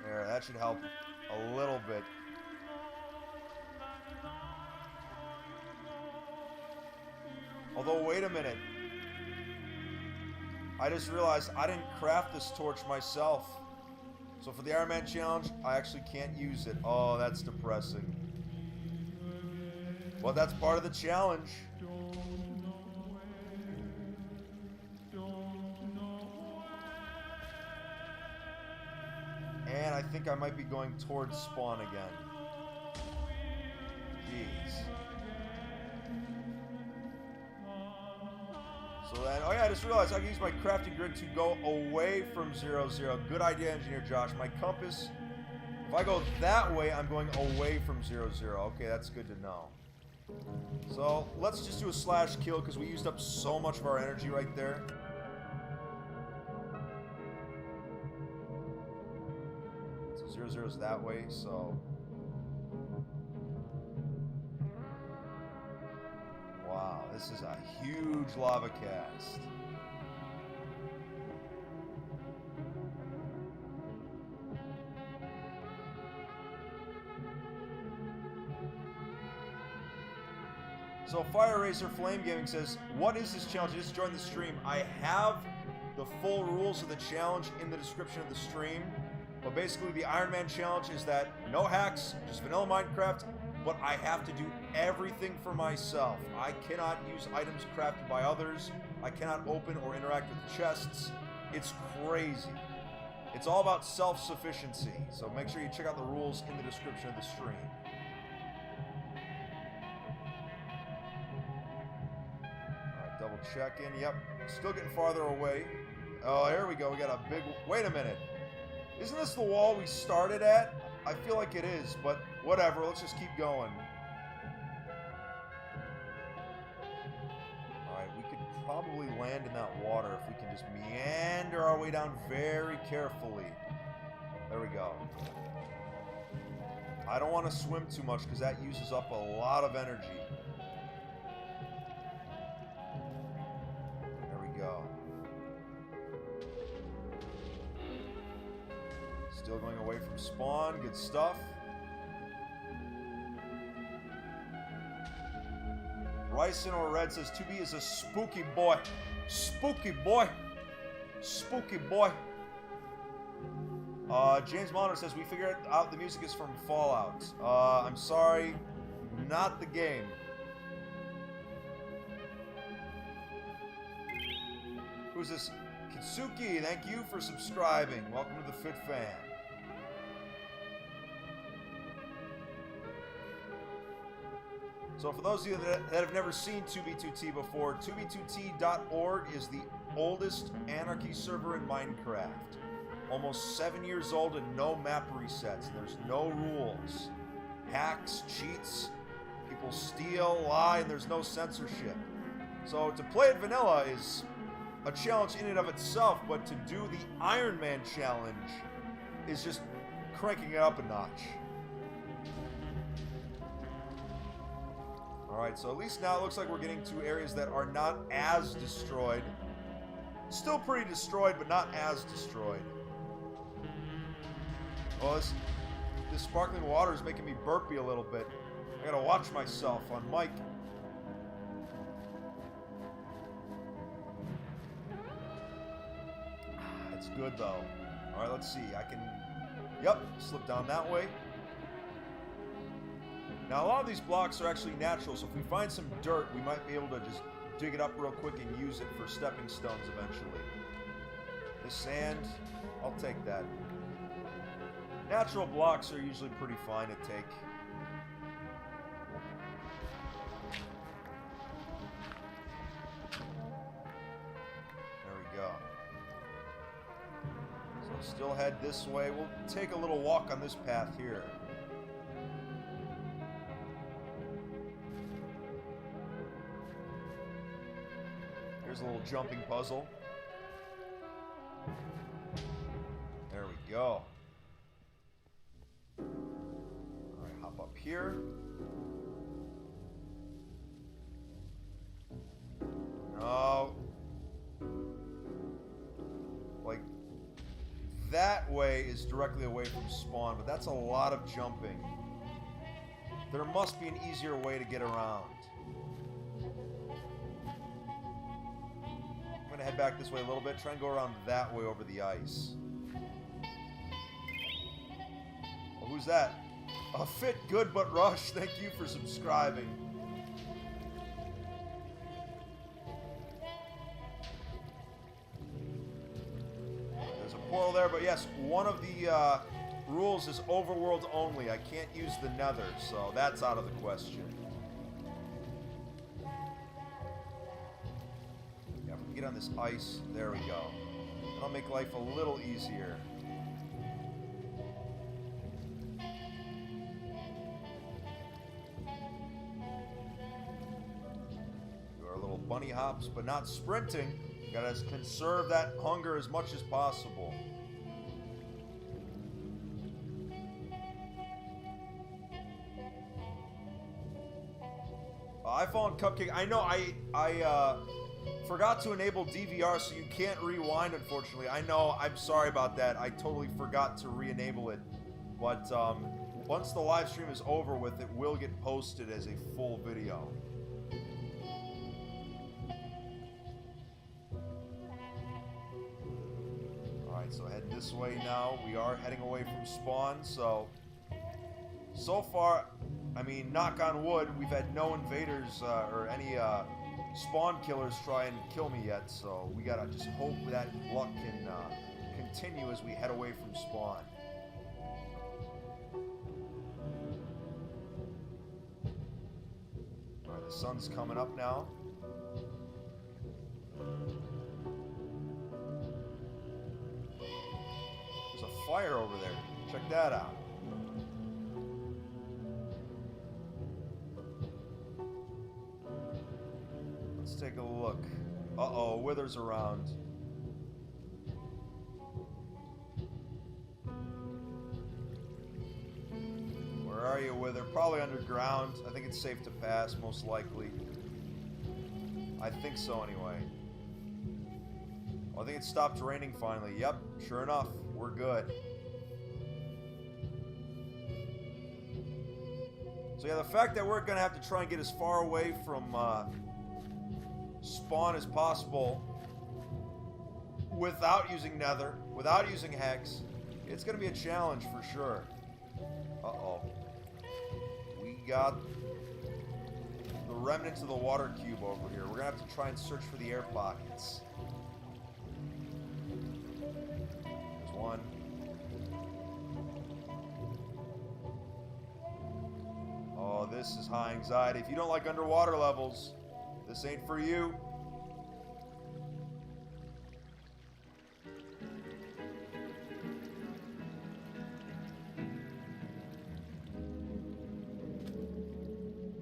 There, that should help a little bit. Although, wait a minute. I just realized I didn't craft this torch myself. So for the Iron Man challenge, I actually can't use it. Oh, that's depressing. Well, that's part of the challenge. And I think I might be going towards spawn again. Jeez. So then, oh yeah, I just realized I can use my crafting grid to go away from 0-0. Good idea, Engineer Josh. My compass If I go that way, I'm going away from 0, 0. Okay, that's good to know. So, let's just do a slash kill because we used up so much of our energy right there. So 0, 0 is that way, so... Wow, this is a huge lava cast. So Fire Racer Flame Gaming says, what is this challenge? Just join the stream. I have the full rules of the challenge in the description of the stream. But basically the Iron Man challenge is that no hacks, just vanilla Minecraft, but I have to do everything for myself. I cannot use items crafted by others. I cannot open or interact with chests. It's crazy. It's all about self-sufficiency. So make sure you check out the rules in the description of the stream. Double check in. Yep. Still getting farther away. Oh, here we go. We got a big... Wait a minute. Isn't this the wall we started at? I feel like it is, but whatever. Let's just keep going. Alright, we could probably land in that water if we can just meander our way down very carefully. There we go. I don't want to swim too much because that uses up a lot of energy. Go. Still going away from spawn. Good stuff. Ryson or Red says 2B is a spooky boy. Spooky boy. Spooky boy. James Monitor says we figured out the music is from Fallout. I'm sorry, not the game. Who's this? Kitsuki, thank you for subscribing. Welcome to the Fit Fan. So for those of you that have never seen 2B2T before, 2b2t.org is the oldest anarchy server in Minecraft. Almost 7 years old and no map resets. There's no rules. Hacks, cheats, people steal, lie, and there's no censorship. So to play it vanilla is a challenge in and of itself, but to do the Iron Man challenge is just cranking it up a notch. Alright, so at least now it looks like we're getting to areas that are not as destroyed. Still pretty destroyed, but not as destroyed. Well, this sparkling water is making me burpy a little bit. I gotta watch myself on mic. It's good though. Alright, let's see. I can... Yep, slip down that way. Now, a lot of these blocks are actually natural, so if we find some dirt, we might be able to just dig it up real quick and use it for stepping stones eventually. This sand, I'll take that. Natural blocks are usually pretty fine to take. There we go. So still head this way. We'll take a little walk on this path here. Here's a little jumping puzzle. There we go. Alright, hop up here. No. Like, that way is directly away from spawn, but that's a lot of jumping. There must be an easier way to get around. I'm gonna head back this way a little bit, try and go around that way over the ice. Well, who's that? A Fit Good But Rush, thank you for subscribing. There's a portal there, but yes, one of the rules is overworld only. I can't use the nether, so that's out of the question. Yeah, if we can get on this ice, there we go. That'll make life a little easier. bunny hops, but not sprinting. Gotta conserve that hunger as much as possible. iPhone Cupcake. I know I forgot to enable DVR, so you can't rewind, unfortunately. I know, I'm sorry about that. I totally forgot to re-enable it. But once the live stream is over with, it will get posted as a full video. Alright, so heading this way now. We are heading away from spawn, so far, I mean, knock on wood, we've had no invaders or any spawn killers try and kill me yet, so we gotta just hope that luck can continue as we head away from spawn. Alright, the sun's coming up now. There's a fire over there. Check that out. Let's take a look. Uh-oh, Wither's around. Where are you, Wither? Probably underground. I think it's safe to pass, most likely. I think so, anyway. Oh, I think it stopped raining finally. Yep, sure enough, we're good. So yeah, the fact that we're gonna have to try and get as far away from spawn as possible without using Nether, without using Hex, it's gonna be a challenge for sure. Uh-oh. We got the remnants of the water cube over here. We're gonna have to try and search for the air pockets. There's one. Oh, this is high anxiety. If you don't like underwater levels, this ain't for you.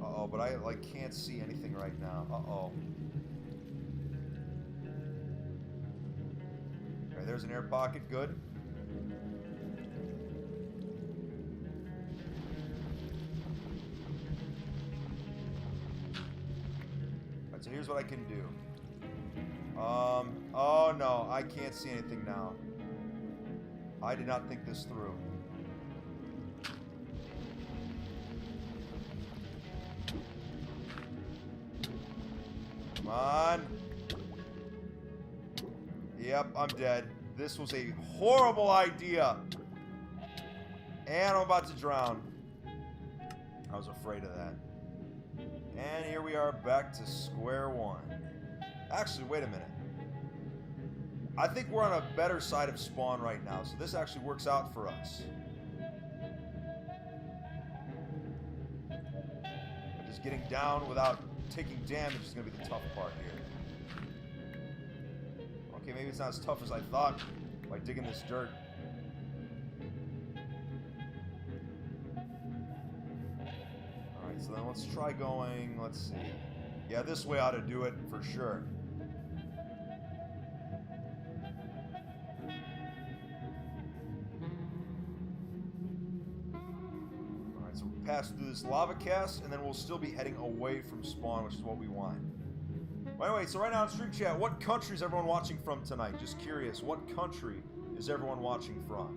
Uh-oh, but I can't see anything right now. Uh-oh. Okay, there's an air pocket. Good. So here's what I can do. Oh no, I can't see anything now. I did not think this through. Come on. Yep, I'm dead. This was a horrible idea. And I'm about to drown. I was afraid of that. And here we are back to square one. Actually, wait a minute. I think we're on a better side of spawn right now, so this actually works out for us. But just getting down without taking damage is going to be the tough part here. Okay, maybe it's not as tough as I thought by digging this dirt. So then let's try going, let's see. Yeah, this way ought to do it for sure. Alright, so we pass through this lava cast, and then we'll still be heading away from spawn, which is what we want. Well, anyway, so right now in stream chat, what country is everyone watching from tonight? Just curious, what country is everyone watching from?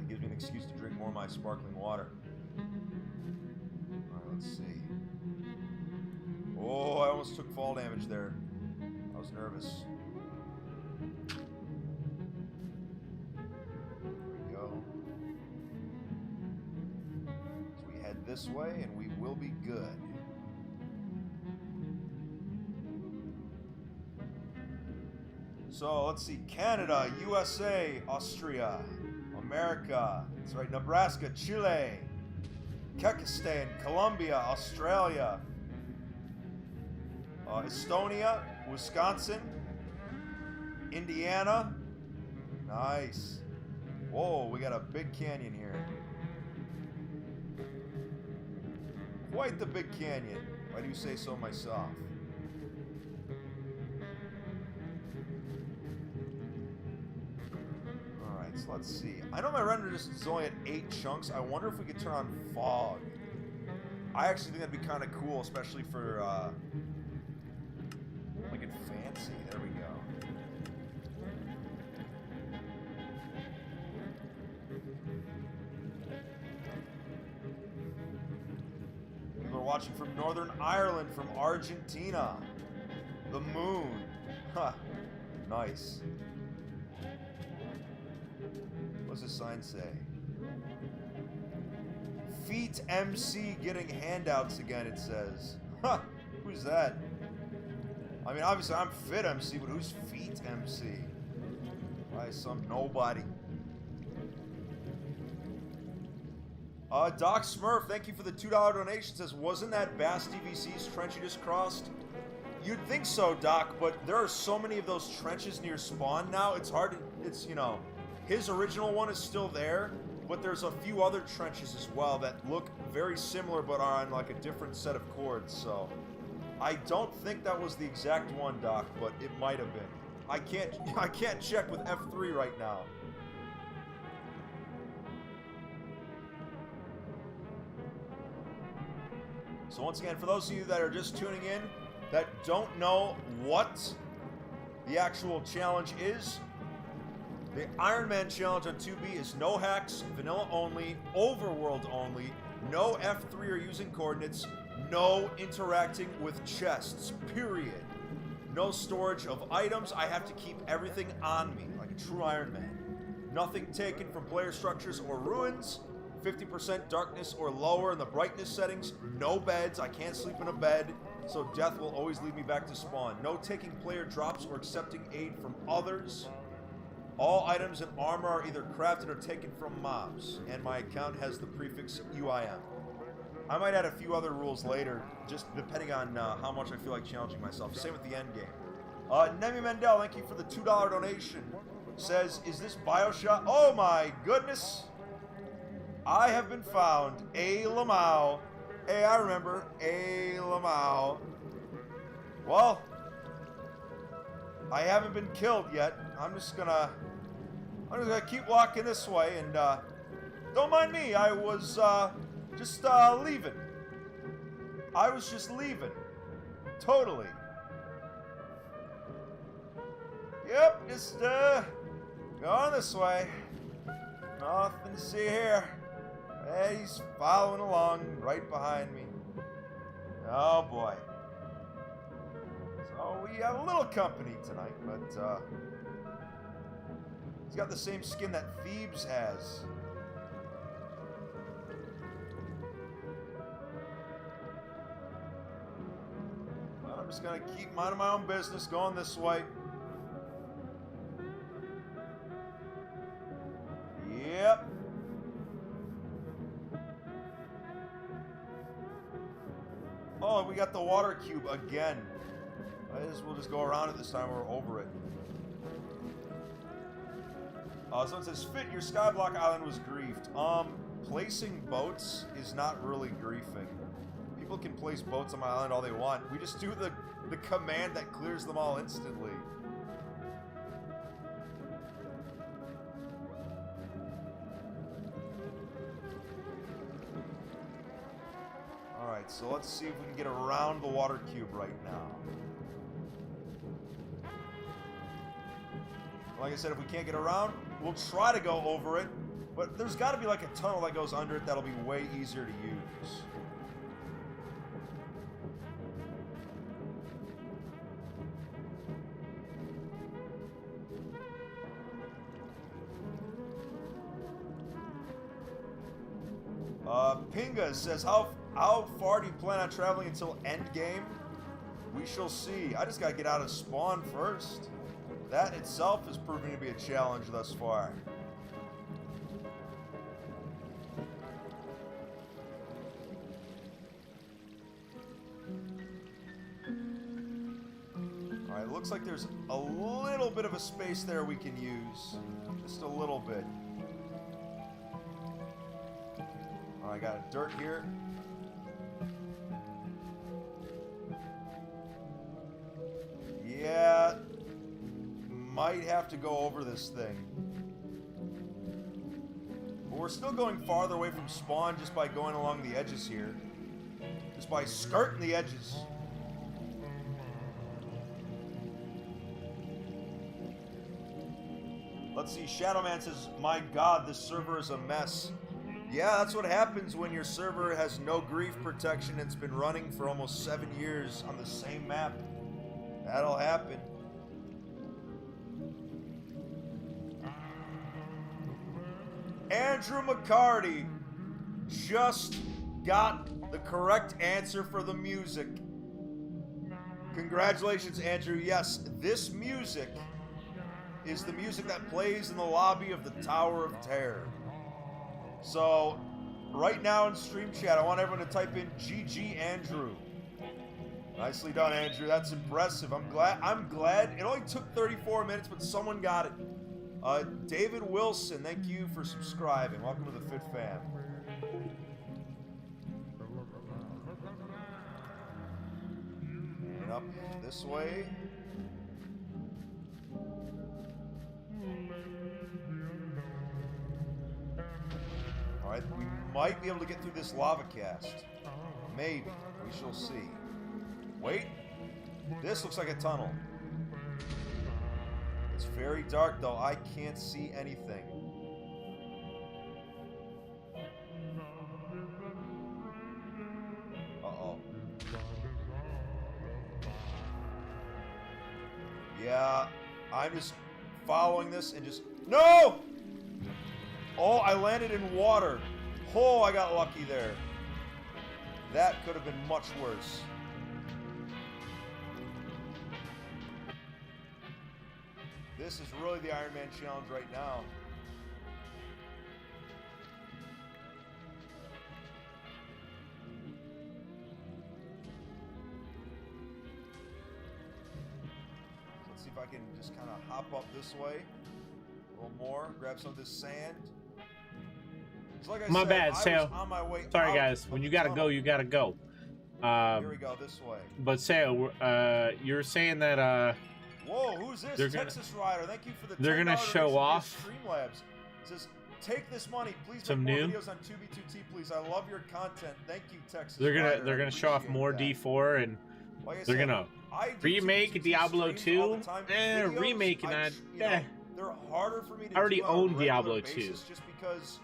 Gives me an excuse to drink more of my sparkling water. Alright, let's see. Oh, I almost took fall damage there. I was nervous. There we go. So we head this way and we will be good. So let's see. Canada, USA, Austria, America, that's right, Nebraska, Chile, Kyrgyzstan, Colombia, Australia, Estonia, Wisconsin, Indiana, nice. Whoa, we got a big canyon here. Quite the big canyon, if I do say so myself. Alright, so let's see. I know my render distance is only at 8 chunks. I wonder if we could turn on fog. I actually think that'd be kind of cool, especially for, like in fancy. There we go. People are watching from Northern Ireland, from Argentina. The moon. Huh. Nice. What's the sign say? Feet MC getting handouts again, it says. Huh. Who's that? I mean, obviously I'm Fit MC, but who's Feet MC? Why, some nobody. Doc Smurf, thank you for the $2 donation. Says, wasn't that Bass DVC's trench you just crossed? You'd think so, Doc, but there are so many of those trenches near spawn now, it's hard to, it's, you know, his original one is still there, but there's a few other trenches as well that look very similar but are on like a different set of chords, so I don't think that was the exact one, Doc, but it might have been. I can't check with F3 right now. So once again, for those of you that are just tuning in, that don't know what the actual challenge is, the Iron Man challenge on 2B is no hacks, vanilla only, overworld only, no F3 or using coordinates, no interacting with chests, period. No storage of items, I have to keep everything on me, like a true Iron Man. Nothing taken from player structures or ruins, 50% darkness or lower in the brightness settings, no beds, I can't sleep in a bed, so death will always lead me back to spawn. No taking player drops or accepting aid from others. All items and armor are either crafted or taken from mobs, and my account has the prefix UIM. I might add a few other rules later, just depending on how much I feel like challenging myself. Same with the end game. Nemi Mendel, thank you for the $2 donation. Says, is this Bioshock? Oh my goodness! I have been found. A Lamau. Hey, I remember. A Lamau. Well, I haven't been killed yet. I'm just gonna keep walking this way, and don't mind me. I was just leaving. I was just leaving. Totally. Yep, just going this way. Nothing to see here. Hey, he's following along right behind me. Oh boy. So we have a little company tonight, but he's got the same skin that Thebes has. But I'm just gonna keep minding my own business, going this way. Yep. Oh, we got the water cube again. We'll just go around it this time. We're over it. Someone says, Fit, your Skyblock Island was griefed. Placing boats is not really griefing. People can place boats on my island all they want. We just do the command that clears them all instantly. Alright, so let's see if we can get around the water cube right now. Like I said, if we can't get around, we'll try to go over it, but there's got to be like a tunnel that goes under it that'll be way easier to use. Pinga says, how far do you plan on traveling until endgame? We shall see. I just gotta get out of spawn first. That itself is proving to be a challenge thus far. Alright, looks like there's a little bit of a space there we can use. Just a little bit. Alright, got a dirt here. might have to go over this thing. But we're still going farther away from spawn just by going along the edges here. Just by skirting the edges. Let's see, Shadowman says, my god, this server is a mess. Yeah, that's what happens when your server has no grief protection and it's been running for almost 7 years on the same map. That'll happen. Andrew McCarty just got the correct answer for the music. Congratulations, Andrew. Yes, this music is the music that plays in the lobby of the Tower of Terror. So, right now in stream chat, I want everyone to type in GG Andrew. Nicely done, Andrew. That's impressive. I'm glad. It only took 34 minutes, but someone got it. David Wilson, thank you for subscribing. Welcome to the Fit Fam. And up this way. Alright, we might be able to get through this lava cast. Maybe. We shall see. Wait. This looks like a tunnel. It's very dark, though. I can't see anything. Uh-oh. Yeah, I'm just following this and just... No! Oh, I landed in water. Oh, I got lucky there. That could have been much worse. This is really the Iron Man challenge right now. So let's see if I can just kind of hop up this way. A little more. Grab some of this sand. So like I My said, bad, I was Sale. on my way Sorry, out guys. of When you the gotta tunnel. go, you gotta go. Here we go, this way. But Sale, you're saying that Whoa, who's this? They're gonna- Texas Rider. Thank you for the they're gonna $10 show donation off via Streamlabs. It says, take this money. Please some make more new? videos on 2B2T, please. I love your content. Thank you, Texas they're Rider. I gonna show off appreciate more that. D4 and Like I they're said, gonna I do remake 2B2T Diablo streams all 2. the time. Videos, remaking that. They're harder for me to I already do on a own regular Diablo basis 2. just because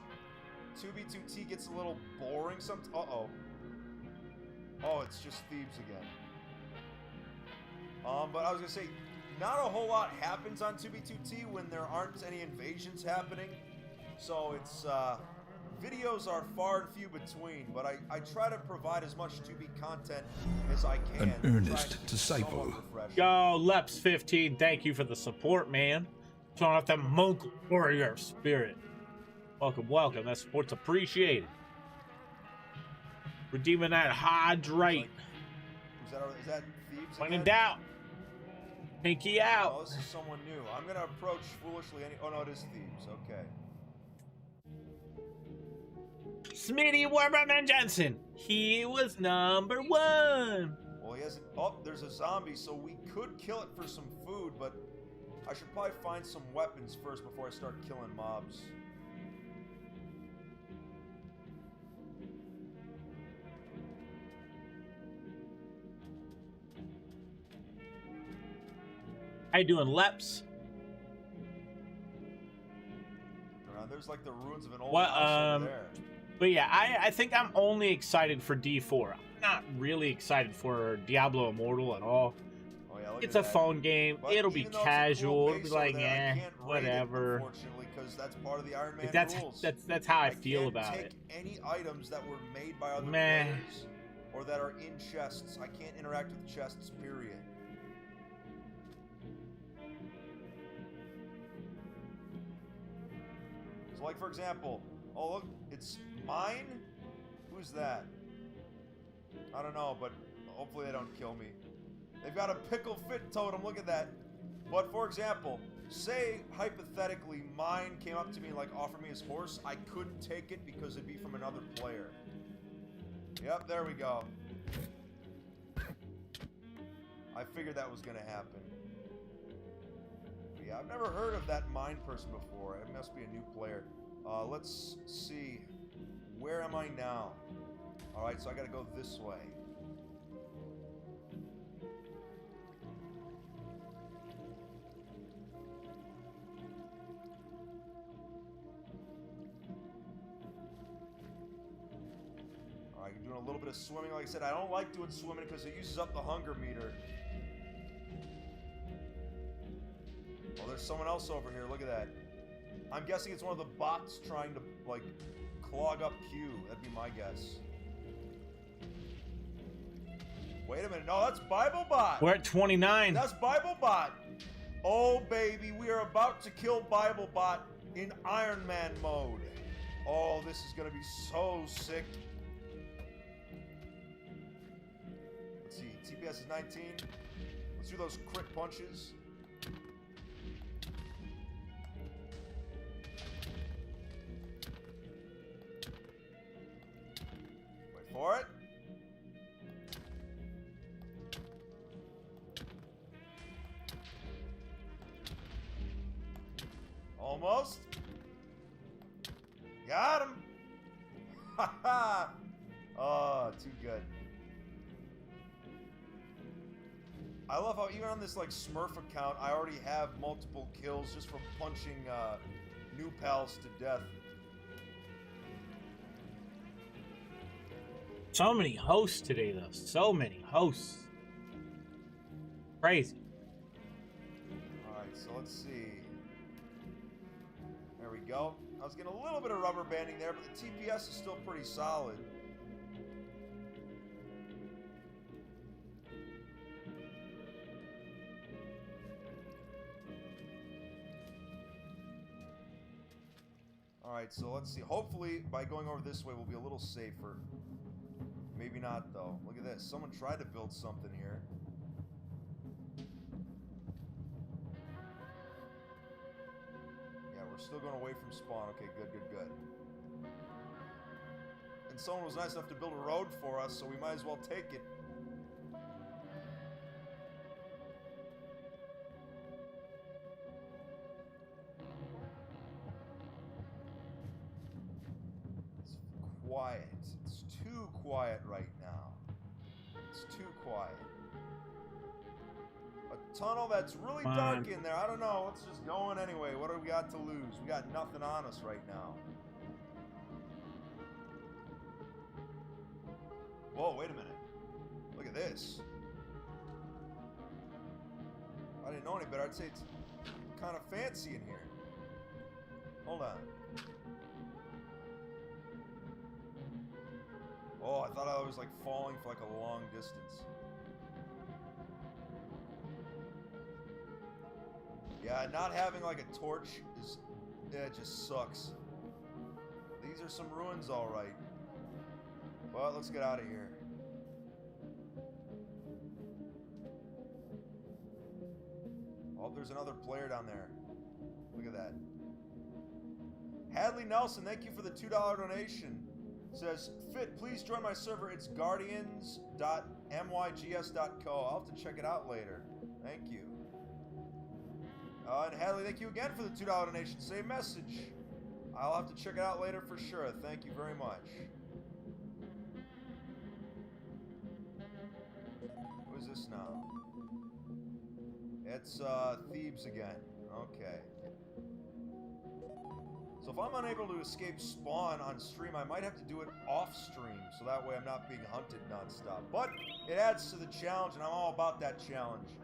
2B2T gets a little boring sometimes. Uh-oh. Oh, it's just thieves again. But I was gonna say, not a whole lot happens on 2B2T when there aren't any invasions happening. So it's, videos are far and few between, but I try to provide as much 2B content as I can. An earnest disciple. Yo, Leps15, thank you for the support, man. Showing off that Mongol warrior spirit. Welcome, welcome. That support's appreciated. Redeeming that hydrate. Is that thieves When again? in doubt, pinky out. Oh, this is someone new. I'm gonna approach foolishly. Oh no, it is thieves. Okay. Smitty Warburton Jensen. He was number 1. Well, he hasn't. Oh, there's a zombie, so we could kill it for some food, but I should probably find some weapons first before I start killing mobs. How you doing, Leps? There's like the ruins of an old What, house over there. But yeah, I think I'm only excited for D4. I'm not really excited for Diablo Immortal at all. Oh, yeah, look It's at a that. phone game. But It'll be even though it's a cool casual. It'll base be over like, there, I eh, can't rate it, whatever. Unfortunately, because that's part of the Iron Man Like, rules. that's how I feel can't about take it. any items that were made by other Meh. players or that are in chests. I can't interact with chests, period. So, like, for example, oh, look, it's mine? Who's that? I don't know, but hopefully they don't kill me. They've got a pickle fit totem, look at that. But, for example, say, hypothetically, mine came up to me and, like, offered me his horse. I couldn't take it because it'd be from another player. Yep, there we go. I figured that was gonna happen. But Yeah, I've never heard of that mine person before. It must be a new player. Let's see. Where am I now? Alright, so I gotta go this way. Alright, you're doing a little bit of swimming. Like I said, I don't like doing swimming because it uses up the hunger meter. Oh, there's someone else over here. Look at that. I'm guessing it's one of the bots trying to, like, clog up Q. That'd be my guess. Wait a minute. No, that's BibleBot. We're at 29. That's BibleBot. Oh, baby. We are about to kill BibleBot in Iron Man mode. Oh, this is going to be so sick. Let's see. TPS is 19. Let's do those crit punches. For it. Almost. Got him. Ha ha. Oh, too good. I love how even on this like Smurf account, I already have multiple kills just from punching new pals to death. So many hosts today, though. So many hosts. Crazy. Alright, so let's see. There we go. I was getting a little bit of rubber banding there, but the TPS is still pretty solid. Alright, so let's see. Hopefully, by going over this way, we'll be a little safer. Maybe not, though. Look at this. Someone tried to build something here. Yeah, we're still going away from spawn. Okay, good, good, good. And someone was nice enough to build a road for us, so we might as well take it. It's quiet. It's too quiet right now. It's too quiet. A tunnel that's really dark in there. I don't know. Let's just go in anyway. What do we got to lose? We got nothing on us right now. Whoa, wait a minute. Look at this. If I didn't know any better, I'd say it's kind of fancy in here. Hold on. Oh, I thought I was like falling for like a long distance. Yeah, not having like a torch is, yeah, it just sucks. These are some ruins, all right. Well, let's get out of here. Oh, there's another player down there. Look at that. Hadley Nelson, thank you for the $2 donation. Says, Fit, please join my server. It's guardians.mygs.co. I'll have to check it out later. Thank you. And Hadley, thank you again for the $2 donation. Same message. I'll have to check it out later for sure. Thank you very much. What is this now? It's Thebes again. Okay. So if I'm unable to escape spawn on stream, I might have to do it off stream, so that way I'm not being hunted nonstop. But it adds to the challenge, and I'm all about that challenge.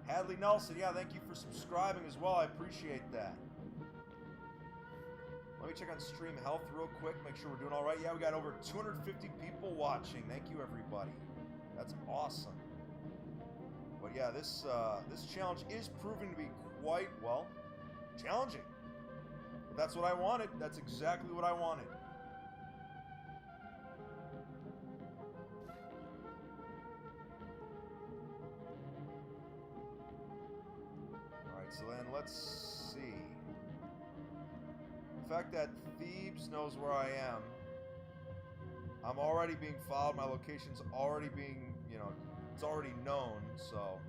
Hadley Nelson, yeah, thank you for subscribing as well. I appreciate that. Let me check on stream health real quick, make sure we're doing all right. Yeah, we got over 250 people watching. Thank you, everybody. That's awesome. But yeah, this challenge is proving to be quite, well, challenging. That's what I wanted. That's exactly what I wanted. Alright, so then let's see. The fact that Thebes knows where I am. I'm already being followed. My location's already being, you know, it's already known, so.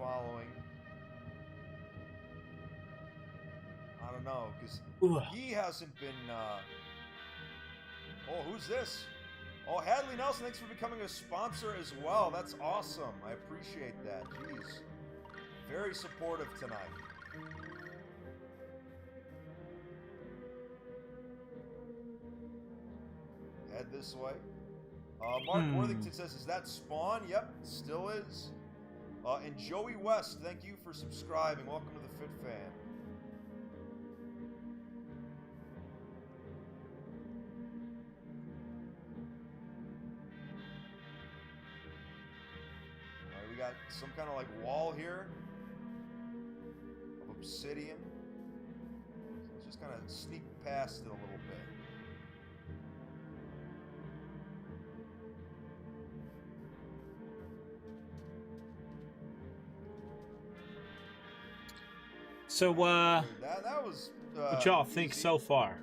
following. I don't know, because he hasn't been. Oh, who's this? Oh, Hadley Nelson, thanks for becoming a sponsor as well. That's awesome. I appreciate that. Jeez. Very supportive tonight. Head this way. Mark Worthington says, is that Spawn? Yep, still is. And Joey West, thank you for subscribing. Welcome to the Fit Fam. Alright, we got some kind of like wall here of obsidian. So let's just kind of sneak past it a little bit. So, that was, what y'all think so far?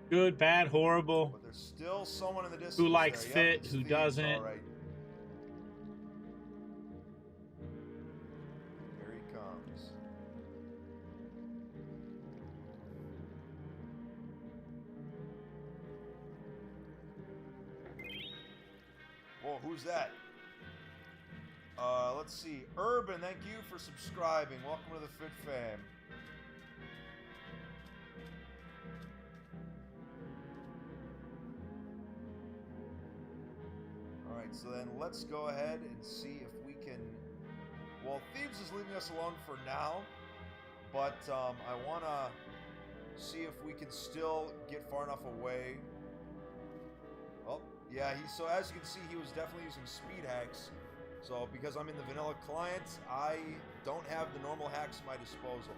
Good, bad, horrible? But there's still someone in the distance. Who likes there. Yep, fit, who it's doesn't? All right. Here he comes. Whoa, who's that? Let's see. Urban, thank you for subscribing. Welcome to the Fit Fam. Alright, so then let's go ahead and see if we can... Well, Thebes is leaving us alone for now, but I want to see if we can still get far enough away. Oh, yeah, so as you can see, he was definitely using speed hacks. So, because I'm in the vanilla client, I don't have the normal hacks at my disposal.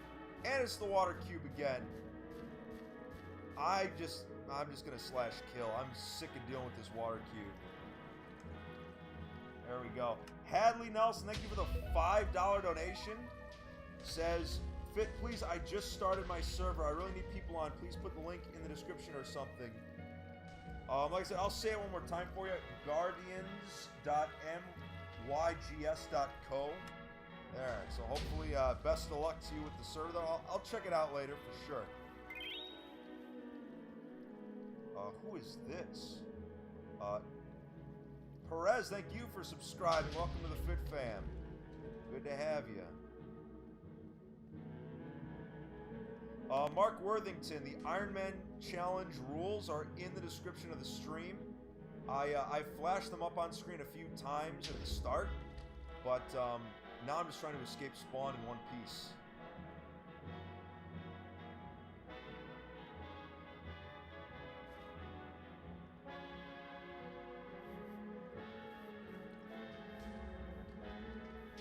And it's the water cube again. I'm just gonna slash kill. I'm sick of dealing with this water cube. There we go. Hadley Nelson, thank you for the $5 donation. Says, Fit, please, I just started my server. I really need people on. Please put the link in the description or something. Like I said, I'll say it one more time for you. Guardians.mygs.co. There, so hopefully, best of luck to you with the server. I'll check it out later for sure. Who is this? Perez, thank you for subscribing. Welcome to the Fit Fam. Good to have you. Mark Worthington, the Iron Man Challenge rules are in the description of the stream. I flashed them up on screen a few times at the start, but now I'm just trying to escape spawn in one piece.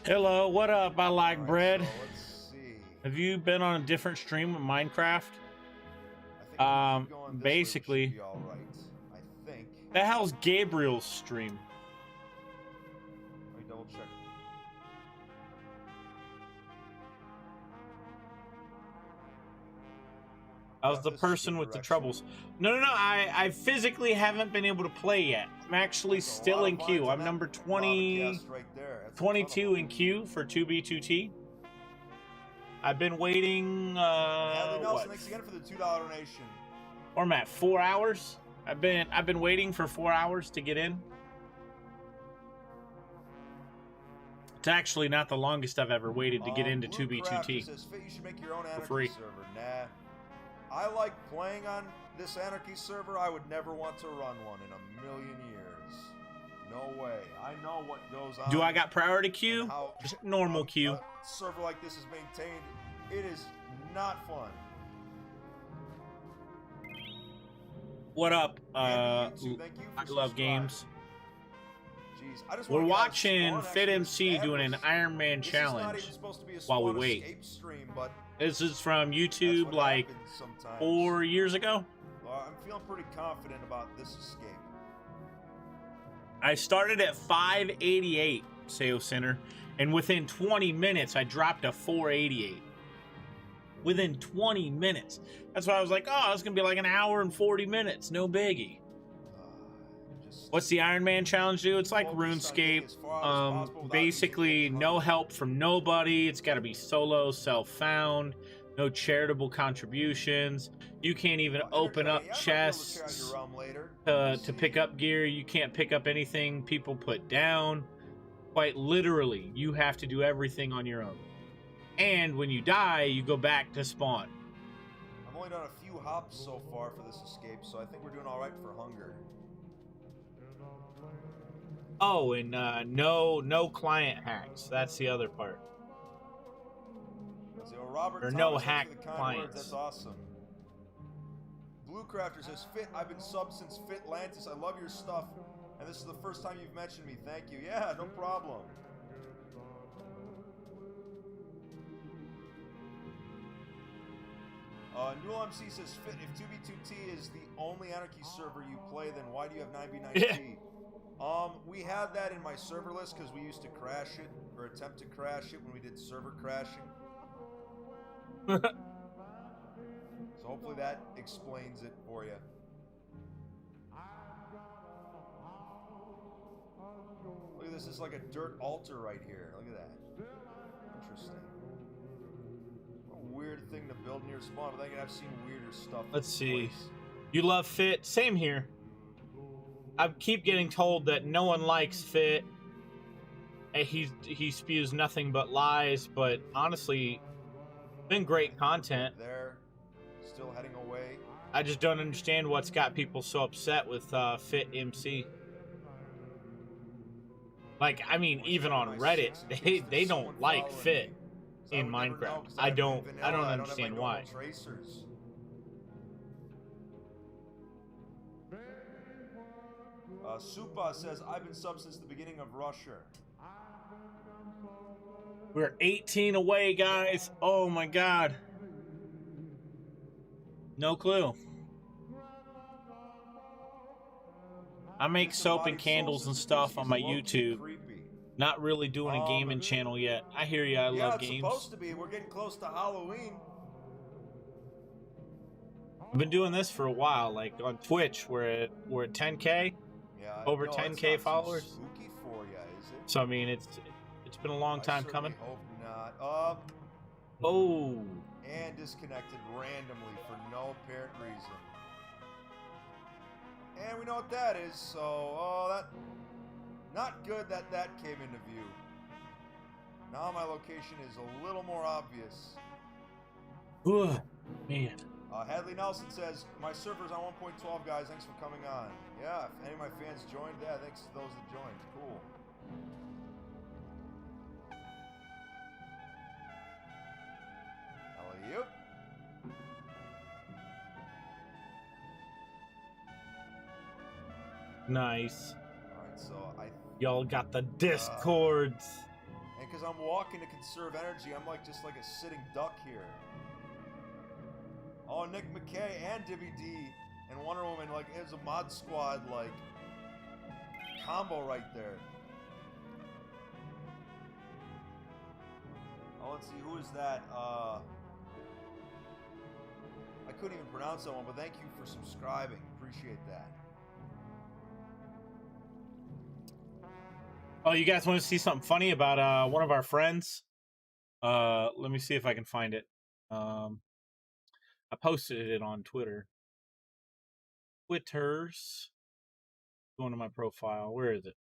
Hello, what up? I like bread. So let's see. Have you been on a different stream of Minecraft? I think if we keep going this way, we Basically, should be all right. I think. the hell's Gabriel's stream? Let me double check. I was the This is person with the direction. troubles. No, I physically haven't been able to play yet. I'm actually That's a still lot in of queue. vines on I'm that number lot of 20, cast right there. That's a ton of 22 in them. queue for 2B2T. I've been waiting, Hadley Nelson, what? thanks again for the $2 donation. Or I'm at 4 hours. I've been waiting for 4 hours to get in. It's actually not the longest I've ever waited to get into Blue Craft 2B2T. says, Fit, you should make your own For Anarchy free. server. Nah. I like playing on this Anarchy server. I would never want to run one in a million years. No way. I know what goes on. Do I got priority queue? and how Just normal queue. a server like this is maintained. It is not fun. What up? And YouTube, thank you for I love subscribing. games. Jeez, I just We're wanna get out of watching Spawn, Fit actually. MC This doing an was- Iron Man this is not challenge even supposed to be a while we Spawn wait. Escape stream, but This is from that's YouTube what like happens sometimes. 4 years ago. I'm feeling pretty confident about this escape. I started at 588, Seo Center, and within 20 minutes, I dropped to 488. Within 20 minutes. That's why I was like, oh, it's going to be like an hour and 40 minutes. No biggie. Just just What's the Iron Man challenge do? It's like focused on getting RuneScape. as far out as possible without Basically, using no hunger. help from nobody. It's got to be solo, self-found. No charitable contributions. You can't even open Entertaining. up Yeah, I might be able to check out chests your realm later. to pick up gear. You can't pick up anything people put down. Quite literally, you have to do everything on your own. And when you die, you go back to spawn. I've only done a few hops so far for this escape, so I think we're doing all right for hunger. Oh, and no client hacks. That's the other part. So Robert Or Thomas, no thanks for hack the kind clients. words. That's awesome. Blue Crafter says, Fit, I've been subbed since Fitlantis. I love your stuff, and this is the first time you've mentioned me. Thank you. Yeah, no problem. Newell MC says, Fit, if 2B2T is the only Anarchy server you play, then why do you have 9B9T? We had that in my server list because we used to crash it, or attempt to crash it when we did server crashing. So hopefully that explains it for you. Look at this, it's like a dirt altar right here. Look at that. Interesting. What a weird thing to build near spawn, but I think I've seen weirder stuff. Let's in see. place. You love Fit? Same here. I keep getting told that no one likes Fit. And he spews nothing but lies, but honestly, been great content. There, still heading away. I just don't understand what's got people so upset with Fit MC. Like, I mean, even on Reddit, they don't like Fit in Minecraft. I don't understand why. Tracers. Supa says, I've been sub since the beginning of Russia. We're 18 away, guys. Oh my god. No clue. I make soap and candles and stuff on my YouTube. Not really doing a gaming channel yet. I hear you. I love games. Yeah, it's supposed to be. We're getting close to Halloween. I've been doing this for a while. Like on Twitch, we're at 10K. Yeah, Over no, 10K it's not followers. too spooky for you, is it? So I mean, it's been a long time coming. Hope not. Oh. And disconnected randomly for no apparent reason. And we know what that is. So, that not good that came into view. Now my location is a little more obvious. Ugh, man. Hadley Nelson says, my server's on 1.12, guys. Thanks for coming on. Yeah, if any of my fans joined, yeah, thanks to those that joined. Cool. Alley-oop. Nice. Alright, so y'all got the discords. And because I'm walking to conserve energy, I'm just like a sitting duck here. Oh, Nick McKay and Divvy D and Wonder Woman, it's a mod squad, combo right there. Oh, let's see, who is that? I couldn't even pronounce that one, but thank you for subscribing. Appreciate that. Oh, you guys want to see something funny about one of our friends? Let me see if I can find it. I posted it on Twitter. Twitters. Going to my profile. Where is it?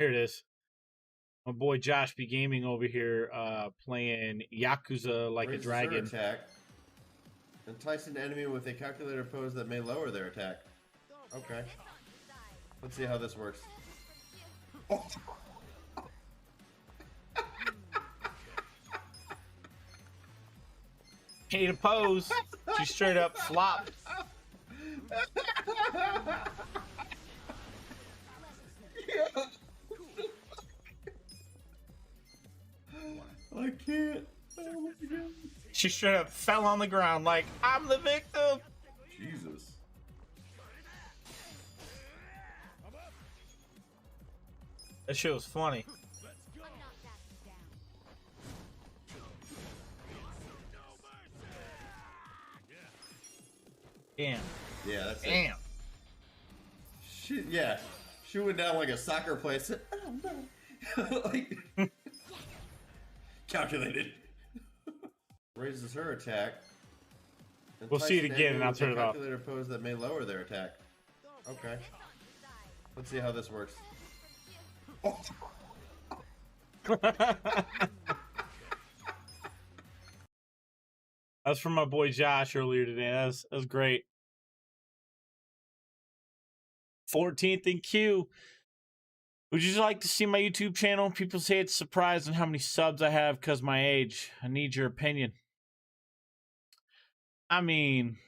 Here it is. My boy Josh B Gaming over here playing Yakuza like Raises a dragon. their attack. Entice an enemy with a calculator pose that may lower their attack. Okay. Let's see how this works. Oh. Hate a pose. She straight up flopped. I can't. Oh my God. She straight up fell on the ground like, I'm the victim. Jesus. That shit was funny. Damn. Yeah, that's it. Damn. She went down like a soccer player. Said, oh no. Like, calculated. Raises her attack. We'll see it Entice an again, enemy and I'll with a turn it off. calculator pose that may lower their attack. Okay. Let's see how this works. Oh. That's from my boy Josh earlier today. That was great. 14th in queue. Would you like to see my YouTube channel? People say it's surprised on how many subs I have because my age. I need your opinion. I mean,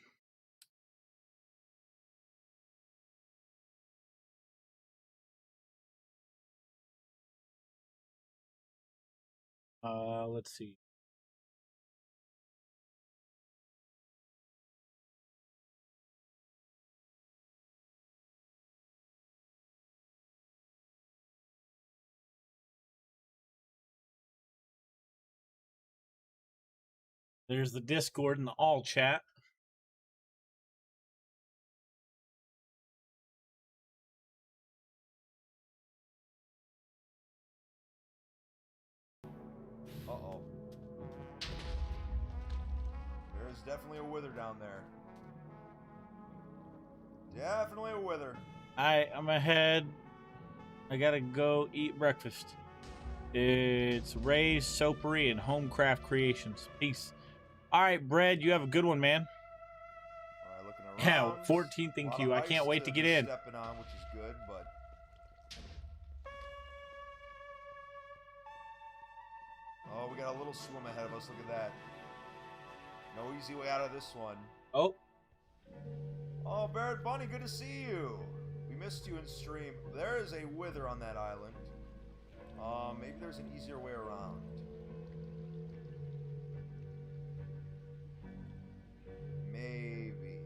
let's see. There's the Discord and the all chat. Uh-oh. There's definitely a wither down there. Definitely a wither. I'm ahead. I gotta go eat breakfast. It's Ray's Soapery and Homecraft Creations. Peace. All right, Bread, you have a good one, man. All right, looking Yeah, around. 14th in A lot queue. of I can't ice wait to get be in. Stepping on, which is good, but oh, we got a little swim ahead of us. Look at that. No easy way out of this one. Oh. Oh, Barrett Bunny, good to see you. We missed you in stream. There is a wither on that island. Maybe there's an easier way around. Maybe.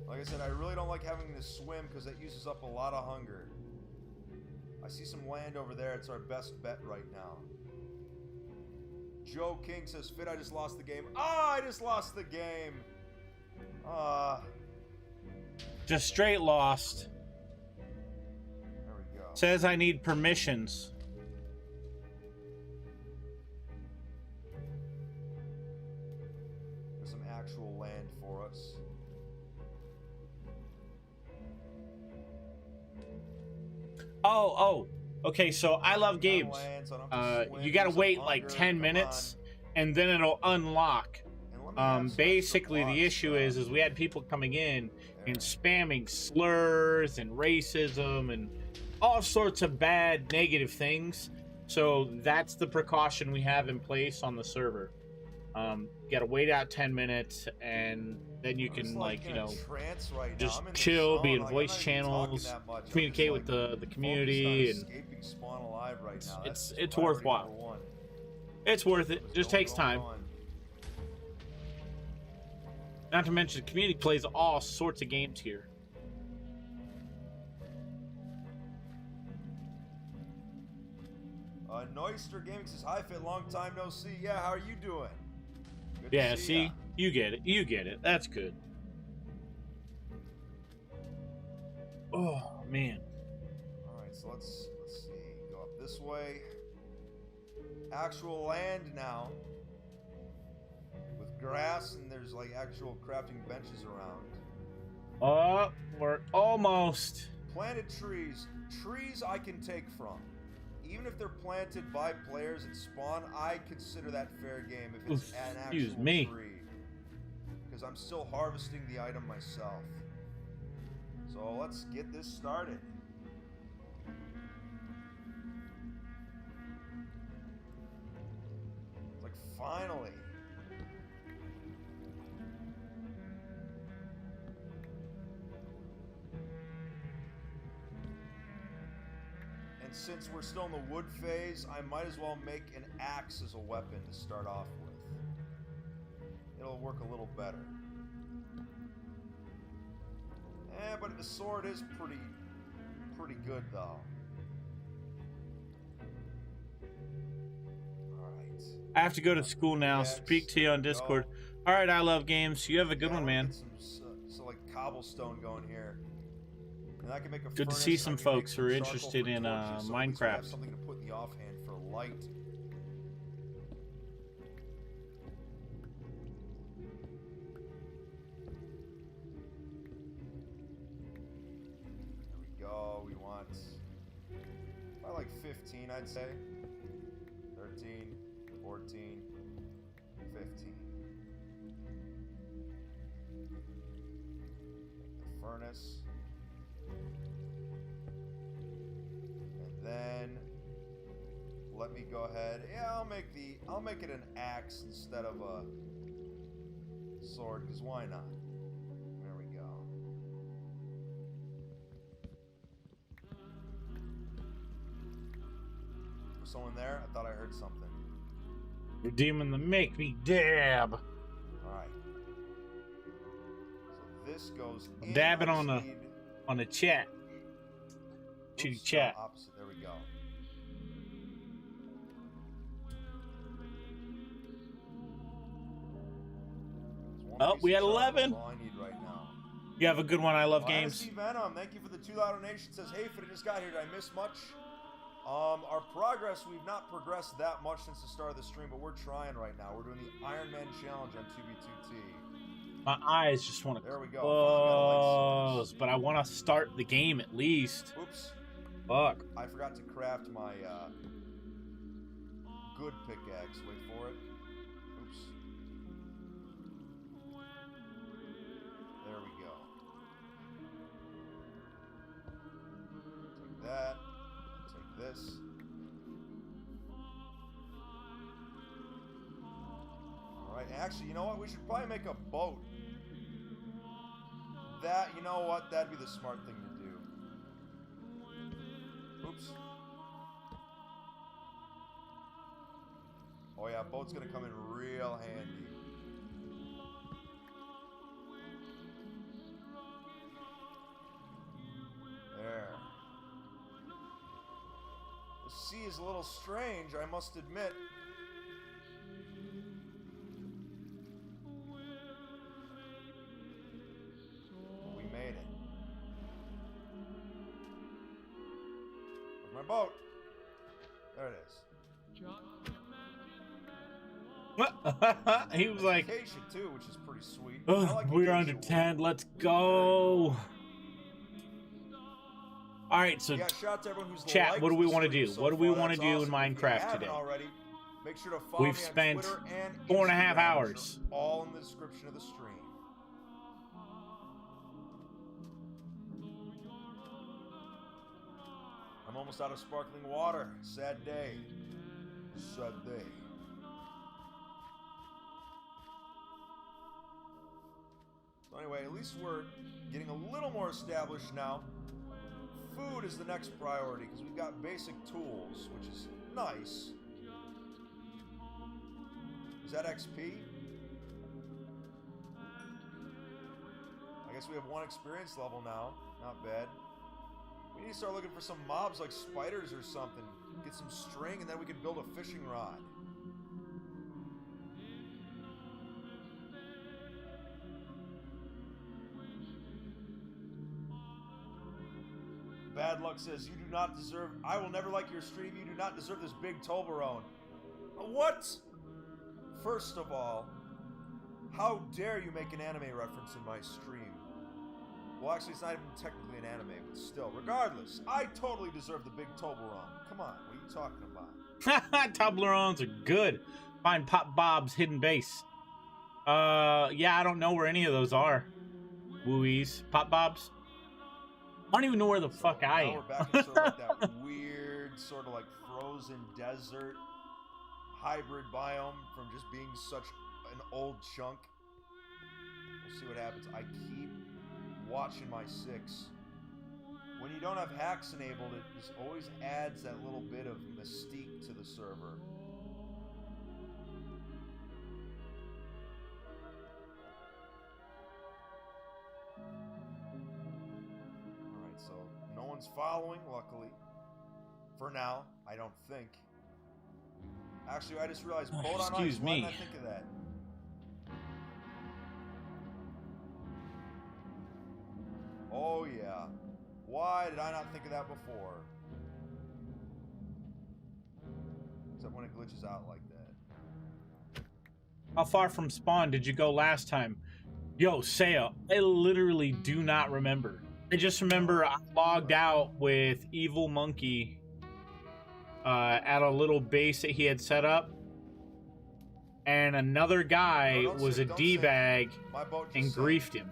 Like I said, I really don't like having to swim because that uses up a lot of hunger. I see some land over there. It's our best bet right now. Joe King says, Fit, I just lost the game. Ah, I just lost the game. Just straight lost. There we go. Says I need permissions. There's some actual land for us. Oh. Okay, so I love games. You gotta wait like 10 minutes, and then it'll unlock. Basically, the issue is we had people coming in and spamming slurs and racism and all sorts of bad, negative things. So that's the precaution we have in place on the server. You gotta wait out 10 minutes, and then you can, like, you know, just chill, be in voice channels, communicate with the community, and it's worthwhile. It's worth it. Just takes time. Not to mention, the community plays all sorts of games here. Noister Gaming says, hi, Fit, long time no see. Yeah, how are you doing? Good Yeah, to see? ya. You get it. You get it. That's good. Oh, man. Alright, so let's see. Go up this way. Actual land now. With grass, and there's like actual crafting benches around. Oh, we're almost. Planted trees. Trees I can take from. Even if they're planted by players at spawn, I consider that fair game if it's an Excuse actual me. tree. Because I'm still harvesting the item myself. So let's get this started. It's like, finally. And since we're still in the wood phase, I might as well make an axe as a weapon to start off with. It'll work a little better. But the sword is pretty good though. Alright. I have to go to school now. Yes, Speak to you on Discord. All right, I love games. You have a good one, man. Get some like cobblestone going here. And I can make a Good to furnace, see and I some can make folks who are charcoal interested for in torches, so at least we have Minecraft. something to put in the offhand for light. There we go. We want about like 15, I'd say. 13, 14, 15. Make the furnace. And then let me go ahead. Yeah, I'll make it an axe instead of a sword, because why not? There we go. Was someone there? I thought I heard something. Redeeming the make me dab. Alright. So this goes in. Dabbing I on just the need- chat. Chitty Oops, chat. no, opposite. There we go. There's one Oh, piece we of had charcoal, 11. All I need right now. You have a good one. I love Linus games. C. Venom, thank you for the $2 donation. Says, hey, Fitty just got here. Did I miss much? Our progress, we've not progressed that much since the start of the stream, but we're trying right now. We're doing the Iron Man challenge on 2B2T. My eyes just want to There we go. close, but I want to start the game at least. Oops. Fuck. I forgot to craft my good pickaxe. Wait for it. Oops. There we go. Take that. Take this. Alright, actually, you know what? We should probably make a boat. That, you know what? That'd be the smart thing to do. Oops. Oh yeah, boat's gonna come in real handy. There. The sea is a little strange, I must admit. But we made it. Where's my boat? There it is. He was like, Vacation too, which is pretty sweet. "Ugh, I like we're under vacation. 10. Let's go." All right, so Yeah, shout out to everyone who's chat, liked what do we the want to stream do? so What do we far. want to That's do awesome. in If you Minecraft haven't today? already, make sure to follow We've me on spent Twitter and 4.5 Instagram, which hours. are all in the description of the stream. I'm almost out of sparkling water. Sad day. Sad day. So anyway, at least we're getting a little more established now. Food is the next priority because we've got basic tools, which is nice. Is that XP? I guess we have 1 experience level now. Not bad. We need to start looking for some mobs like spiders or something. Get some string and then we can build a fishing rod. Bad Luck says, you do not deserve... I will never like your stream. You do not deserve this big Toblerone. What? First of all, how dare you make an anime reference in my stream? Well, actually, it's not even technically an anime, but still. Regardless, I totally deserve the big Toblerone. Come on, what are you talking about? Toblerones are good. Find Pop Bob's hidden base. Yeah, I don't know where any of those are. Wooies. Pop Bob's? I don't even know where the fuck I Now am. we're back in sort of like that weird, sort of like frozen desert hybrid biome from just being such an old chunk. We'll see what happens. I keep watching my 6. When you don't have hacks enabled, it just always adds that little bit of mystique to the server. Alright, so no one's following, luckily. For now, I don't think. Actually, I just realized boat on ice. Excuse Why me. didn't I think of that? Oh yeah. Why did I not think of that before? Except when it glitches out like that. How far from spawn did you go last time? Yo, Saya, I literally do not remember. I just remember I logged out with Evil Monkey at a little base that he had set up. And another guy was a D-bag and griefed him.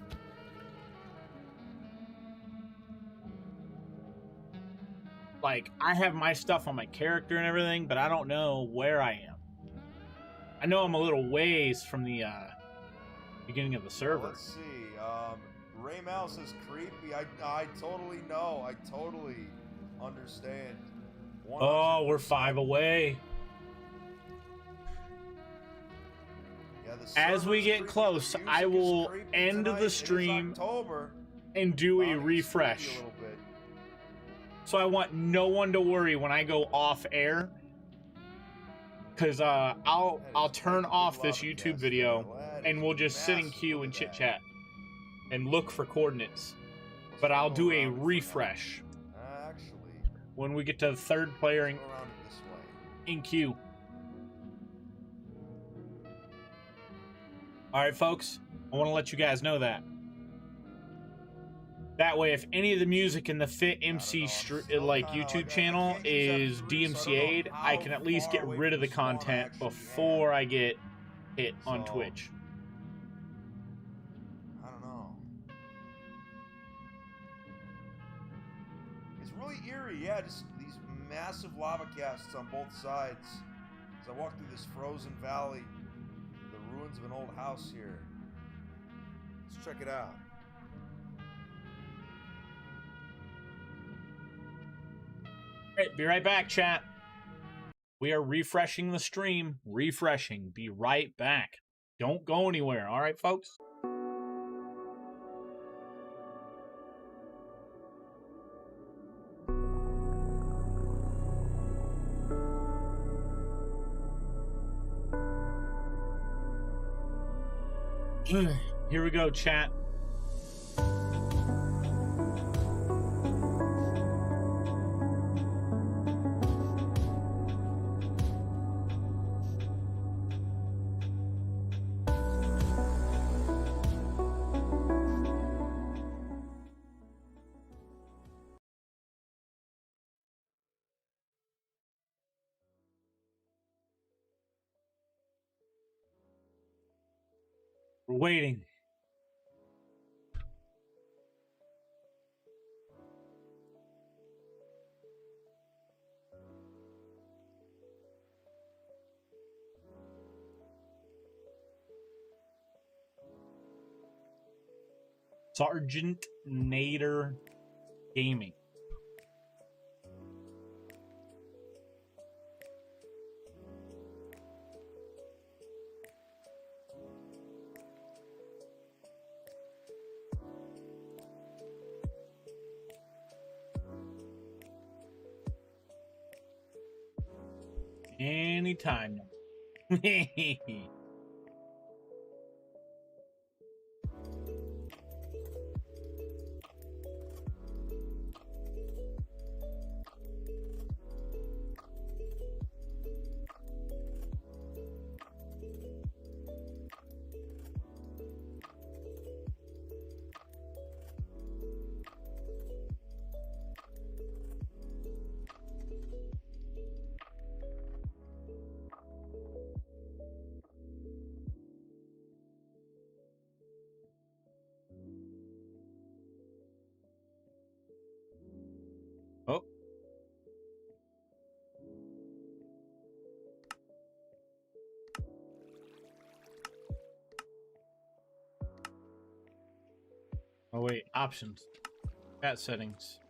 Like, I have my stuff on my character and everything, but I don't know where I am. I know I'm a little ways from the beginning of the server. Let's see. Ray Mouse is creepy. I totally know. I totally understand. Oh, we're 5 away. Yeah, as we get close, I will end the stream and do a refresh. So I want no one to worry when I go off air, because I'll turn off this YouTube video and we'll just sit in queue and chit chat and look for coordinates. But I'll do a refresh when we get to the third player in queue. All right, folks, I want to let you guys know that. That way, if any of the music in the Fit MC like YouTube channel is DMCA'd, I can at least get rid of the content before I get hit on Twitch. I don't know. It's really eerie, yeah, just these massive lava casts on both sides. As I walk through this frozen valley, the ruins of an old house here. Let's check it out. All right, be right back, chat. We are refreshing the stream. Refreshing. Be right back. Don't go anywhere. All right, folks? Here we go, chat. We're waiting. Sergeant Nader Gaming. Anytime. Oh. Oh wait, options. Chat settings.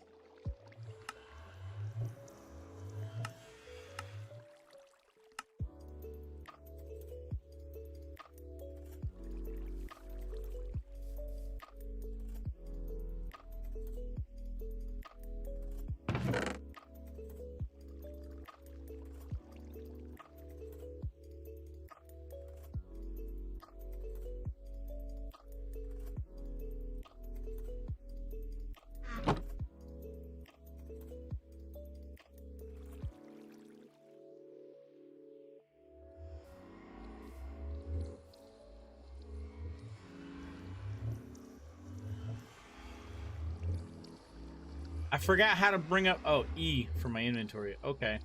I forgot how to bring up... Oh, E for my inventory. Okay.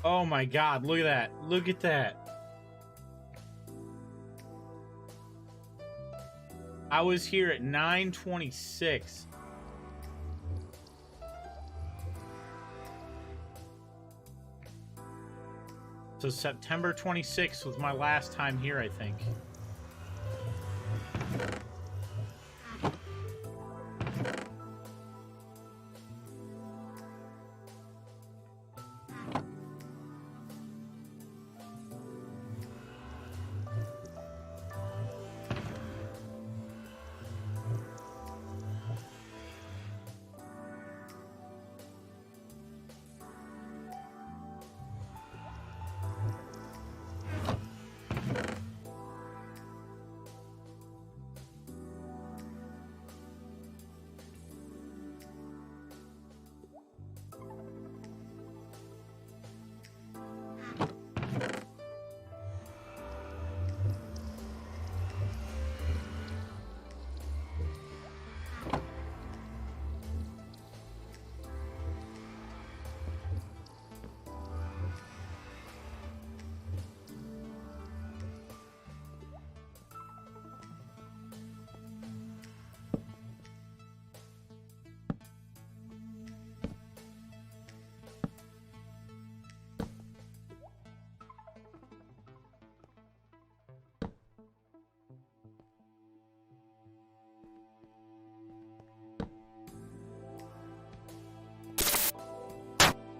Oh my god, look at that. Look at that. I was here at 9:26. So September 26th was my last time here, I think.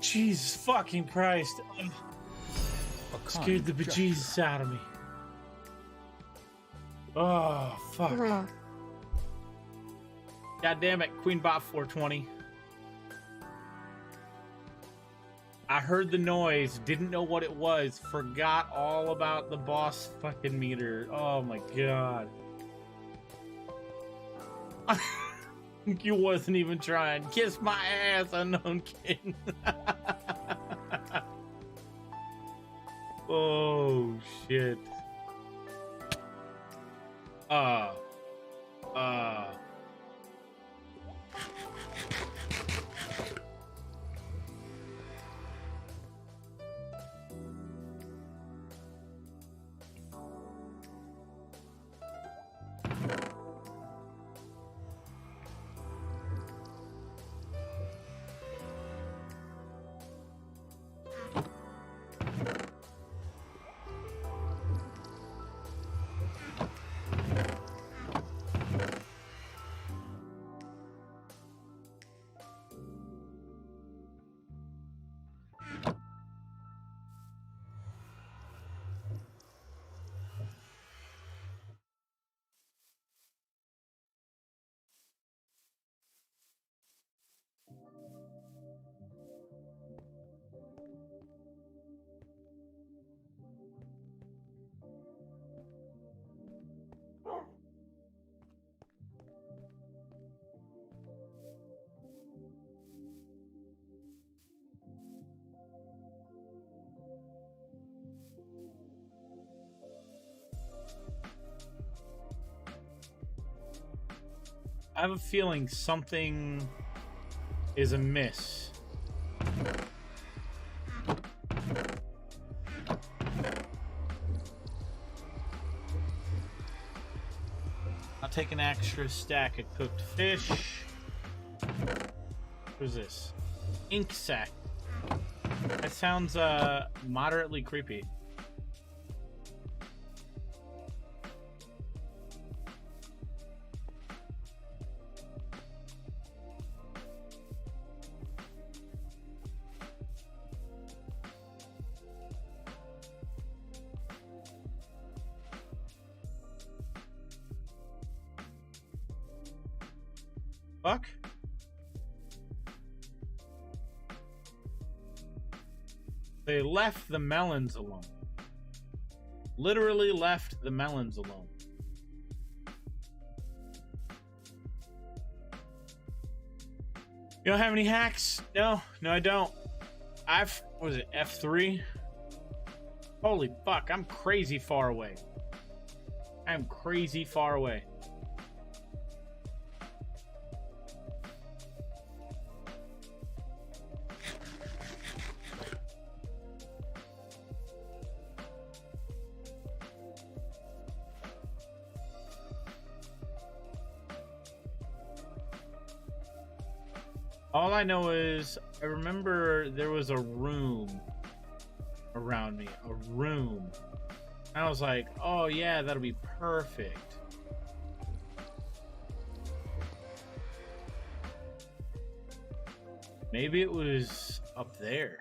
Jesus fucking Christ. Scared the bejesus out of me. Oh, fuck. God damn it, Queenbot 420. I heard the noise, didn't know what it was, forgot all about the boss fucking meter. Oh my god. You wasn't even trying. Kiss my ass, unknown king. Oh shit. I have a feeling something is amiss. I'll take an extra stack of cooked fish. What's this? Ink sac. That sounds moderately creepy. Fuck. They left the melons alone. Literally left the melons alone. You don't have any hacks? No, I don't. What is it, F3? Holy fuck, I'm crazy far away. I'm crazy far away. All I know is I remember there was a room around me, a room. I was like, oh yeah, that'll be perfect. Maybe it was up there.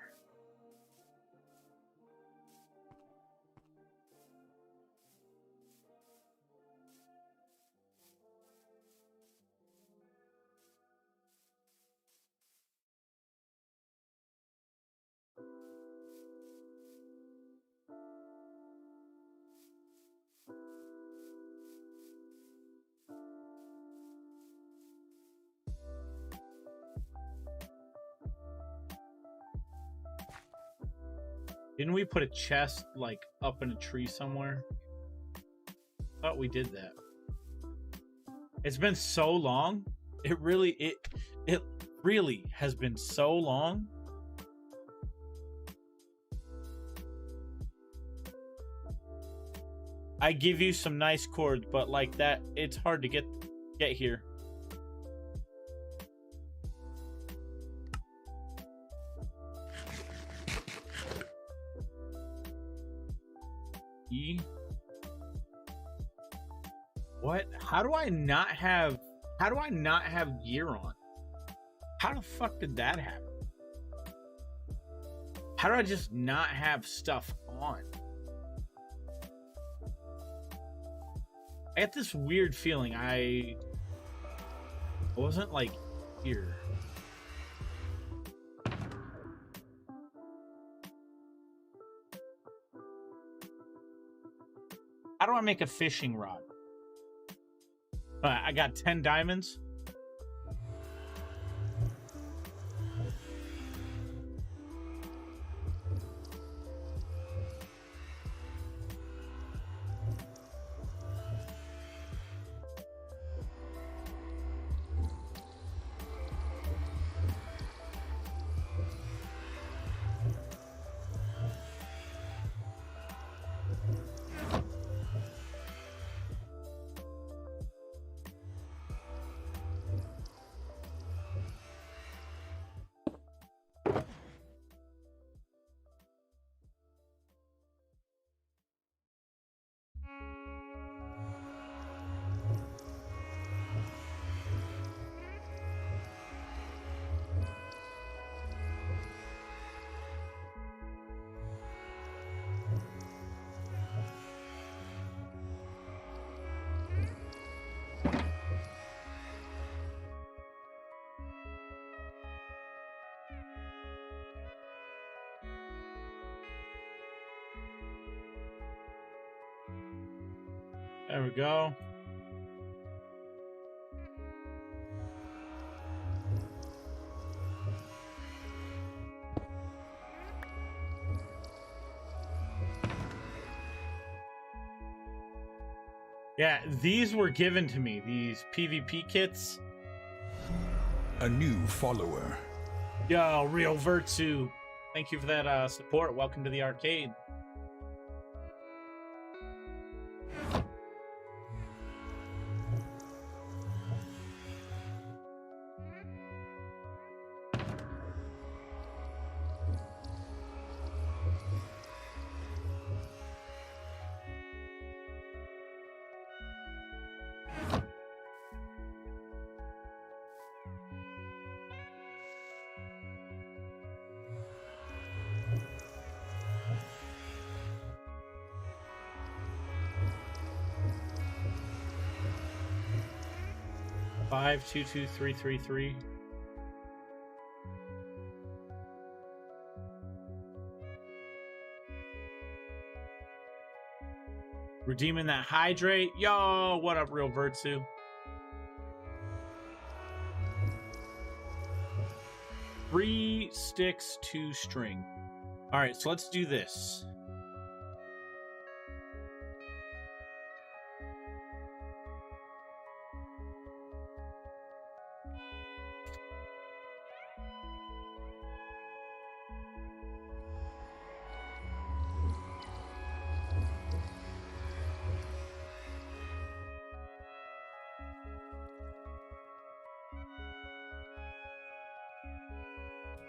Didn't we put a chest like up in a tree somewhere? Thought we did that. It's been so long. It really has been so long. I give you some nice chords, but like that, it's hard to get here. E. What? How do I not have gear on? How the fuck did that happen? How do I just not have stuff on? I get this weird feeling I wasn't like here. How do I make a fishing rod? I got 10 diamonds. There we go. Yeah, these were given to me, these PvP kits. A new follower. Yo, Real Virtue. Thank you for that support. Welcome to the arcade. Five, 2, 2, 3, 3, 3. Redeeming that hydrate. Yo, what up, Real Virtue? Three sticks, 2 string. All right, so let's do this.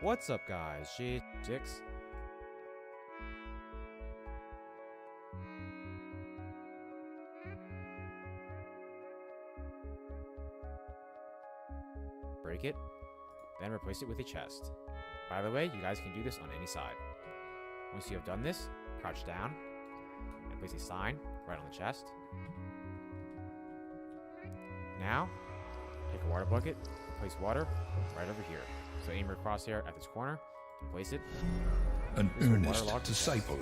What's up, guys? G6. Break it, then replace it with a chest. By the way, you guys can do this on any side. Once you have done this, crouch down and place a sign right on the chest. Now, take a water bucket and place water right over here. So aim your crosshair at this corner and place it. An Place the earnest waterlogged disciple.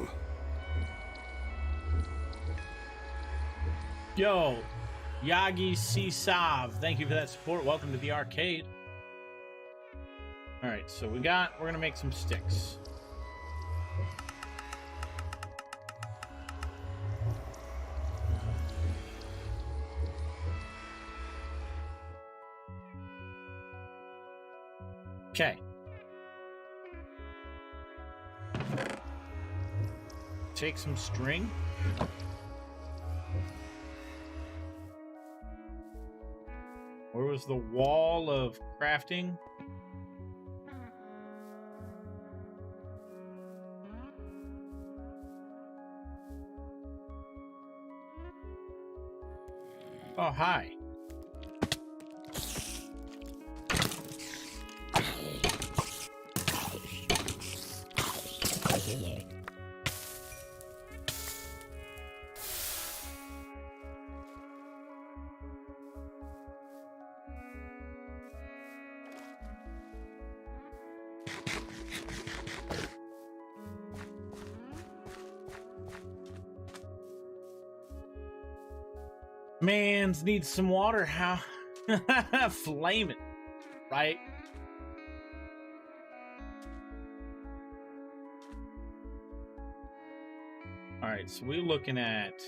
Yo, Yagi C. Sav, thank you for that support. Welcome to the arcade. All right, so we're gonna make some sticks. Okay. Take some string. Where was the wall of crafting? Oh, hi. Mans needs some water. How? Flame it, right? All right, so we're looking at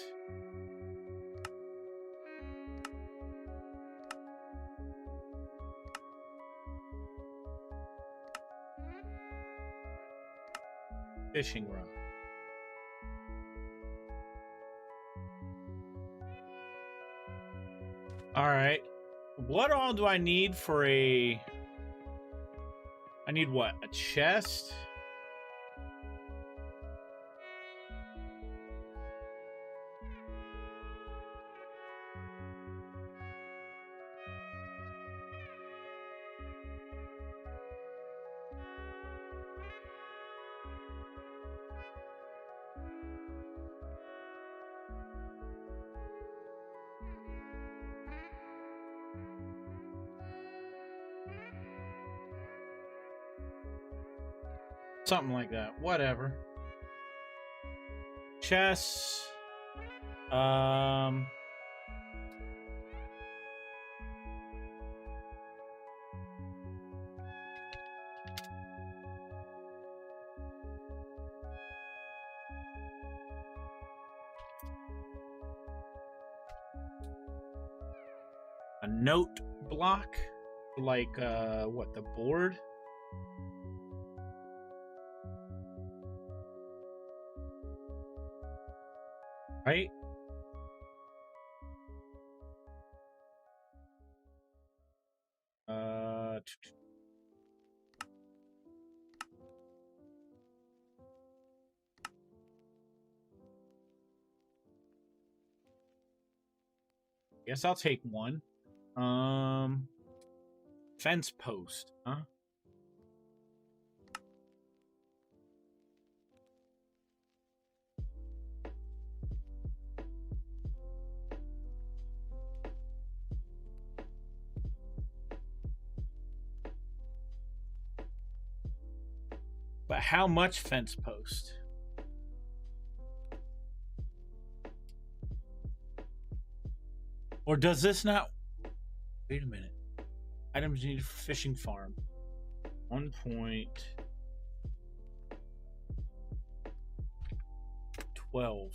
fishing rod. All right. What all do I need for a... I need what? A chest? Something like that. Whatever. Chess. A note block, like what, the board? Right? Guess I'll take one. Fence post, huh? But how much fence post? Or does this not... Wait a minute. Items needed for fishing farm. 1.12.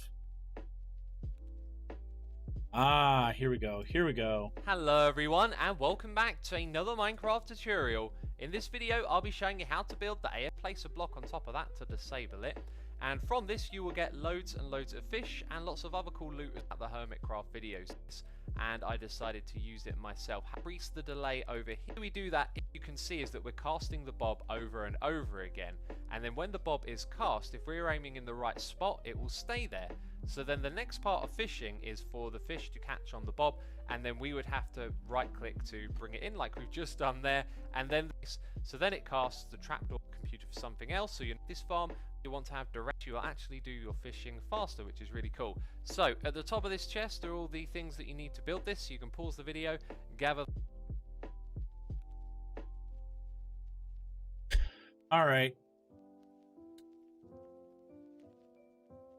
Ah, here we go. Here we go. Hello everyone, and welcome back to another Minecraft tutorial. In this video, I'll be showing you how to build the air placer block on top of that to disable it. And from this, you will get loads and loads of fish and lots of other cool loot at the Hermitcraft videos. and I decided to use it myself. Increase the delay over here. We do that, you can see is that we're casting the bob over and over again, and then when the bob is cast, if we're aiming in the right spot, it will stay there. So then the next part of fishing is for the fish to catch on the bob, and then we would have to right click to bring it in like we've just done there, and then so then it casts the trapdoor computer for something else. So this farm, you want to have direct, you will actually do your fishing faster, which is really cool. So at the top of this chest are all the things that you need to build this. You can pause the video, gather. All right.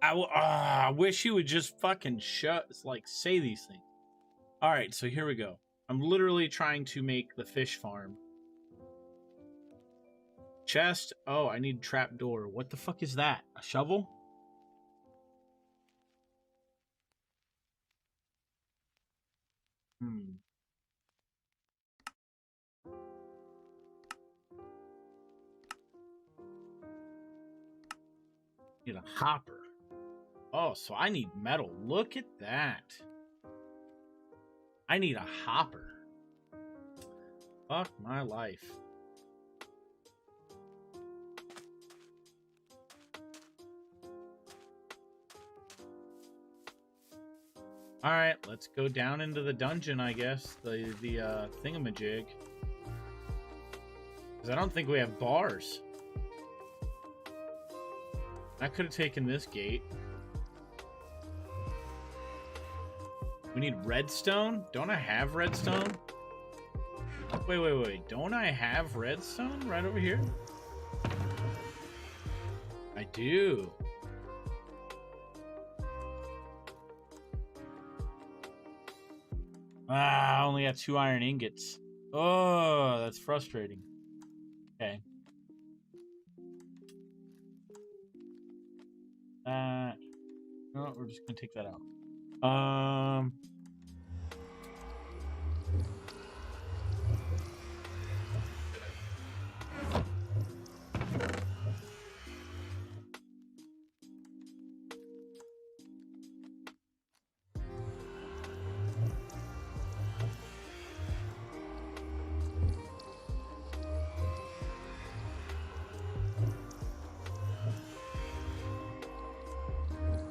I wish you would just fucking say these things. All right, so here we go. I'm literally trying to make the fish farm. Chest. Oh, I need trapdoor. What the fuck is that? A shovel? Need a hopper. Oh, so I need metal. Look at that. I need a hopper. Fuck my life. All right, let's go down into the dungeon, I guess. The thingamajig. Because I don't think we have bars. I could have taken this gate. We need redstone? Don't I have redstone? Wait. Don't I have redstone right over here? I do. I only got 2 iron ingots. Oh, that's frustrating. Okay. No, we're just gonna take that out.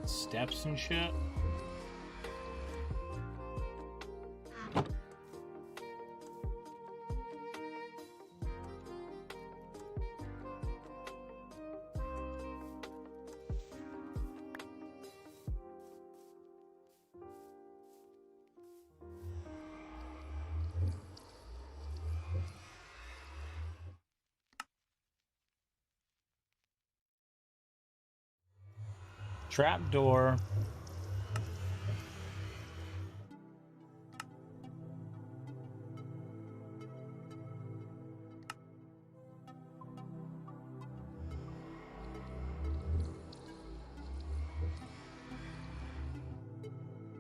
Steps and shit. Trapdoor.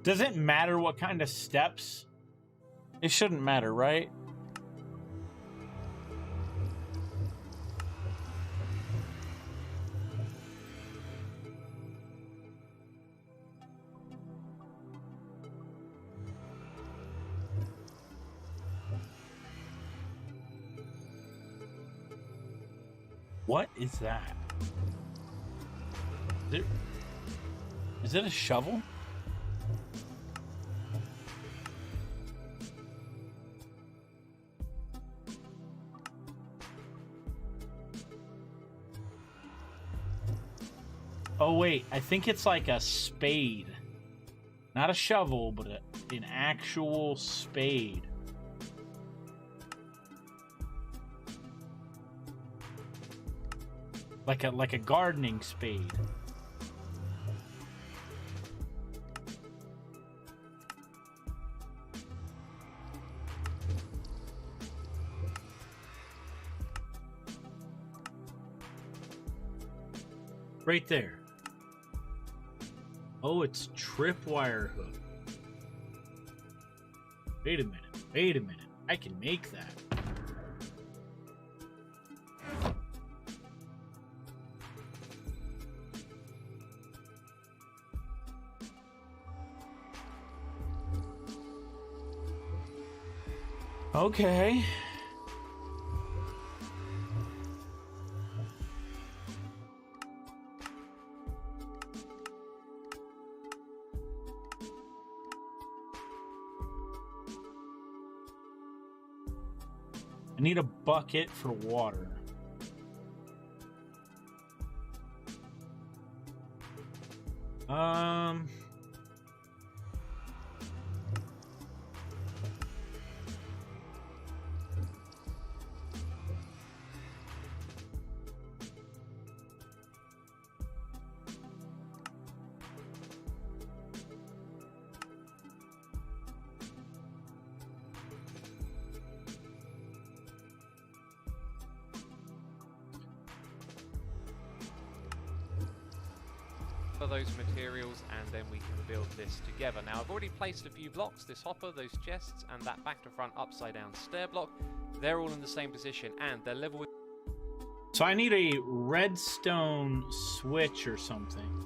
Does it matter what kind of steps? It shouldn't matter, right? What is that? Is it a shovel? Oh wait, I think it's like a spade. Not a shovel, but an actual spade. Like a gardening spade. Right there. Oh, it's tripwire hook. Wait a minute. I can make that. Okay. I need a bucket for water. For those materials, and then we can build this together. Now I've already placed a few blocks, this hopper, those chests, and that back to front upside down stair block. They're all in the same position and they're level with. So I need a redstone switch or something.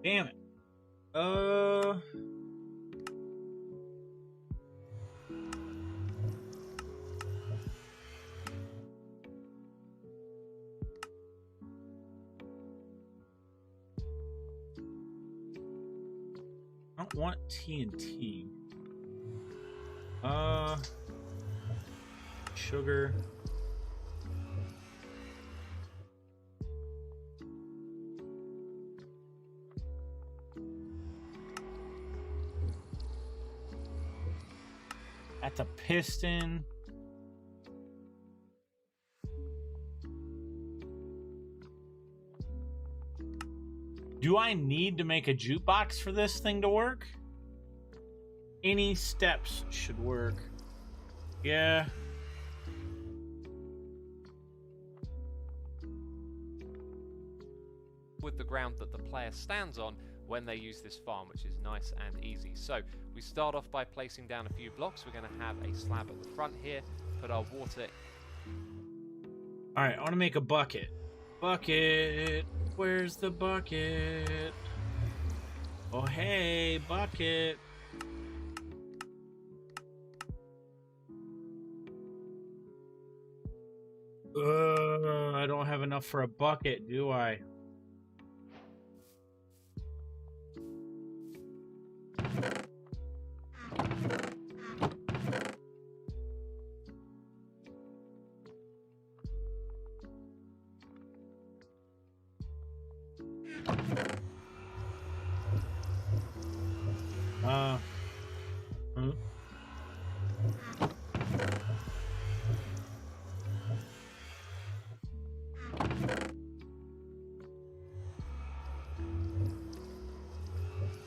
Damn it. I don't want TNT. Sugar. That's a piston. Do I need to make a jukebox for this thing to work? Any steps should work. Yeah. With the ground that the player stands on when they use this farm, which is nice and easy. So we start off by placing down a few blocks. We're going to have a slab at the front here, put our water. All right, I want to make a bucket. Bucket, where's the bucket? Oh, hey, bucket. I don't have enough for a bucket, do I?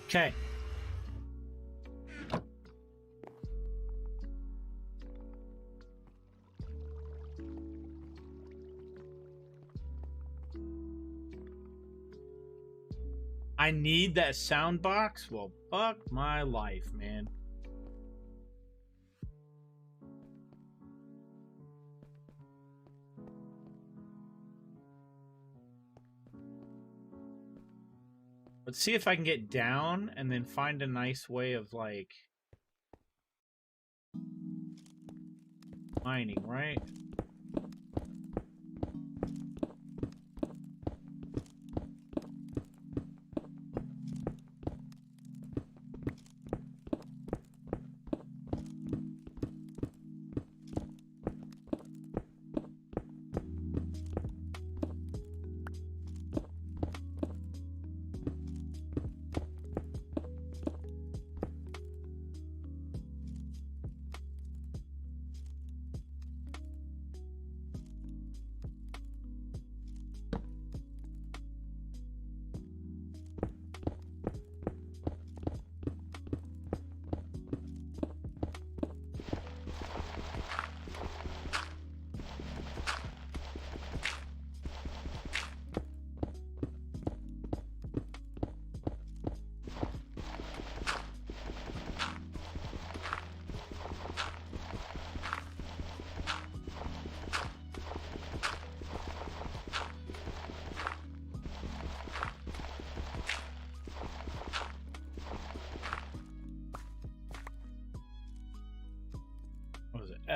Okay. I need that sound box? Well, fuck my life, man. Let's see if I can get down and then find a nice way of, like, mining, right?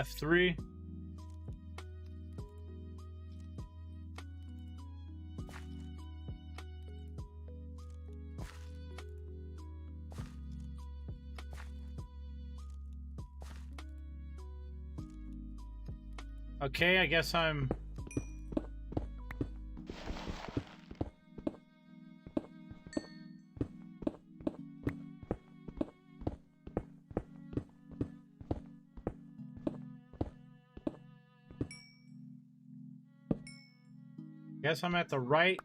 F3. Okay, I guess I'm... Guess I'm at the right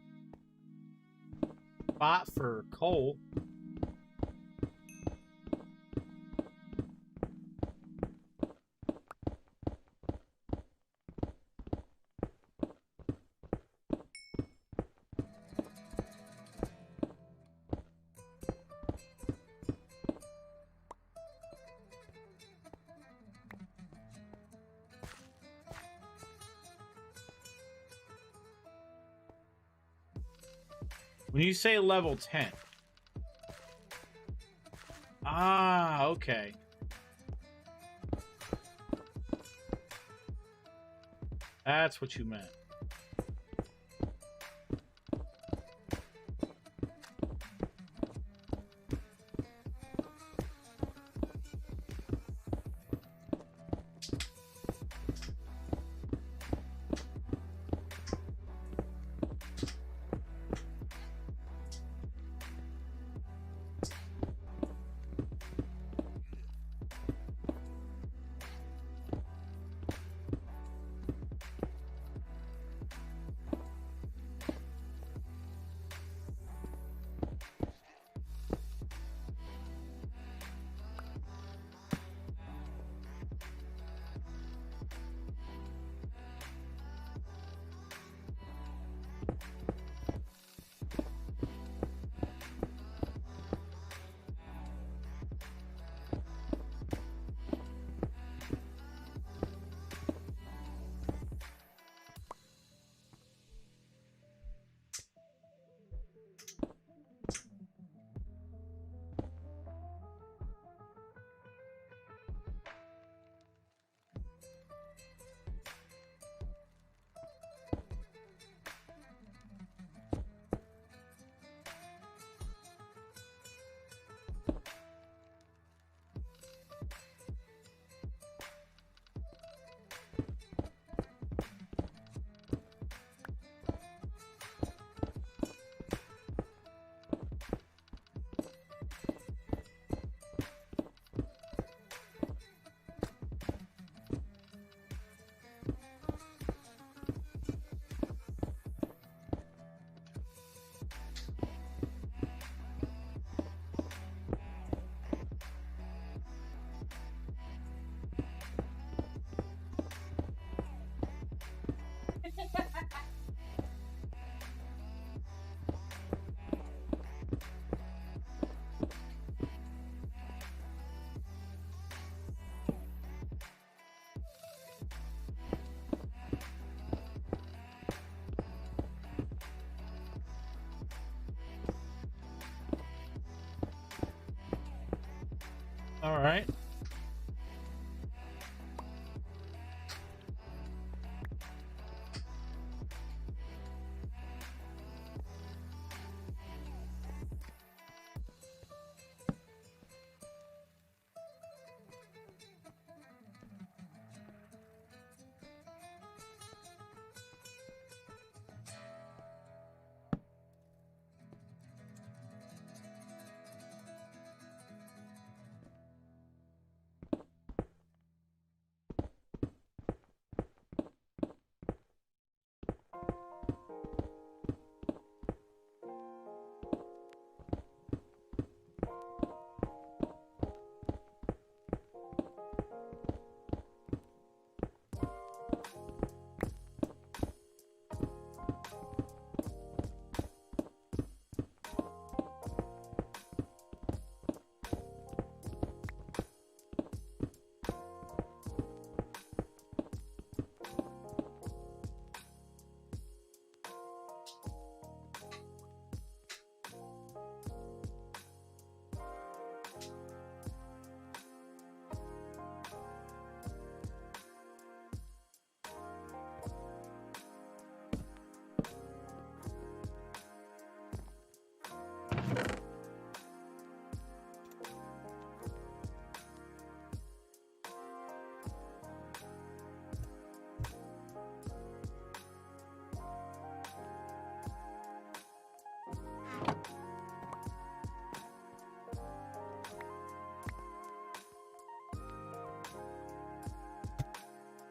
spot for coal. When you say level 10. Ah, okay. That's what you meant.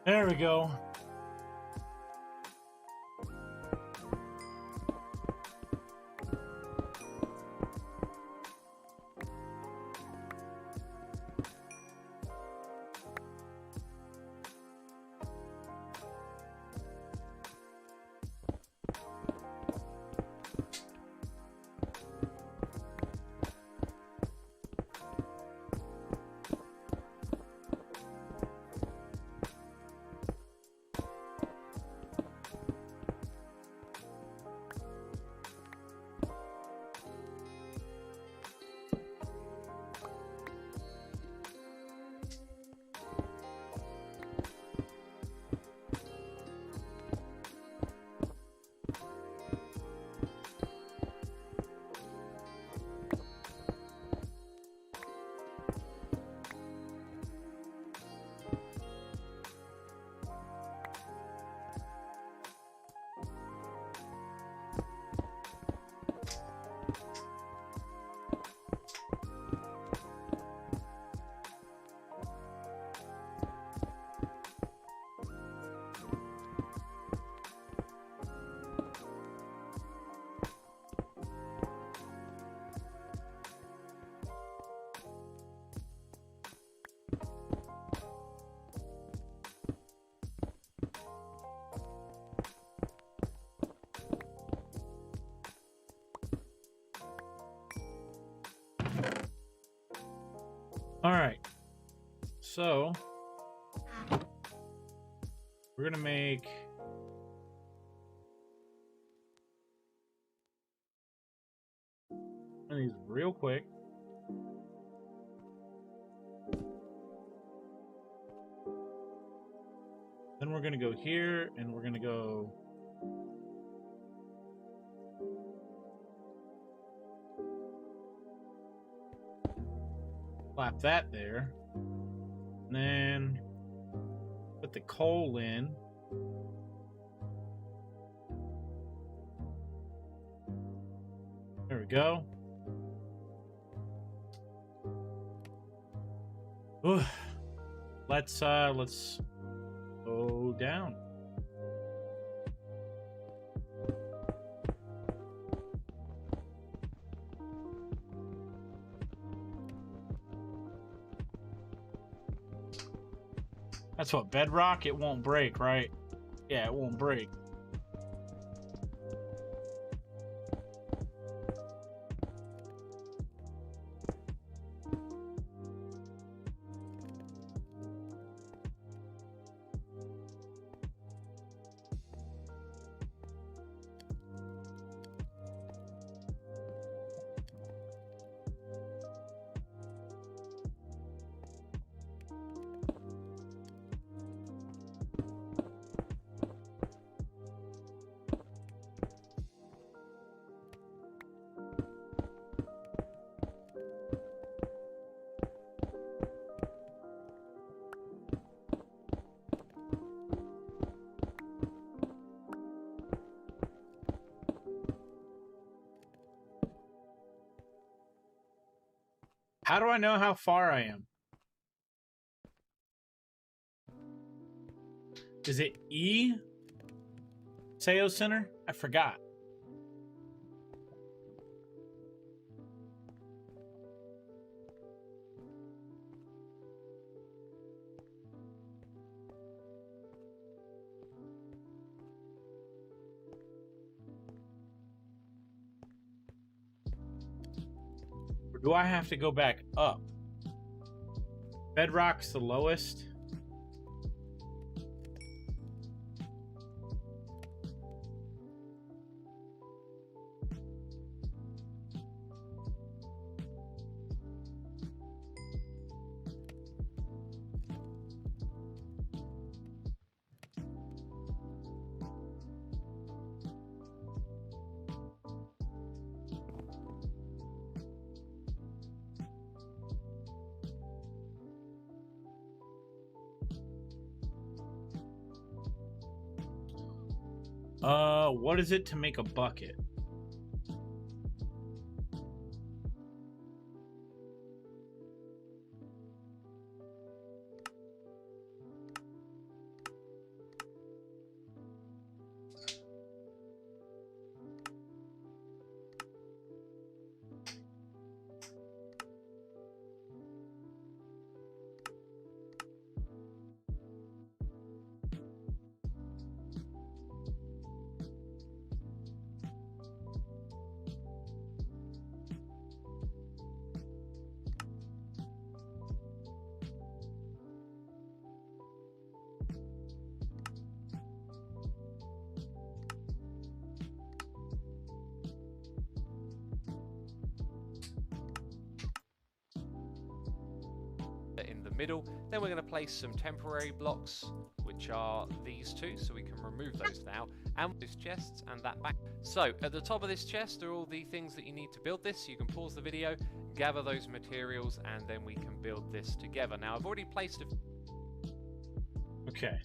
There we go. All right. So we're gonna make one of these real quick. Then we're gonna go here, and we're gonna go slap that there, and then put the coal in. There we go. Ooh. Let's go down. That's what, bedrock? It won't break, right? Yeah, it won't break. How do I know how far I am? Is it E? Seo Center? I forgot. Or do I have to go back up? Bedrock's the lowest. What is it to make a bucket? middle. Then we're going to place some temporary blocks, which are these two, so we can remove those now. And this chest and that back. So at the top of this chest are all the things that you need to build this. So you can pause the video, gather those materials, and then we can build this together. Now I've already placed a... Okay.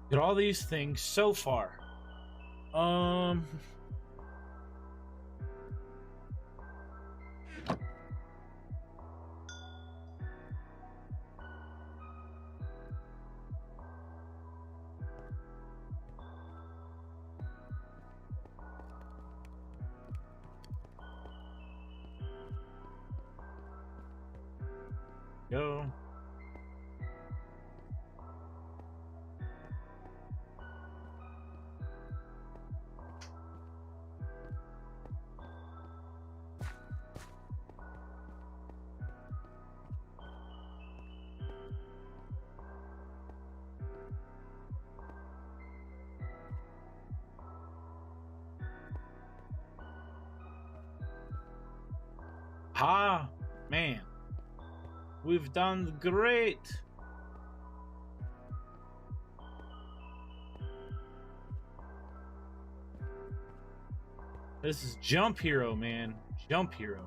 Did all these things so far. Go. Ah, man. We've done great. This is Jump Hero, man. Jump Hero.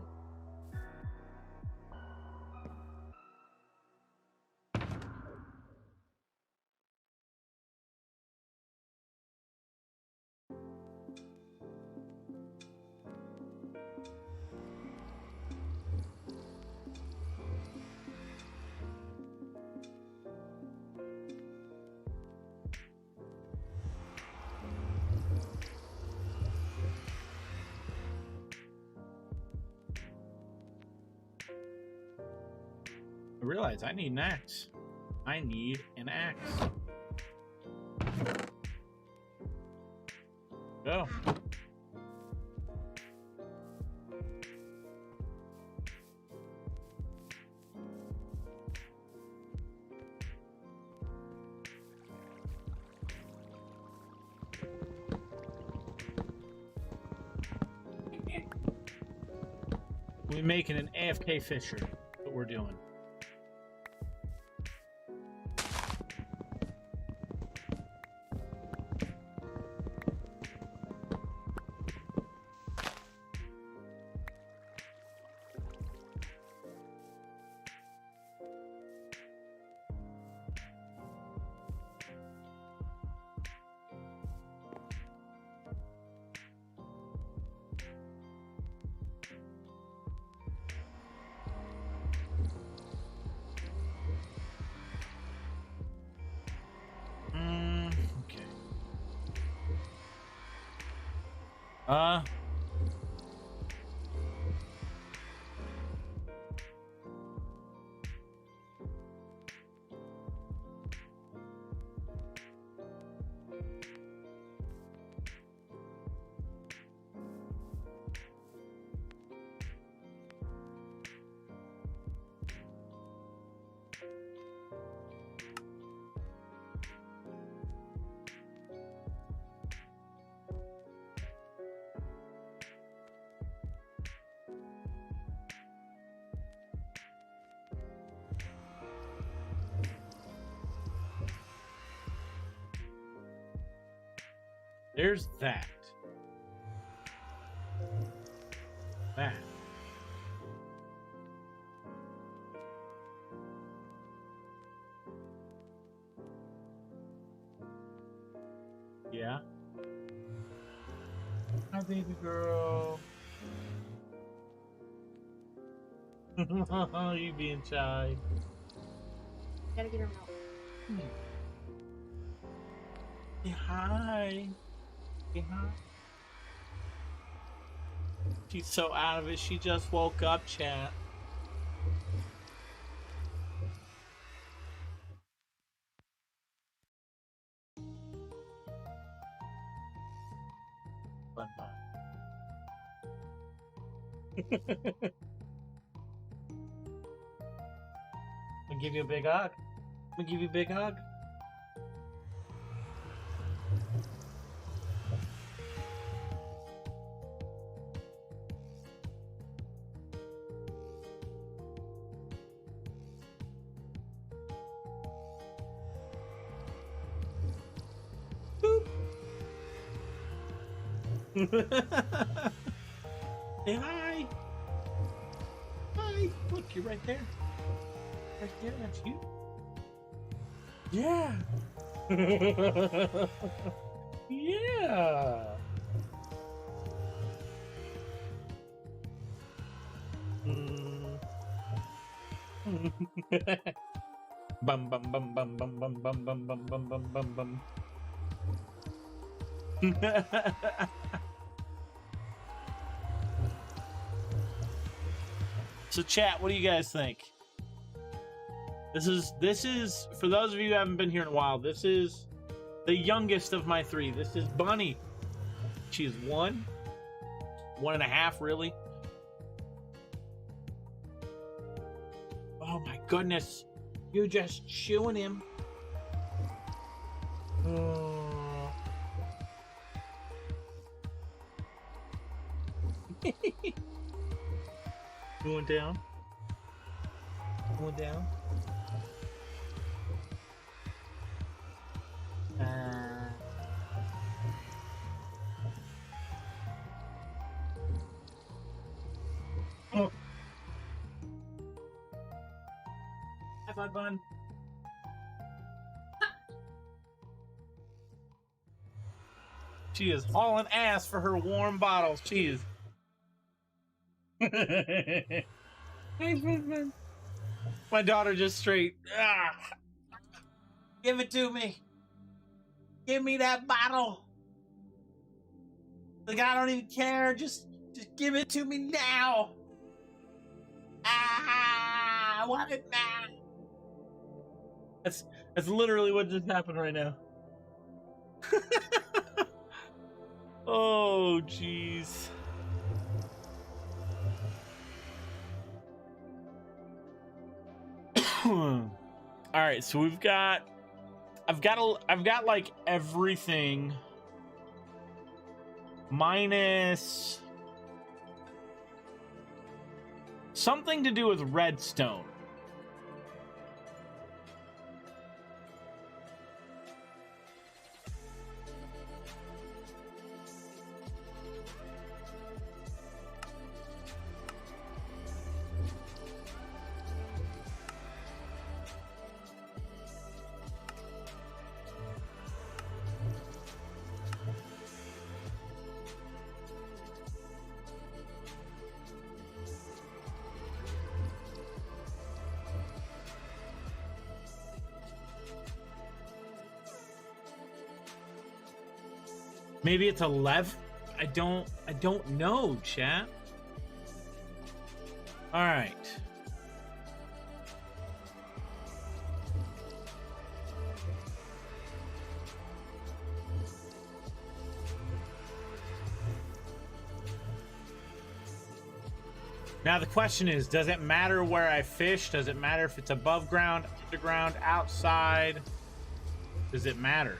I realize I need an axe. I need an axe. Go. We're making an AFK Fisher. That's what we're doing. Okay. There's that. That. Yeah. Hi, baby girl. You being shy. Gotta get her milk. Say hi. Say hi. She's so out of it, she just woke up, chat. give you a big hug. I'm gonna give you a big hug. Say hi. Hi. Look, you're right there. Right there, that's you. Yeah. Yeah. Bum bum bum bum bum bum bum bum bum bum bum bum bum. So chat, what do you guys think? This is for those of you who haven't been here in a while, this is the youngest of my three. This is Bunny. She's 1.5 really. Oh my goodness. You're just chewing him. Going down. Going down. Oh. High five, Bun. She is hauling ass for her warm bottles. She is. My daughter just straight. Give it to me. Give me that bottle. Like, I don't even care. Just give it to me now. I want it now. That's literally what just happened right now. Oh, jeez. All right, so I've got like everything minus something to do with redstone. Maybe it's 11. I don't know, chat. All right. Now the question is, does it matter where I fish? Does it matter if it's above ground, underground, outside? Does it matter?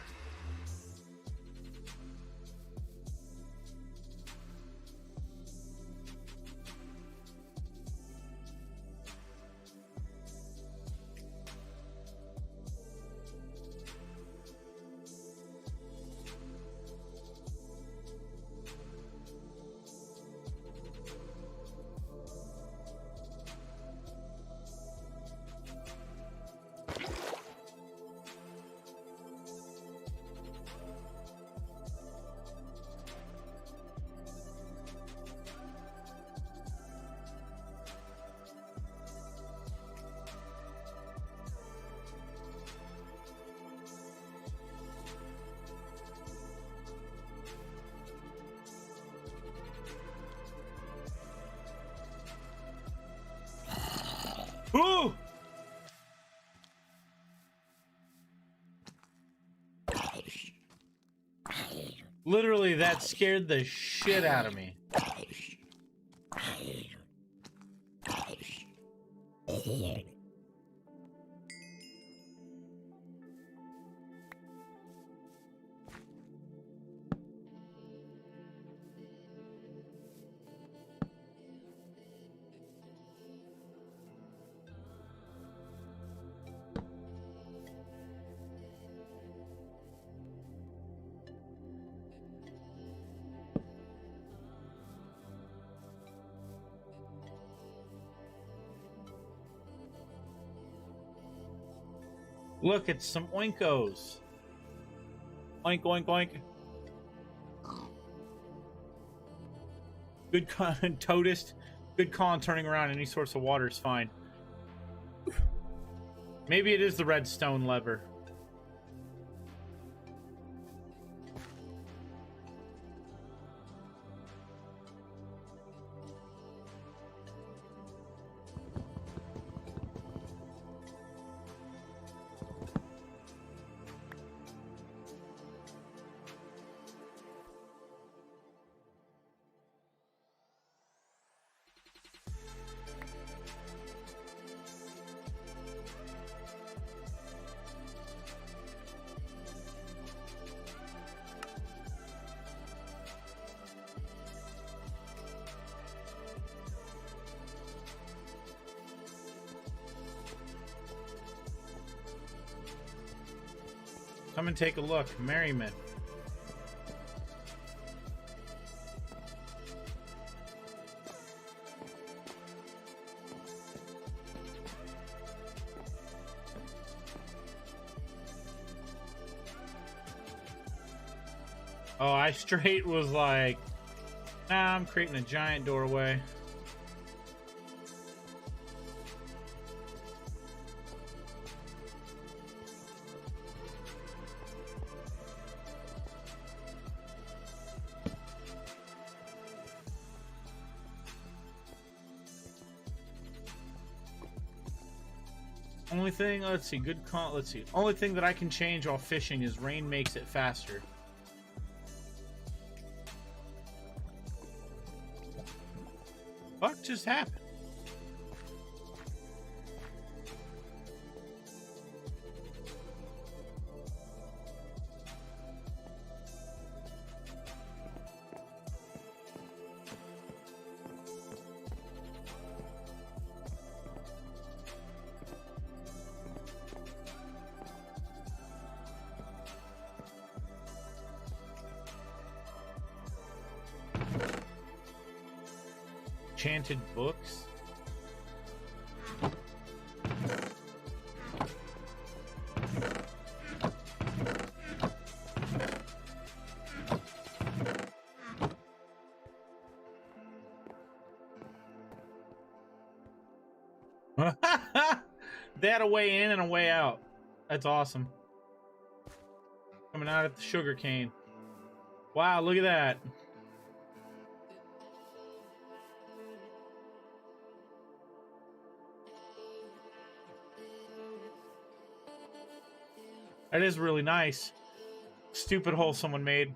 Ooh! Literally, that scared the shit out of me. Look, it's some oinkos. Oink, oink, oink. Good con, Toadist. Good con turning around any source of water is fine. Maybe it is the redstone lever. Come and take a look. Merriment. Oh, I straight was like, nah, I'm creating a giant doorway. Only thing, let's see, let's see. Only thing that I can change while fishing is rain makes it faster. What just happened? Enchanted books. They had a way in and a way out. That's awesome. Coming out of the sugar cane. Wow, look at that. That is really nice. Stupid hole someone made.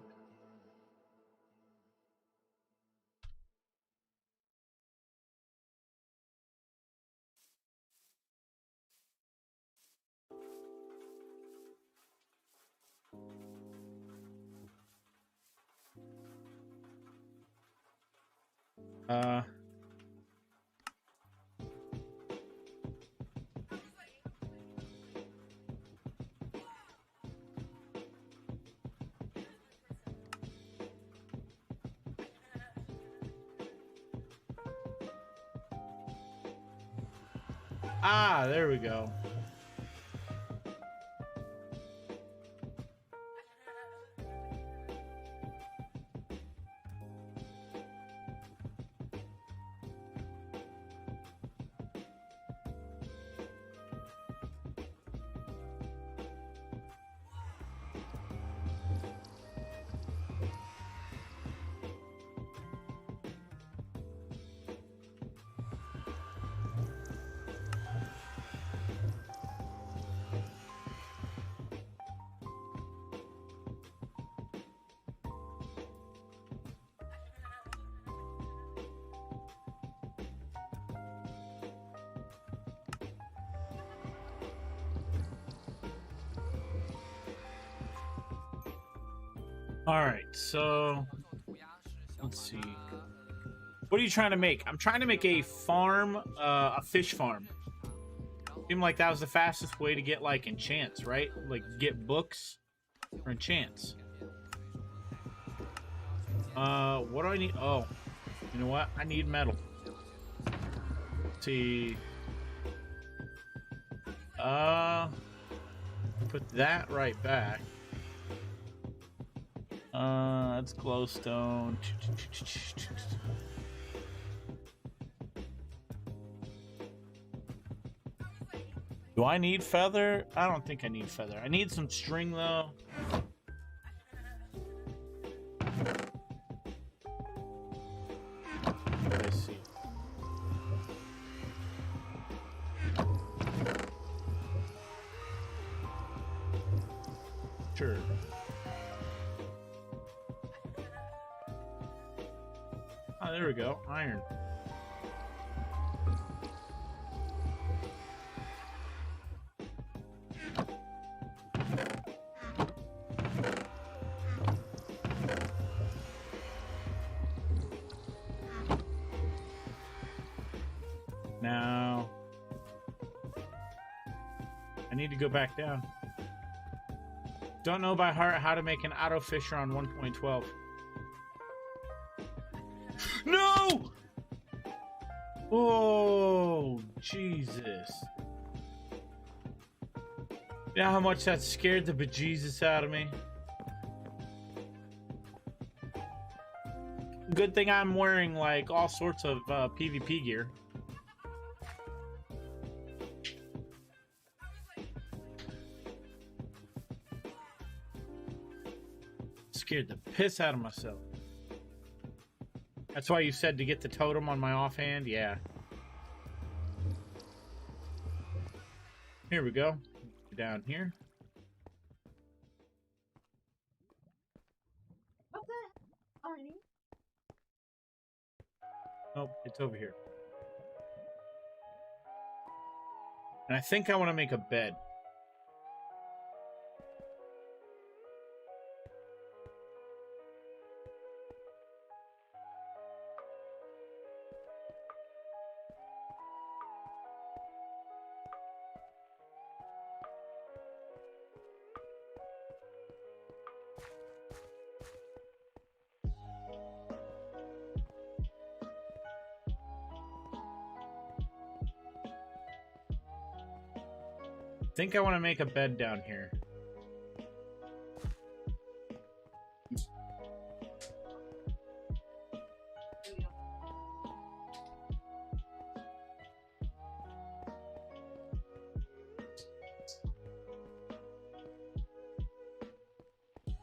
Ah, there we go. All right, so let's see. What are you trying to make? I'm trying to make a farm, a fish farm. Seemed like that was the fastest way to get like enchants, right? Like get books or enchants. What do I need? Oh, you know what? I need metal. Let's see. Put that right back. That's glowstone. Do I need feather? I don't think I need feather. I need some string though. Let's see. Sure. Oh, there we go. Iron. Now, I need to go back down. Don't know by heart how to make an auto fisher on 1.12. No! Oh, Jesus. You know how much that scared the bejesus out of me? Good thing I'm wearing, like, all sorts of PvP gear. Scared the piss out of myself. That's why you said to get the totem on my offhand? Yeah. Here we go. Down here. What's that? Already? Nope, it's over here. And I think I want to make a bed. I think I want to make a bed down here.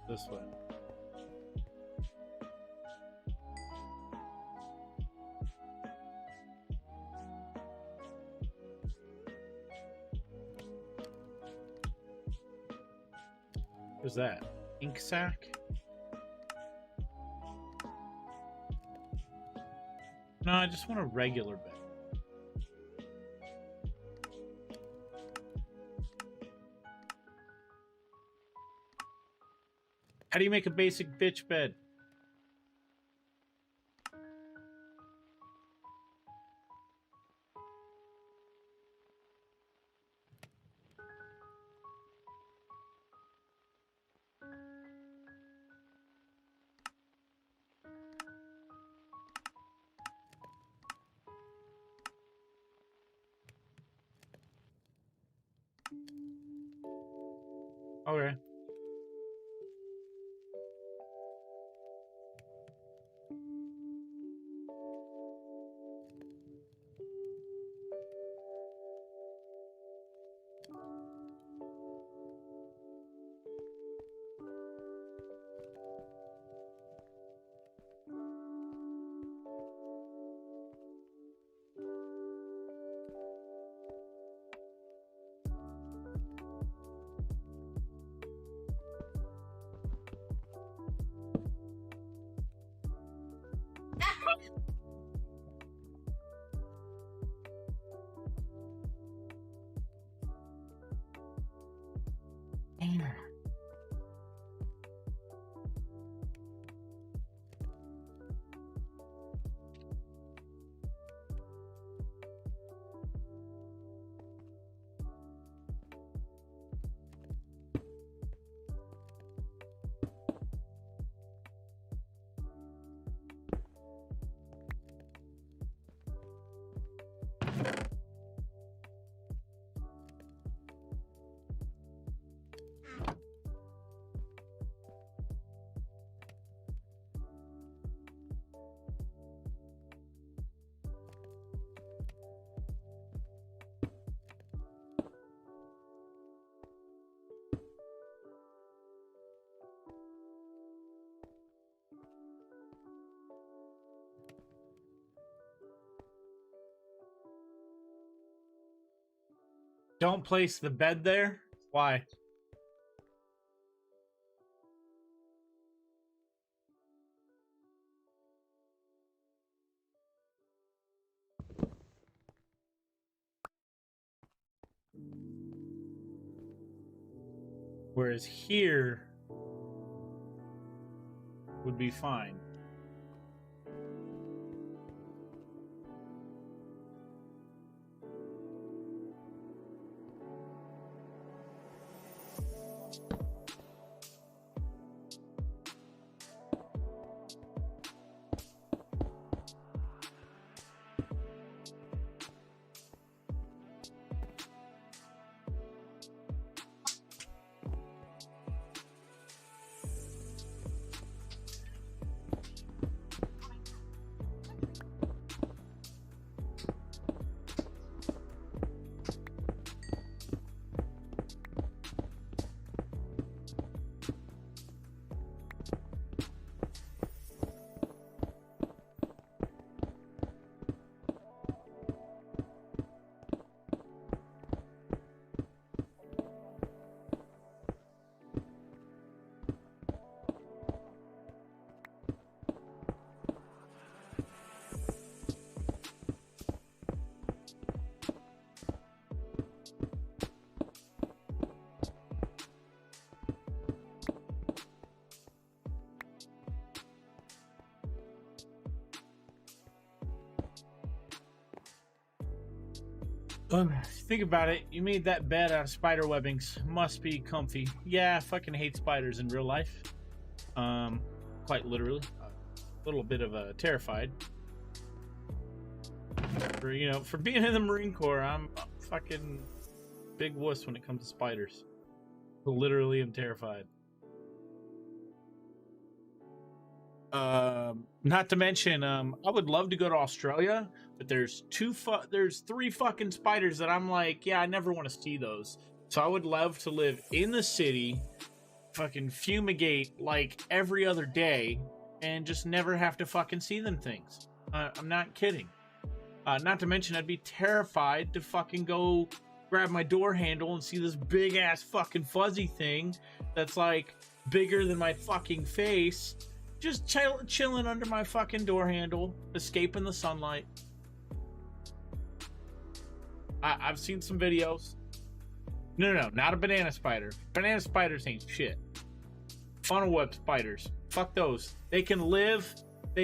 This way. What's that? Ink sac? No, I just want a regular bed. How do you make a basic bitch bed? Okay. Don't place the bed there? Why? Whereas here would be fine. Think about it. You made that bed out of spider webbings. Must be comfy. Yeah, I fucking hate spiders in real life. Quite literally. A little bit of a terrified. For being in the Marine Corps, I'm a fucking big wuss when it comes to spiders. Literally am terrified. Not to mention, I would love to go to Australia, but there's three fucking spiders that I'm like, yeah, I never want to see those. So I would love to live in the city, fucking fumigate like every other day, and just never have to fucking see them things. I'm not kidding. Not to mention, I'd be terrified to fucking go grab my door handle and see this big ass fucking fuzzy thing that's like bigger than my fucking face. Just chilling under my fucking door handle, escaping the sunlight. I've seen some videos. No, not a banana spider. Banana spiders ain't shit. Funnel web spiders. Fuck those. They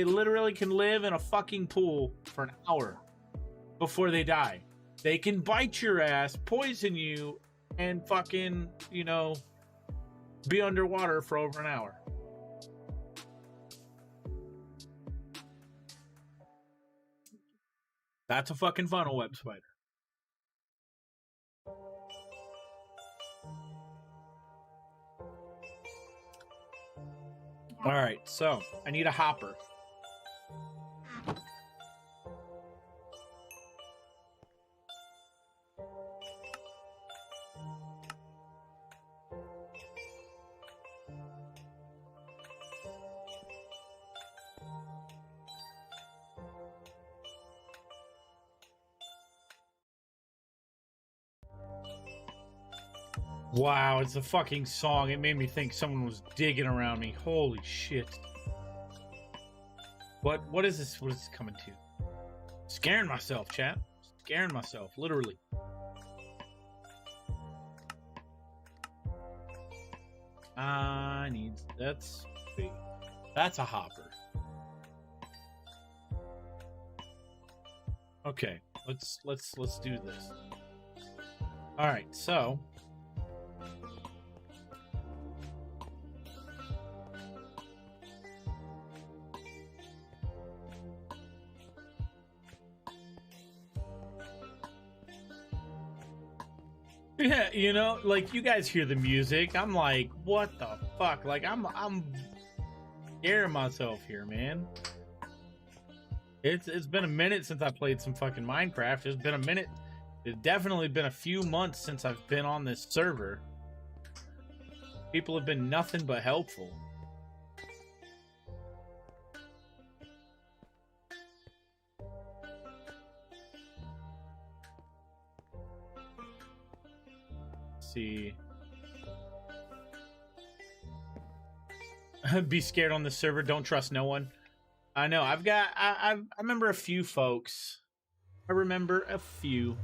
literally can live in a fucking pool for an hour before they die. They can bite your ass, poison you, and fucking, be underwater for over an hour. That's a fucking funnel web spider. All right, so I need a hopper. Wow, it's a fucking song. It made me think someone was digging around me. Holy shit. What is this? What is this coming to? Scaring myself, chat. Scaring myself, literally. That's a hopper. Okay, let's do this. All right, so yeah, like you guys hear the music. I'm like, what the fuck? Like I'm scaring myself here, man. It's been a minute since I played some fucking Minecraft. It's been a minute. It's definitely been a few months since I've been on this server. People have been nothing but helpful. see. Be scared on the server. Don't trust no one. I know. I remember a few folks. I remember a few.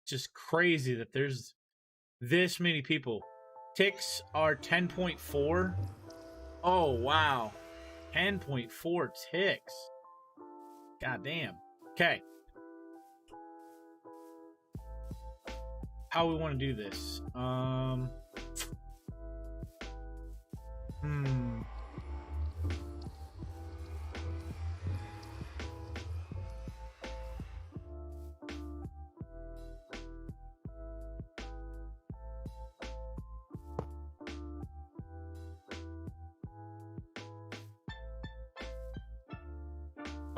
Just crazy that there's this many people. Ticks are 10.4. Oh, wow. 10.4 ticks. God damn. Okay. How we want to do this? Oh,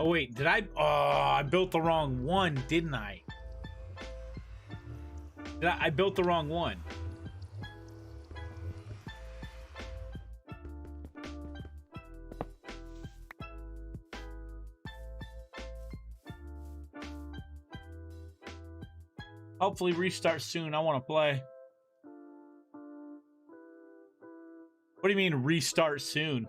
wait. Did I? Oh, I built the wrong one, didn't I? I built the wrong one. Hopefully restart soon. I want to play. What do you mean restart soon?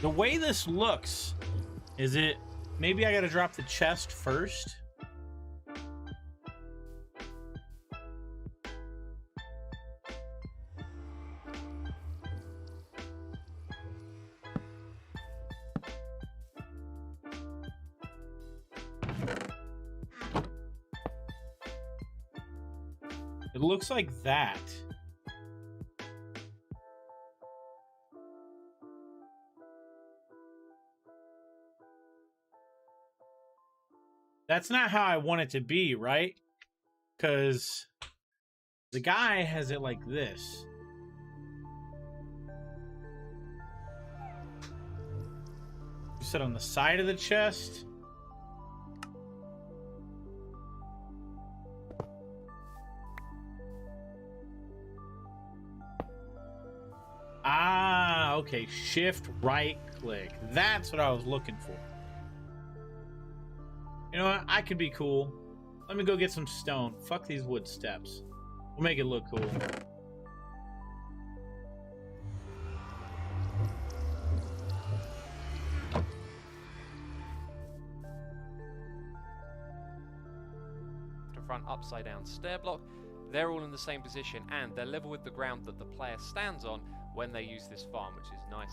The way this looks, is it... Maybe I gotta drop the chest first? It looks like that. That's not how I want it to be, right? Because the guy has it like this. You said on the side of the chest? Ah, okay. Shift right click. That's what I was looking for. You know what? I could be cool. Let me go get some stone. Fuck these wood steps. We'll make it look cool. To front upside down stair block. They're all in the same position and they're level with the ground that the player stands on when they use this farm, which is nice.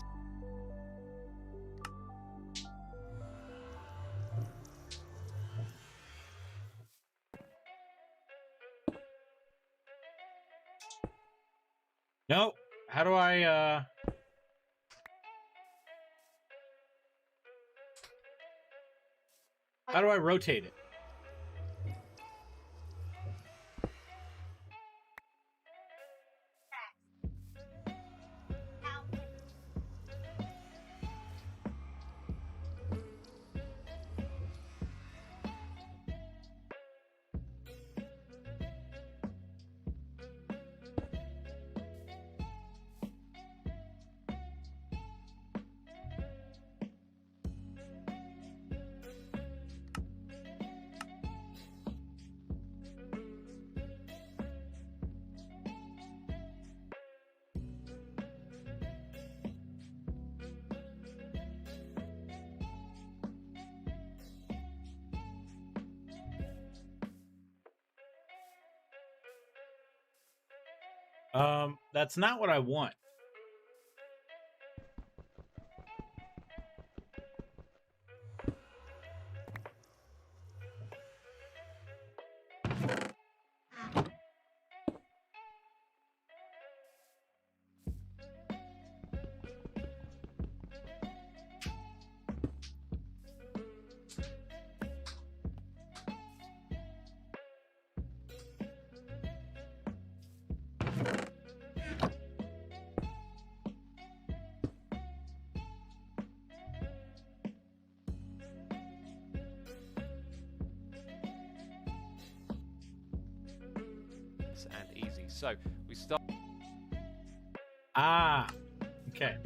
Nope. How do I, how do I rotate it? That's not what I want. So we start. Ah, okay.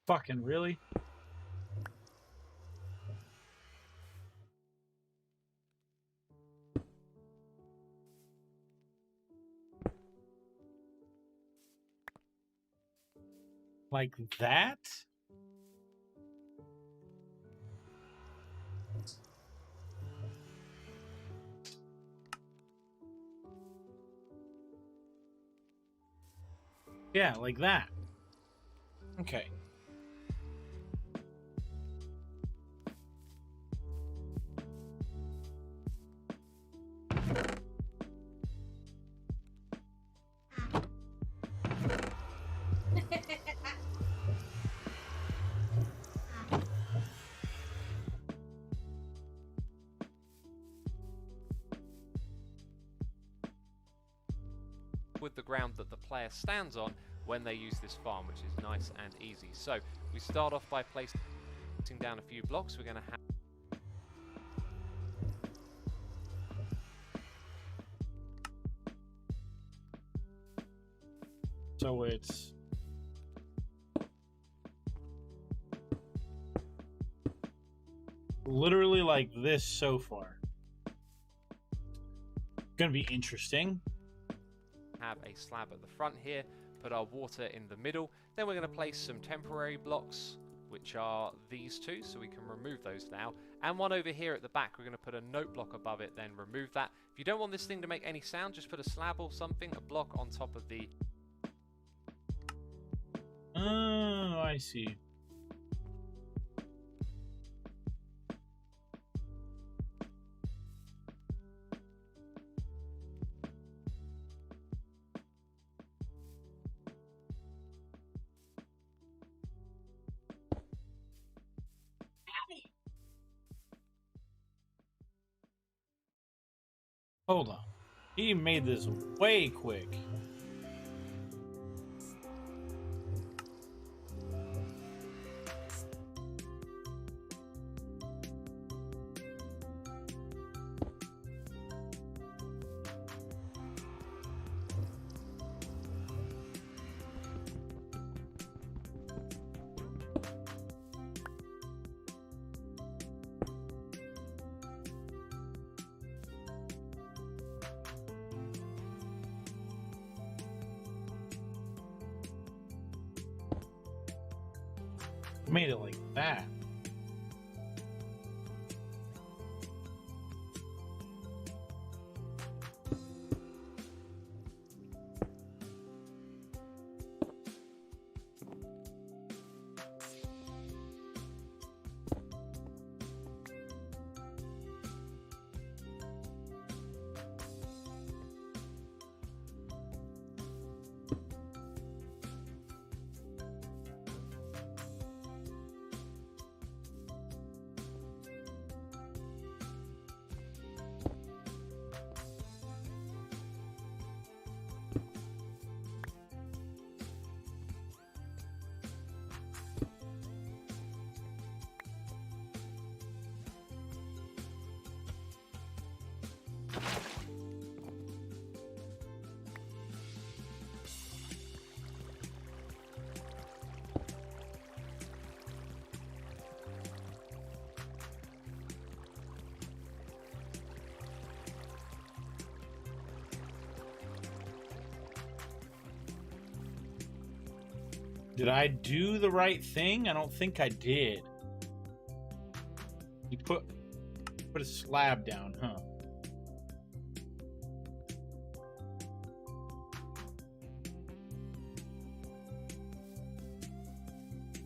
Fucking really? Like that? Yeah, like that. Okay. With the ground that the player stands on when they use this farm, which is nice and easy. So we start off by placing down a few blocks. We're going to have So it's literally like this so far. Gonna be interesting. have a slab at the front here, put our water in the middle. Then we're going to place some temporary blocks, which are these two, so we can remove those now. And one over here at the back, we're going to put a note block above it, then remove that. If you don't want this thing to make any sound, just put a slab or something, a block on top of the... Oh, I see. Hold on. He made this way quick. Made it like that. Did I do the right thing? I don't think I did. You put a slab down, huh?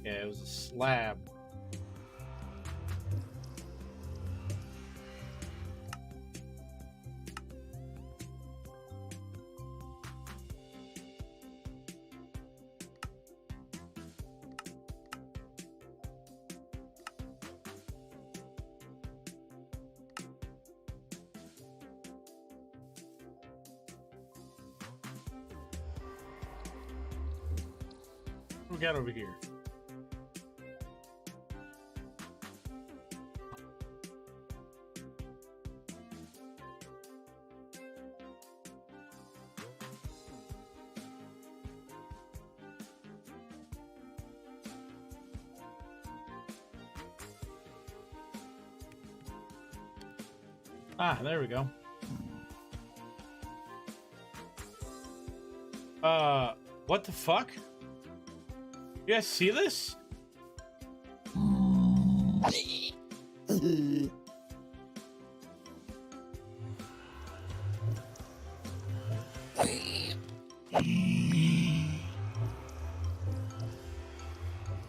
Yeah, it was a slab. What we got over here? Ah, there we go. What the fuck? You guys see this?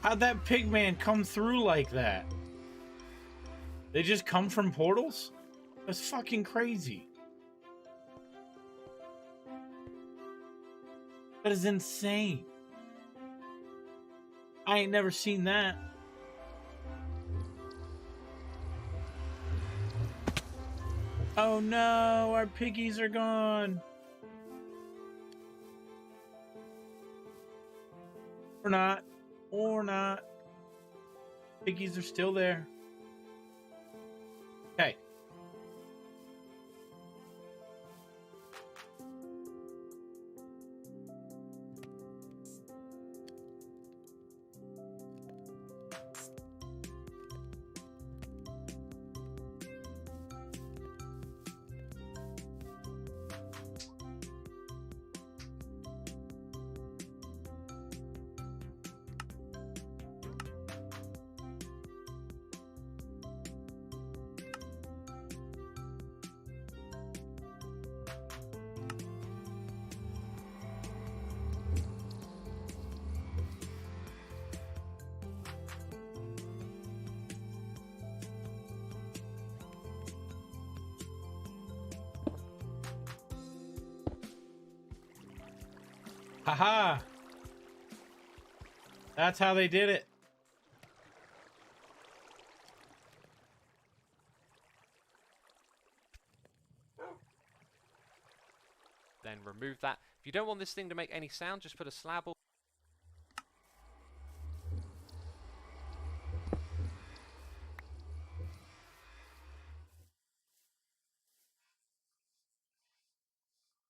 How'd that pigman come through like that? They just come from portals? That's fucking crazy. That is insane. I ain't never seen that. Oh no, our piggies are gone. Or not. Or not. Piggies are still there. Okay. Haha! That's how they did it. Then remove that. If you don't want this thing to make any sound, just put a slab or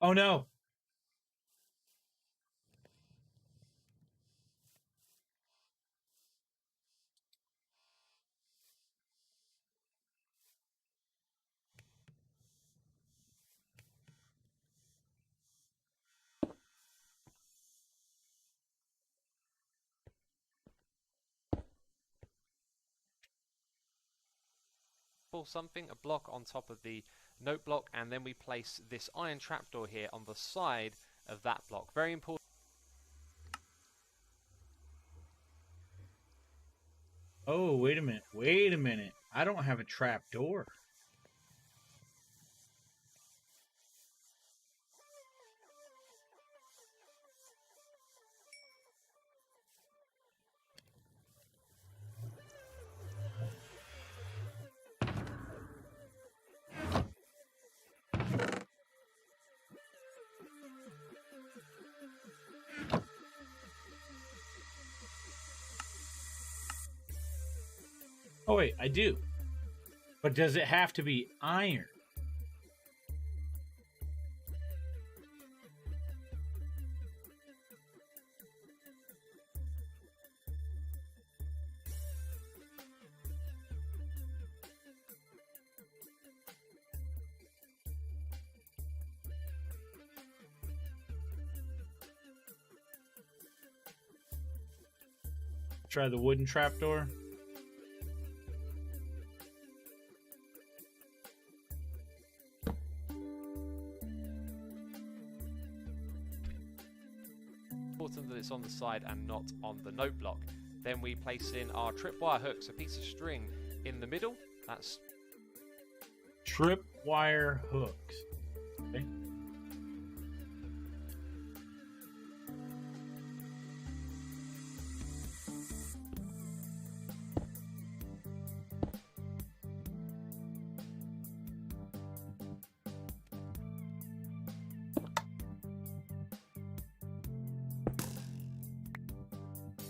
Oh no. something, a block on top of the note block, and then we place this iron trapdoor here on the side of that block. Very important. Oh, wait a minute. Wait a minute. I don't have a trap door. Oh wait, I do. But does it have to be iron? Try the wooden trapdoor. Important that it's on the side and not on the note block. Then we place in our tripwire hooks, a piece of string in the middle. That's Tripwire hooks. Okay.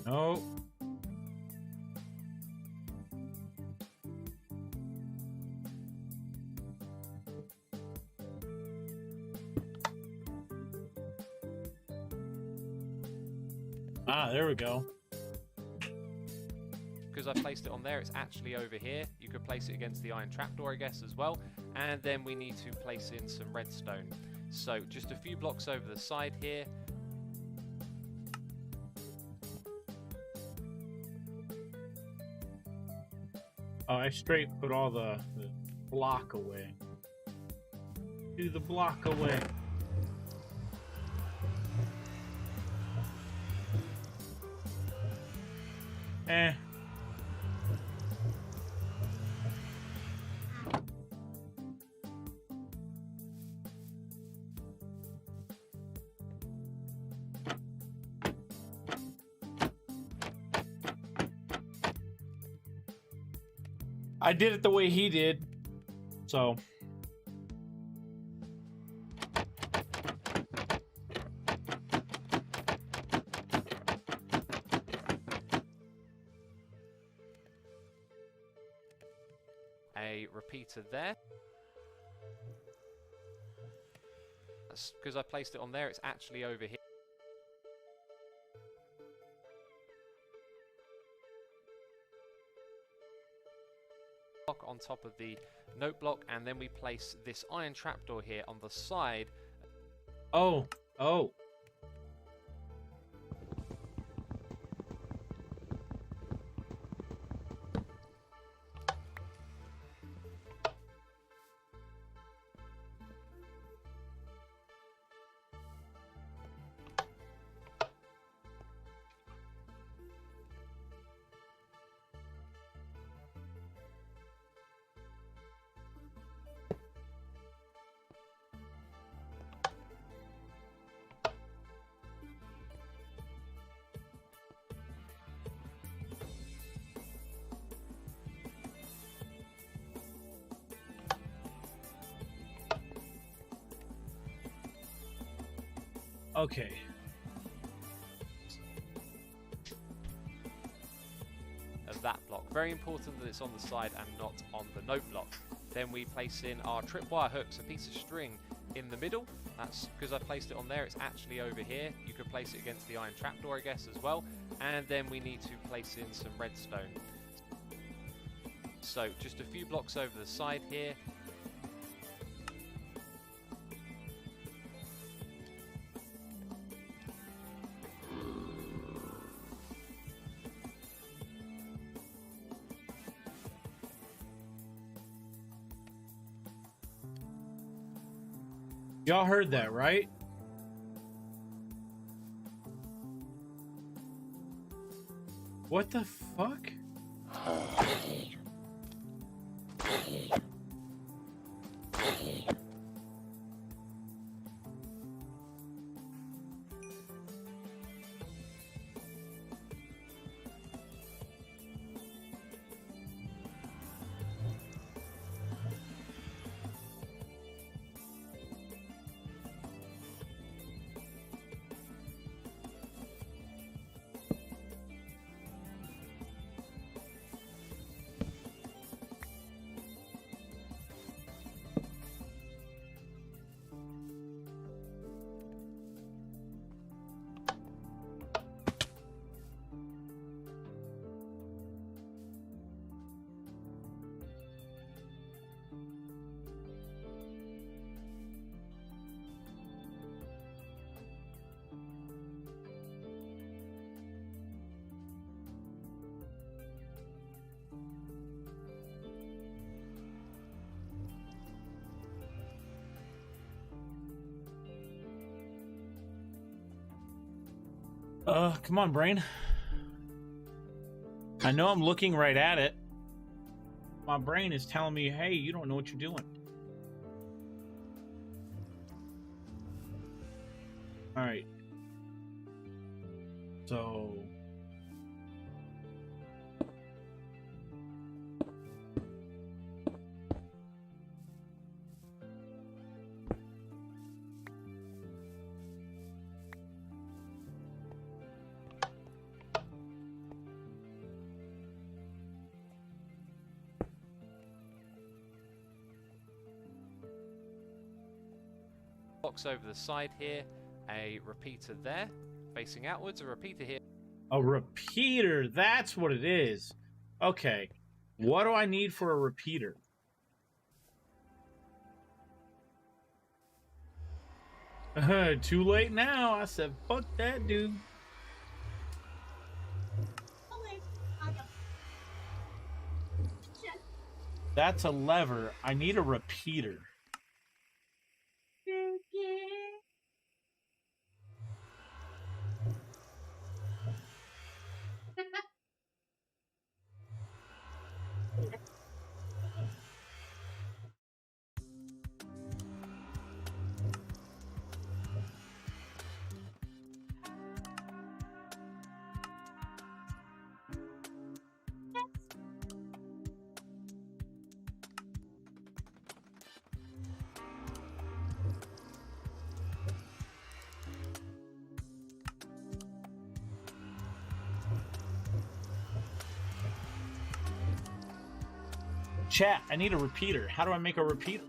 No. Ah, there we go. Because I placed it on there, it's actually over here. You could place it against the iron trapdoor, I guess, as well. And then we need to place in some redstone. So just a few blocks over the side here. Oh, I straight put all the block away. Do the block away. Eh. I did it the way he did, so. A repeater there. That's because I placed it on there, it's actually over here. On top of the note block, and then we place this iron trapdoor here on the side. Oh. Okay. Of that block. Very important that it's on the side and not on the note block. Then we place in our tripwire hooks, a piece of string in the middle. That's because I placed it on there, it's actually over here. You could place it against the iron trapdoor, I guess, as well. And then we need to place in some redstone. So just a few blocks over the side here. Y'all heard that, right? What the fuck? Come on, brain. I know I'm looking right at it. My brain is telling me, hey, you don't know what you're doing. All right. So... blocks over the side here, a repeater there, facing outwards, a repeater here. A repeater, that's what it is. Okay, what do I need for a repeater? Too late now. I said, fuck that dude. That's a lever. I need a repeater. Chat, I need a repeater. How do I make a repeater?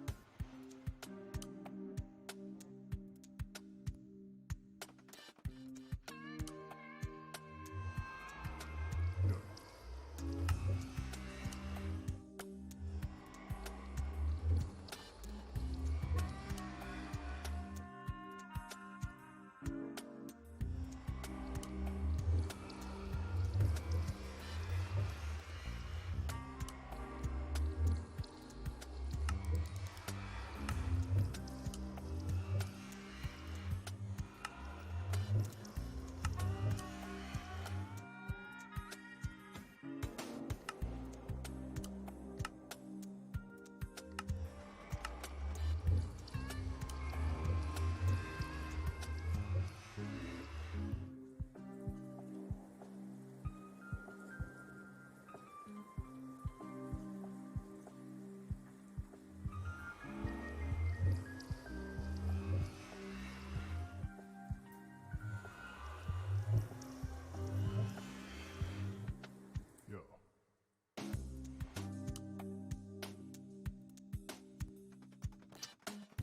Yo.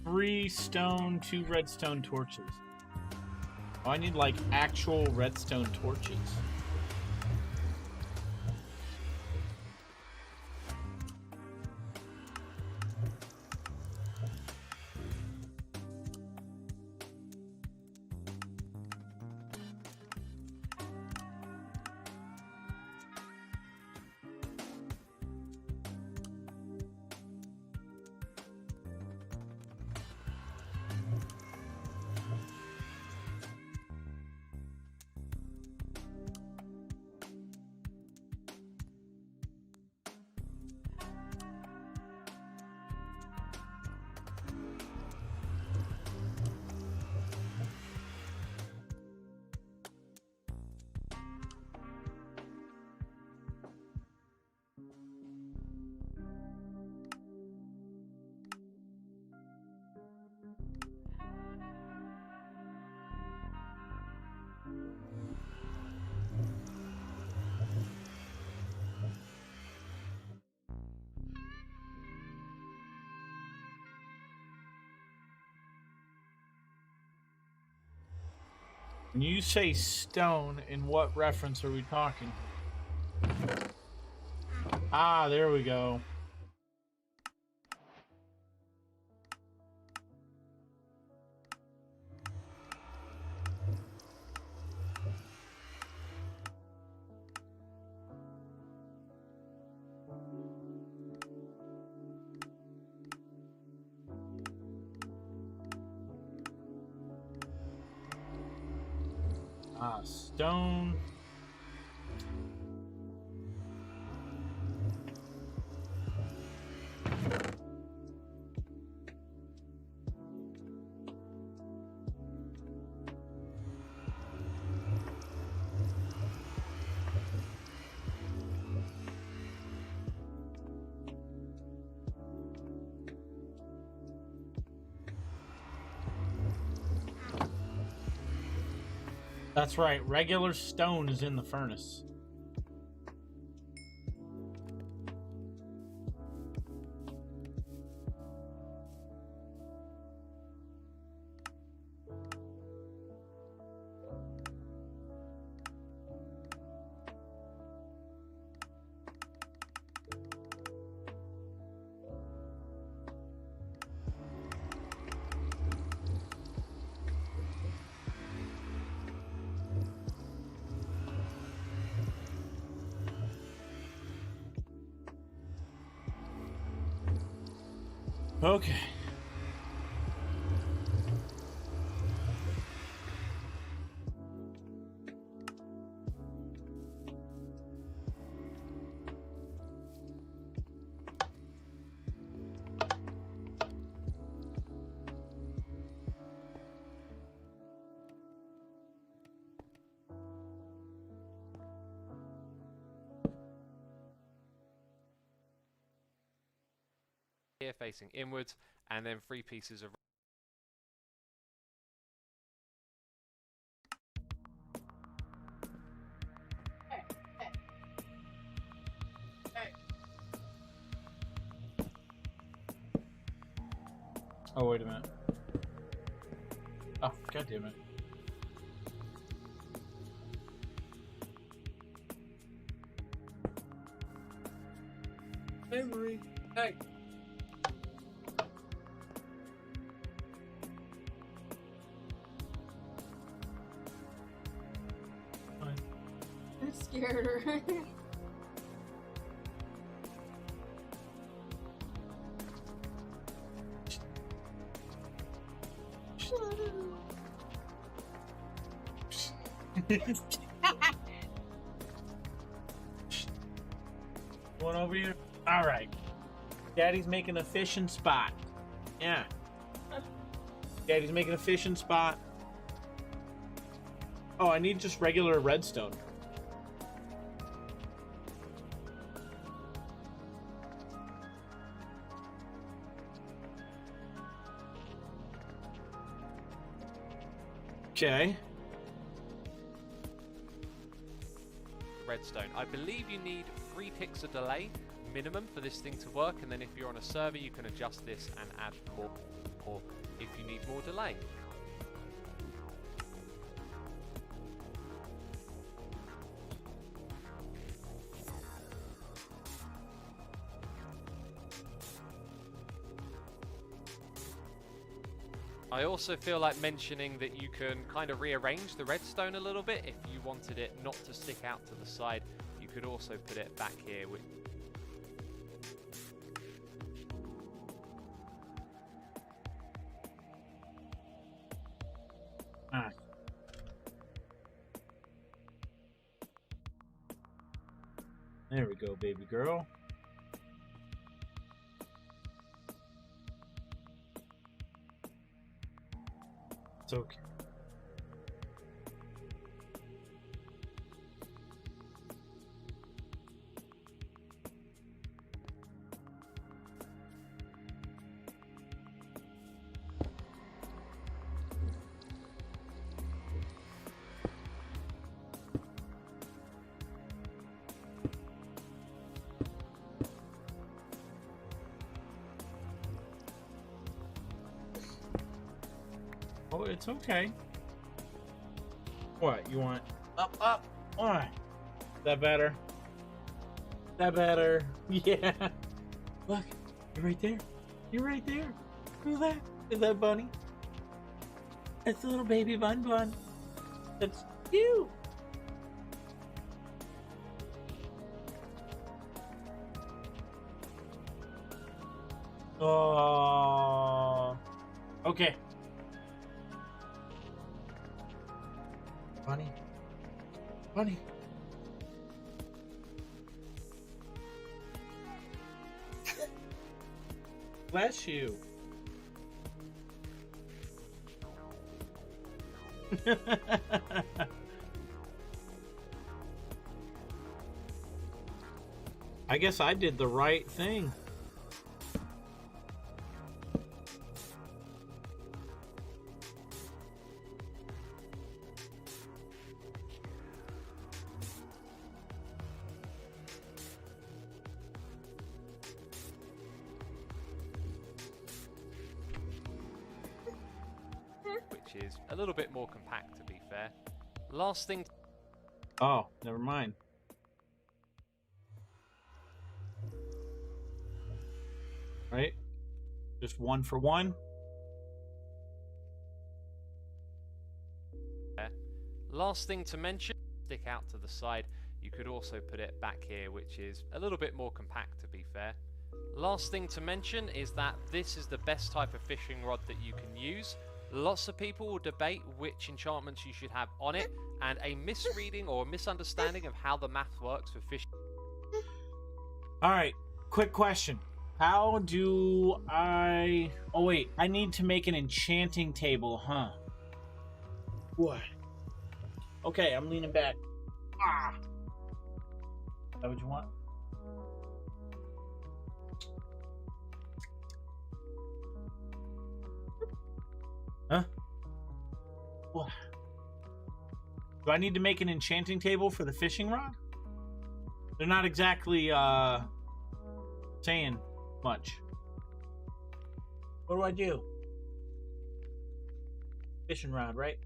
3 stone, 2 redstone torches. Oh, I need like actual redstone torches. When you say stone, in what reference are we talking? Ah, there we go. Ah, stone. That's right, regular stone is in the furnace. Okay. Here facing inwards, and then 3 pieces of Oh, wait a minute. Oh, god damn it. Hey, Marie. Hey. I scared her. One over here. All right. Daddy's making a fishing spot. Yeah. Daddy's making a fishing spot. Oh, I need just regular redstone. Okay. redstone. I believe you need 3 ticks of delay minimum for this thing to work, and then if you're on a server you can adjust this and add more, or if you need more delay. I also feel like mentioning that you can kind of rearrange the redstone a little bit. If you wanted it not to stick out to the side, you could also put it back here. Alright. There we go, baby girl. It's okay. Oh, it's okay. What, you want up, up? Why? That better? That better? Yeah. Look, you're right there. You're right there. Who's that? Is that Bunny? It's a little baby Bun Bun. That's cute. Oh. Okay. Bunny. Bunny. Bless you. I guess I did the right thing. Which is a little bit more compact, to be fair. Last thing. Oh, never mind. Right? Just 1 for 1. Last thing to mention, stick out to the side. You could also put it back here, which is a little bit more compact, to be fair. Last thing to mention is that this is the best type of fishing rod that you can use. Lots of people will debate which enchantments you should have on it, and a misreading or misunderstanding of how the math works for fishing. All right, quick question. How do I... Oh, wait. I need to make an enchanting table, huh? What? Okay, I'm leaning back. Ah! Is that what you want? Huh? What? Do I need to make an enchanting table for the fishing rod? They're not exactly, saying much. What do I do? Fishing rod, right?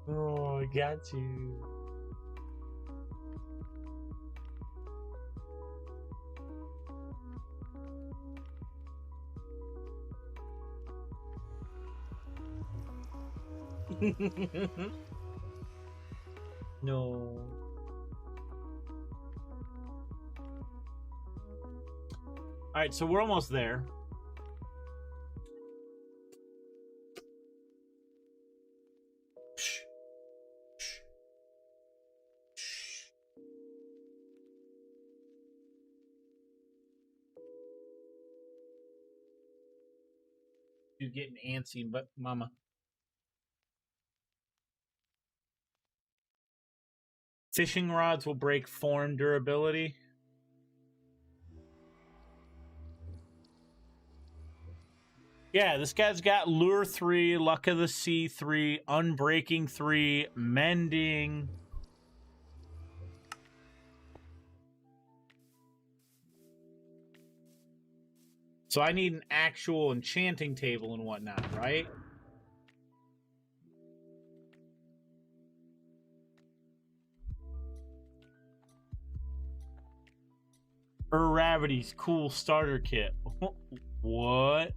Oh, I got you. No. All right, so we're almost there. You're getting antsy, but mama. Fishing rods will break form durability. Yeah, this guy's got Lure 3, Luck of the Sea 3, Unbreaking 3, Mending. So I need an actual enchanting table and whatnot, right? Ravity's cool starter kit. What?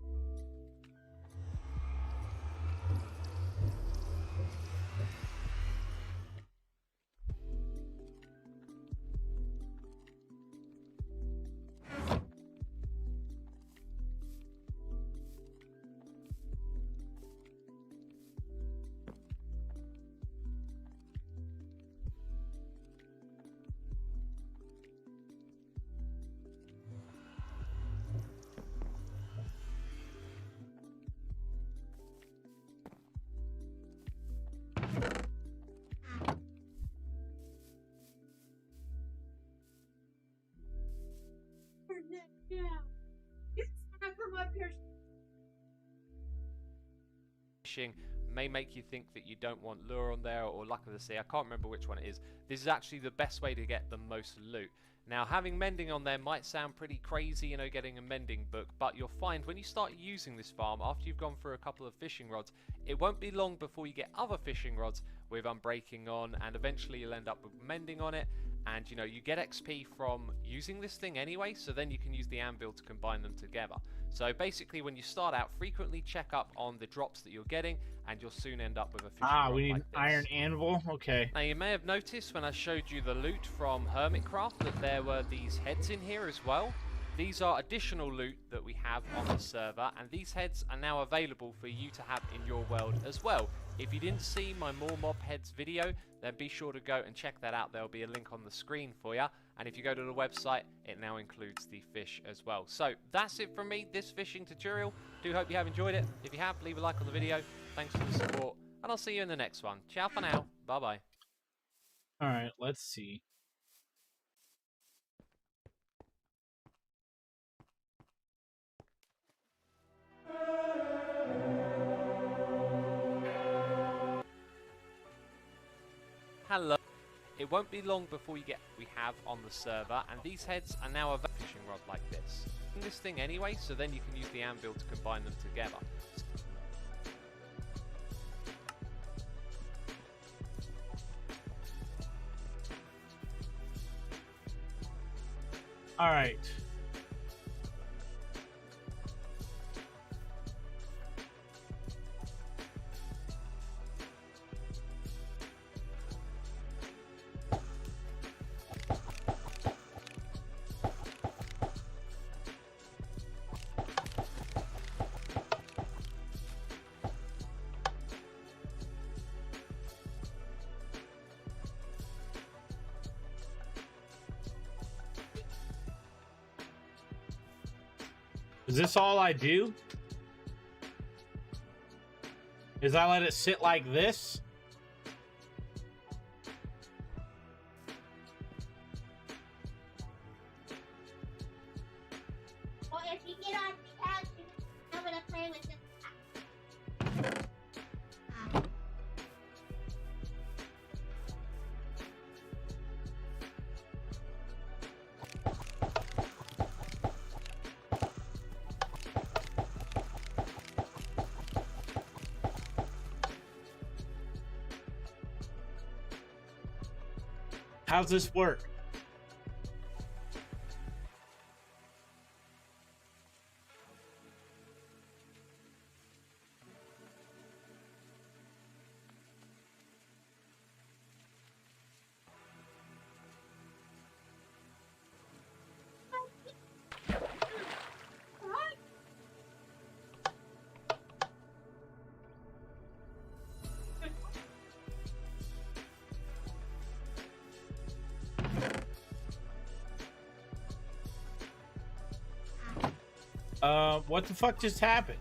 Fishing may make you think that you don't want lure on there or luck of the sea. I can't remember which one it is. This is actually the best way to get the most loot. Now, having mending on there might sound pretty crazy, you know, getting a mending book, but you'll find when you start using this farm, after you've gone through a couple of fishing rods, it won't be long before you get other fishing rods with unbreaking on, and eventually you'll end up with mending on it. And you know, you get XP from using this thing anyway, so then you can use the anvil to combine them together. So basically, when you start out, frequently check up on the drops that you're getting, and you'll soon end up with a fishing rod we need like an this. iron anvil? Okay. Now, you may have noticed when I showed you the loot from Hermitcraft that there were these heads in here as well. These are additional loot that we have on the server, and these heads are now available for you to have in your world as well. If you didn't see my More Mob Heads video, then be sure to go and check that out. There'll be a link on the screen for you. And if you go to the website, it now includes the fish as well. So that's it from me, this fishing tutorial. Do hope you have enjoyed it. If you have, leave a like on the video. Thanks for the support, and I'll see you in the next one. Ciao for now. Bye-bye. All right, let's see. Hello. It won't be long before you get we have on the server, and these heads are now a fishing rod like this. This thing anyway, so then you can use the anvil to combine them together. All right. Is this all I do? Is I let it sit like this? Well, if you get on the couch, I'm gonna play with this. How's this work? What the fuck just happened?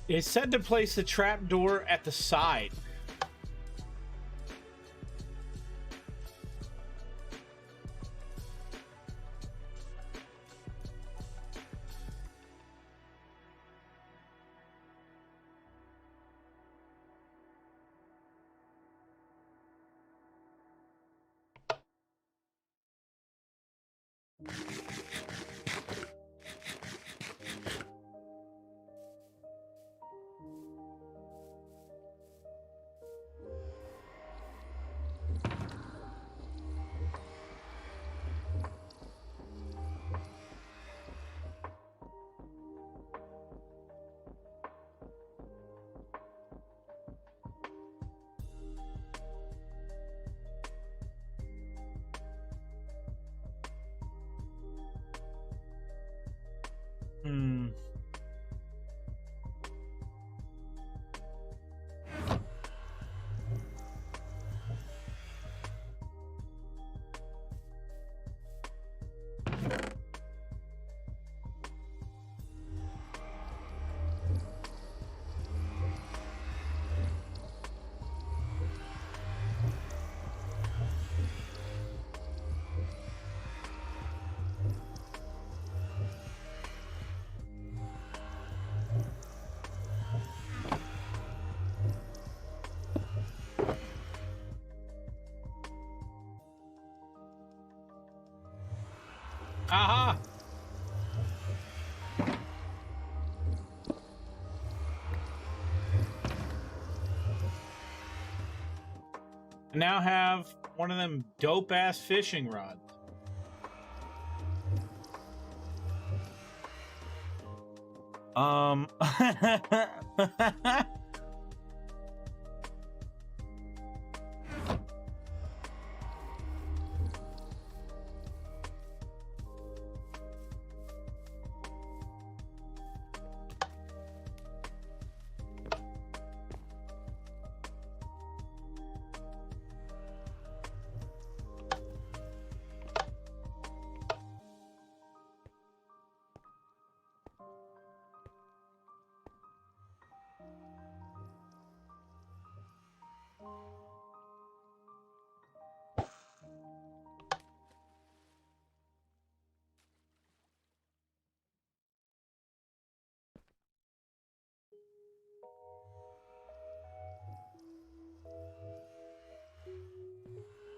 It said to place the trap door at the side. Hmm. Aha! I now have one of them dope ass fishing rods.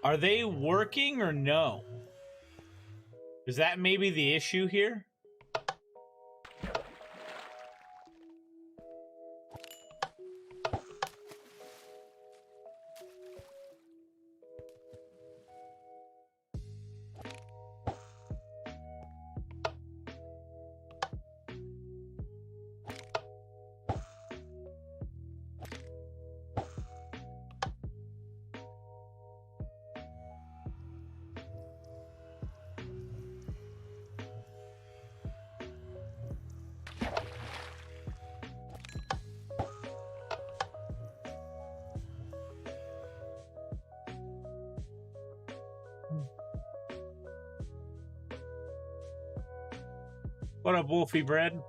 Are they working or no? Is that maybe the issue here? What up, Wolfie Bread?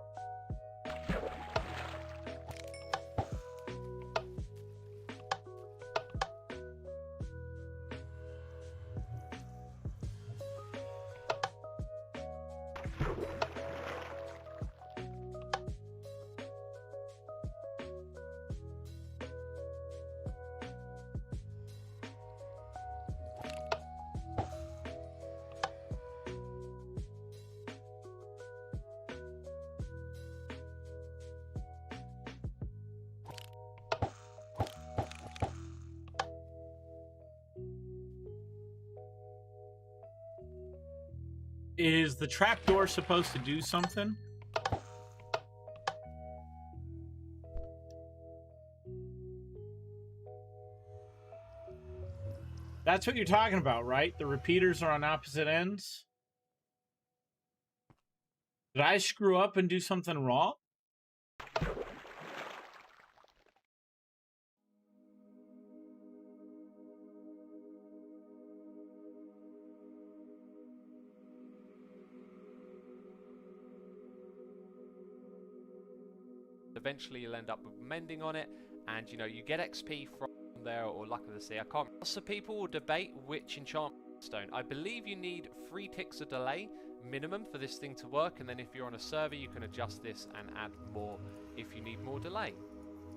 Is the trapdoor supposed to do something? That's what you're talking about, right? The repeaters are on opposite ends? Did I screw up and do something wrong? Eventually you'll end up with mending on it, and you know, you get XP from there, or luck of the sea. I can't. Lots of people will debate which enchantment stone. I believe you need 3 ticks of delay minimum for this thing to work, and then if you're on a server you can adjust this and add more if you need more delay.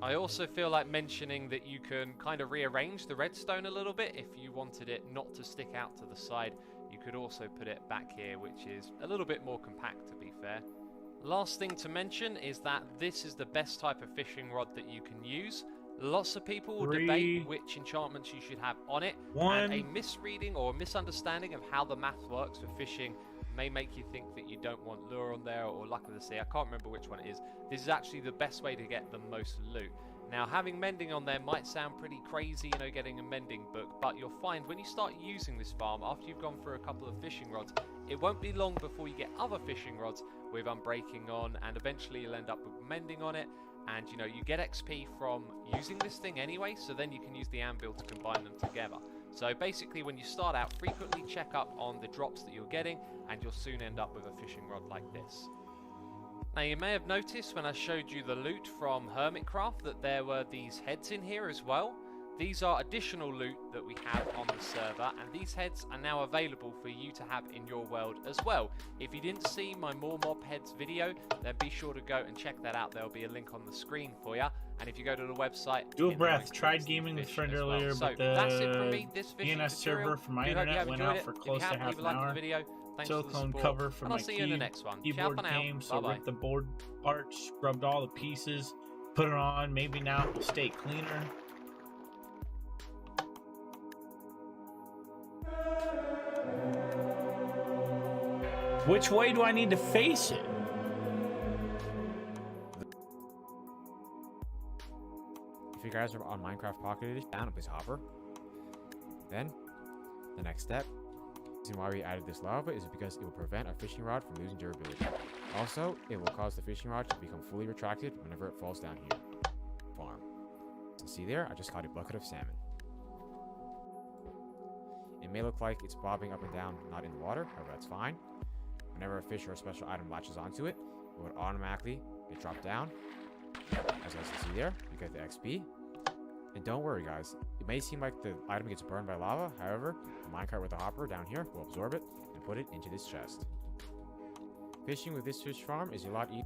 I also feel like mentioning that you can kind of rearrange the redstone a little bit if you wanted it not to stick out to the side. You could also put it back here, which is a little bit more compact, to be fair. Last thing to mention is that this is the best type of fishing rod that you can use. Lots of people will debate which enchantments you should have on it, and a misreading or misunderstanding of how the math works for fishing may make you think that you don't want lure on there or luck of the sea. I can't remember which one it is. This is actually the best way to get the most loot. Now, having mending on there might sound pretty crazy, you know, getting a mending book, but you'll find when you start using this farm, after you've gone through a couple of fishing rods, it won't be long before you get other fishing rods with unbreaking on, and eventually you'll end up with mending on it. And you know, you get XP from using this thing anyway, so then you can use the anvil to combine them together. So basically, when you start out, frequently check up on the drops that you're getting, and you'll soon end up with a fishing rod like this. Now, you may have noticed when I showed you the loot from Hermitcraft that there were these heads in here as well. These are additional loot that we have on the server, and these heads are now available for you to have in your world as well. If you didn't see my More Mob Heads video, then be sure to go and check that out. There'll be a link on the screen for you. And if you go to the website... Dual Breath. Tried gaming with friend earlier, but the DNS server for my internet went out for close to half an hour. Silicone cover for my keyboard came, so ripped the board part, scrubbed all the pieces, put it on. Maybe now it will stay cleaner. Which way do I need to face it? If you guys are on Minecraft Pocket Edition, down and place hopper. Then, the next step. The reason why we added this lava is because it will prevent our fishing rod from losing durability. Also, it will cause the fishing rod to become fully retracted whenever it falls down here. Farm. So see there, I just caught a bucket of salmon. It may look like it's bobbing up and down, not in the water, however that's fine. Whenever a fish or a special item latches onto it, it would automatically get dropped down. As you guys can see there, you get the XP. And don't worry guys, it may seem like the item gets burned by lava, however, the minecart with the hopper down here will absorb it and put it into this chest. Fishing with this fish farm is a lot easier.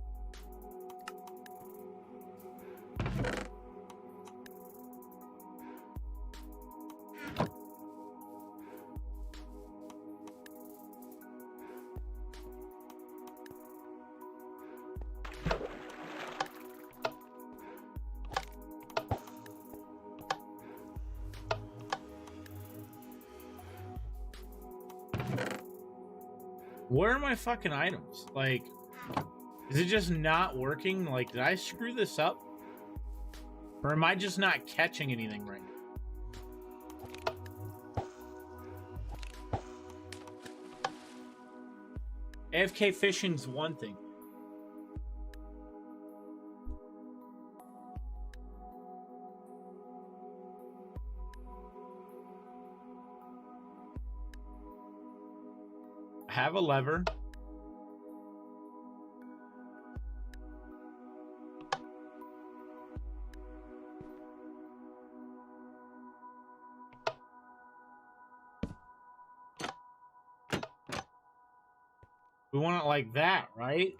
Where are my fucking items? Like, is it just not working? Like, did I screw this up? Or am I just not catching anything right now? AFK fishing's one thing. I have a lever. We want it like that, right?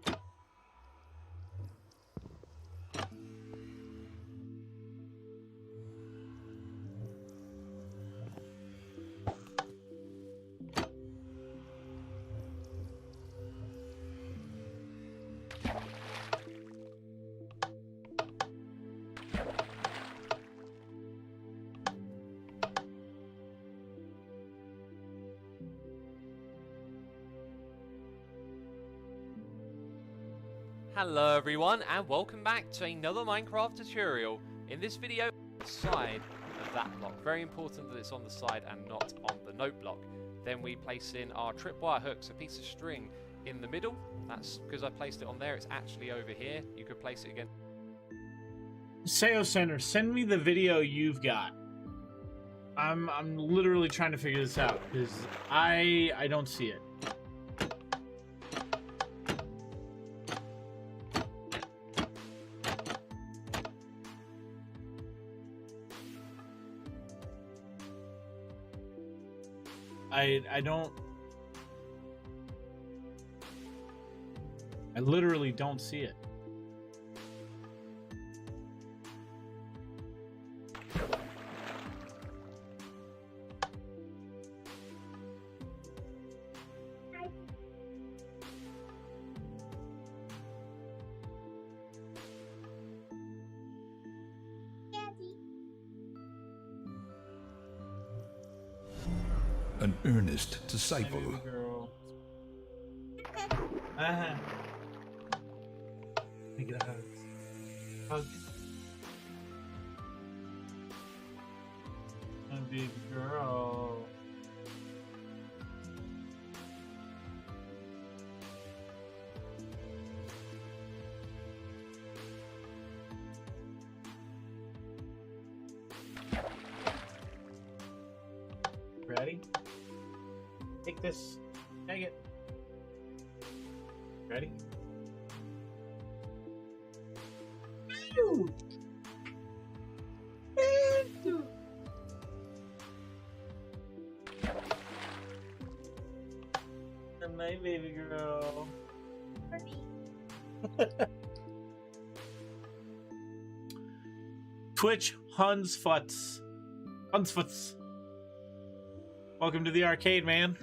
Hello everyone, and welcome back to another Minecraft tutorial. In this video, the side of that block. Very important that it's on the side and not on the note block. Then we place in our tripwire hooks, a piece of string in the middle. That's because I placed it on there, it's actually over here. You could place it again. Sayo Center, send me the video you've got. I'm literally trying to figure this out because I don't see it. I literally don't see it. An earnest disciple. Girl. Make it a hug. Hug. My baby girl. Ready? Take this. Take it. Ready? And my baby girl. Twitch Hunsfuts. Hunsfuts. Welcome to the arcade, man.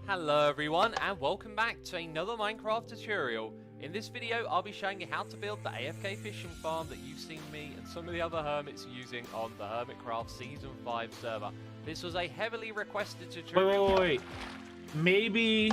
Hello everyone, and welcome back to another Minecraft tutorial. In this video, I'll be showing you how to build the AFK fishing farm that you've seen me and some of the other hermits using on the Hermitcraft Season 5 server. This was a heavily requested tutorial. Wait. Maybe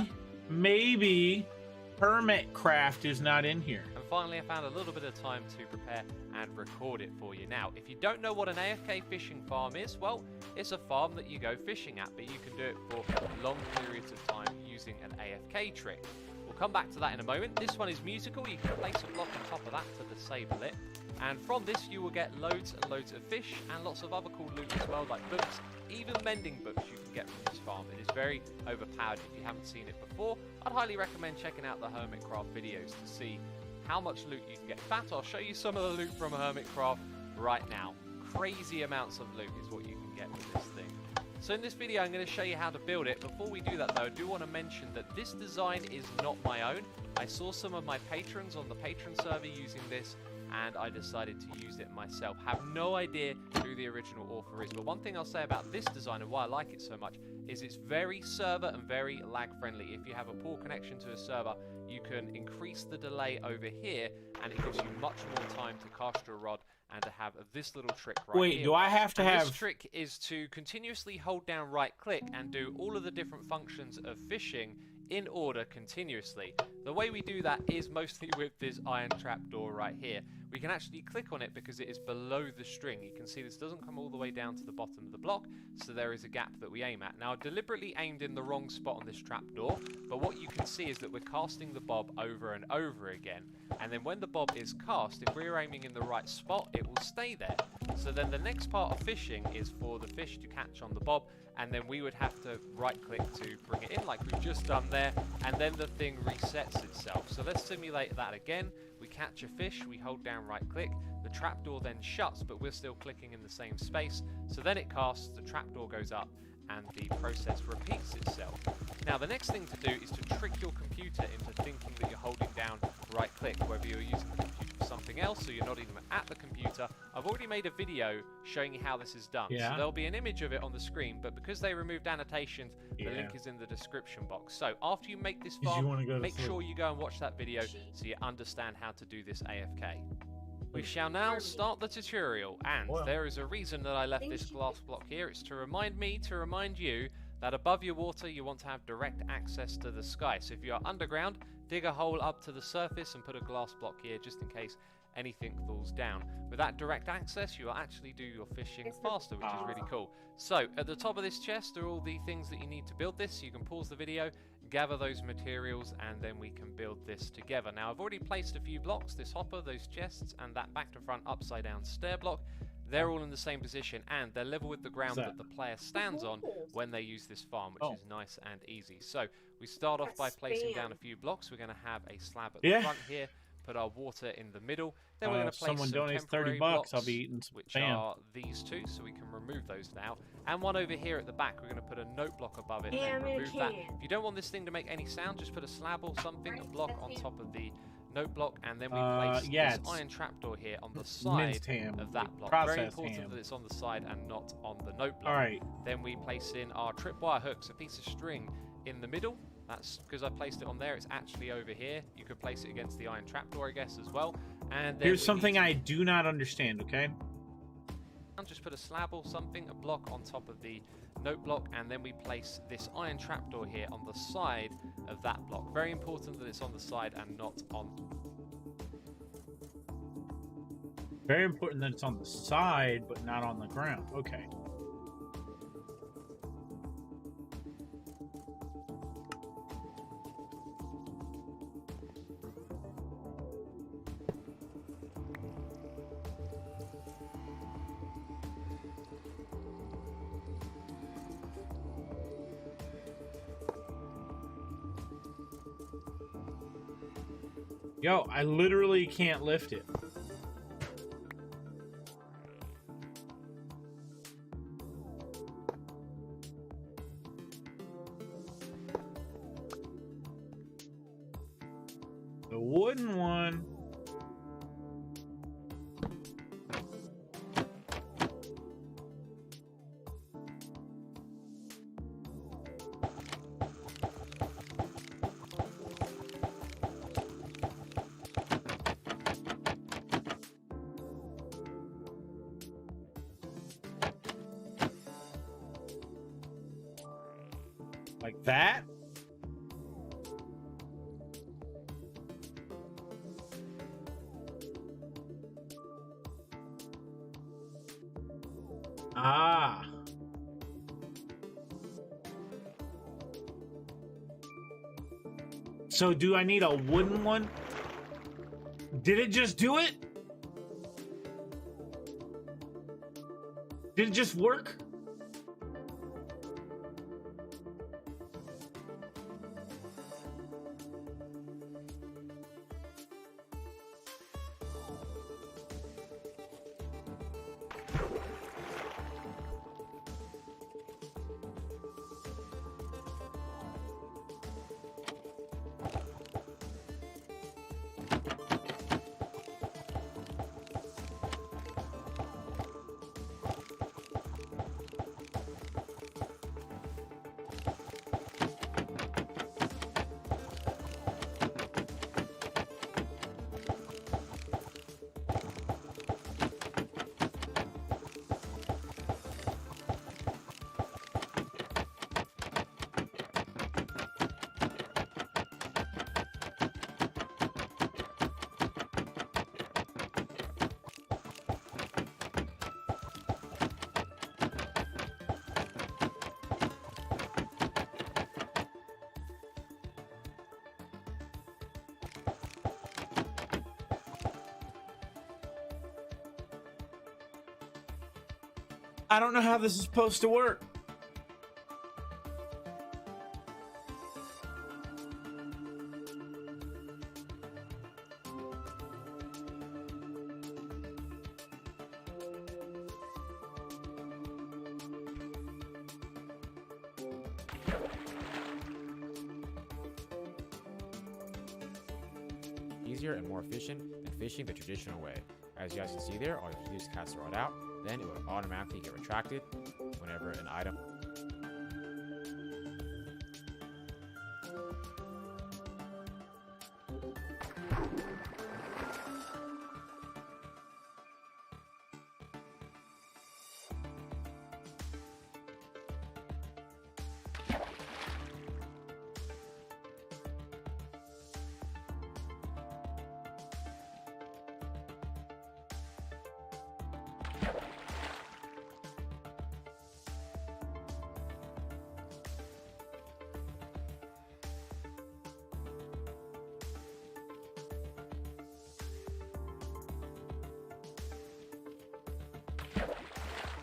Hermitcraft is not in here. And finally, I found a little bit of time to prepare and record it for you. Now, if you don't know what an AFK fishing farm is, well, it's a farm that you go fishing at, but you can do it for long periods of time using an AFK trick. We'll come back to that in a moment. This one is musical. You can place a block on top of that to disable it. And from this, you will get loads and loads of fish and lots of other cool loot as well, like books, even mending books you can get from this farm. It is very overpowered if you haven't seen it before. I'd highly recommend checking out the Hermitcraft videos to see how much loot you can get. In fact, I'll show you some of the loot from Hermitcraft right now. Crazy amounts of loot is what you can get with this thing. So in this video, I'm going to show you how to build it. Before we do that though, I do want to mention that this design is not my own. I saw some of my patrons on the patron server using this, and I decided to use it myself. Have no idea who the original author is, but one thing I'll say about this design and why I like it so much is it's very server and very lag friendly. If you have a poor connection to a server, you can increase the delay over here, and it gives you much more time to cast your rod and to have this little trick right Wait, here. do I have to and have... This trick is to continuously hold down right click and do all of the different functions of fishing in order continuously. The way we do that is mostly with this iron trapdoor right here. We can actually click on it because it is below the string. You can see this doesn't come all the way down to the bottom of the block, so there is a gap that we aim at. Now, I deliberately aimed in the wrong spot on this trapdoor, but what you can see is that we're casting the bob over and over again. And then when the bob is cast, if we're aiming in the right spot, it will stay there. So then the next part of fishing is for the fish to catch on the bob, and then we would have to right-click to bring it in like we've just done there, and then the thing resets itself. So let's simulate that again. We catch a fish, we hold down right-click, the trapdoor then shuts, but we're still clicking in the same space. So then it casts, the trapdoor goes up, and the process repeats itself. Now, the next thing to do is to trick your computer into thinking that you're holding down right-click, whether you're using the computer for something else or you're not even at the computer. I've already made a video showing you how this is done. Yeah. So there'll be an image of it on the screen, but because they removed annotations, the link is in the description box. So after you make this farm, make sure you go and watch that video so you understand how to do this AFK. We shall now start the tutorial, and there is a reason that I left this glass block here. It's to remind me, to remind you, that above your water you want to have direct access to the sky. So if you are underground, dig a hole up to the surface and put a glass block here just in case anything falls down. With that direct access, you will actually do your fishing faster, which is really cool. So at the top of this chest are all the things that you need to build this. You can pause the video, gather those materials, and then we can build this together. Now, I've already placed a few blocks, this hopper, those chests, and that back to front upside down stair block. They're all in the same position, and they're level with the ground that the player stands on when they use this farm, which is nice and easy. So we start off by placing down a few blocks. We're going to have a slab at the front here, put our water in the middle. Then we're going to place someone some donates temporary $30, blocks, I'll be eating some which spam. are these two, so we can remove those now. And one over here at the back, we're going to put a note block above it and remove that. If you don't want this thing to make any sound, just put a slab or something, a block on top of the note block, and then we place this iron trapdoor here on the side of that block. Very important that it's on the side and not on the note block. Alright. Then we place in our tripwire hooks, a piece of string in the middle. That's because I placed it on there, it's actually over here. You could place it against the iron trapdoor, I guess, as well. And then Here's something I do not understand, okay? just put a slab or something, a block on top of the note block, and then we place this iron trapdoor here on the side of that block. Very important that it's on the side and not on... Very important that it's on the side, but not on the ground. Okay. Yo, I literally can't lift it. The wooden one. Like that? Ah. So do I need a wooden one? Did it just do it? Did it just work? I don't know how this is supposed to work. Easier and more efficient than fishing the traditional way. As you guys can see there, all you have to do is cast the rod out, then it will automatically get retracted whenever an item.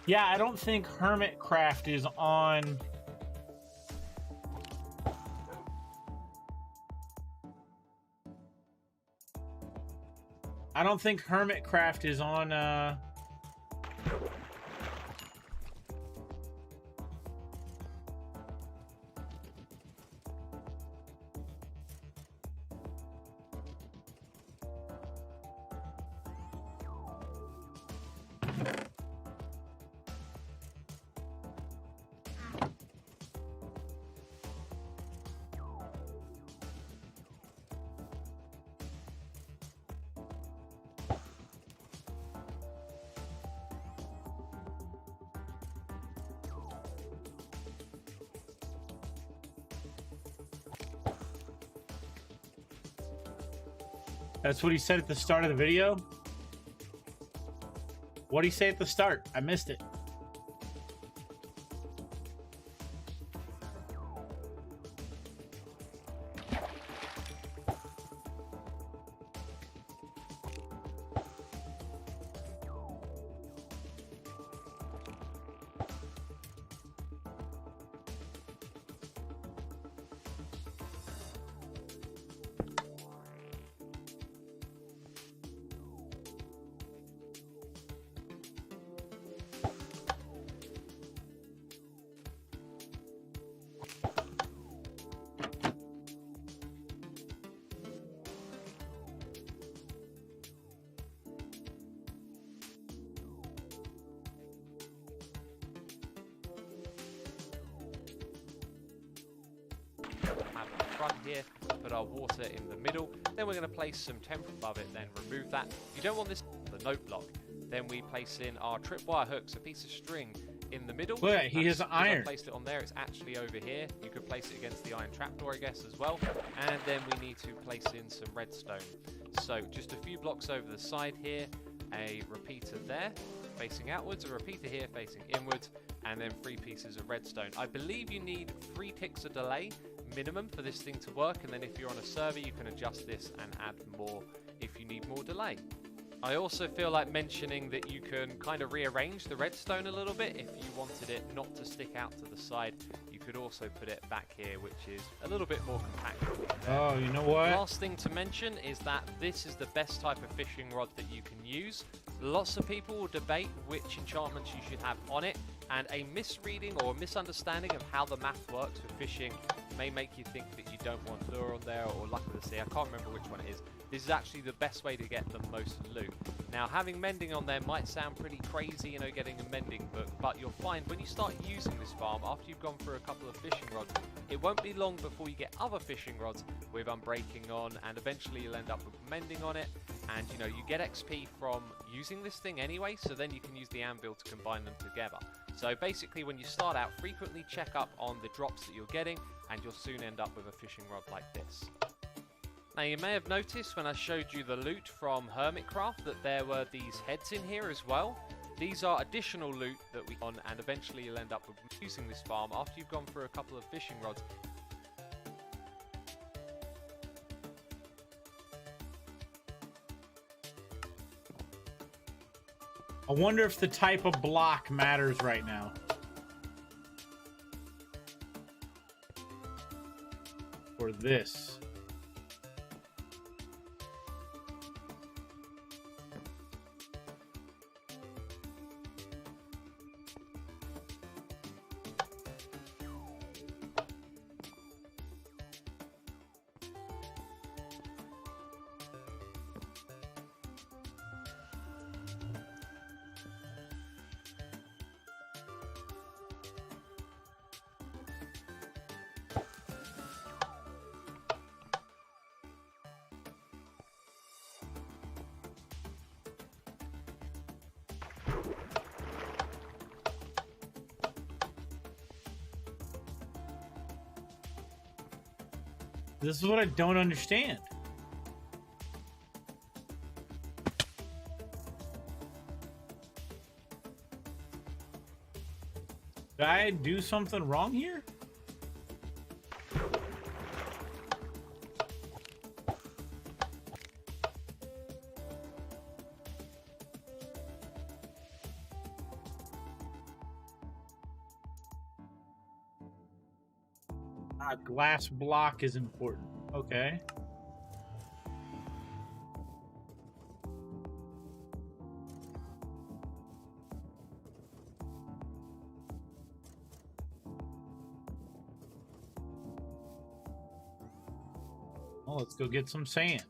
Yeah, I don't think Hermitcraft is on. I don't think Hermitcraft is on. That's what he said at the start of the video? What did he say at the start? I missed it. Here, put our water in the middle, then we're going to place some temper above it, then remove that. You don't want this the note block. Then we place in our tripwire hooks, a piece of string in the middle. Look, he has iron. I placed it on there, it's actually over here. You could place it against the iron trapdoor, I guess, as well. And then we need to place in some redstone. So just a few blocks over the side here, a repeater there facing outwards, a repeater here facing inwards, and then 3 pieces of redstone. I believe you need 3 ticks of delay minimum for this thing to work, and then if you're on a server you can adjust this and add more if you need more delay. I also feel like mentioning that you can kind of rearrange the redstone a little bit. If you wanted it not to stick out to the side, you could also put it back here, which is a little bit more compact. Oh, you know what? Last thing to mention is that this is the best type of fishing rod that you can use. Lots of people will debate which enchantments you should have on it, and a misreading or a misunderstanding of how the math works for fishing may make you think that you don't want lure on there or luck of the sea. I can't remember which one it is. This is actually the best way to get the most loot. Now, having mending on there might sound pretty crazy, you know, getting a mending book, but you'll find when you start using this farm, after you've gone through a couple of fishing rods, it won't be long before you get other fishing rods with unbreaking on, and eventually you'll end up with mending on it, and you know, you get XP from using this thing anyway, so then you can use the anvil to combine them together. So basically, when you start out, frequently check up on the drops that you're getting, and you'll soon end up with a fishing rod like this. Now, you may have noticed when I showed you the loot from Hermitcraft that there were these heads in here as well. These are additional loot that we on, and eventually you'll end up with using this farm after you've gone through a couple of fishing rods. I wonder if the type of block matters right now. For this. This is what I don't understand. Did I do something wrong here? Glass block is important. Okay. Well, let's go get some sand.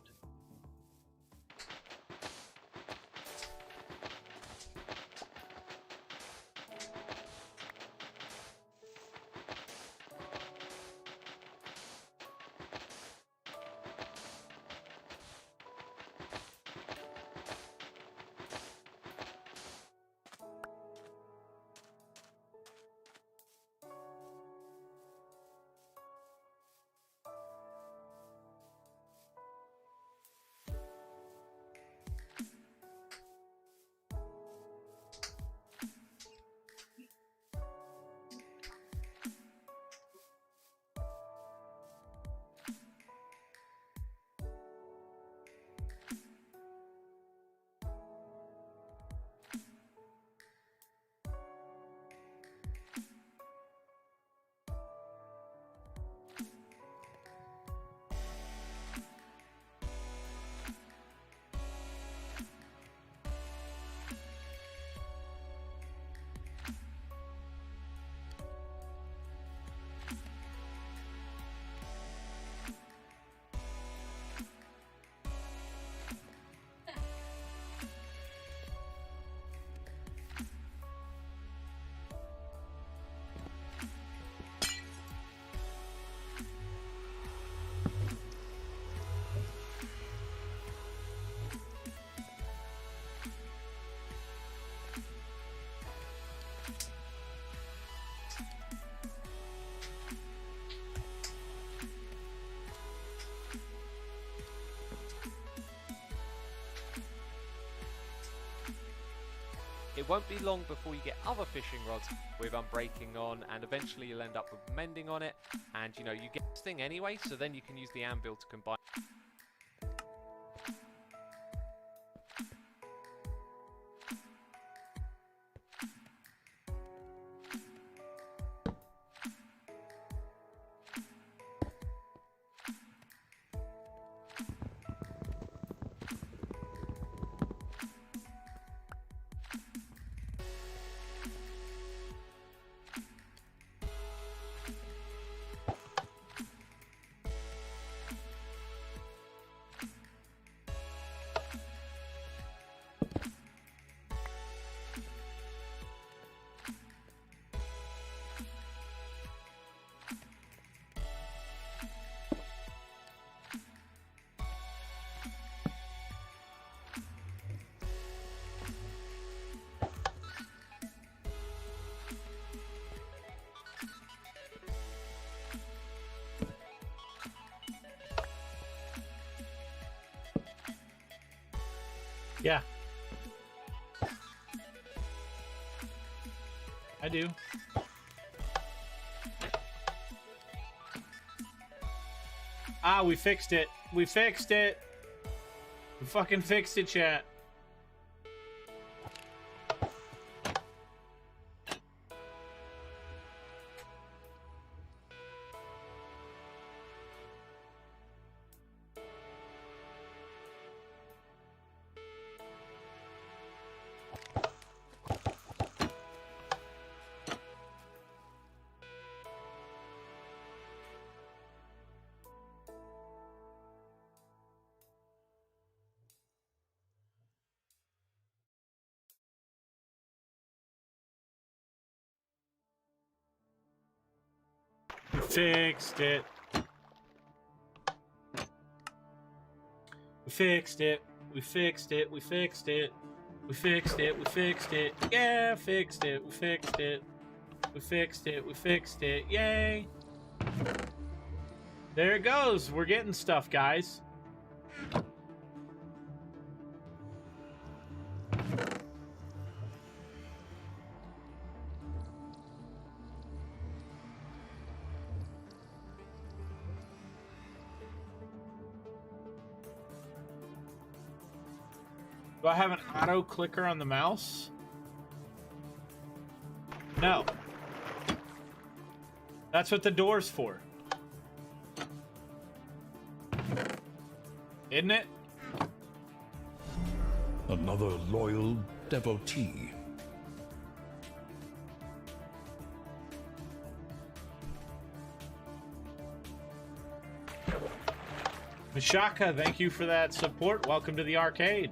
It won't be long before you get other fishing rods with unbreaking on, and eventually you'll end up with mending on it, and you know, you get this thing anyway, so then you can use the anvil to combine. Yeah. I do. Ah, we fixed it. We fixed it. We fucking fixed it, chat. We fixed it. We fixed it. We fixed it. We fixed it. We fixed it. We fixed it. Yeah, fixed it. We fixed it. We fixed it. We fixed it. Yay. There it goes. We're getting stuff, guys. Do I have an auto clicker on the mouse? No. That's what the door's for. Isn't it? Another loyal devotee. Mishaka, thank you for that support. Welcome to the arcade.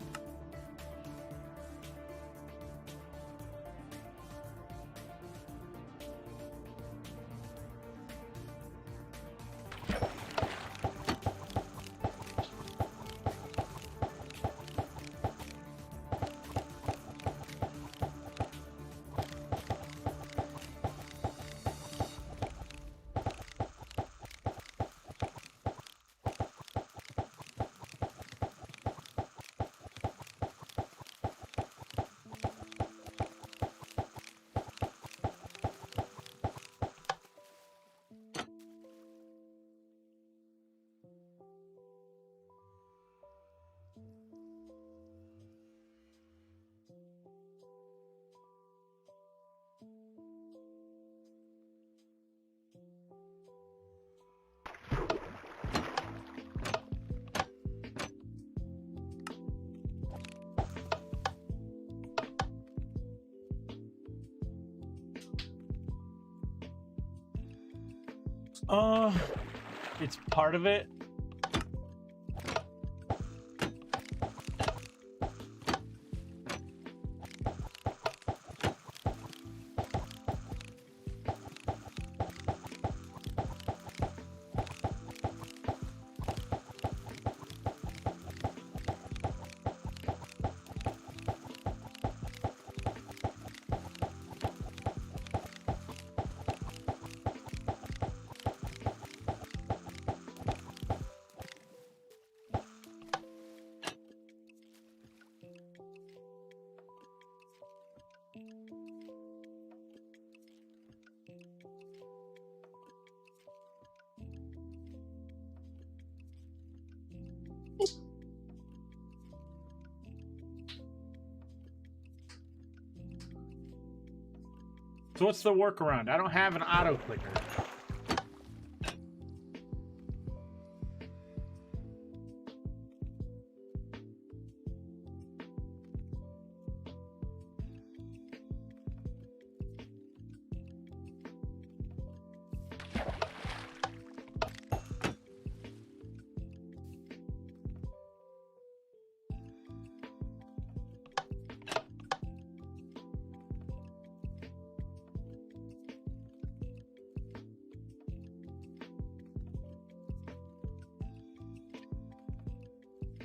It's part of it. So what's the workaround? I don't have an auto clicker.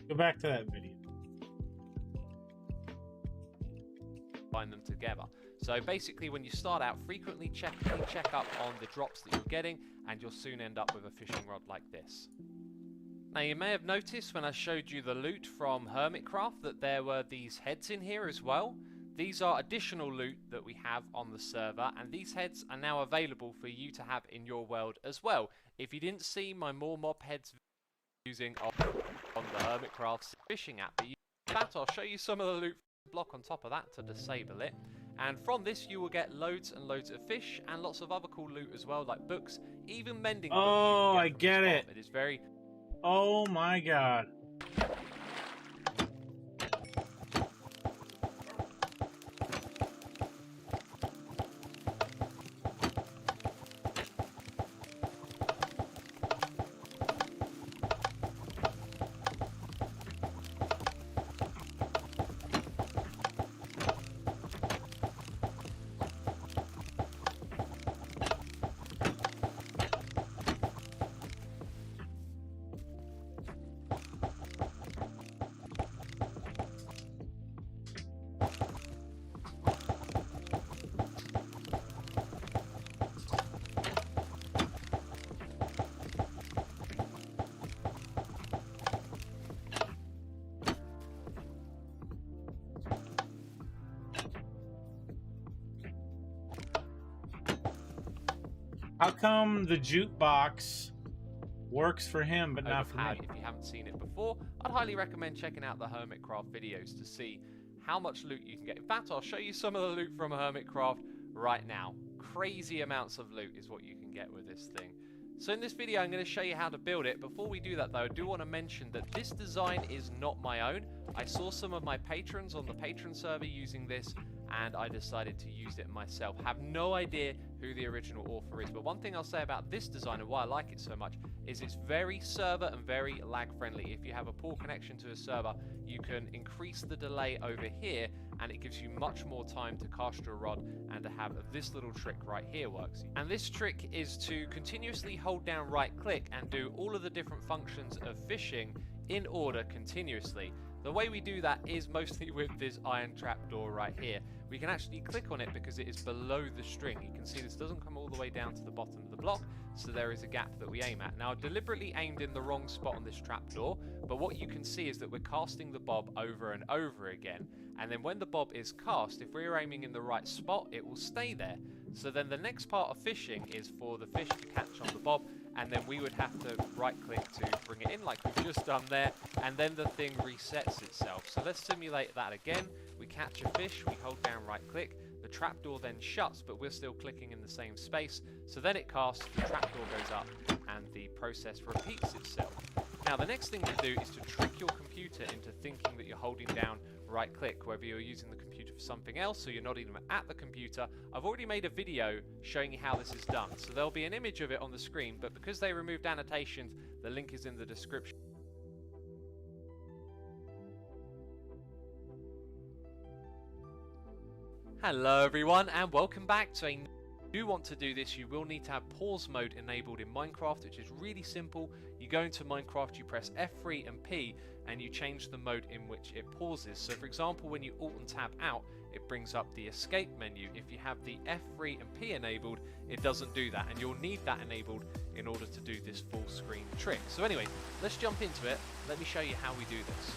Go back to that video. Find them together. So basically, when you start out, frequently check up on the drops that you're getting, and you'll soon end up with a fishing rod like this. Now, you may have noticed when I showed you the loot from Hermitcraft that there were these heads in here as well. These are additional loot that we have on the server, and these heads are now available for you to have in your world as well. If you didn't see my more mob heads using on the Hermitcraft fishing app, but in fact, I'll show you some of the loot block on top of that to disable it. And from this, you will get loads and loads of fish and lots of other cool loot as well, like books, even mending books. Oh, I get it. It is very... Oh my god. How come the jukebox works for him but not for me? If you haven't seen it before, I'd highly recommend checking out the Hermitcraft videos to see how much loot you can get. In fact, I'll show you some of the loot from Hermitcraft right now. Crazy amounts of loot is what you can get with this thing. So in this video, I'm going to show you how to build it. Before we do that though, I do want to mention that this design is not my own. I saw some of my patrons on the patron server using this, and I decided to use it myself. Have no idea who the original author is, but one thing I'll say about this design and why I like it so much is it's very server and very lag friendly. If you have a poor connection to a server, you can increase the delay over here, and it gives you much more time to cast your rod and to have this little trick right here works. And this trick is to continuously hold down right click and do all of the different functions of fishing in order continuously. The way we do that is mostly with this iron trapdoor right here. We can actually click on it because it is below the string. You can see this doesn't come all the way down to the bottom of the block, so there is a gap that we aim at. Now, I deliberately aimed in the wrong spot on this trapdoor, but what you can see is that we're casting the bob over and over again, and then when the bob is cast, if we're aiming in the right spot, it will stay there. So then the next part of fishing is for the fish to catch on the bob, and then we would have to right click to bring it in like we've just done there, and then the thing resets itself. So let's simulate that again. We catch a fish, we hold down right click, the trapdoor then shuts, but we're still clicking in the same space, so then it casts, the trapdoor goes up, and the process repeats itself. Now the next thing to do is to trick your computer into thinking that you're holding down right click, whether you're using the computer for something else or you're not even at the computer. I've already made a video showing you how this is done, so there'll be an image of it on the screen, but because they removed annotations, the link is in the description. Hello everyone, and welcome back to a... If you want to do this, you will need to have pause mode enabled in Minecraft, which is really simple. You go into Minecraft, you press F3 and P, and you change the mode in which it pauses. So for example, when you Alt and Tab out, it brings up the escape menu. If you have the F3 and P enabled, it doesn't do that, and you'll need that enabled in order to do this full screen trick. So anyway, let's jump into it. Let me show you how we do this.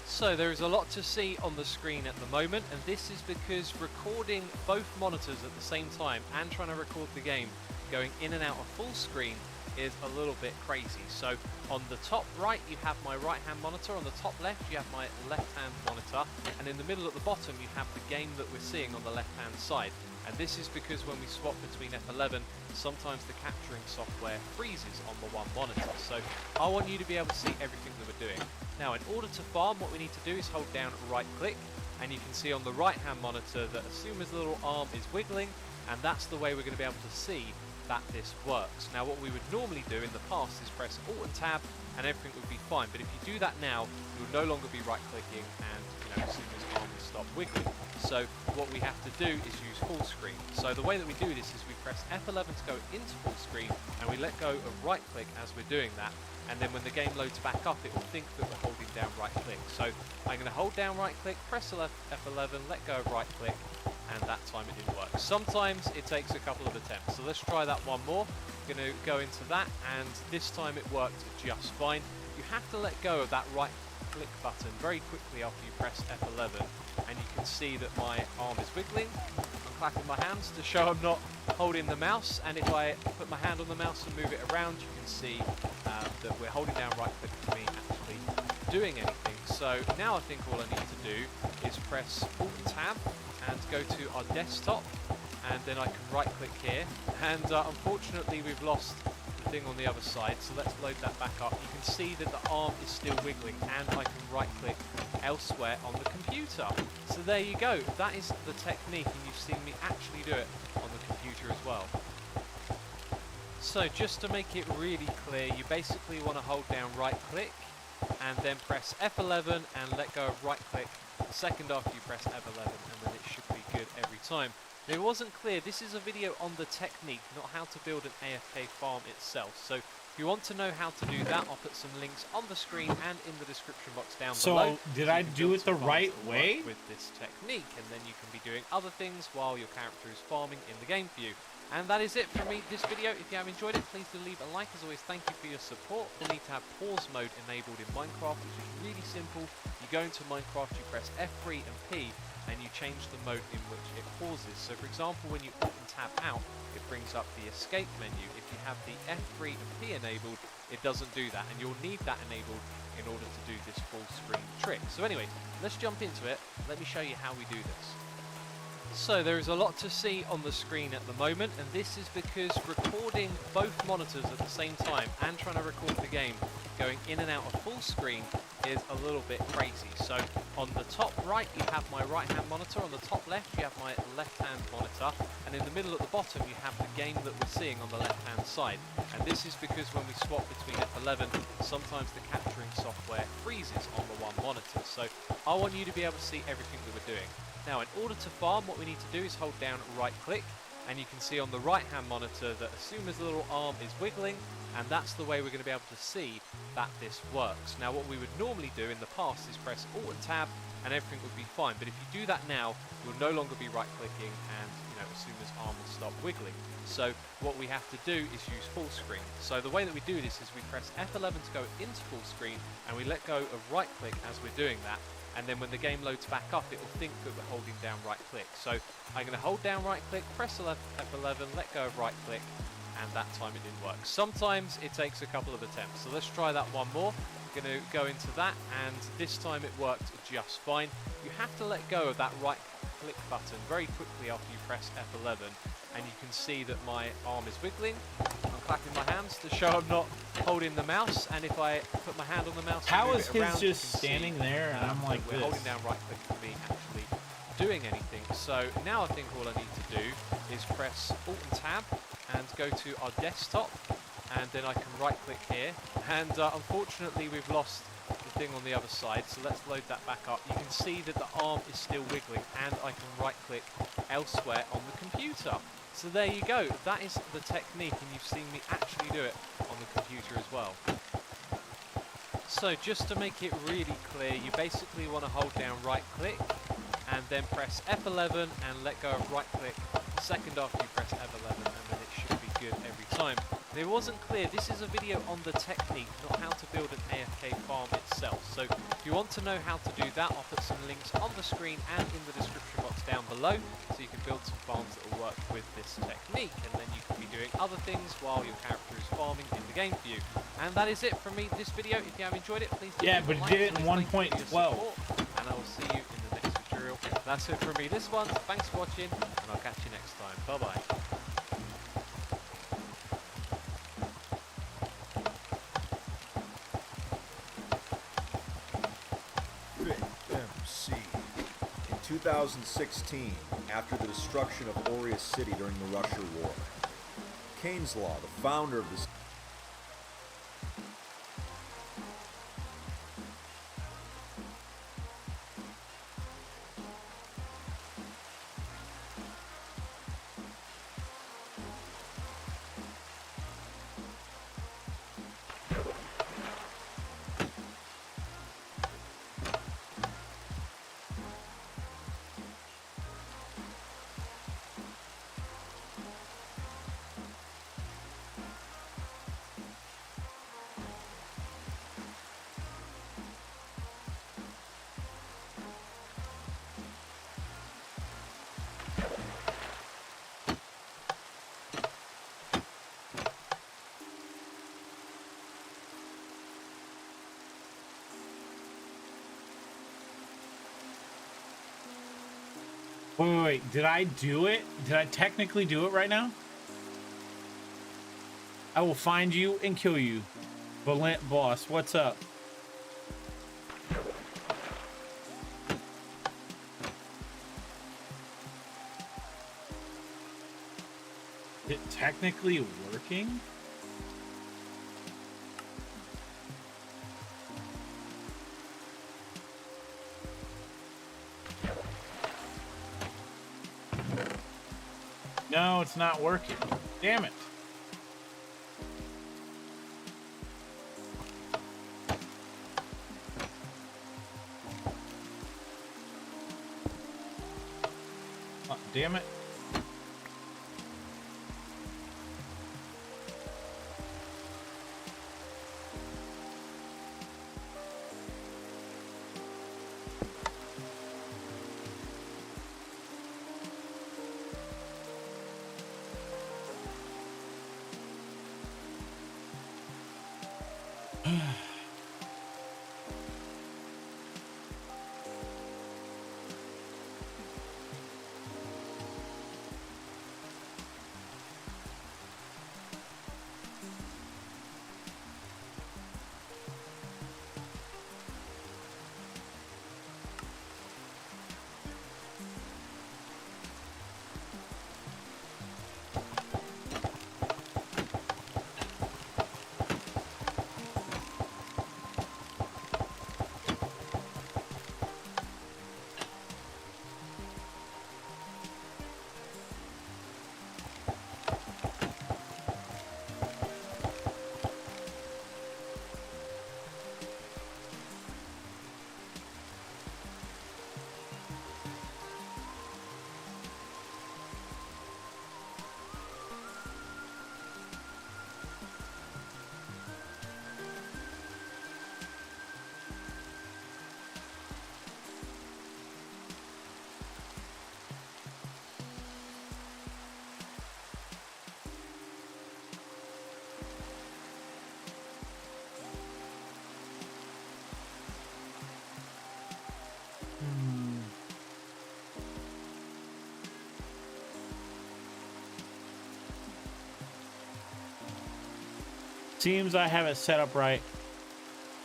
So there is a lot to see on the screen at the moment, and this is because recording both monitors at the same time and trying to record the game going in and out of full screen is a little bit crazy. So on the top right you have my right hand monitor, on the top left you have my left hand monitor, and in the middle at the bottom you have the game that we're seeing on the left hand side. And this is because when we swap between F11, sometimes the capturing software freezes on the one monitor. So I want you to be able to see everything that we're doing. Now in order to farm, what we need to do is hold down right click, and you can see on the right hand monitor that as soon as the little arm is wiggling, and that's the way we're going to be able to see that this works. Now what we would normally do in the past is press Alt and Tab and everything would be fine, but if you do that now, you'll no longer be right clicking, and as soon as arm will stop wiggling. So what we have to do is use full screen. So the way that we do this is we press F11 to go into full screen, and we let go of right click as we're doing that, and then when the game loads back up, it will think that we're holding down right click. So I'm going to hold down right click, press F11, let go of right click, and that time it didn't work. Sometimes it takes a couple of attempts, so let's try that one more. I'm going to go into that, and this time it worked just fine. You have to let go of that right click button very quickly after you press F11, and you can see that my arm is wiggling. I'm clapping my hands to show I'm not holding the mouse, and if I put my hand on the mouse and move it around, you can see that we're holding down right click for me actually doing anything. So now I think all I need to do is press Alt Tab and go to our desktop, and then I can right click here, and unfortunately we've lost the thing on the other side, so let's load that back up. You can see that the arm is still wiggling, and I can right click elsewhere on the computer. So there you go, that is the technique, and you've seen me actually do it on the computer as well. So just to make it really clear, you basically want to hold down right click and then press F11 and let go of right click a second after you press F11, and then it should be good every time. Now, it wasn't clear, this is a video on the technique, not how to build an AFK farm itself. So if you want to know how to do that, I'll put some links on the screen and in the description box down below. So did I do it the right way? With this technique, and then you can be doing other things while your character is farming in the game for you. And that is it from me, this video. If you have enjoyed it, please do leave a like. As always, thank you for your support. You'll need to have pause mode enabled in Minecraft, which is really simple. You go into Minecraft, you press F3 and P, and you change the mode in which it pauses. So for example, when you Alt and Tab out, it brings up the escape menu. If you have the F3 and P enabled, it doesn't do that, and you'll need that enabled in order to do this full screen trick. So anyway, let's jump into it. Let me show you how we do this. So there is a lot to see on the screen at the moment, and this is because recording both monitors at the same time and trying to record the game going in and out of full screen is a little bit crazy. So on the top right you have my right hand monitor, on the top left you have my left hand monitor, and in the middle at the bottom you have the game that we're seeing on the left hand side. And this is because when we swap between F11, sometimes the capturing software freezes on the one monitor. So I want you to be able to see everything that we're doing. Now in order to farm, what we need to do is hold down right click, and you can see on the right hand monitor that as soon as the little arm is wiggling, and that's the way we're going to be able to see that this works. Now what we would normally do in the past is press Alt and Tab and everything would be fine, but if you do that now, you'll no longer be right clicking, and as soon as arm will stop wiggling. So what we have to do is use full screen. So the way that we do this is we press F11 to go into full screen, and we let go of right click as we're doing that. And then when the game loads back up, it will think that we're holding down right click. So I'm going to hold down right click, press F11, let go of right click, and that time it didn't work. Sometimes it takes a couple of attempts. So let's try that one more. I'm going to go into that, and this time it worked just fine. You have to let go of that right click button very quickly after you press F11, and you can see that my arm is wiggling. I'm clapping my hands to show I'm not holding the mouse, and if I put my hand on the mouse, how move is it his around, just standing there and I'm like we're this? holding down right click for me actually doing anything. So now I think all I need to do is press Alt and Tab and go to our desktop, and then I can right click here, and unfortunately we've lost the thing on the other side, so let's load that back up. You can see that the arm is still wiggling, and I can right click elsewhere on the computer. So there you go, that is the technique, and you've seen me actually do it on the computer as well. So just to make it really clear, you basically want to hold down right click and then press F11 and let go of right click a second after you press F11, and then it should be good every time. If it wasn't clear, this is a video on the technique, not how to build an AFK farm itself. So if you want to know how to do that, I'll put some links on the screen and in the description box down below, so you can build some farms that will work with this technique, and then you can be doing other things while your character is farming in the game for you. And that is it from me this video. If you have enjoyed it, please Yeah, but like, it did it in please thank you for your 1.12. support, and I will see you in the next tutorial. That's it from me this one. Thanks for watching, and I'll catch you next time. Bye bye. MC. In 2016, after the destruction of Aureus City during the Russia War, Keynes Law, the founder of the Wait, did I do it? Did I technically do it right now? I will find you and kill you. Valent boss, what's up? Is it technically working? No, it's not working. Damn it. Oh, damn it. Seems I have it set up right.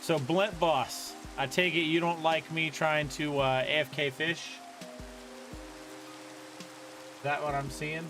So, Blent Boss, I take it you don't like me trying to AFK fish? Is that what I'm seeing?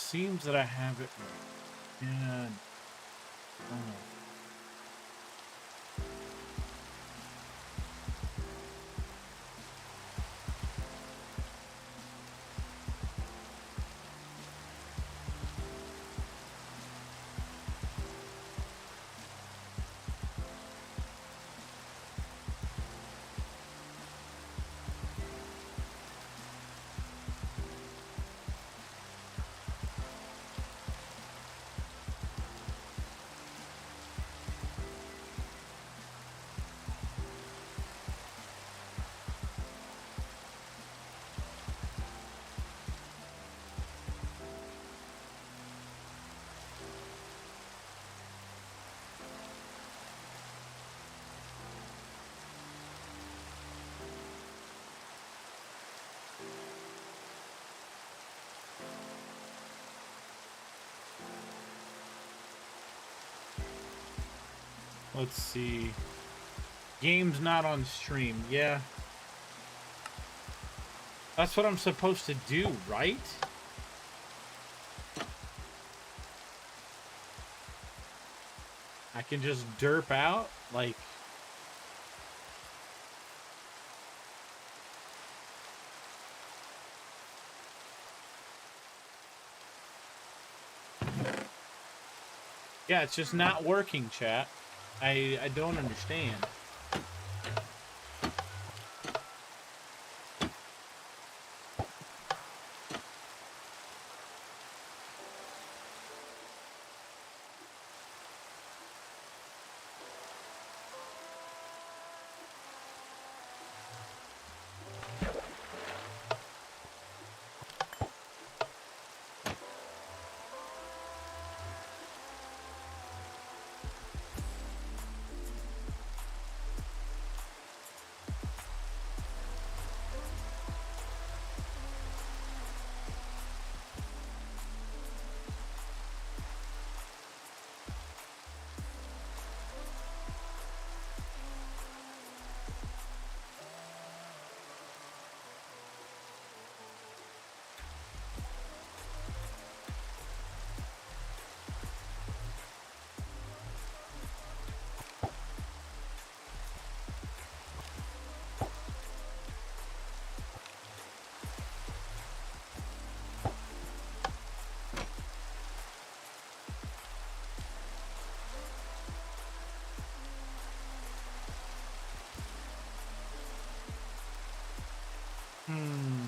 Seems that I have it. Yeah. Oh. Let's see. Game's not on stream. Yeah. That's what I'm supposed to do, right? I can just derp out, like... Yeah, it's just not working, chat. I don't understand. Hmm.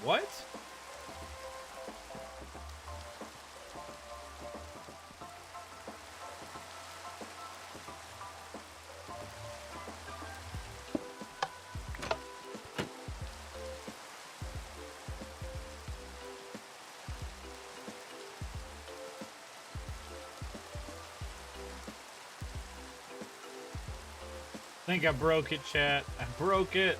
What? I think I broke it, chat. I broke it.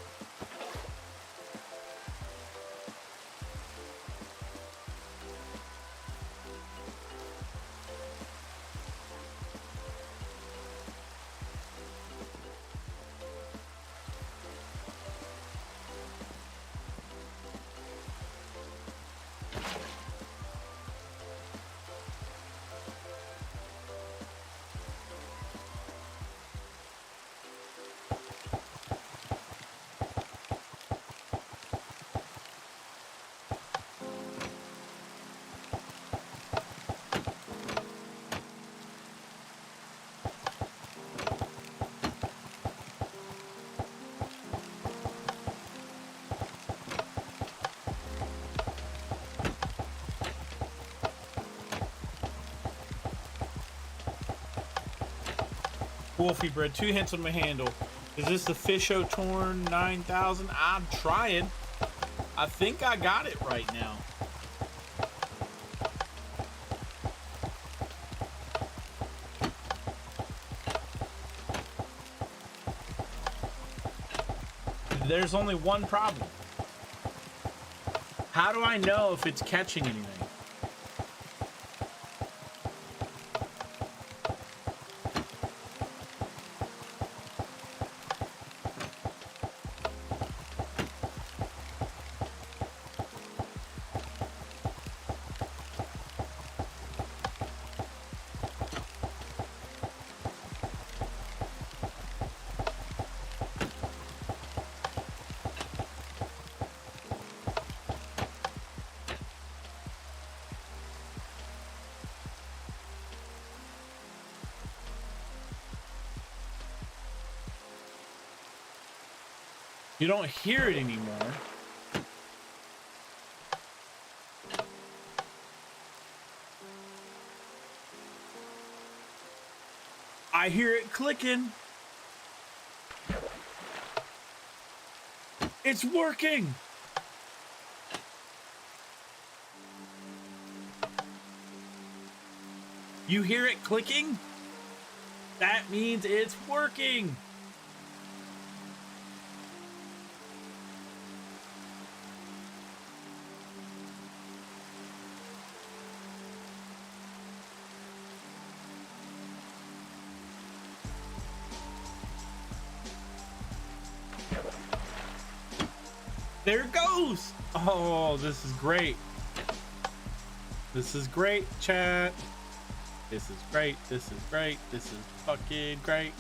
Wolfie bread, 2 hints on my handle. Is this the Fisho Torn 9000? I'm trying. I think I got it right now. There's only one problem. How do I know if it's catching anything? You don't hear it anymore. I hear it clicking. It's working. You hear it clicking? That means it's working. There it goes. Oh, this is great. This is great, chat. This is great. This is great. This is fucking great.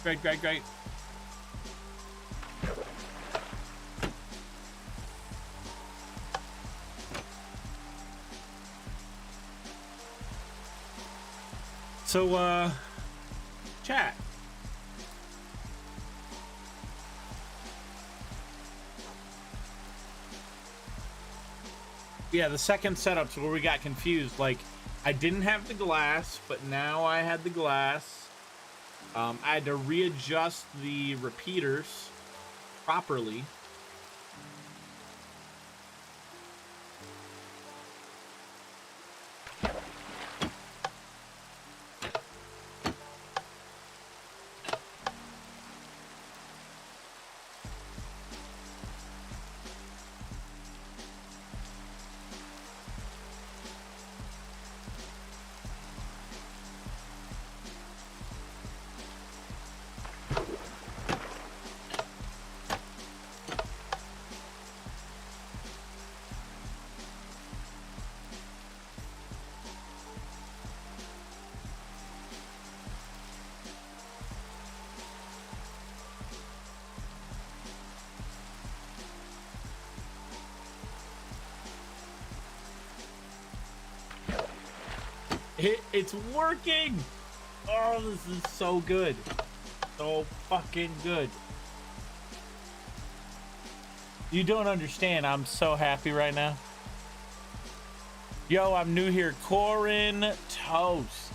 Great, great, great. So, chat. Yeah, the second setup's where we got confused. Like, I didn't have the glass, but now I had the glass. I had to readjust the repeaters properly. It's working! Oh, this is so good. So fucking good. You don't understand. I'm so happy right now. Yo, I'm new here. Corin Toast.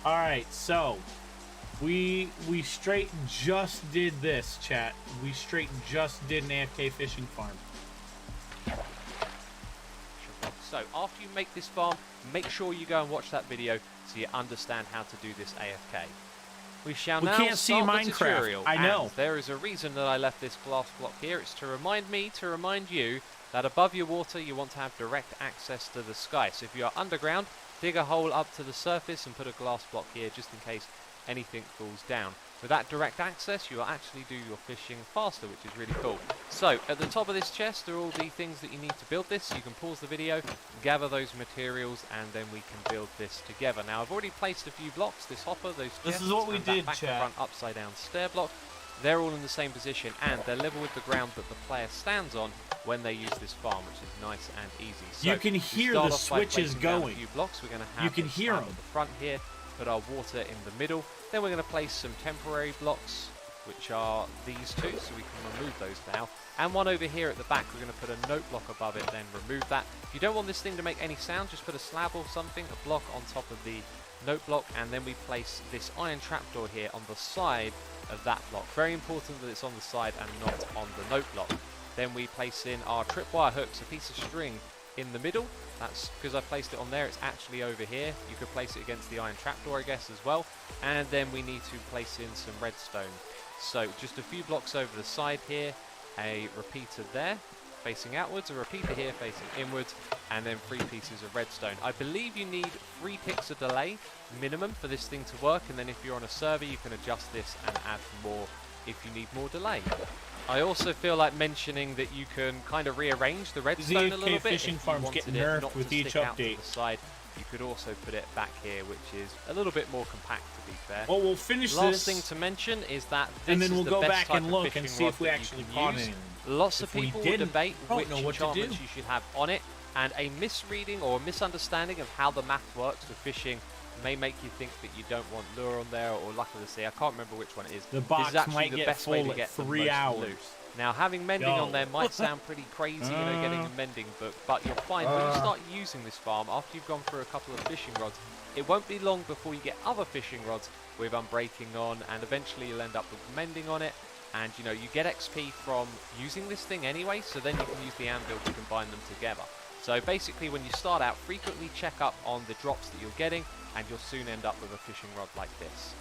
Alright, so we straight just did this, chat. We straight just did an AFK fishing farm. So after you make this farm, make sure you go and watch that video so you understand how to do this AFK. We shall now can't see start the Minecraft. tutorial. I know. And there is a reason that I left this glass block here. It's to remind me, to remind you, that above your water you want to have direct access to the sky. So if you are underground, dig a hole up to the surface and put a glass block here just in case anything falls down. With that direct access, you will actually do your fishing faster, which is really cool. So, at the top of this chest are all the things that you need to build this. You can pause the video, gather those materials, and then we can build this together. Now, I've already placed a few blocks. This hopper, those chests, This is what we and that did, back and chat. front upside down stair block. They're all in the same position, and they're level with the ground that the player stands on when they use this farm, which is nice and easy. So, You can we hear start the off by switches placing down going. A few blocks. We're going to have You can a hear slab them. at the front here. Put our water in the middle. Then we're going to place some temporary blocks which are these two, so we can remove those now. And one over here at the back, we're going to put a note block above it, then remove that. If you don't want this thing to make any sound, just put a slab or something, a block on top of the note block, and then we place this iron trapdoor here on the side of that block. Very important that it's on the side and not on the note block. Then we place in our tripwire hooks, a piece of string in the middle. That's because I placed it on there, it's actually over here. You could place it against the iron trapdoor, I guess, as well. And then we need to place in some redstone. So just a few blocks over the side here, a repeater there facing outwards, a repeater here facing inwards, and then 3 pieces of redstone. I believe you need 3 ticks of delay minimum for this thing to work, and then if you're on a server you can adjust this and add more if you need more delay. I also feel like mentioning that you can kind of rearrange the redstone a little bit. Fishing farms get nerfed with each update. Side, you could also put it back here, which is a little bit more compact, to be fair. Well, we'll finish Last this. thing to mention is that this and then we'll is the go best back type and of look fishing and see rod if we that you actually can caught use. anything. Lots If of we people will didn't, debate I don't which know what to enchantments do. you should have on it, and a misreading or a misunderstanding of how the math works for fishing may make you think that you don't want lure on there, or luck of the sea. I can't remember which one it is. The This box is actually might the get best way full to at get the 3 most hours. loot. Now, having mending Yo. on there might sound pretty crazy, you know, getting a mending book, but you'll find when you start using this farm, after you've gone through a couple of fishing rods, it won't be long before you get other fishing rods with unbreaking on, and eventually you'll end up with mending on it. And, you know, you get XP from using this thing anyway, so then you can use the anvil to combine them together. So basically, when you start out, frequently check up on the drops that you're getting, and you'll soon end up with a fishing rod like this.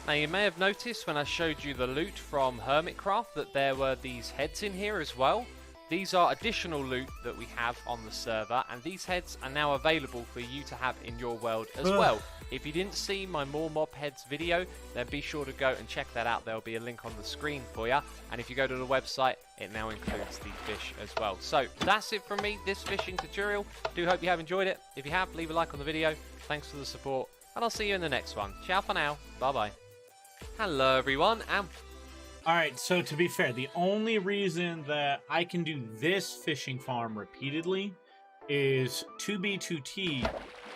Now, you may have noticed when I showed you the loot from Hermitcraft that there were these heads in here as well. These are additional loot that we have on the server, and these heads are now available for you to have in your world as well. If you didn't see my More Mob Heads video, then be sure to go and check that out. There'll be a link on the screen for you. And if you go to the website, it now includes the fish as well. So that's it from me, this fishing tutorial. Do hope you have enjoyed it. If you have, leave a like on the video. Thanks for the support, and I'll see you in the next one. Ciao for now. Bye-bye. Hello, everyone, and Alright, so to be fair, the only reason that I can do this fishing farm repeatedly is 2B2T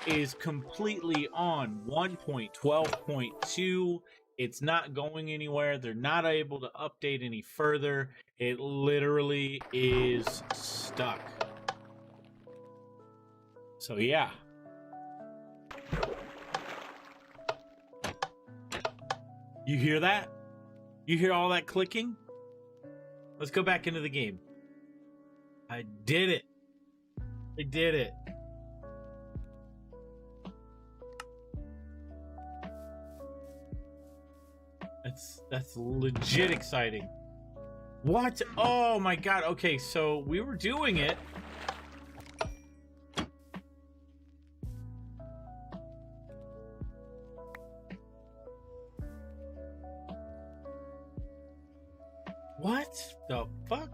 is completely on 1.12.2. It's not going anywhere. They're not able to update any further. It literally is stuck. So yeah. You hear that? You hear all that clicking? Let's go back into the game. I did it. I did it. That's legit exciting. What? Oh my god. Okay, so we were doing it. What the fuck?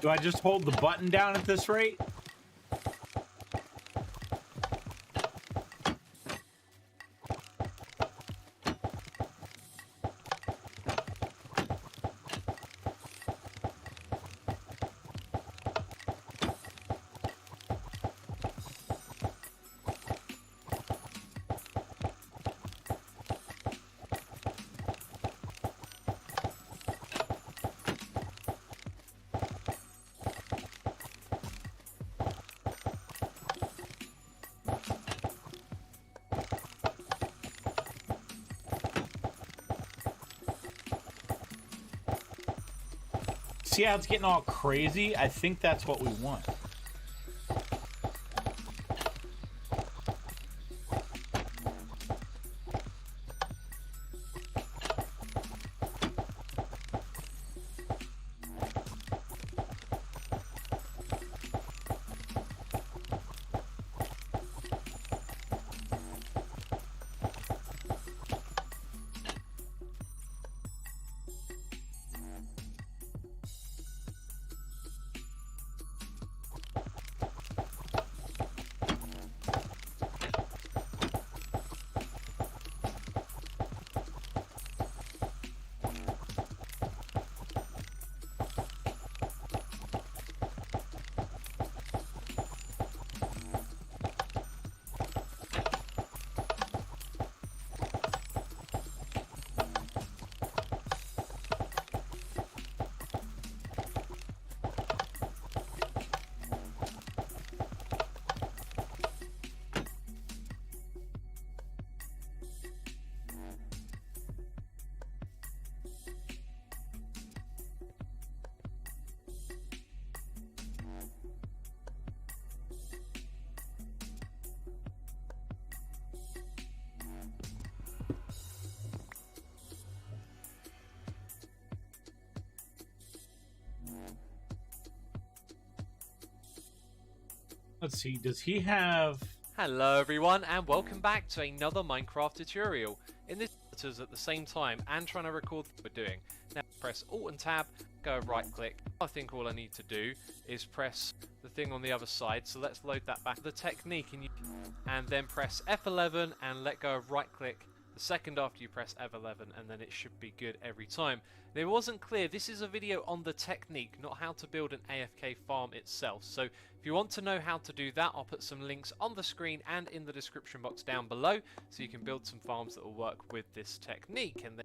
Do I just hold the button down at this rate? See how it's getting all crazy? I think that's what we want. Let's see, does he have... Hello everyone and welcome back to another Minecraft tutorial. In this at the same time and trying to record what we're doing. Now press Alt and Tab, go right click. I think all I need to do is press the thing on the other side, so let's load that back. The technique and then press F11 and let go of right click the second after you press F11 and then it should be good every time. Now, it wasn't clear, this is a video on the technique, not how to build an AFK farm itself. So if you want to know how to do that, I'll put some links on the screen and in the description box down below so you can build some farms that will work with this technique. And then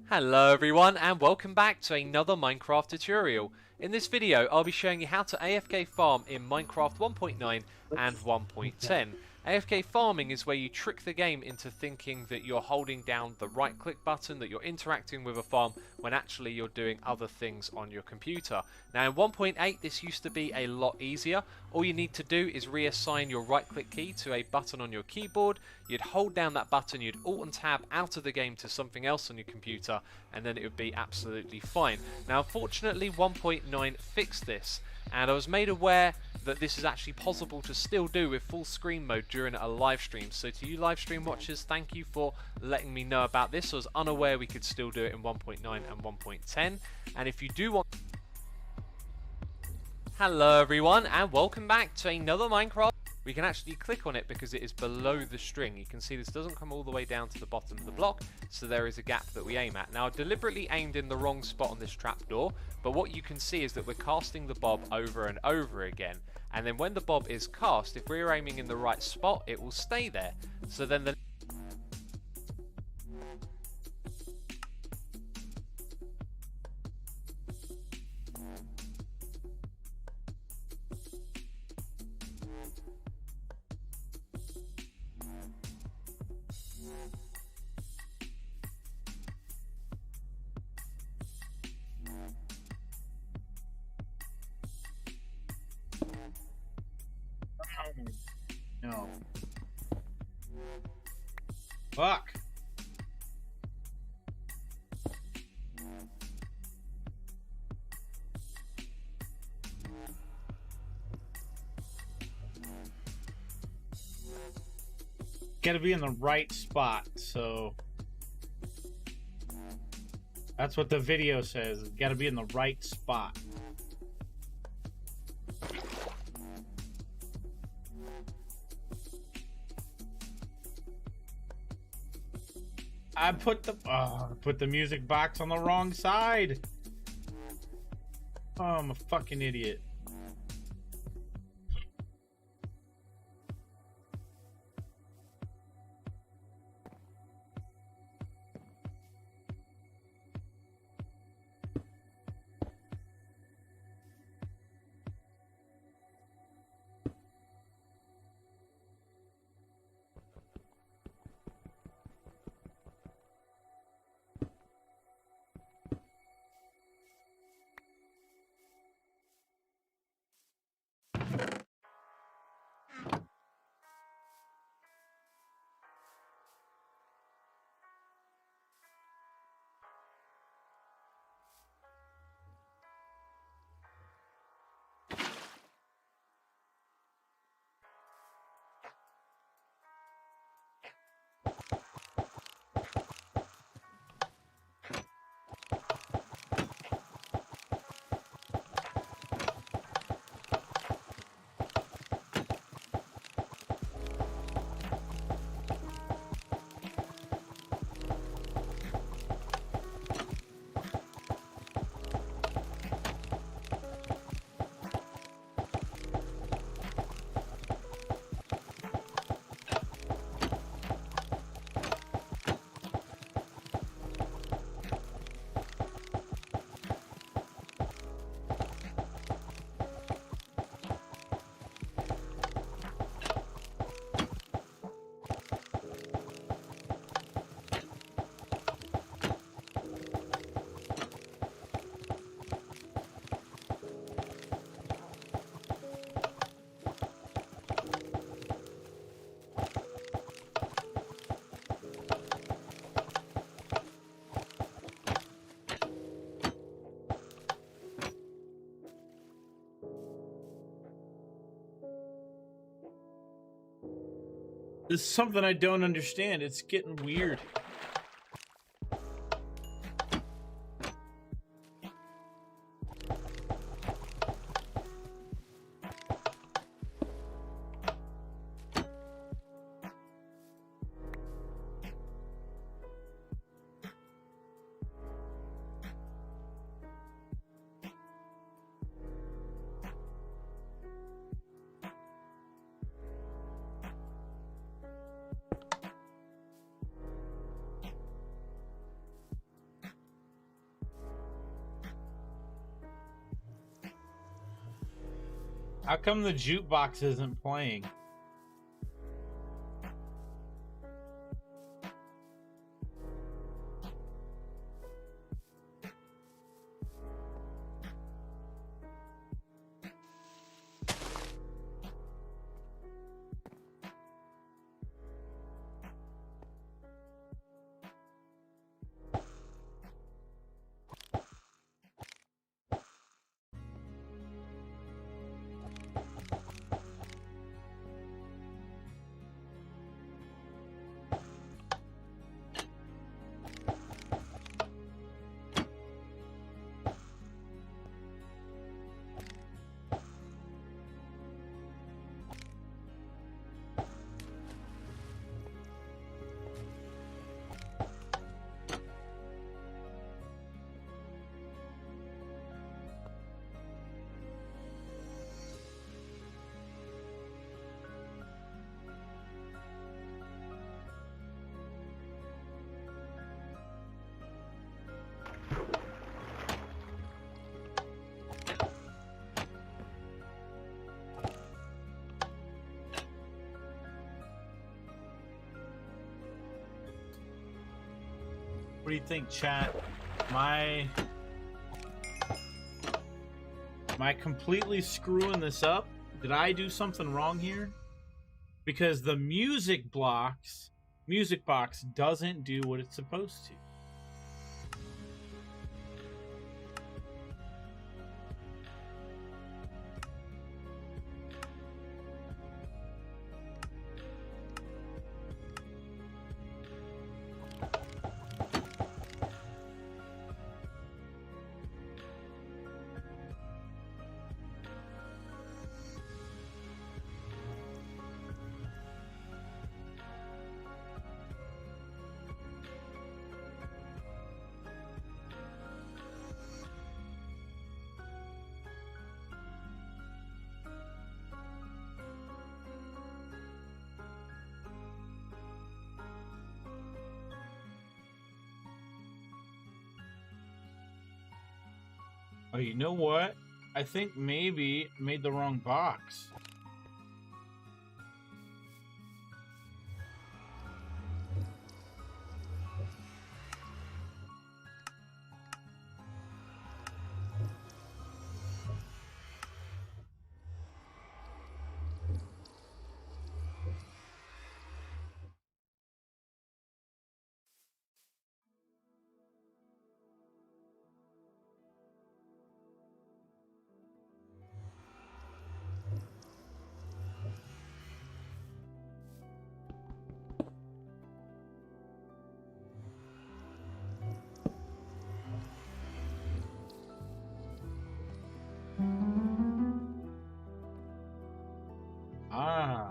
hello everyone and welcome back to another Minecraft tutorial. In this video I'll be showing you how to AFK farm in Minecraft 1.9 and 1.10. AFK farming is where you trick the game into thinking that you're holding down the right click button, that you're interacting with a farm when actually you're doing other things on your computer. Now in 1.8 this used to be a lot easier. All you need to do is reassign your right click key to a button on your keyboard. You'd hold down that button, you'd Alt and Tab out of the game to something else on your computer and then it would be absolutely fine. Now unfortunately 1.9 fixed this and I was made aware that this is actually possible to still do with full screen mode during a live stream. So to you live stream watchers, thank you for letting me know about this. I was unaware we could still do it in 1.9 and 1.10. And if you do want... Hello everyone and welcome back to another Minecraft. We can actually click on it because it is below the string. You can see this doesn't come all the way down to the bottom of the block, so there is a gap that we aim at. Now I deliberately aimed in the wrong spot on this trapdoor, but what you can see is that we're casting the bob over and over again. And then when the bob is cast, if we're aiming in the right spot, it will stay there. So then the... No. Fuck. Gotta be in the right spot, so that's what the video says. Gotta be in the right spot. I put the music box on the wrong side. Oh, I'm a fucking idiot. This is something I don't understand. It's getting weird. How come the jukebox isn't playing? What do you think, chat? Am I completely screwing this up? Did I do something wrong here? Because the music box doesn't do what it's supposed to. Oh, you know what? I think maybe I made the wrong box. Ah.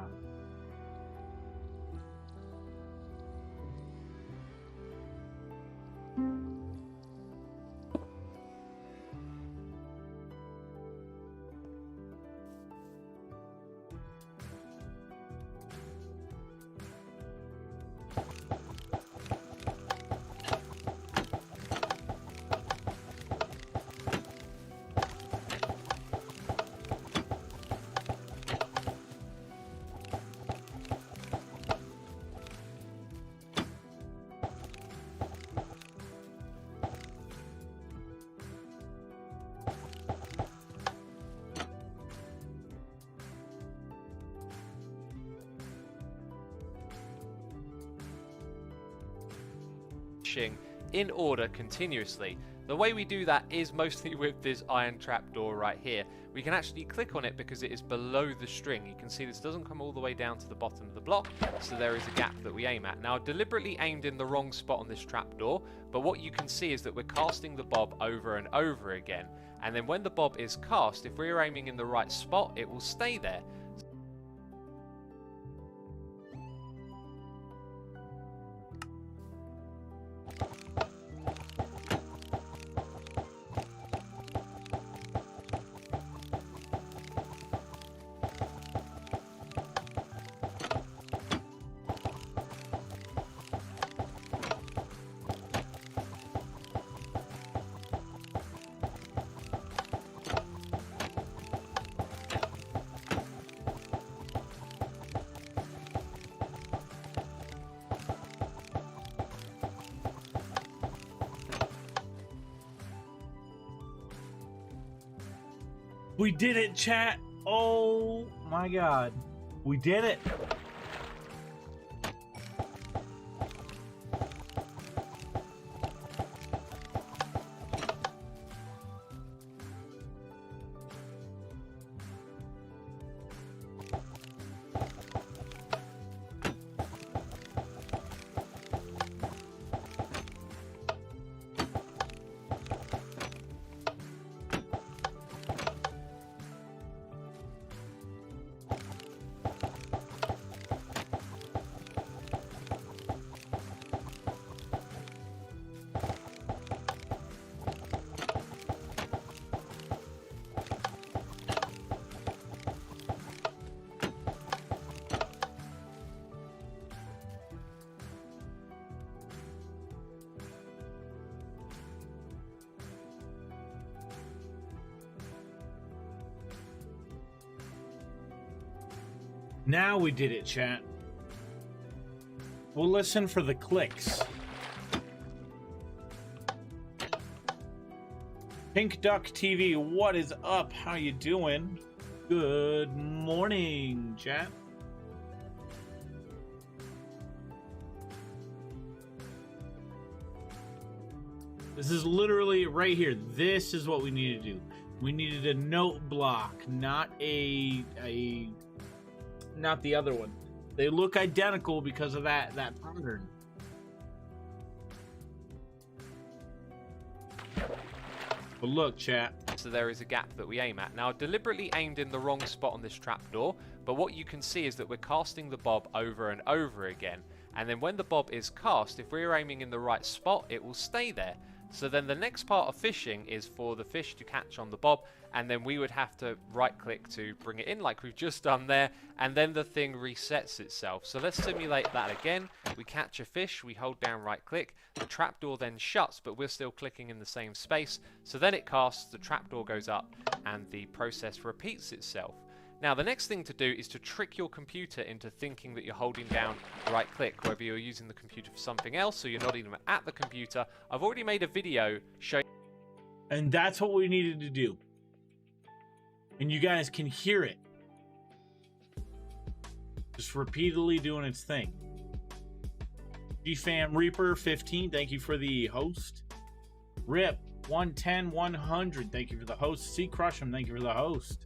In order continuously. The way we do that is mostly with this iron trapdoor right here. We can actually click on it because it is below the string. You can see this doesn't come all the way down to the bottom of the block, so there is a gap that we aim at. Now, I deliberately aimed in the wrong spot on this trapdoor, but what you can see is that we're casting the bob over and over again. And then when the bob is cast, if we're aiming in the right spot, it will stay there. We did it, chat. Oh my god. We did it. Now we did it, chat. We'll listen for the clicks. Pink Duck TV, what is up? How you doing? Good morning, chat. This is literally right here. This is what we need to do. We needed a note block, not not the other one. They look identical because of that pattern. But look, chat. So there is a gap that we aim at. Now, I deliberately aimed in the wrong spot on this trapdoor, but what you can see is that we're casting the bob over and over again. And then when the bob is cast, if we're aiming in the right spot, it will stay there. So then the next part of fishing is for the fish to catch on the bob, and then we would have to right click to bring it in like we've just done there, and then the thing resets itself. So let's simulate that again. We catch a fish, we hold down right click, the trapdoor then shuts, but we're still clicking in the same space. So then it casts, the trapdoor goes up, and the process repeats itself. Now, the next thing to do is to trick your computer into thinking that you're holding down right click, whether you're using the computer for something else or you're not even at the computer. I've already made a video showing. And that's what we needed to do. And you guys can hear it. Just repeatedly doing its thing. GFam Reaper 15, thank you for the host. Rip 110 100, thank you for the host. C Crush'em, thank you for the host.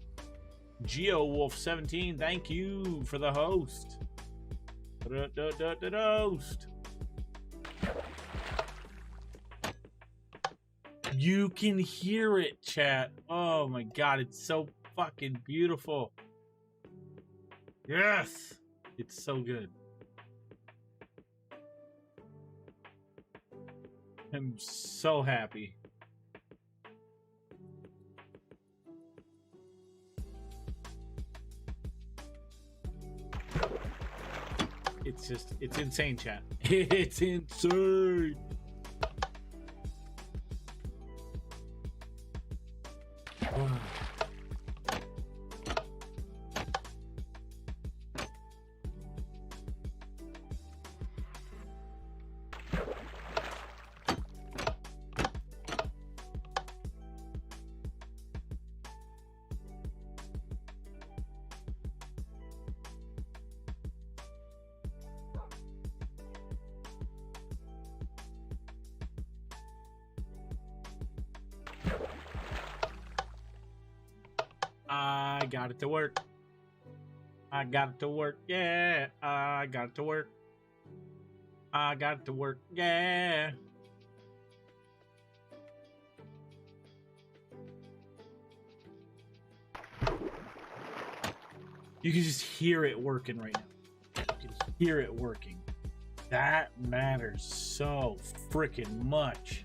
Geo Wolf 17, thank you for the host. Host. You can hear it, chat. Oh my god, it's so fucking beautiful. Yes, it's so good. I'm so happy. It's insane, chat. It's insane. got it to work. I got it to work. Yeah, I got it to work. I got it to work. Yeah. You can just hear it working right now. You can hear it working. That matters so freaking much.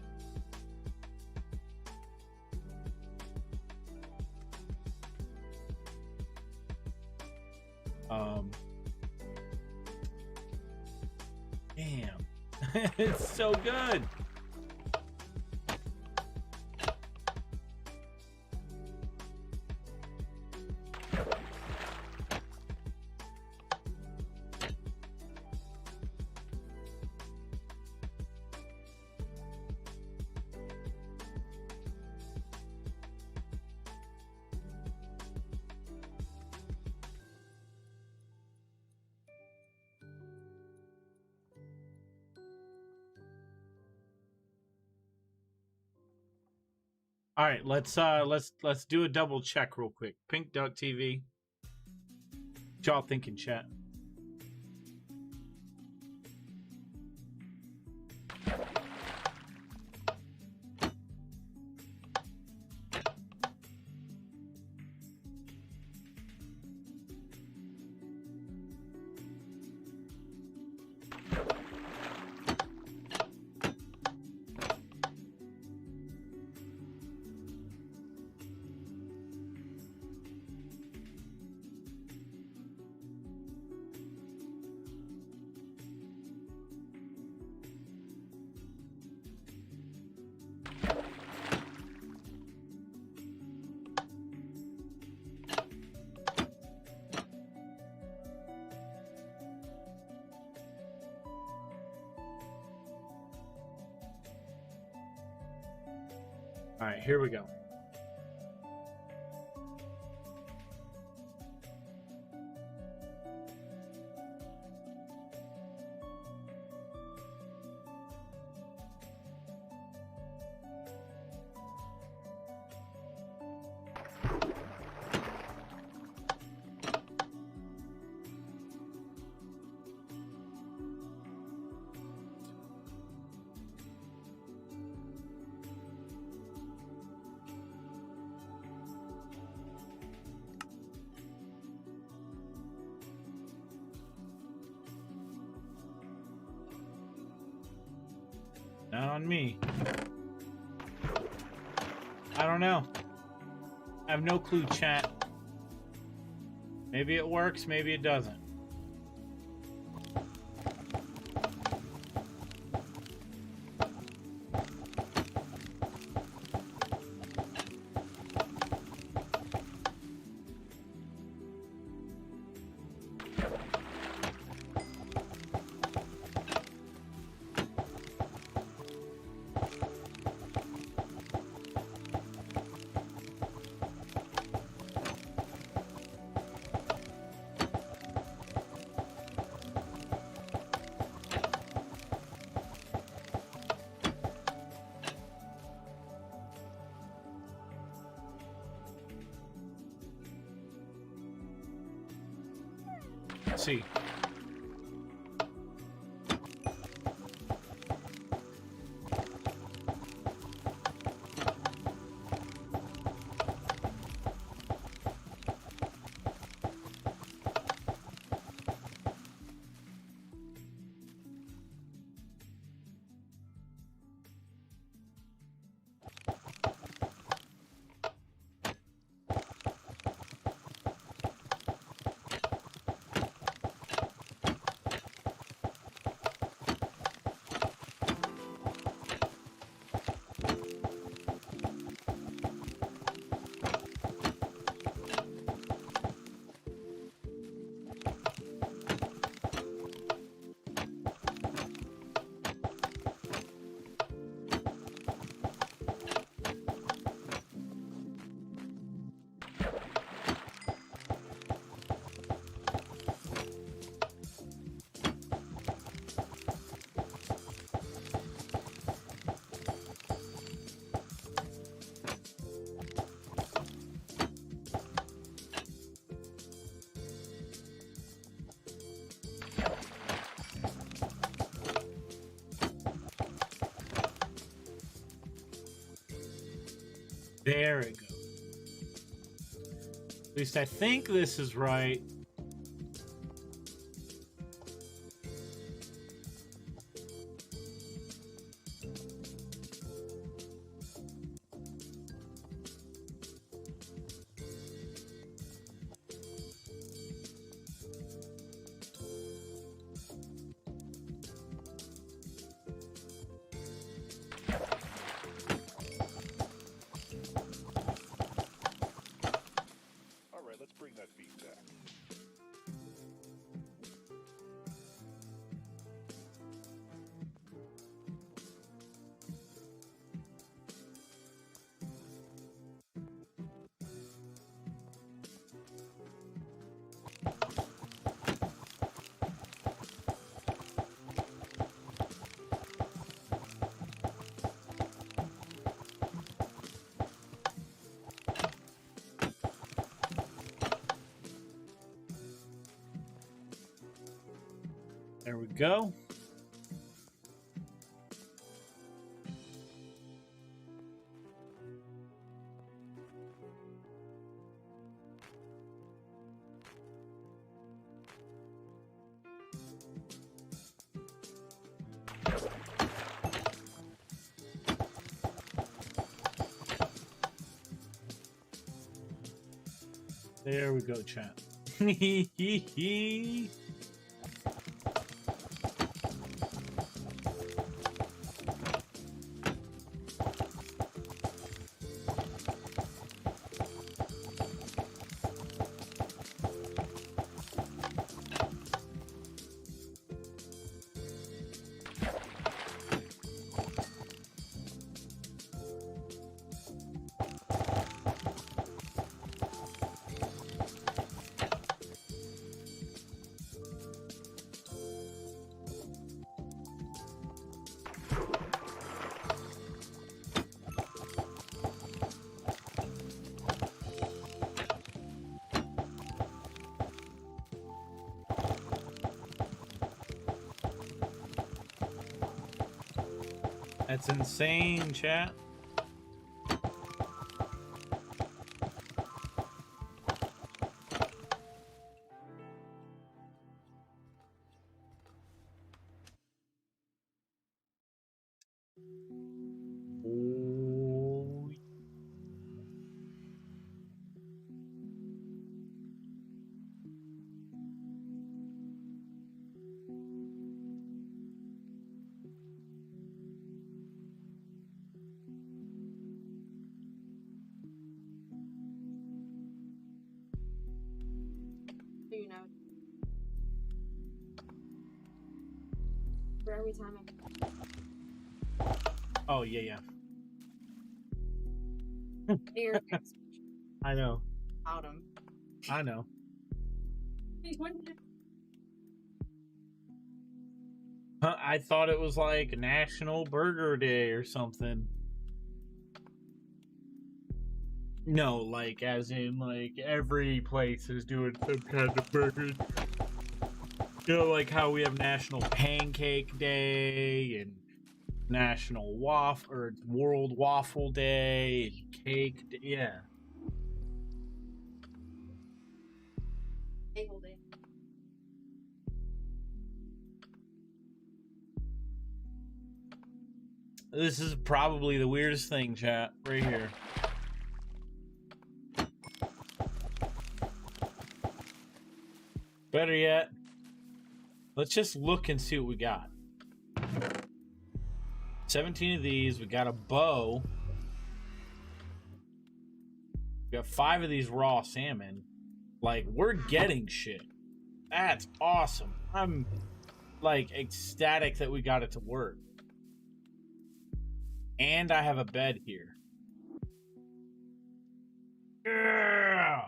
Damn. It's so good. All right, let's do a double check real quick. Pink Duck TV. What y'all thinking, chat? All right, here we go. Not on me. I don't know. I have no clue, chat. Maybe it works, maybe it doesn't. Let's see. There it goes. At least I think this is right. Alright, let's bring that beat back. There we go. There we go, chat. That's insane, chat. Oh. You know. For every time Oh, yeah. I I know. about him. I know. I thought it was like National Burger Day or something. No, like as in like every place is doing some kind of burger. You know, like how we have National Pancake Day and National Waffle or World Waffle Day and Cake Day. Yeah. Bagel day. This is probably the weirdest thing, chat, right here. Better yet, let's just look and see what we got. 17 of these. We got a bow. We got 5 of these raw salmon. Like, we're getting shit. That's awesome. I'm, like, ecstatic that we got it to work. And I have a bed here. Yeah!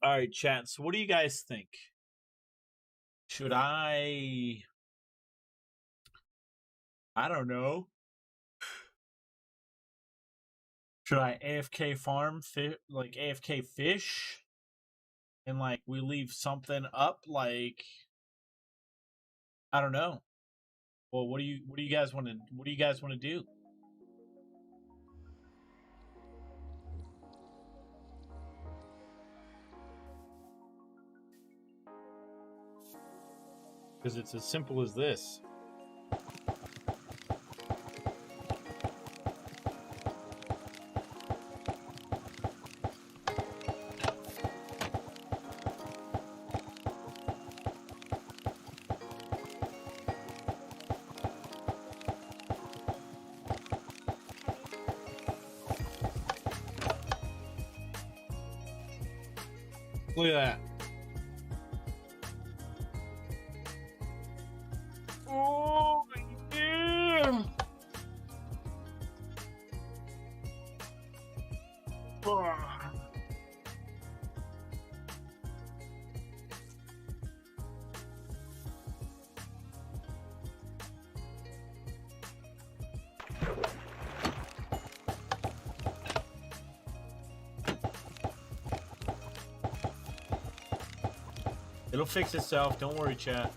All right, chat. So what do you guys think? Should I don't know. Should I AFK farm, like AFK fish? And like we leave something up, like I don't know. Well, what do you guys want to do? Because it's as simple as this. Look at that. Oh, yeah. Ah. It'll fix itself. Don't worry, chat.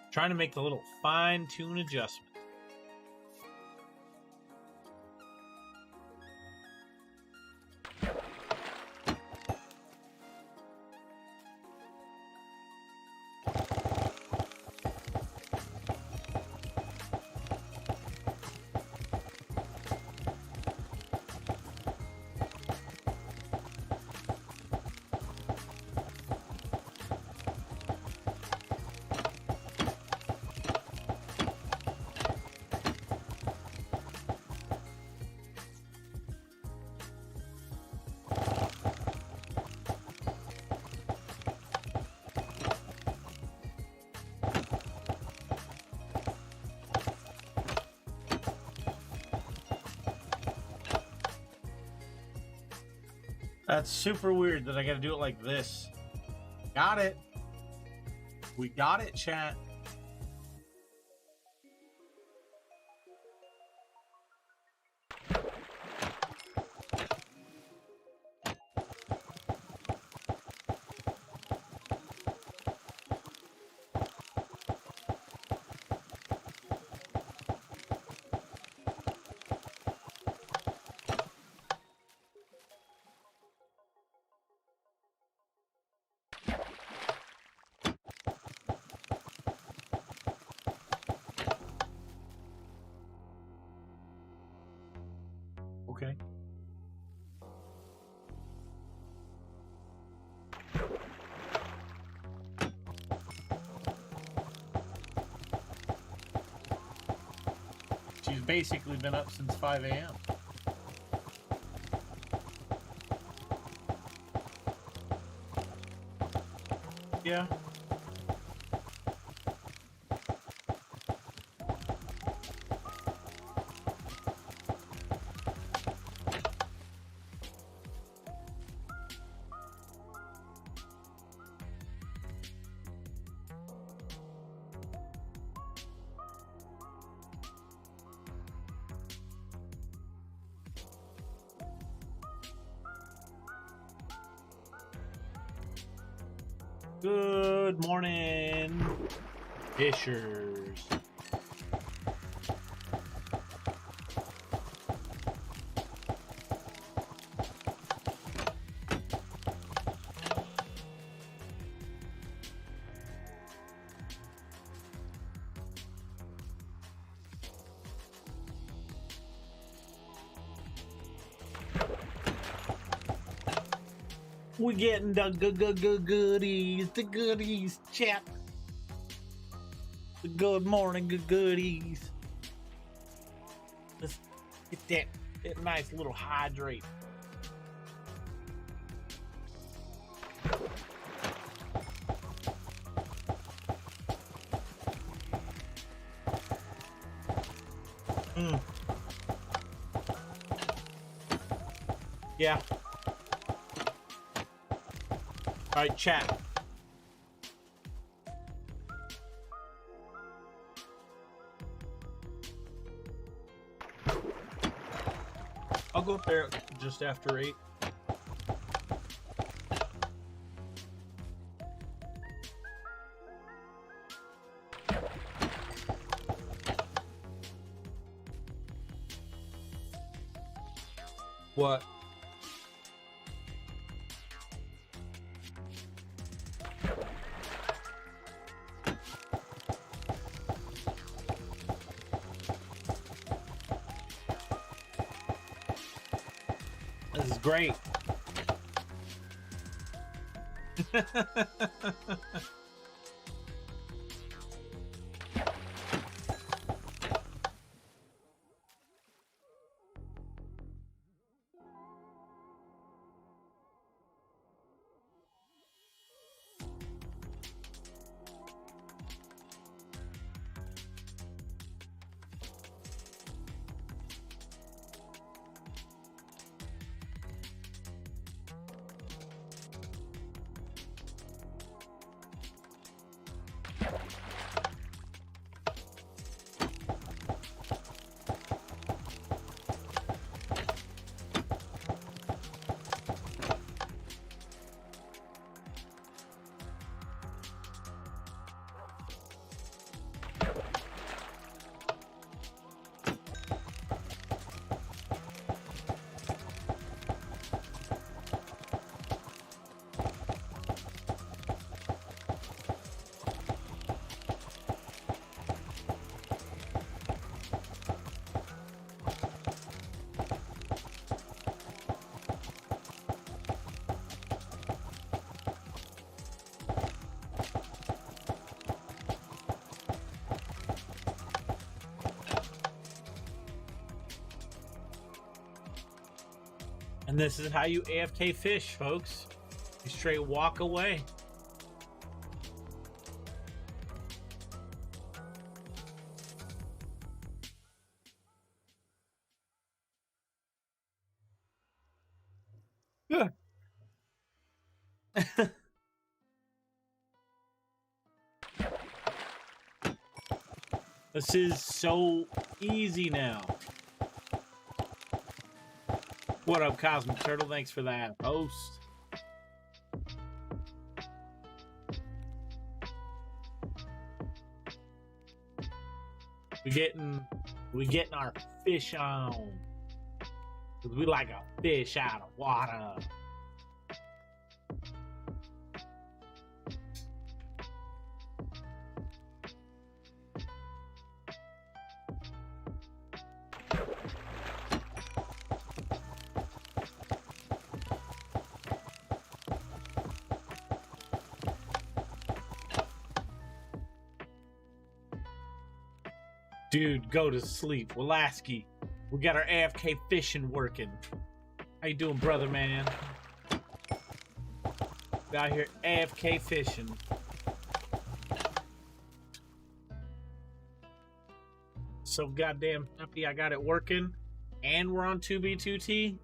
Trying to make the little fine-tune adjustment. That's super weird that I gotta do it like this. Got it. We got it, chat. Okay. She's basically been up since 5 a.m. Yeah. Good morning, Fishers. We're getting the goodies, chat. The good morning, goodies. Let's get that nice little hydrate. Mm. Yeah. All right, chat. I'll go up there just after 8. What? This is great. And this is how you AFK fish, folks. You straight walk away. Yeah. This is so easy now. What up, Cosmic Turtle? Thanks for that post. We getting our fish on. 'Cause we like a fish out of water. Dude, go to sleep. Wolaski, we got our AFK fishing working. How you doing, brother, man? We out here AFK fishing. So goddamn happy I got it working. And we're on 2B2T.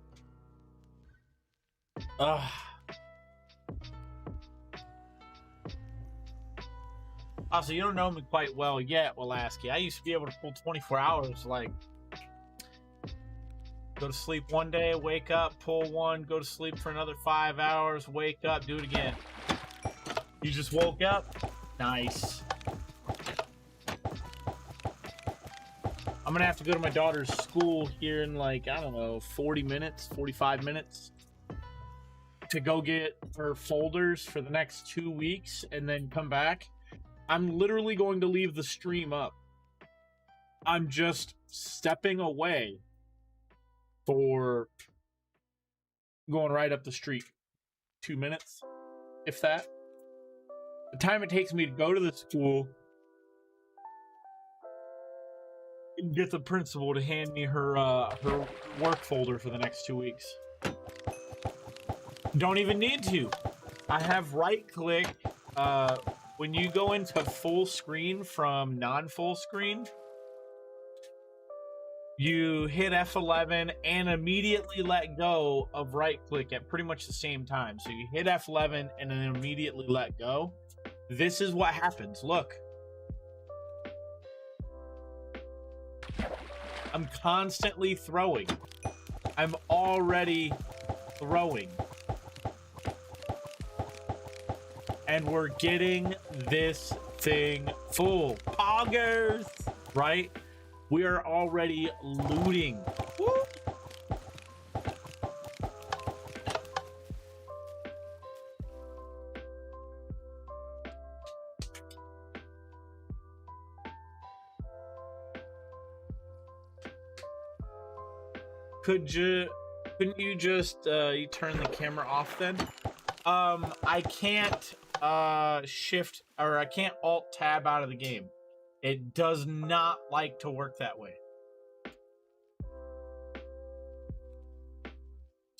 Ugh. Also, you don't know me quite well yet, Wolaski. I used to be able to pull 24 hours, like go to sleep one day, wake up, pull one, go to sleep for another 5 hours, wake up, do it again. You just woke up? Nice. I'm gonna have to go to my daughter's school here in like, I don't know, 40 minutes, 45 minutes to go get her folders for the next 2 weeks and then come back. I'm literally going to leave the stream up. I'm just stepping away for going right up the street. 2 minutes, if that. The time it takes me to go to the school and get the principal to hand me her her work folder for the next 2 weeks. Don't even need to. I have right click. When you go into full screen from non-full screen, you hit F11 and immediately let go of right click at pretty much the same time. So you hit F11 and then immediately let go. This is what happens. Look. I'm constantly throwing. I'm already throwing. And we're getting this thing full. Poggers! Right? We are already looting. Woo! Couldn't you just you turn the camera off then? I can't shift, or I can't alt tab out of the game. It does not like to work that way.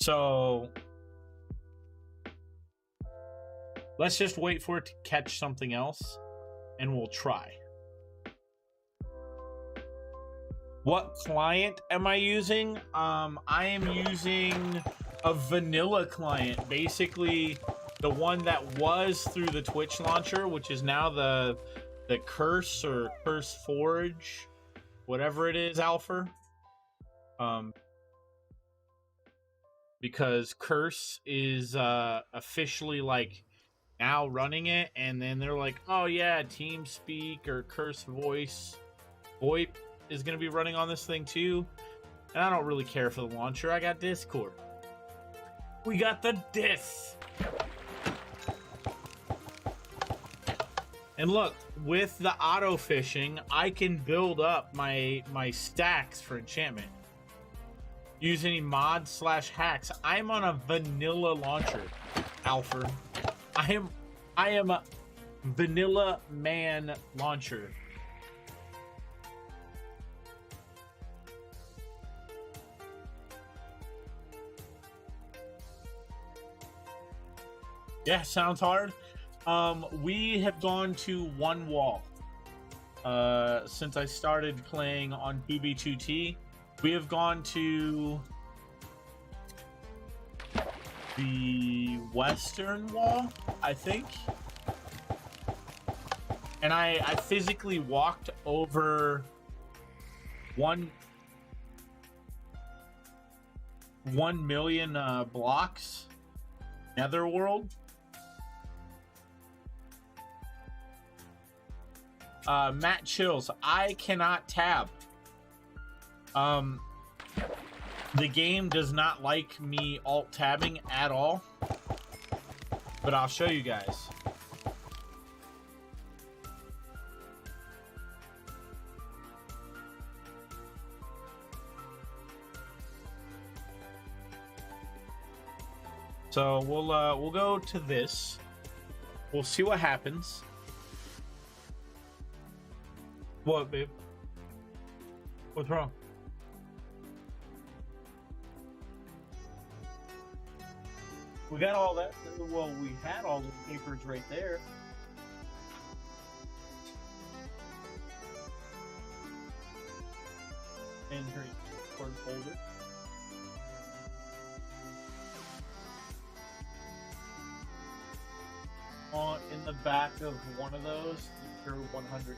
So let's just wait for it to catch something else and we'll try. What client am I using? I am using a vanilla client, basically the one that was through the Twitch launcher, which is now the Curse or Curse Forge, whatever it is, Alpha. Because Curse is officially like now running it, and then they're like, oh yeah, TeamSpeak or Curse VoIP is going to be running on this thing too. And I don't really care for the launcher. I got Discord. We got the dis. And look, with the auto fishing, I can build up my stacks for enchantment. Use any mods / hacks. I'm on a vanilla launcher, Alpha. I am a vanilla man launcher. Yeah, sounds hard. We have gone to one wall since I started playing on 2B2T. We have gone to the western wall, I think. And I physically walked over 1 million blocks Netherworld. Matt Chills, I cannot tab. The game does not like me alt tabbing at all, but I'll show you guys. So we'll go to this. We'll see what happens. What, babe? What's wrong? We got all that. Well, we had all the papers right there. And her card folder. In the back of one of those, you're 100.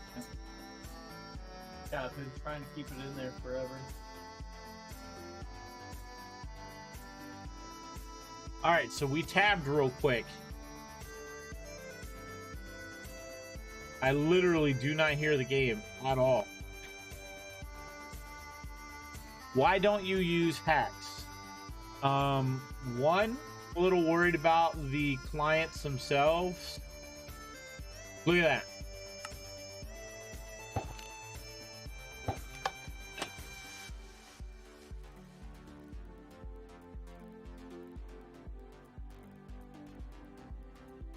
Yeah, I've been trying to keep it in there forever. Alright, so we tabbed real quick. I literally do not hear the game at all. Why don't you use hacks? One, a little worried about the clients themselves. Look at that.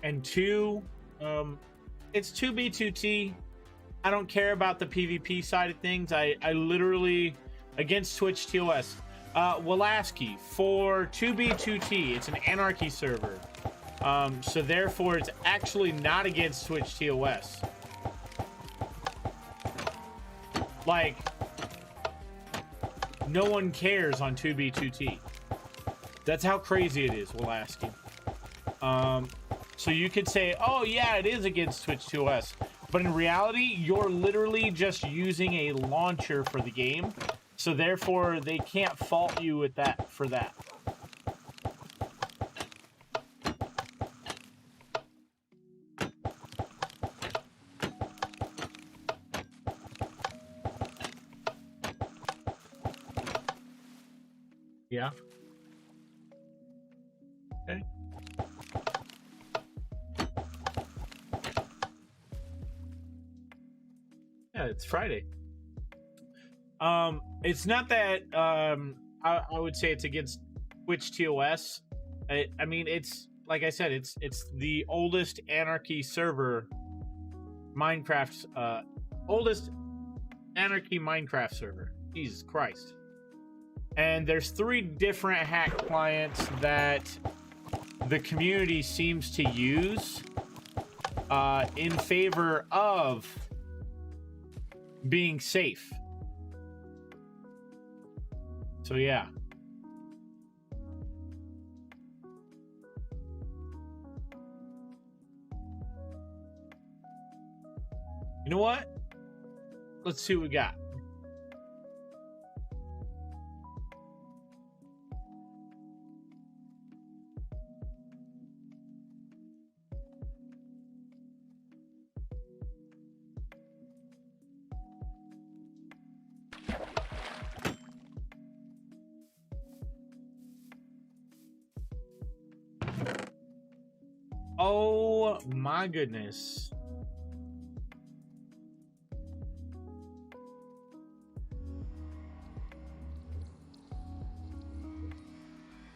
And two, it's 2B2T. I don't care about the PvP side of things. I literally, against Twitch TOS. Wolaski, for 2B2T, it's an anarchy server. So therefore, it's actually not against Twitch TOS. no one cares on 2B2T. That's how crazy it is, we'll ask you. So you could say, oh yeah, it is against Twitch 2OS. But in reality, you're literally just using a launcher for the game. So therefore, they can't fault you with that for that. Yeah. Okay. Yeah, it's Friday. It's not that I would say it's against Twitch TOS. I mean, it's like I said, it's the oldest Anarchy server, Minecraft, oldest Anarchy Minecraft server. Jesus Christ. And there's 3 different hack clients that the community seems to use in favor of being safe. So yeah. You know what? Let's see what we got. Oh my goodness.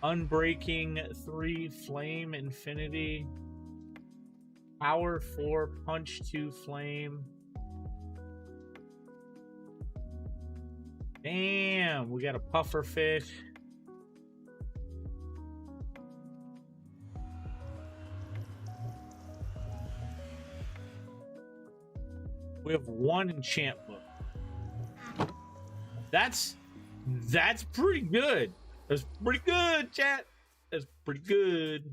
Unbreaking 3 Flame Infinity. Power 4 Punch 2 Flame. Damn, we got a puffer fish. We have 1 enchant book. That's pretty good. That's pretty good, chat. That's pretty good.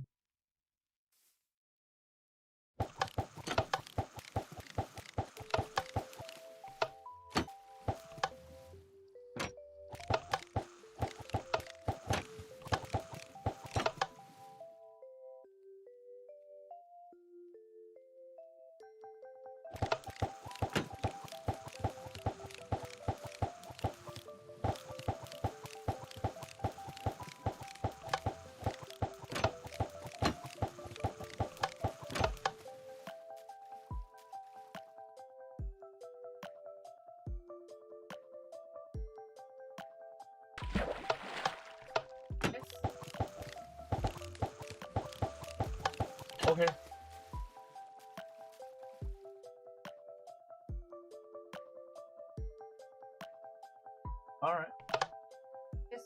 Okay. All right. Yes.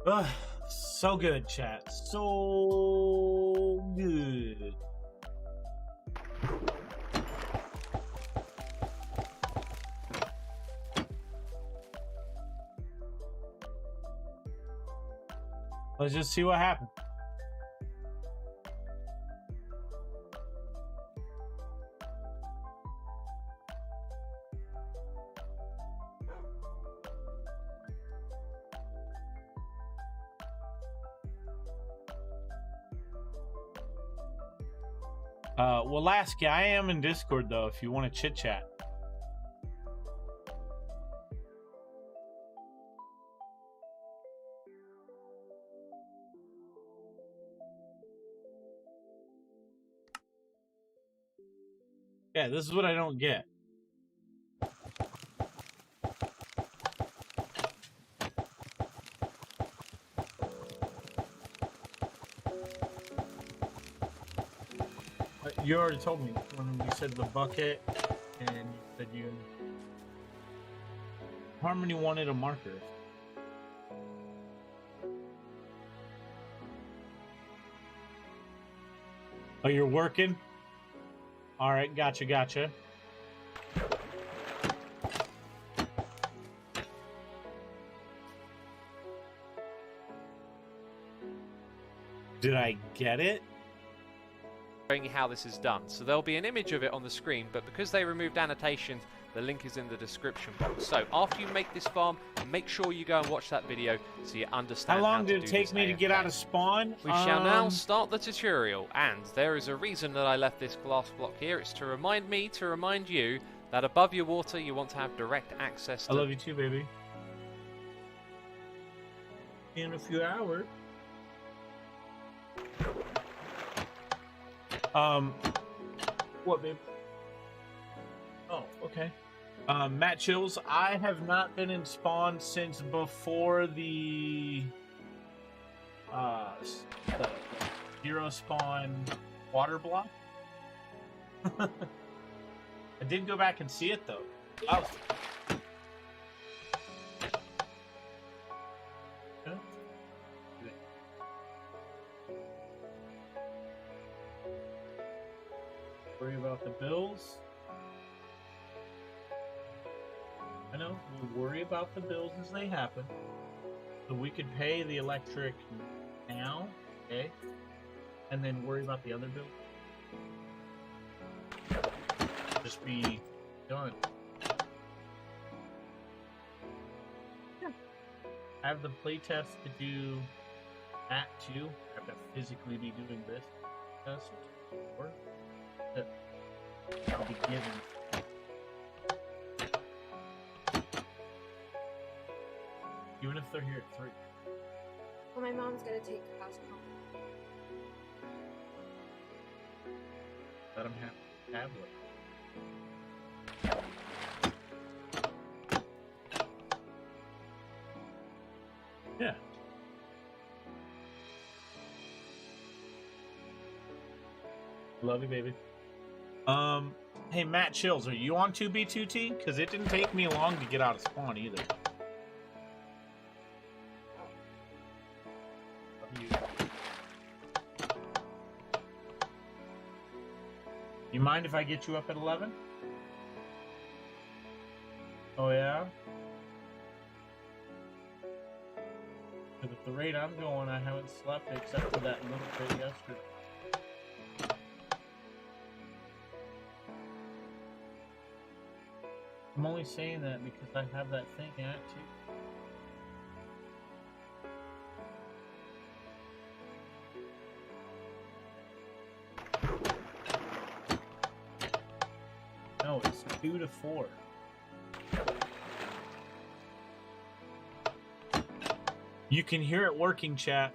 Ugh, so good, chat. So good. Let's just see what happens. Well, Lasky, I am in Discord though. If you want to chit chat. Yeah, this is what I don't get. You already told me when we said the bucket, and you said you Harmony wanted a marker. Oh, you're working? All right, gotcha. Did I get it? Showing you how this is done. So there'll be an image of it on the screen, but because they removed annotations, the link is in the description box. So after you make this farm, make sure you go and watch that video so you understand how long to did it do take this me to get AFK. out of spawn? We shall now start the tutorial, and there is a reason that I left this glass block here. It's to remind me, to remind you, that above your water you want to have direct access to... I love you too, baby. In a few hours. What, babe? Oh, okay. Matt Chills, I have not been in spawn since before the hero spawn water block. I did go back and see it though. Oh. Worry about the bills. I know, we'll worry about the bills as they happen. So we could pay the electric now, okay? And then worry about the other bills. Just be done. Yeah. I have the playtest to do that too. I have to physically be doing this test. Or I'll be given. Even if they're here at 3. Well, my mom's gonna take house home. Let them have tablet. Yeah. Love you, baby. Hey, Matt Chills, are you on 2B2T? Because it didn't take me long to get out of spawn either. You mind if I get you up at 11? Oh, yeah? Because at the rate I'm going, I haven't slept except for that little bit yesterday. I'm only saying that because I have that thing at too. No, it's 2 to 4. You can hear it working, chat.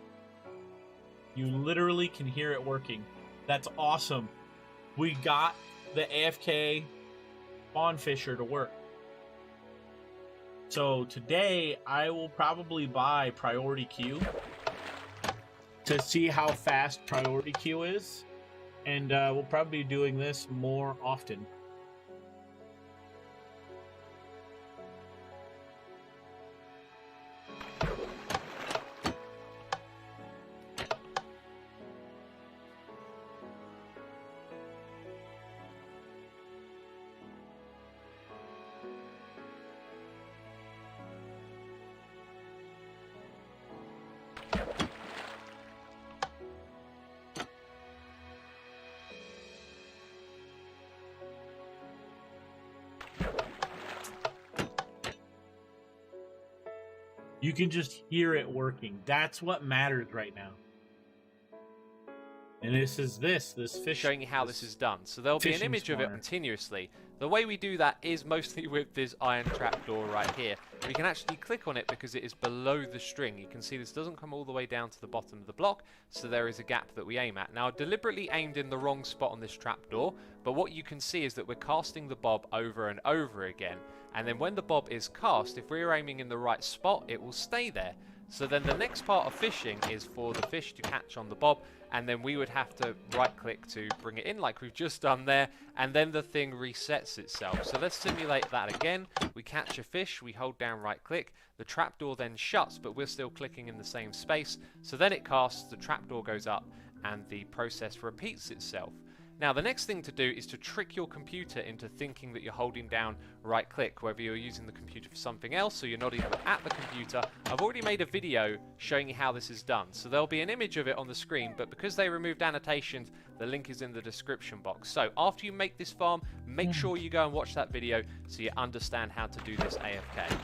You literally can hear it working. That's awesome. We got the AFK spawn fisher to work. So today I will probably buy priority queue to see how fast priority queue is, and we'll probably be doing this more often. You can just hear it working. That's what matters right now. And this fish. Showing you how this is done. So there'll be an image of it continuously. The way we do that is mostly with this iron trapdoor right here. We can actually click on it because it is below the string. You can see this doesn't come all the way down to the bottom of the block, so there is a gap that we aim at. Now, I deliberately aimed in the wrong spot on this trapdoor, but what you can see is that we're casting the bob over and over again. And then when the bob is cast, if we're aiming in the right spot, it will stay there. So then the next part of fishing is for the fish to catch on the bob, and then we would have to right click to bring it in like we've just done there, and then the thing resets itself. So let's simulate that again. We catch a fish, we hold down right click, the trapdoor then shuts, but we're still clicking in the same space. So then it casts, the trapdoor goes up, and the process repeats itself. Now the next thing to do is to trick your computer into thinking that you're holding down right click, whether you're using the computer for something else or you're not even at the computer. I've already made a video showing you how this is done, so there'll be an image of it on the screen, but because they removed annotations, the link is in the description box. So after you make this farm, make sure you go and watch that video so you understand how to do this AFK.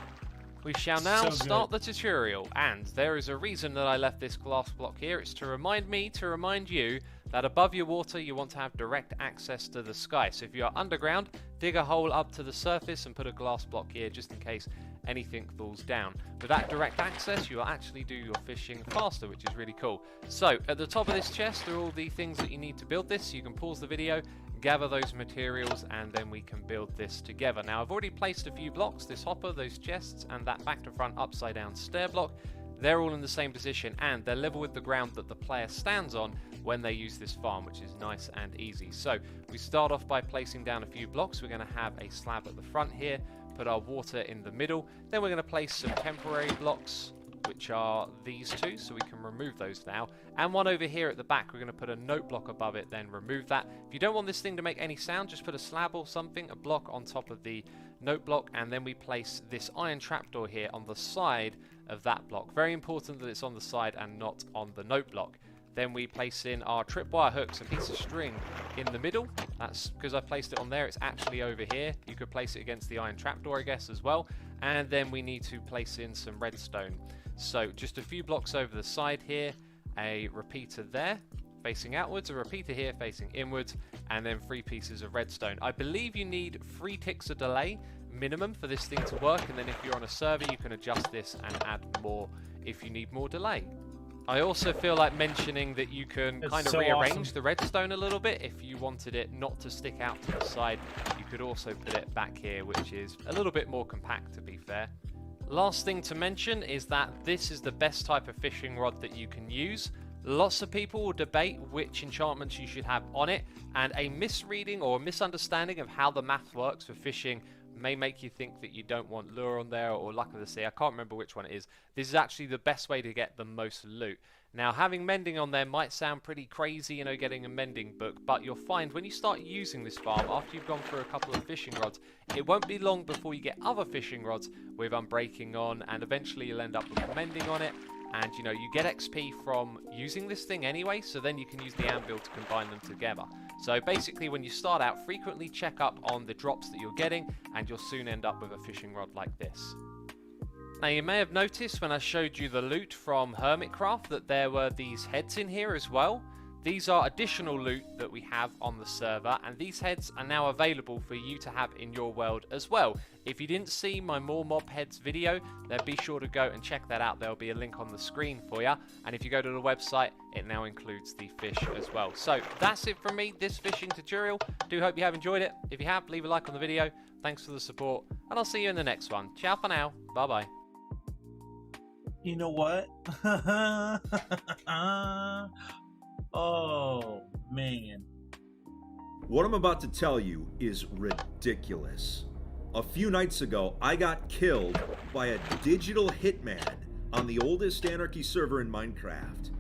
We shall now start the tutorial, and there is a reason that I left this glass block here. It's to remind me to remind you that above your water you want to have direct access to the sky. So if you are underground, dig a hole up to the surface and put a glass block here just in case anything falls down. With that direct access you will actually do your fishing faster, which is really cool. So at the top of this chest are all the things that you need to build this. You can pause the video, gather those materials, and then we can build this together. Now I've already placed a few blocks, this hopper, those chests, and that back to front upside down stair block. They're all in the same position and they're level with the ground that the player stands on when they use this farm, which is nice and easy. So we start off by placing down a few blocks. We're going to have a slab at the front here, put our water in the middle, then we're going to place some temporary blocks, which are these two, so we can remove those now, and one over here at the back. We're going to put a note block above it, then remove that. If you don't want this thing to make any sound, just put a slab or something, a block on top of the note block, and then we place this iron trapdoor here on the side of that block. Very important that it's on the side and not on the note block. Then we place in our tripwire hooks, a piece of string in the middle. That's because I placed it on there, it's actually over here. You could place it against the iron trapdoor, I guess, as well. And then we need to place in some redstone. So just a few blocks over the side here, a repeater there facing outwards, a repeater here facing inwards, and then 3 pieces of redstone. I believe you need 3 ticks of delay minimum for this thing to work, and then if you're on a server you can adjust this and add more if you need more delay. I also feel like mentioning that you can kind of rearrange the redstone a little bit. If you wanted it not to stick out to the side, you could also put it back here, which is a little bit more compact, to be fair. Last thing to mention is that this is the best type of fishing rod that you can use. Lots of people will debate which enchantments you should have on it, and a misreading or misunderstanding of how the math works for fishing may make you think that you don't want lure on there or luck of the sea. I can't remember which one it is. This is actually the best way to get the most loot. Now, having mending on there might sound pretty crazy, you know, getting a mending book, but you'll find when you start using this farm, after you've gone through a couple of fishing rods, it won't be long before you get other fishing rods with unbreaking on, and eventually you'll end up with mending on it. And, you know, you get XP from using this thing anyway, so then you can use the anvil to combine them together. So basically, when you start out, frequently check up on the drops that you're getting, and you'll soon end up with a fishing rod like this. Now, you may have noticed when I showed you the loot from Hermitcraft that there were these heads in here as well. These are additional loot that we have on the server, and these heads are now available for you to have in your world as well. If you didn't see my More Mob Heads video, then be sure to go and check that out. There'll be a link on the screen for you. And if you go to the website, it now includes the fish as well. So that's it from me, this fishing tutorial. Do hope you have enjoyed it. If you have, leave a like on the video. Thanks for the support, and I'll see you in the next one. Ciao for now. Bye-bye. You know what? Oh, man. What I'm about to tell you is ridiculous. A few nights ago, I got killed by a digital hitman on the oldest Anarchy server in Minecraft.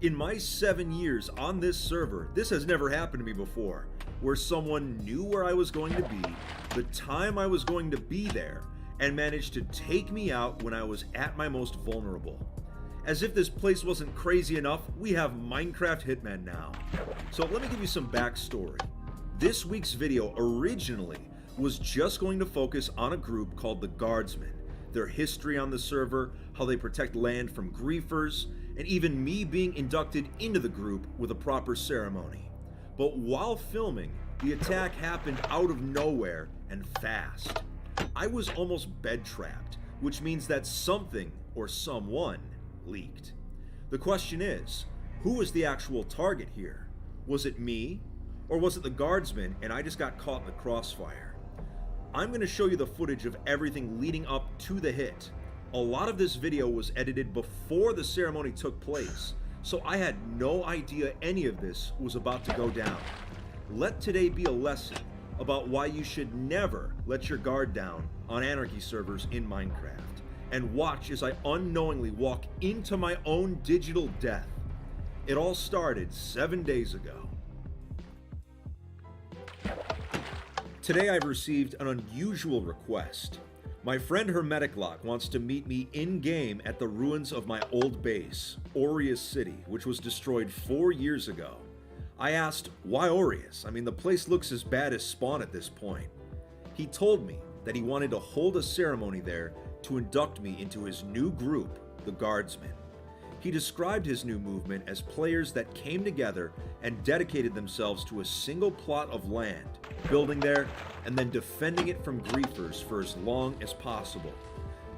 In my 7 years on this server, this has never happened to me before, where someone knew where I was going to be, the time I was going to be there, and managed to take me out when I was at my most vulnerable. As if this place wasn't crazy enough, we have Minecraft Hitman now. So let me give you some backstory. This week's video originally was just going to focus on a group called the Guardsmen, their history on the server, how they protect land from griefers, and even me being inducted into the group with a proper ceremony. But while filming, the attack happened out of nowhere and fast. I was almost bed trapped, which means that something or someone leaked. The question is, who was the actual target here? Was it me? Or was it the Guardsmen and I just got caught in the crossfire? I'm going to show you the footage of everything leading up to the hit. A lot of this video was edited before the ceremony took place, so I had no idea any of this was about to go down. Let today be a lesson about why you should never let your guard down on Anarchy servers in Minecraft, and watch as I unknowingly walk into my own digital death. It all started 7 days ago. Today I've received an unusual request. My friend Hermeticlock wants to meet me in-game at the ruins of my old base, Aureus City, which was destroyed 4 years ago. I asked, why Aureus? I mean, the place looks as bad as Spawn at this point. He told me that he wanted to hold a ceremony there to induct me into his new group, the Guardsmen. He described his new movement as players that came together and dedicated themselves to a single plot of land, building there and then defending it from griefers for as long as possible.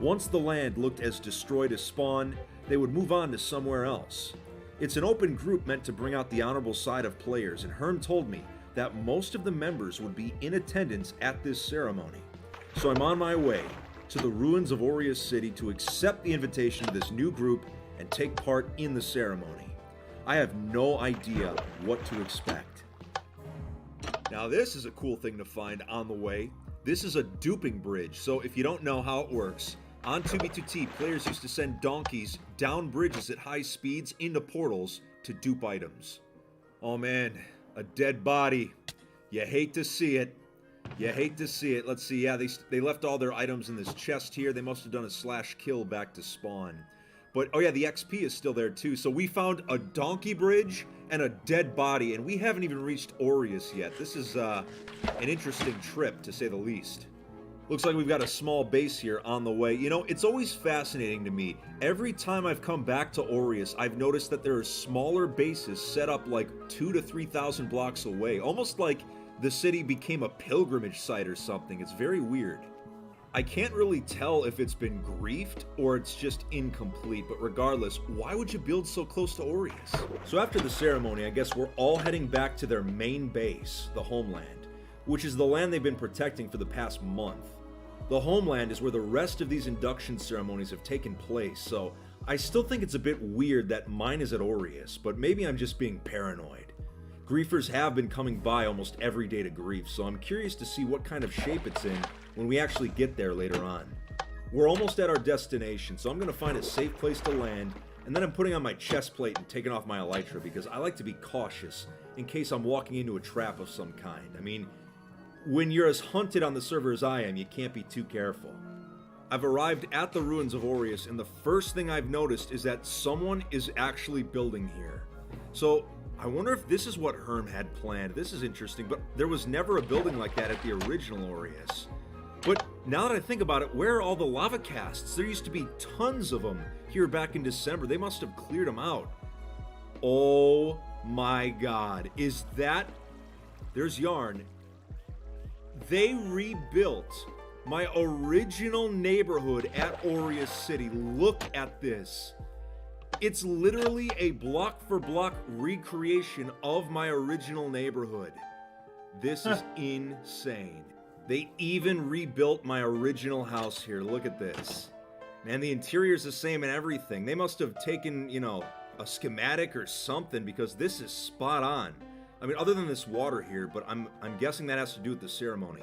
Once the land looked as destroyed as Spawn, they would move on to somewhere else. It's an open group meant to bring out the honorable side of players, and Herm told me that most of the members would be in attendance at this ceremony. So I'm on my way to the ruins of Aureus City to accept the invitation to this new group and take part in the ceremony. I have no idea what to expect. Now this is a cool thing to find on the way. This is a duping bridge, so if you don't know how it works, on 2B2T, players used to send donkeys down bridges at high speeds into portals to dupe items. Oh man, a dead body. You hate to see it. You hate to see it. Let's see, yeah, they left all their items in this chest here. They must have done a /kill back to spawn. But, oh yeah, the XP is still there too. So we found a donkey bridge and a dead body, and we haven't even reached Aureus yet. This is an interesting trip, to say the least. Looks like we've got a small base here on the way. You know, it's always fascinating to me. Every time I've come back to Aureus, I've noticed that there are smaller bases set up like 2,000 to 3,000 blocks away. Almost like the city became a pilgrimage site or something. It's very weird. I can't really tell if it's been griefed or it's just incomplete, but regardless, why would you build so close to Aureus? So after the ceremony, I guess we're all heading back to their main base, the homeland, which is the land they've been protecting for the past month. The homeland is where the rest of these induction ceremonies have taken place, so I still think it's a bit weird that mine is at Aureus, but maybe I'm just being paranoid. Griefers have been coming by almost every day to grief, so I'm curious to see what kind of shape it's in when we actually get there later on. We're almost at our destination, so I'm going to find a safe place to land, and then I'm putting on my chest plate and taking off my elytra because I like to be cautious in case I'm walking into a trap of some kind. I mean, when you're as hunted on the server as I am, you can't be too careful. I've arrived at the ruins of Aureus, and the first thing I've noticed is that someone is actually building here. So I wonder if this is what Herm had planned. This is interesting, but there was never a building like that at the original Aureus. But now that I think about it, where are all the lava casts? There used to be tons of them here back in December. They must have cleared them out. Oh my god. Is that... There's Yarn. They rebuilt my original neighborhood at Aureus City. Look at this. It's literally a block-for-block recreation of my original neighborhood. This is insane. They even rebuilt my original house here. Look at this. Man, the interior's the same and everything. They must have taken, you know, a schematic or something because this is spot on. I mean, other than this water here, but I'm guessing that has to do with the ceremony.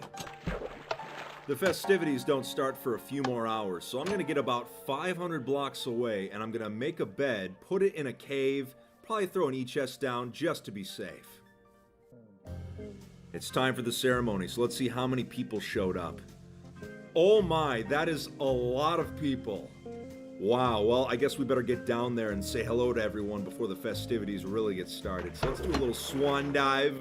The festivities don't start for a few more hours, so I'm going to get about 500 blocks away, and I'm going to make a bed, put it in a cave, probably throw an e-chest down just to be safe. It's time for the ceremony, so let's see how many people showed up. Oh my, that is a lot of people. Wow, well, I guess we better get down there and say hello to everyone before the festivities really get started. So let's do a little swan dive.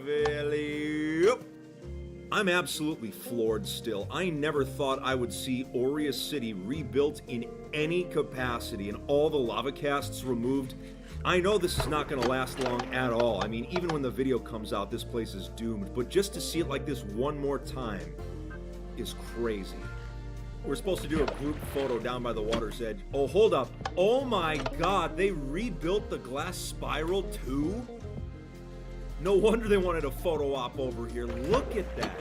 I'm absolutely floored still. I never thought I would see Aureus City rebuilt in any capacity and all the lava casts removed. I know this is not going to last long at all. I mean, even when the video comes out, this place is doomed. But just to see it like this one more time is crazy. We're supposed to do a group photo down by the water's edge. Oh, hold up. Oh my god, they rebuilt the glass spiral too? No wonder they wanted a photo op over here. Look at that.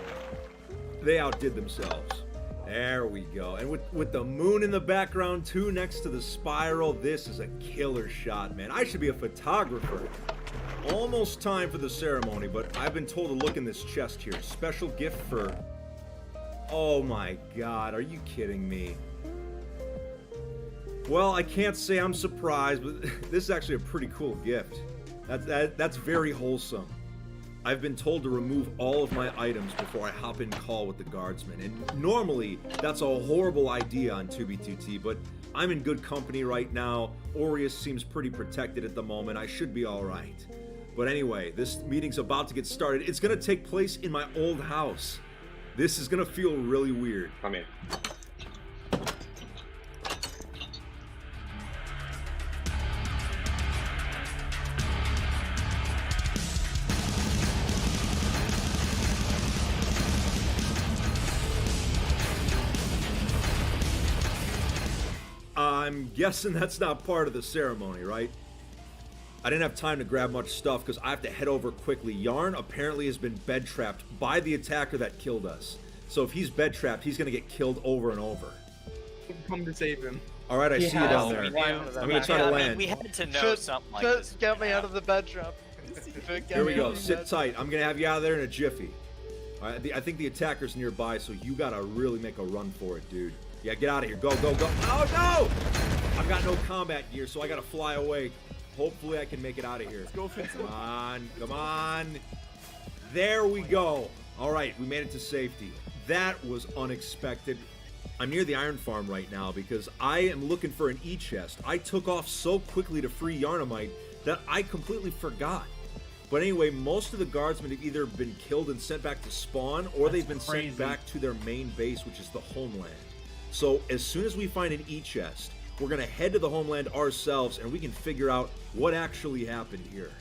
They outdid themselves. There we go. And with the moon in the background too, next to the spiral, this is a killer shot, man. I should be a photographer. Almost time for the ceremony, but I've been told to look in this chest here. Special gift for... Oh my god, are you kidding me? Well, I can't say I'm surprised, but this is actually a pretty cool gift. That's very wholesome. I've been told to remove all of my items before I hop in call with the guardsmen, and normally that's a horrible idea on 2B2T, but I'm in good company right now. Aureus seems pretty protected at the moment. I should be alright. But anyway, this meeting's about to get started. It's gonna take place in my old house. This is gonna feel really weird. Come in. I'm guessing that's not part of the ceremony, right? I didn't have time to grab much stuff because I have to head over quickly. Yarn apparently has been bed trapped by the attacker that killed us. So if he's bed trapped, he's gonna get killed over and over. Come to save him. All right, I see you down there. I'm gonna try to land. We had to know something like this. Get me out of the bed trap. Here we go. Sit tight. I'm gonna have you out of there in a jiffy. All right, I think the attacker's nearby, so you gotta really make a run for it, dude. Yeah, get out of here. Go, go, go. Oh, no! I've got no combat gear, so I gotta fly away. Hopefully I can make it out of here. Let's go, come on, come on. There we go. All right, we made it to safety. That was unexpected. I'm near the iron farm right now because I am looking for an E-chest. I took off so quickly to free Yarnamite that I completely forgot. But anyway, most of the guardsmen have either been killed and sent back to spawn, or they've been sent back to their main base, which is the homeland. So as soon as we find an E-chest, we're going to head to the homeland ourselves and we can figure out what actually happened here.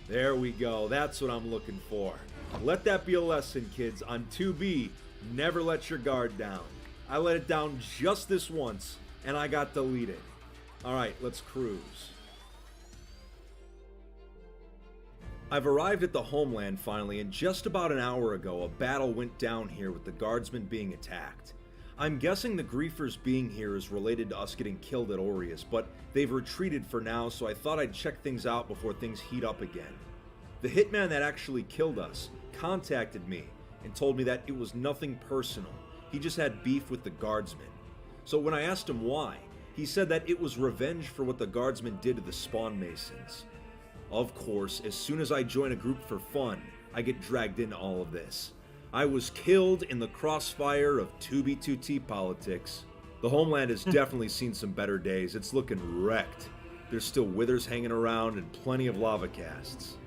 There we go. That's what I'm looking for. Let that be a lesson, kids. On 2B, never let your guard down. I let it down just this once and I got deleted. All right, let's cruise. I've arrived at the homeland finally, and just about an hour ago, a battle went down here with the guardsmen being attacked. I'm guessing the griefers being here is related to us getting killed at Aureus, but they've retreated for now, so I thought I'd check things out before things heat up again. The hitman that actually killed us contacted me and told me that it was nothing personal. He just had beef with the guardsmen. So when I asked him why, he said that it was revenge for what the guardsmen did to the spawn masons. Of course, as soon as I join a group for fun, I get dragged into all of this. I was killed in the crossfire of 2B2T politics. The homeland has definitely seen some better days. It's looking wrecked. There's still withers hanging around and plenty of lava casts.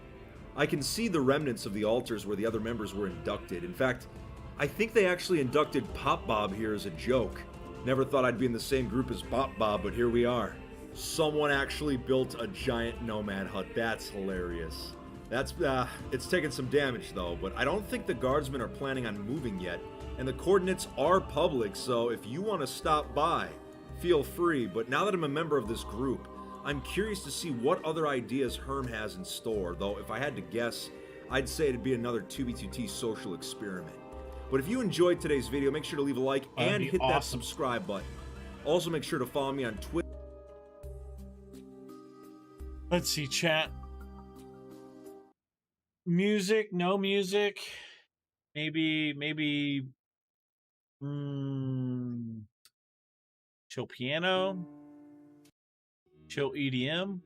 I can see the remnants of the altars where the other members were inducted. In fact, I think they actually inducted Pop Bob here as a joke. Never thought I'd be in the same group as Pop Bob, but here we are. Someone actually built a giant nomad hut. That's hilarious. It's taken some damage though, but I don't think the guardsmen are planning on moving yet, and the coordinates are public, so if you want to stop by, feel free. But now that I'm a member of this group, I'm curious to see what other ideas Herm has in store, though if I had to guess, I'd say it'd be another 2B2T social experiment. But if you enjoyed today's video, make sure to leave a like and hit that subscribe button. Also make sure to follow me on Twitter. Let's see, chat. Music, no music. Maybe chill piano, chill EDM,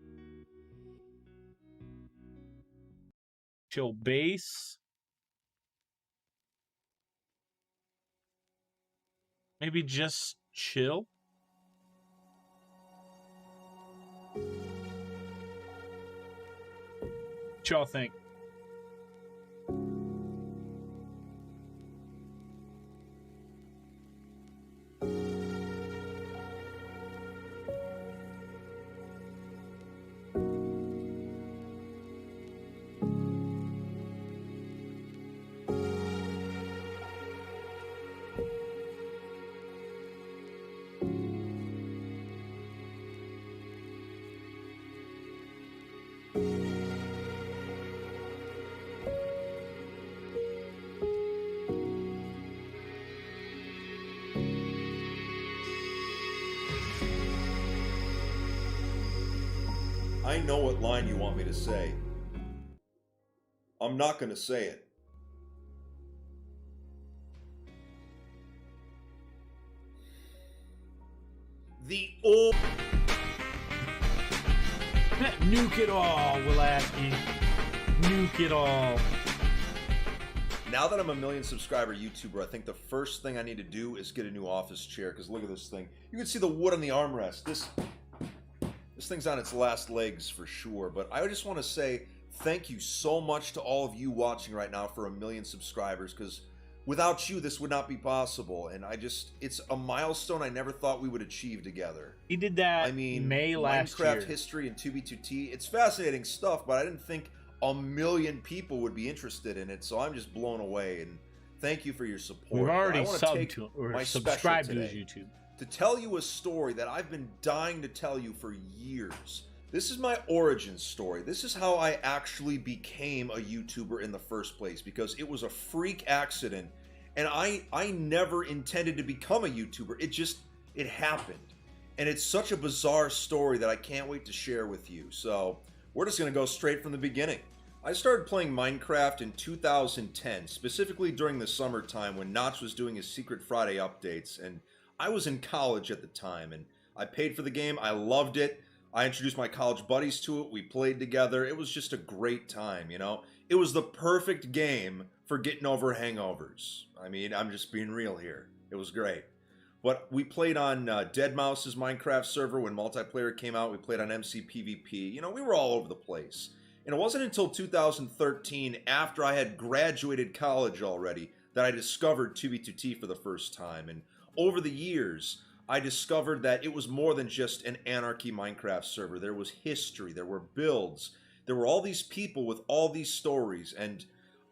chill bass. Maybe just chill. What y'all think? I know what line you want me to say. I'm not gonna say it. The old... Nuke it all, Wilasky. Nuke it all. Now that I'm a 1 million subscriber YouTuber, I think the first thing I need to do is get a new office chair, because look at this thing. You can see the wood on the armrest. This thing's on its last legs for sure, but I just want to say thank you so much to all of you watching right now for 1 million subscribers, because without you, this would not be possible, and it's a milestone I never thought we would achieve together. He did that, I mean, May last Minecraft year. history and 2B2T, it's fascinating stuff, but I didn't think 1 million people would be interested in it, so I'm just blown away, and thank you for your support. We've already I wanna subbed take to or my subscribed special to his today YouTube. to tell you a story that I've been dying to tell you for years. This is my origin story. This is how I actually became a YouTuber in the first place, because it was a freak accident, and I never intended to become a YouTuber. It happened. And it's such a bizarre story that I can't wait to share with you. So we're just going to go straight from the beginning. I started playing Minecraft in 2010, specifically during the summertime when Notch was doing his Secret Friday updates, and I was in college at the time, and I paid for the game. I loved it. I introduced my college buddies to it. We played together. It was just a great time, you know? It was the perfect game for getting over hangovers. I mean, I'm just being real here. It was great. But we played on deadmau5's Minecraft server when multiplayer came out. We played on MC PvP. You know, we were all over the place. And it wasn't until 2013, after I had graduated college already, that I discovered 2B2T for the first time. And over the years, I discovered that it was more than just an anarchy Minecraft server. There was history, there were builds, there were all these people with all these stories, and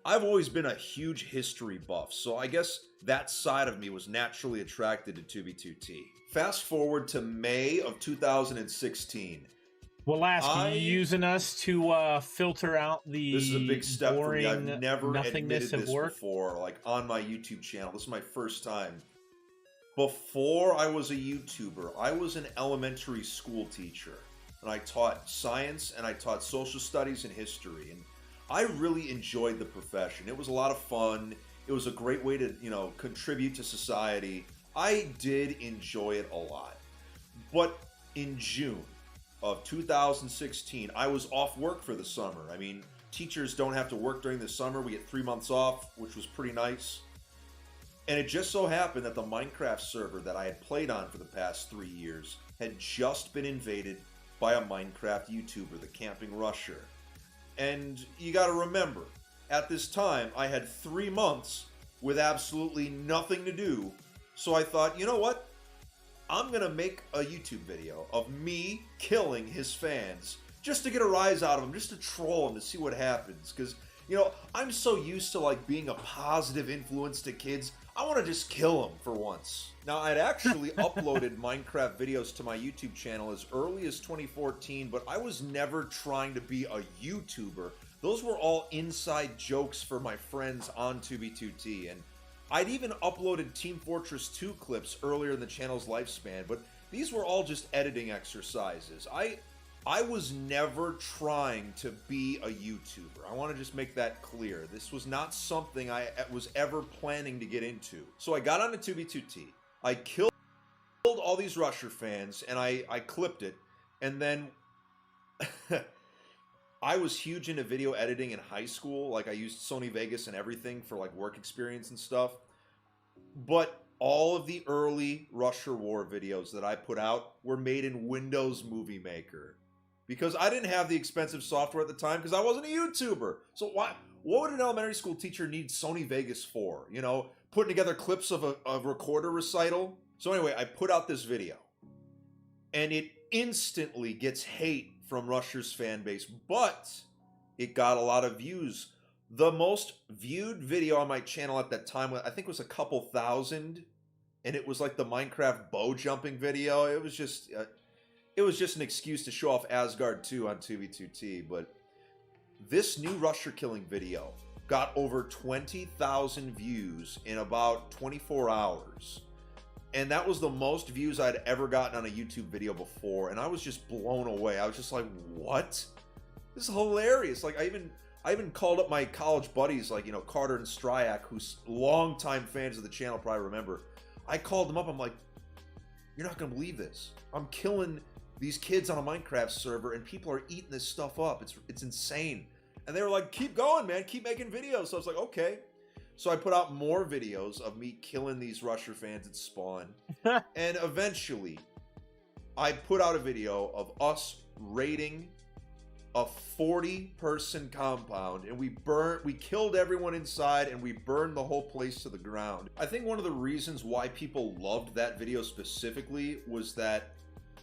I've always been a huge history buff, so I guess that side of me was naturally attracted to 2B2T. Fast forward to May of 2016. Wilasky, you using us to filter out the This is a big step for me. I've boring never admitted nothingness of this work? before, like on my YouTube channel. This is my first time. Before I was a YouTuber, I was an elementary school teacher, and I taught science and I taught social studies and history, and I really enjoyed the profession. It was a lot of fun. It was a great way to, you know, contribute to society. I did enjoy it a lot. But in June of 2016, I was off work for the summer. I mean, teachers don't have to work during the summer. We get 3 months off, which was pretty nice. And it just so happened that the Minecraft server that I had played on for the past 3 years had just been invaded by a Minecraft YouTuber, the Camping Rusher. And you gotta remember, at this time, I had 3 months with absolutely nothing to do, so I thought, you know what? I'm gonna make a YouTube video of me killing his fans, just to get a rise out of him, just to troll him, to see what happens, because, you know, I'm so used to, like, being a positive influence to kids, I want to just kill them for once. Now, I'd actually uploaded Minecraft videos to my YouTube channel as early as 2014, but I was never trying to be a YouTuber. Those were all inside jokes for my friends on 2B2T, and I'd even uploaded Team Fortress 2 clips earlier in the channel's lifespan, but these were all just editing exercises. I was never trying to be a YouTuber. I want to just make that clear. This was not something I was ever planning to get into. So I got onto 2B2T. I killed all these Rusher fans, and I clipped it. And then I was huge into video editing in high school. Like, I used Sony Vegas and everything for, like, work experience and stuff. But all of the early Rusher War videos that I put out were made in Windows Movie Maker. Because I didn't have the expensive software at the time, because I wasn't a YouTuber. So what would an elementary school teacher need Sony Vegas for? You know, putting together clips of a recorder recital? So anyway, I put out this video. And it instantly gets hate from Rusher's fan base, but it got a lot of views. The most viewed video on my channel at that time, I think, was a couple thousand. And it was like the Minecraft bow jumping video. It was just... it was just an excuse to show off Asgard 2 on 2B2T, but this new Rusher killing video got over 20,000 views in about 24 hours. And that was the most views I'd ever gotten on a YouTube video before, and I was just blown away. I was just like, what? This is hilarious. Like, I even called up my college buddies, like, you know, Carter and Stryak, who's longtime fans of the channel, probably remember. I called them up, I'm like, you're not gonna believe this. I'm killing these kids on a Minecraft server, and people are eating this stuff up. It's insane. And they were like, keep going, man, keep making videos. So I was like, okay. So I put out more videos of me killing these Rusher fans at spawn. And eventually, I put out a video of us raiding a 40-person compound, and we killed everyone inside, and we burned the whole place to the ground. I think one of the reasons why people loved that video specifically was that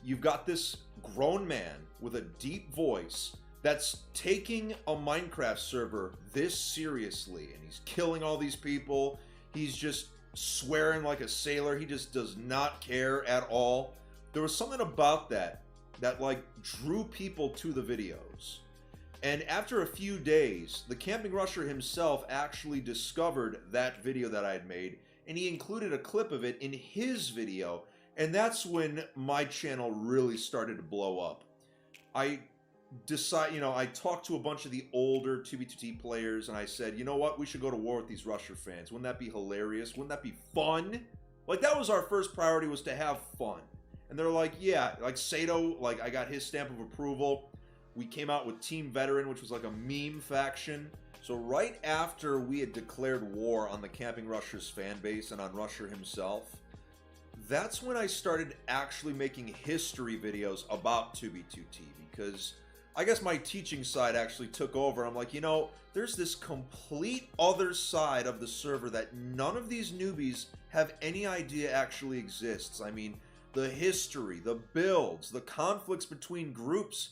you've got this grown man with a deep voice that's taking a Minecraft server this seriously, and he's killing all these people. He's just swearing like a sailor. He just does not care at all. There was something about that like drew people to the videos. And after a few days, the Camping Rusher himself actually discovered that video that I had made, and he included a clip of it in his video, and that's when my channel really started to blow up. I talked to a bunch of the older 2B2T players, and I said, you know what, we should go to war with these Rusher fans. Wouldn't that be hilarious? Wouldn't that be fun? Like, that was our first priority, was to have fun. And they're like, yeah, like Sato, like I got his stamp of approval. We came out with Team Veteran, which was like a meme faction. So right after we had declared war on the Camping Rushers fan base and on Rusher himself, that's when I started actually making history videos about 2B2T, because I guess my teaching side actually took over. I'm like, you know, there's this complete other side of the server that none of these newbies have any idea actually exists. I mean, the history, the builds, the conflicts between groups,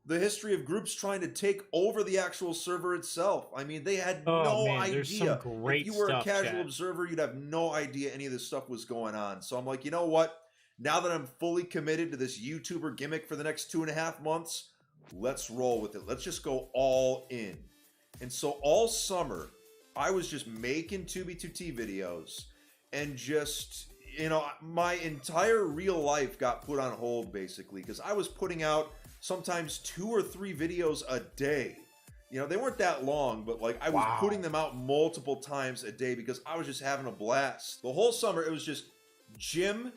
the history of groups trying to take over the actual server itself. I mean, they had no There's some idea. great If you were stuff, a casual chat. observer, you'd have no idea any of this stuff was going on. So I'm like, you know what? Now that I'm fully committed to this YouTuber gimmick for the next 2.5 months, let's roll with it. Let's just go all in. And so all summer, I was just making 2B2T videos, and just, you know, my entire real life got put on hold, basically, because I was putting out sometimes 2 or 3 videos a day. You know, they weren't that long, but like I was putting them out multiple times a day because I was just having a blast. The whole summer, it was just gym,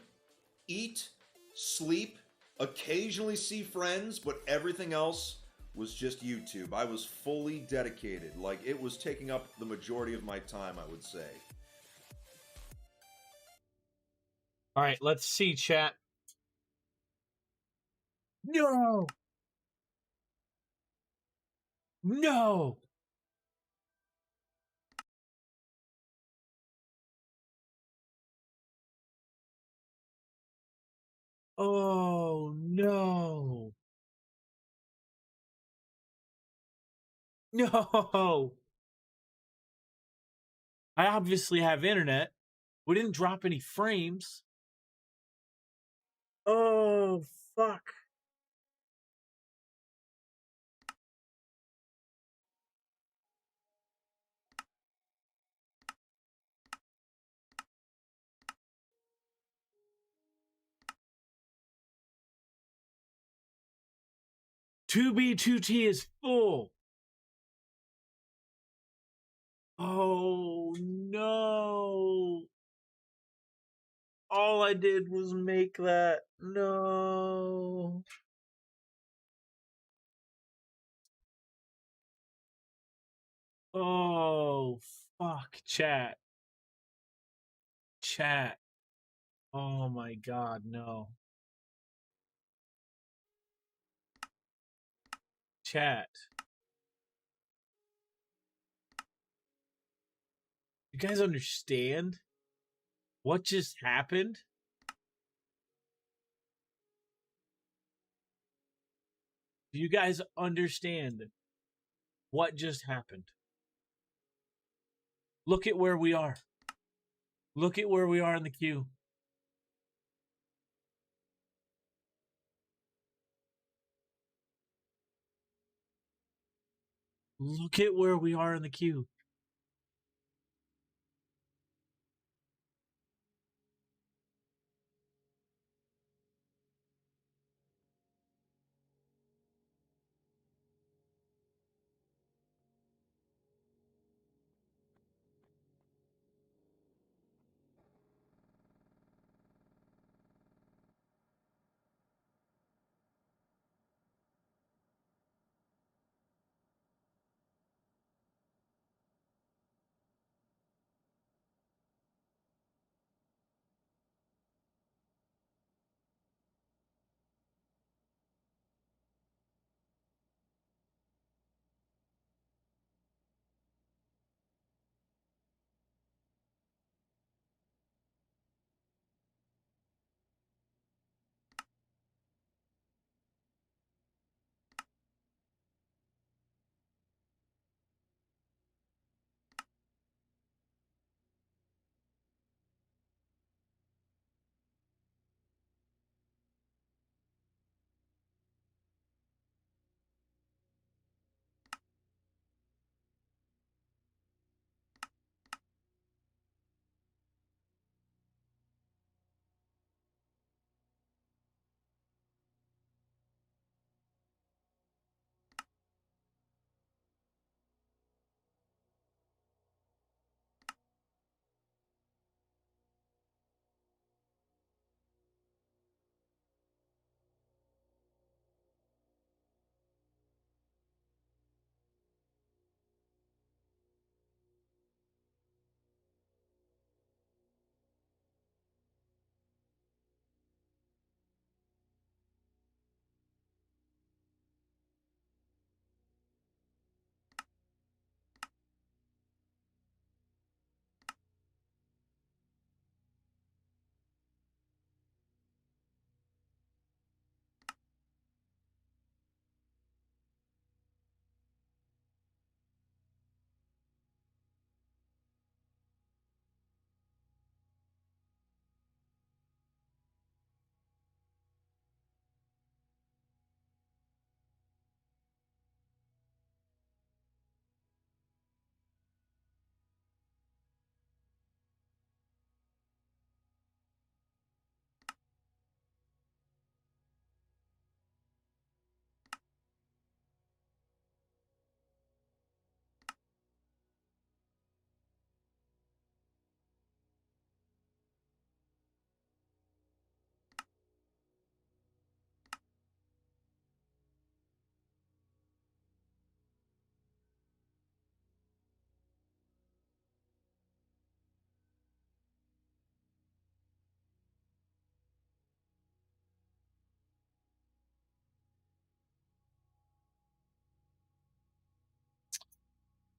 eat, sleep, occasionally see friends, but everything else was just YouTube. I was fully dedicated. Like, it was taking up the majority of my time, I would say. All right, let's see, chat. No! No! Oh, no. No! I obviously have internet. We didn't drop any frames. Oh, fuck. Two B2T is full. Oh, no. All I did was make that. No. Oh, fuck, chat. Chat. Oh my god, no. Chat. You guys understand what just happened? Do you guys understand what just happened? Look at where we are. Look at where we are in the queue. Look at where we are in the queue.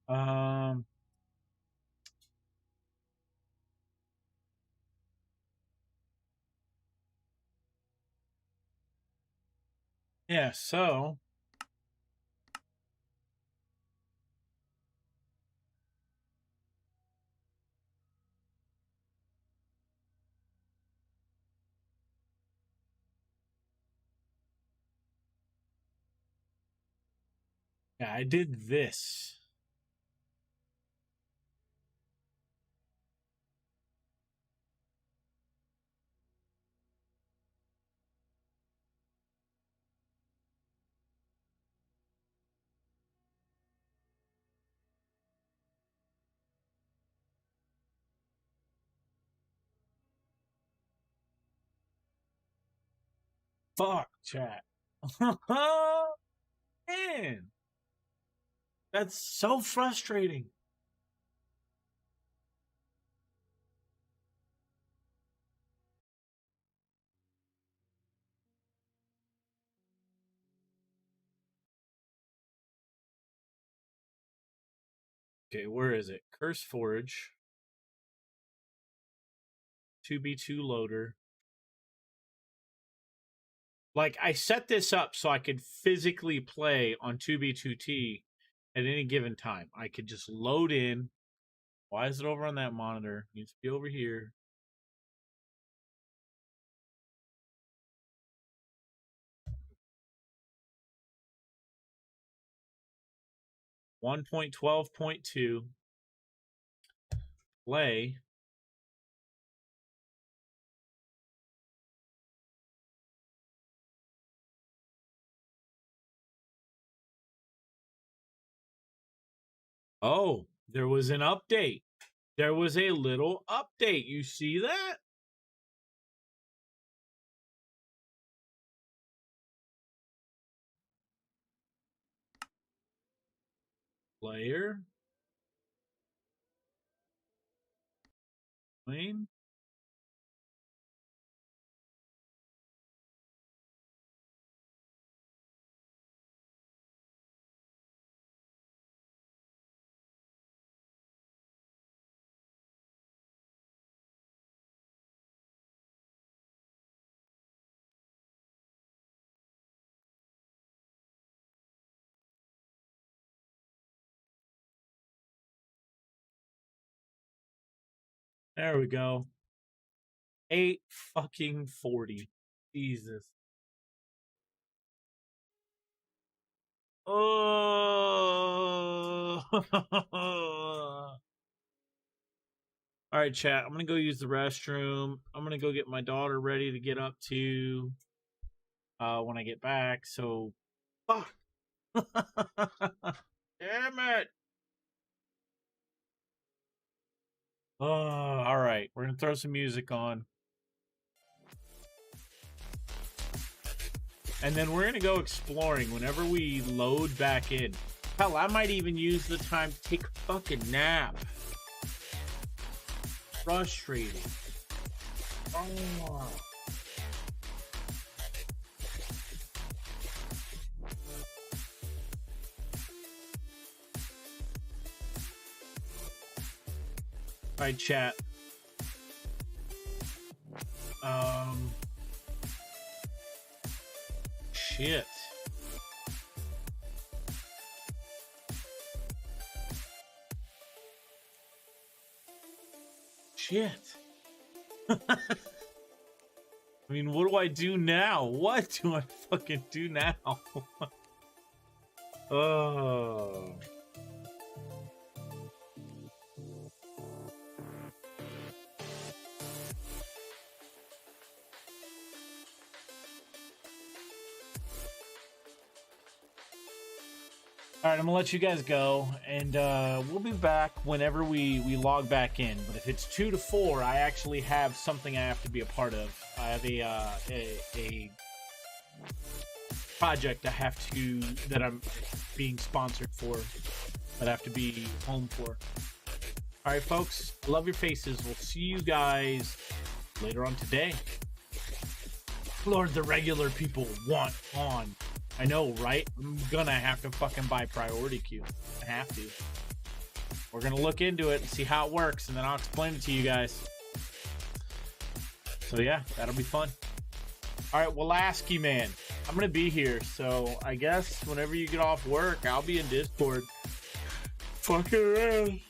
Yeah, so yeah, I did this. Fuck, chat. Man, that's so frustrating. Okay, where is it? Curse Forge. 2B2 loader. Like, I set this up so I could physically play on 2B2T at any given time. I could just load in. Why is it over on that monitor? It needs to be over here. One 1.12.2. Play. Oh, there was an update. There was a little update. You see that? Player. Lane. There we go. 8:40. Jesus. Oh. All right, chat. I'm gonna go use the restroom. I'm gonna go get my daughter ready to get up to when I get back. So, fuck. Damn it. Oh, all right. We're gonna throw some music on. And then we're gonna go exploring whenever we load back in. Hell, I might even use the time to take a fucking nap. Frustrating. Oh. All right, chat. Shit. Shit. I mean, what do I do now? What do I fucking do now? Oh. All right, I'm gonna let you guys go, and we'll be back whenever we log back in. But if it's 2 to 4, I actually have something I have to be a part of. I have a project that I'm being sponsored for, that I have to be home for. All right, folks, love your faces. We'll see you guys later on today. Lord, the regular people want on. I know, right? I'm gonna have to fucking buy priority queue. I have to. We're going to look into it and see how it works, and then I'll explain it to you guys. So yeah, that'll be fun. All right, Walaski man, I'm going to be here. So I guess whenever you get off work, I'll be in Discord. Fucking around.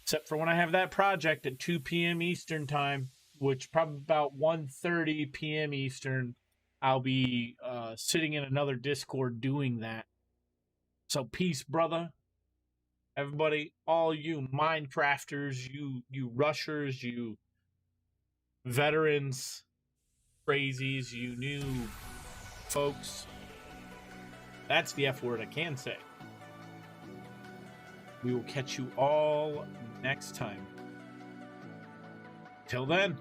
Except for when I have that project at 2 p.m. Eastern time, which probably about 1:30 p.m. Eastern, I'll be sitting in another Discord doing that. So peace, brother. Everybody, all you Minecrafters, you rushers, you veterans, crazies, you new folks. That's the F word I can say. We will catch you all next time. Till then.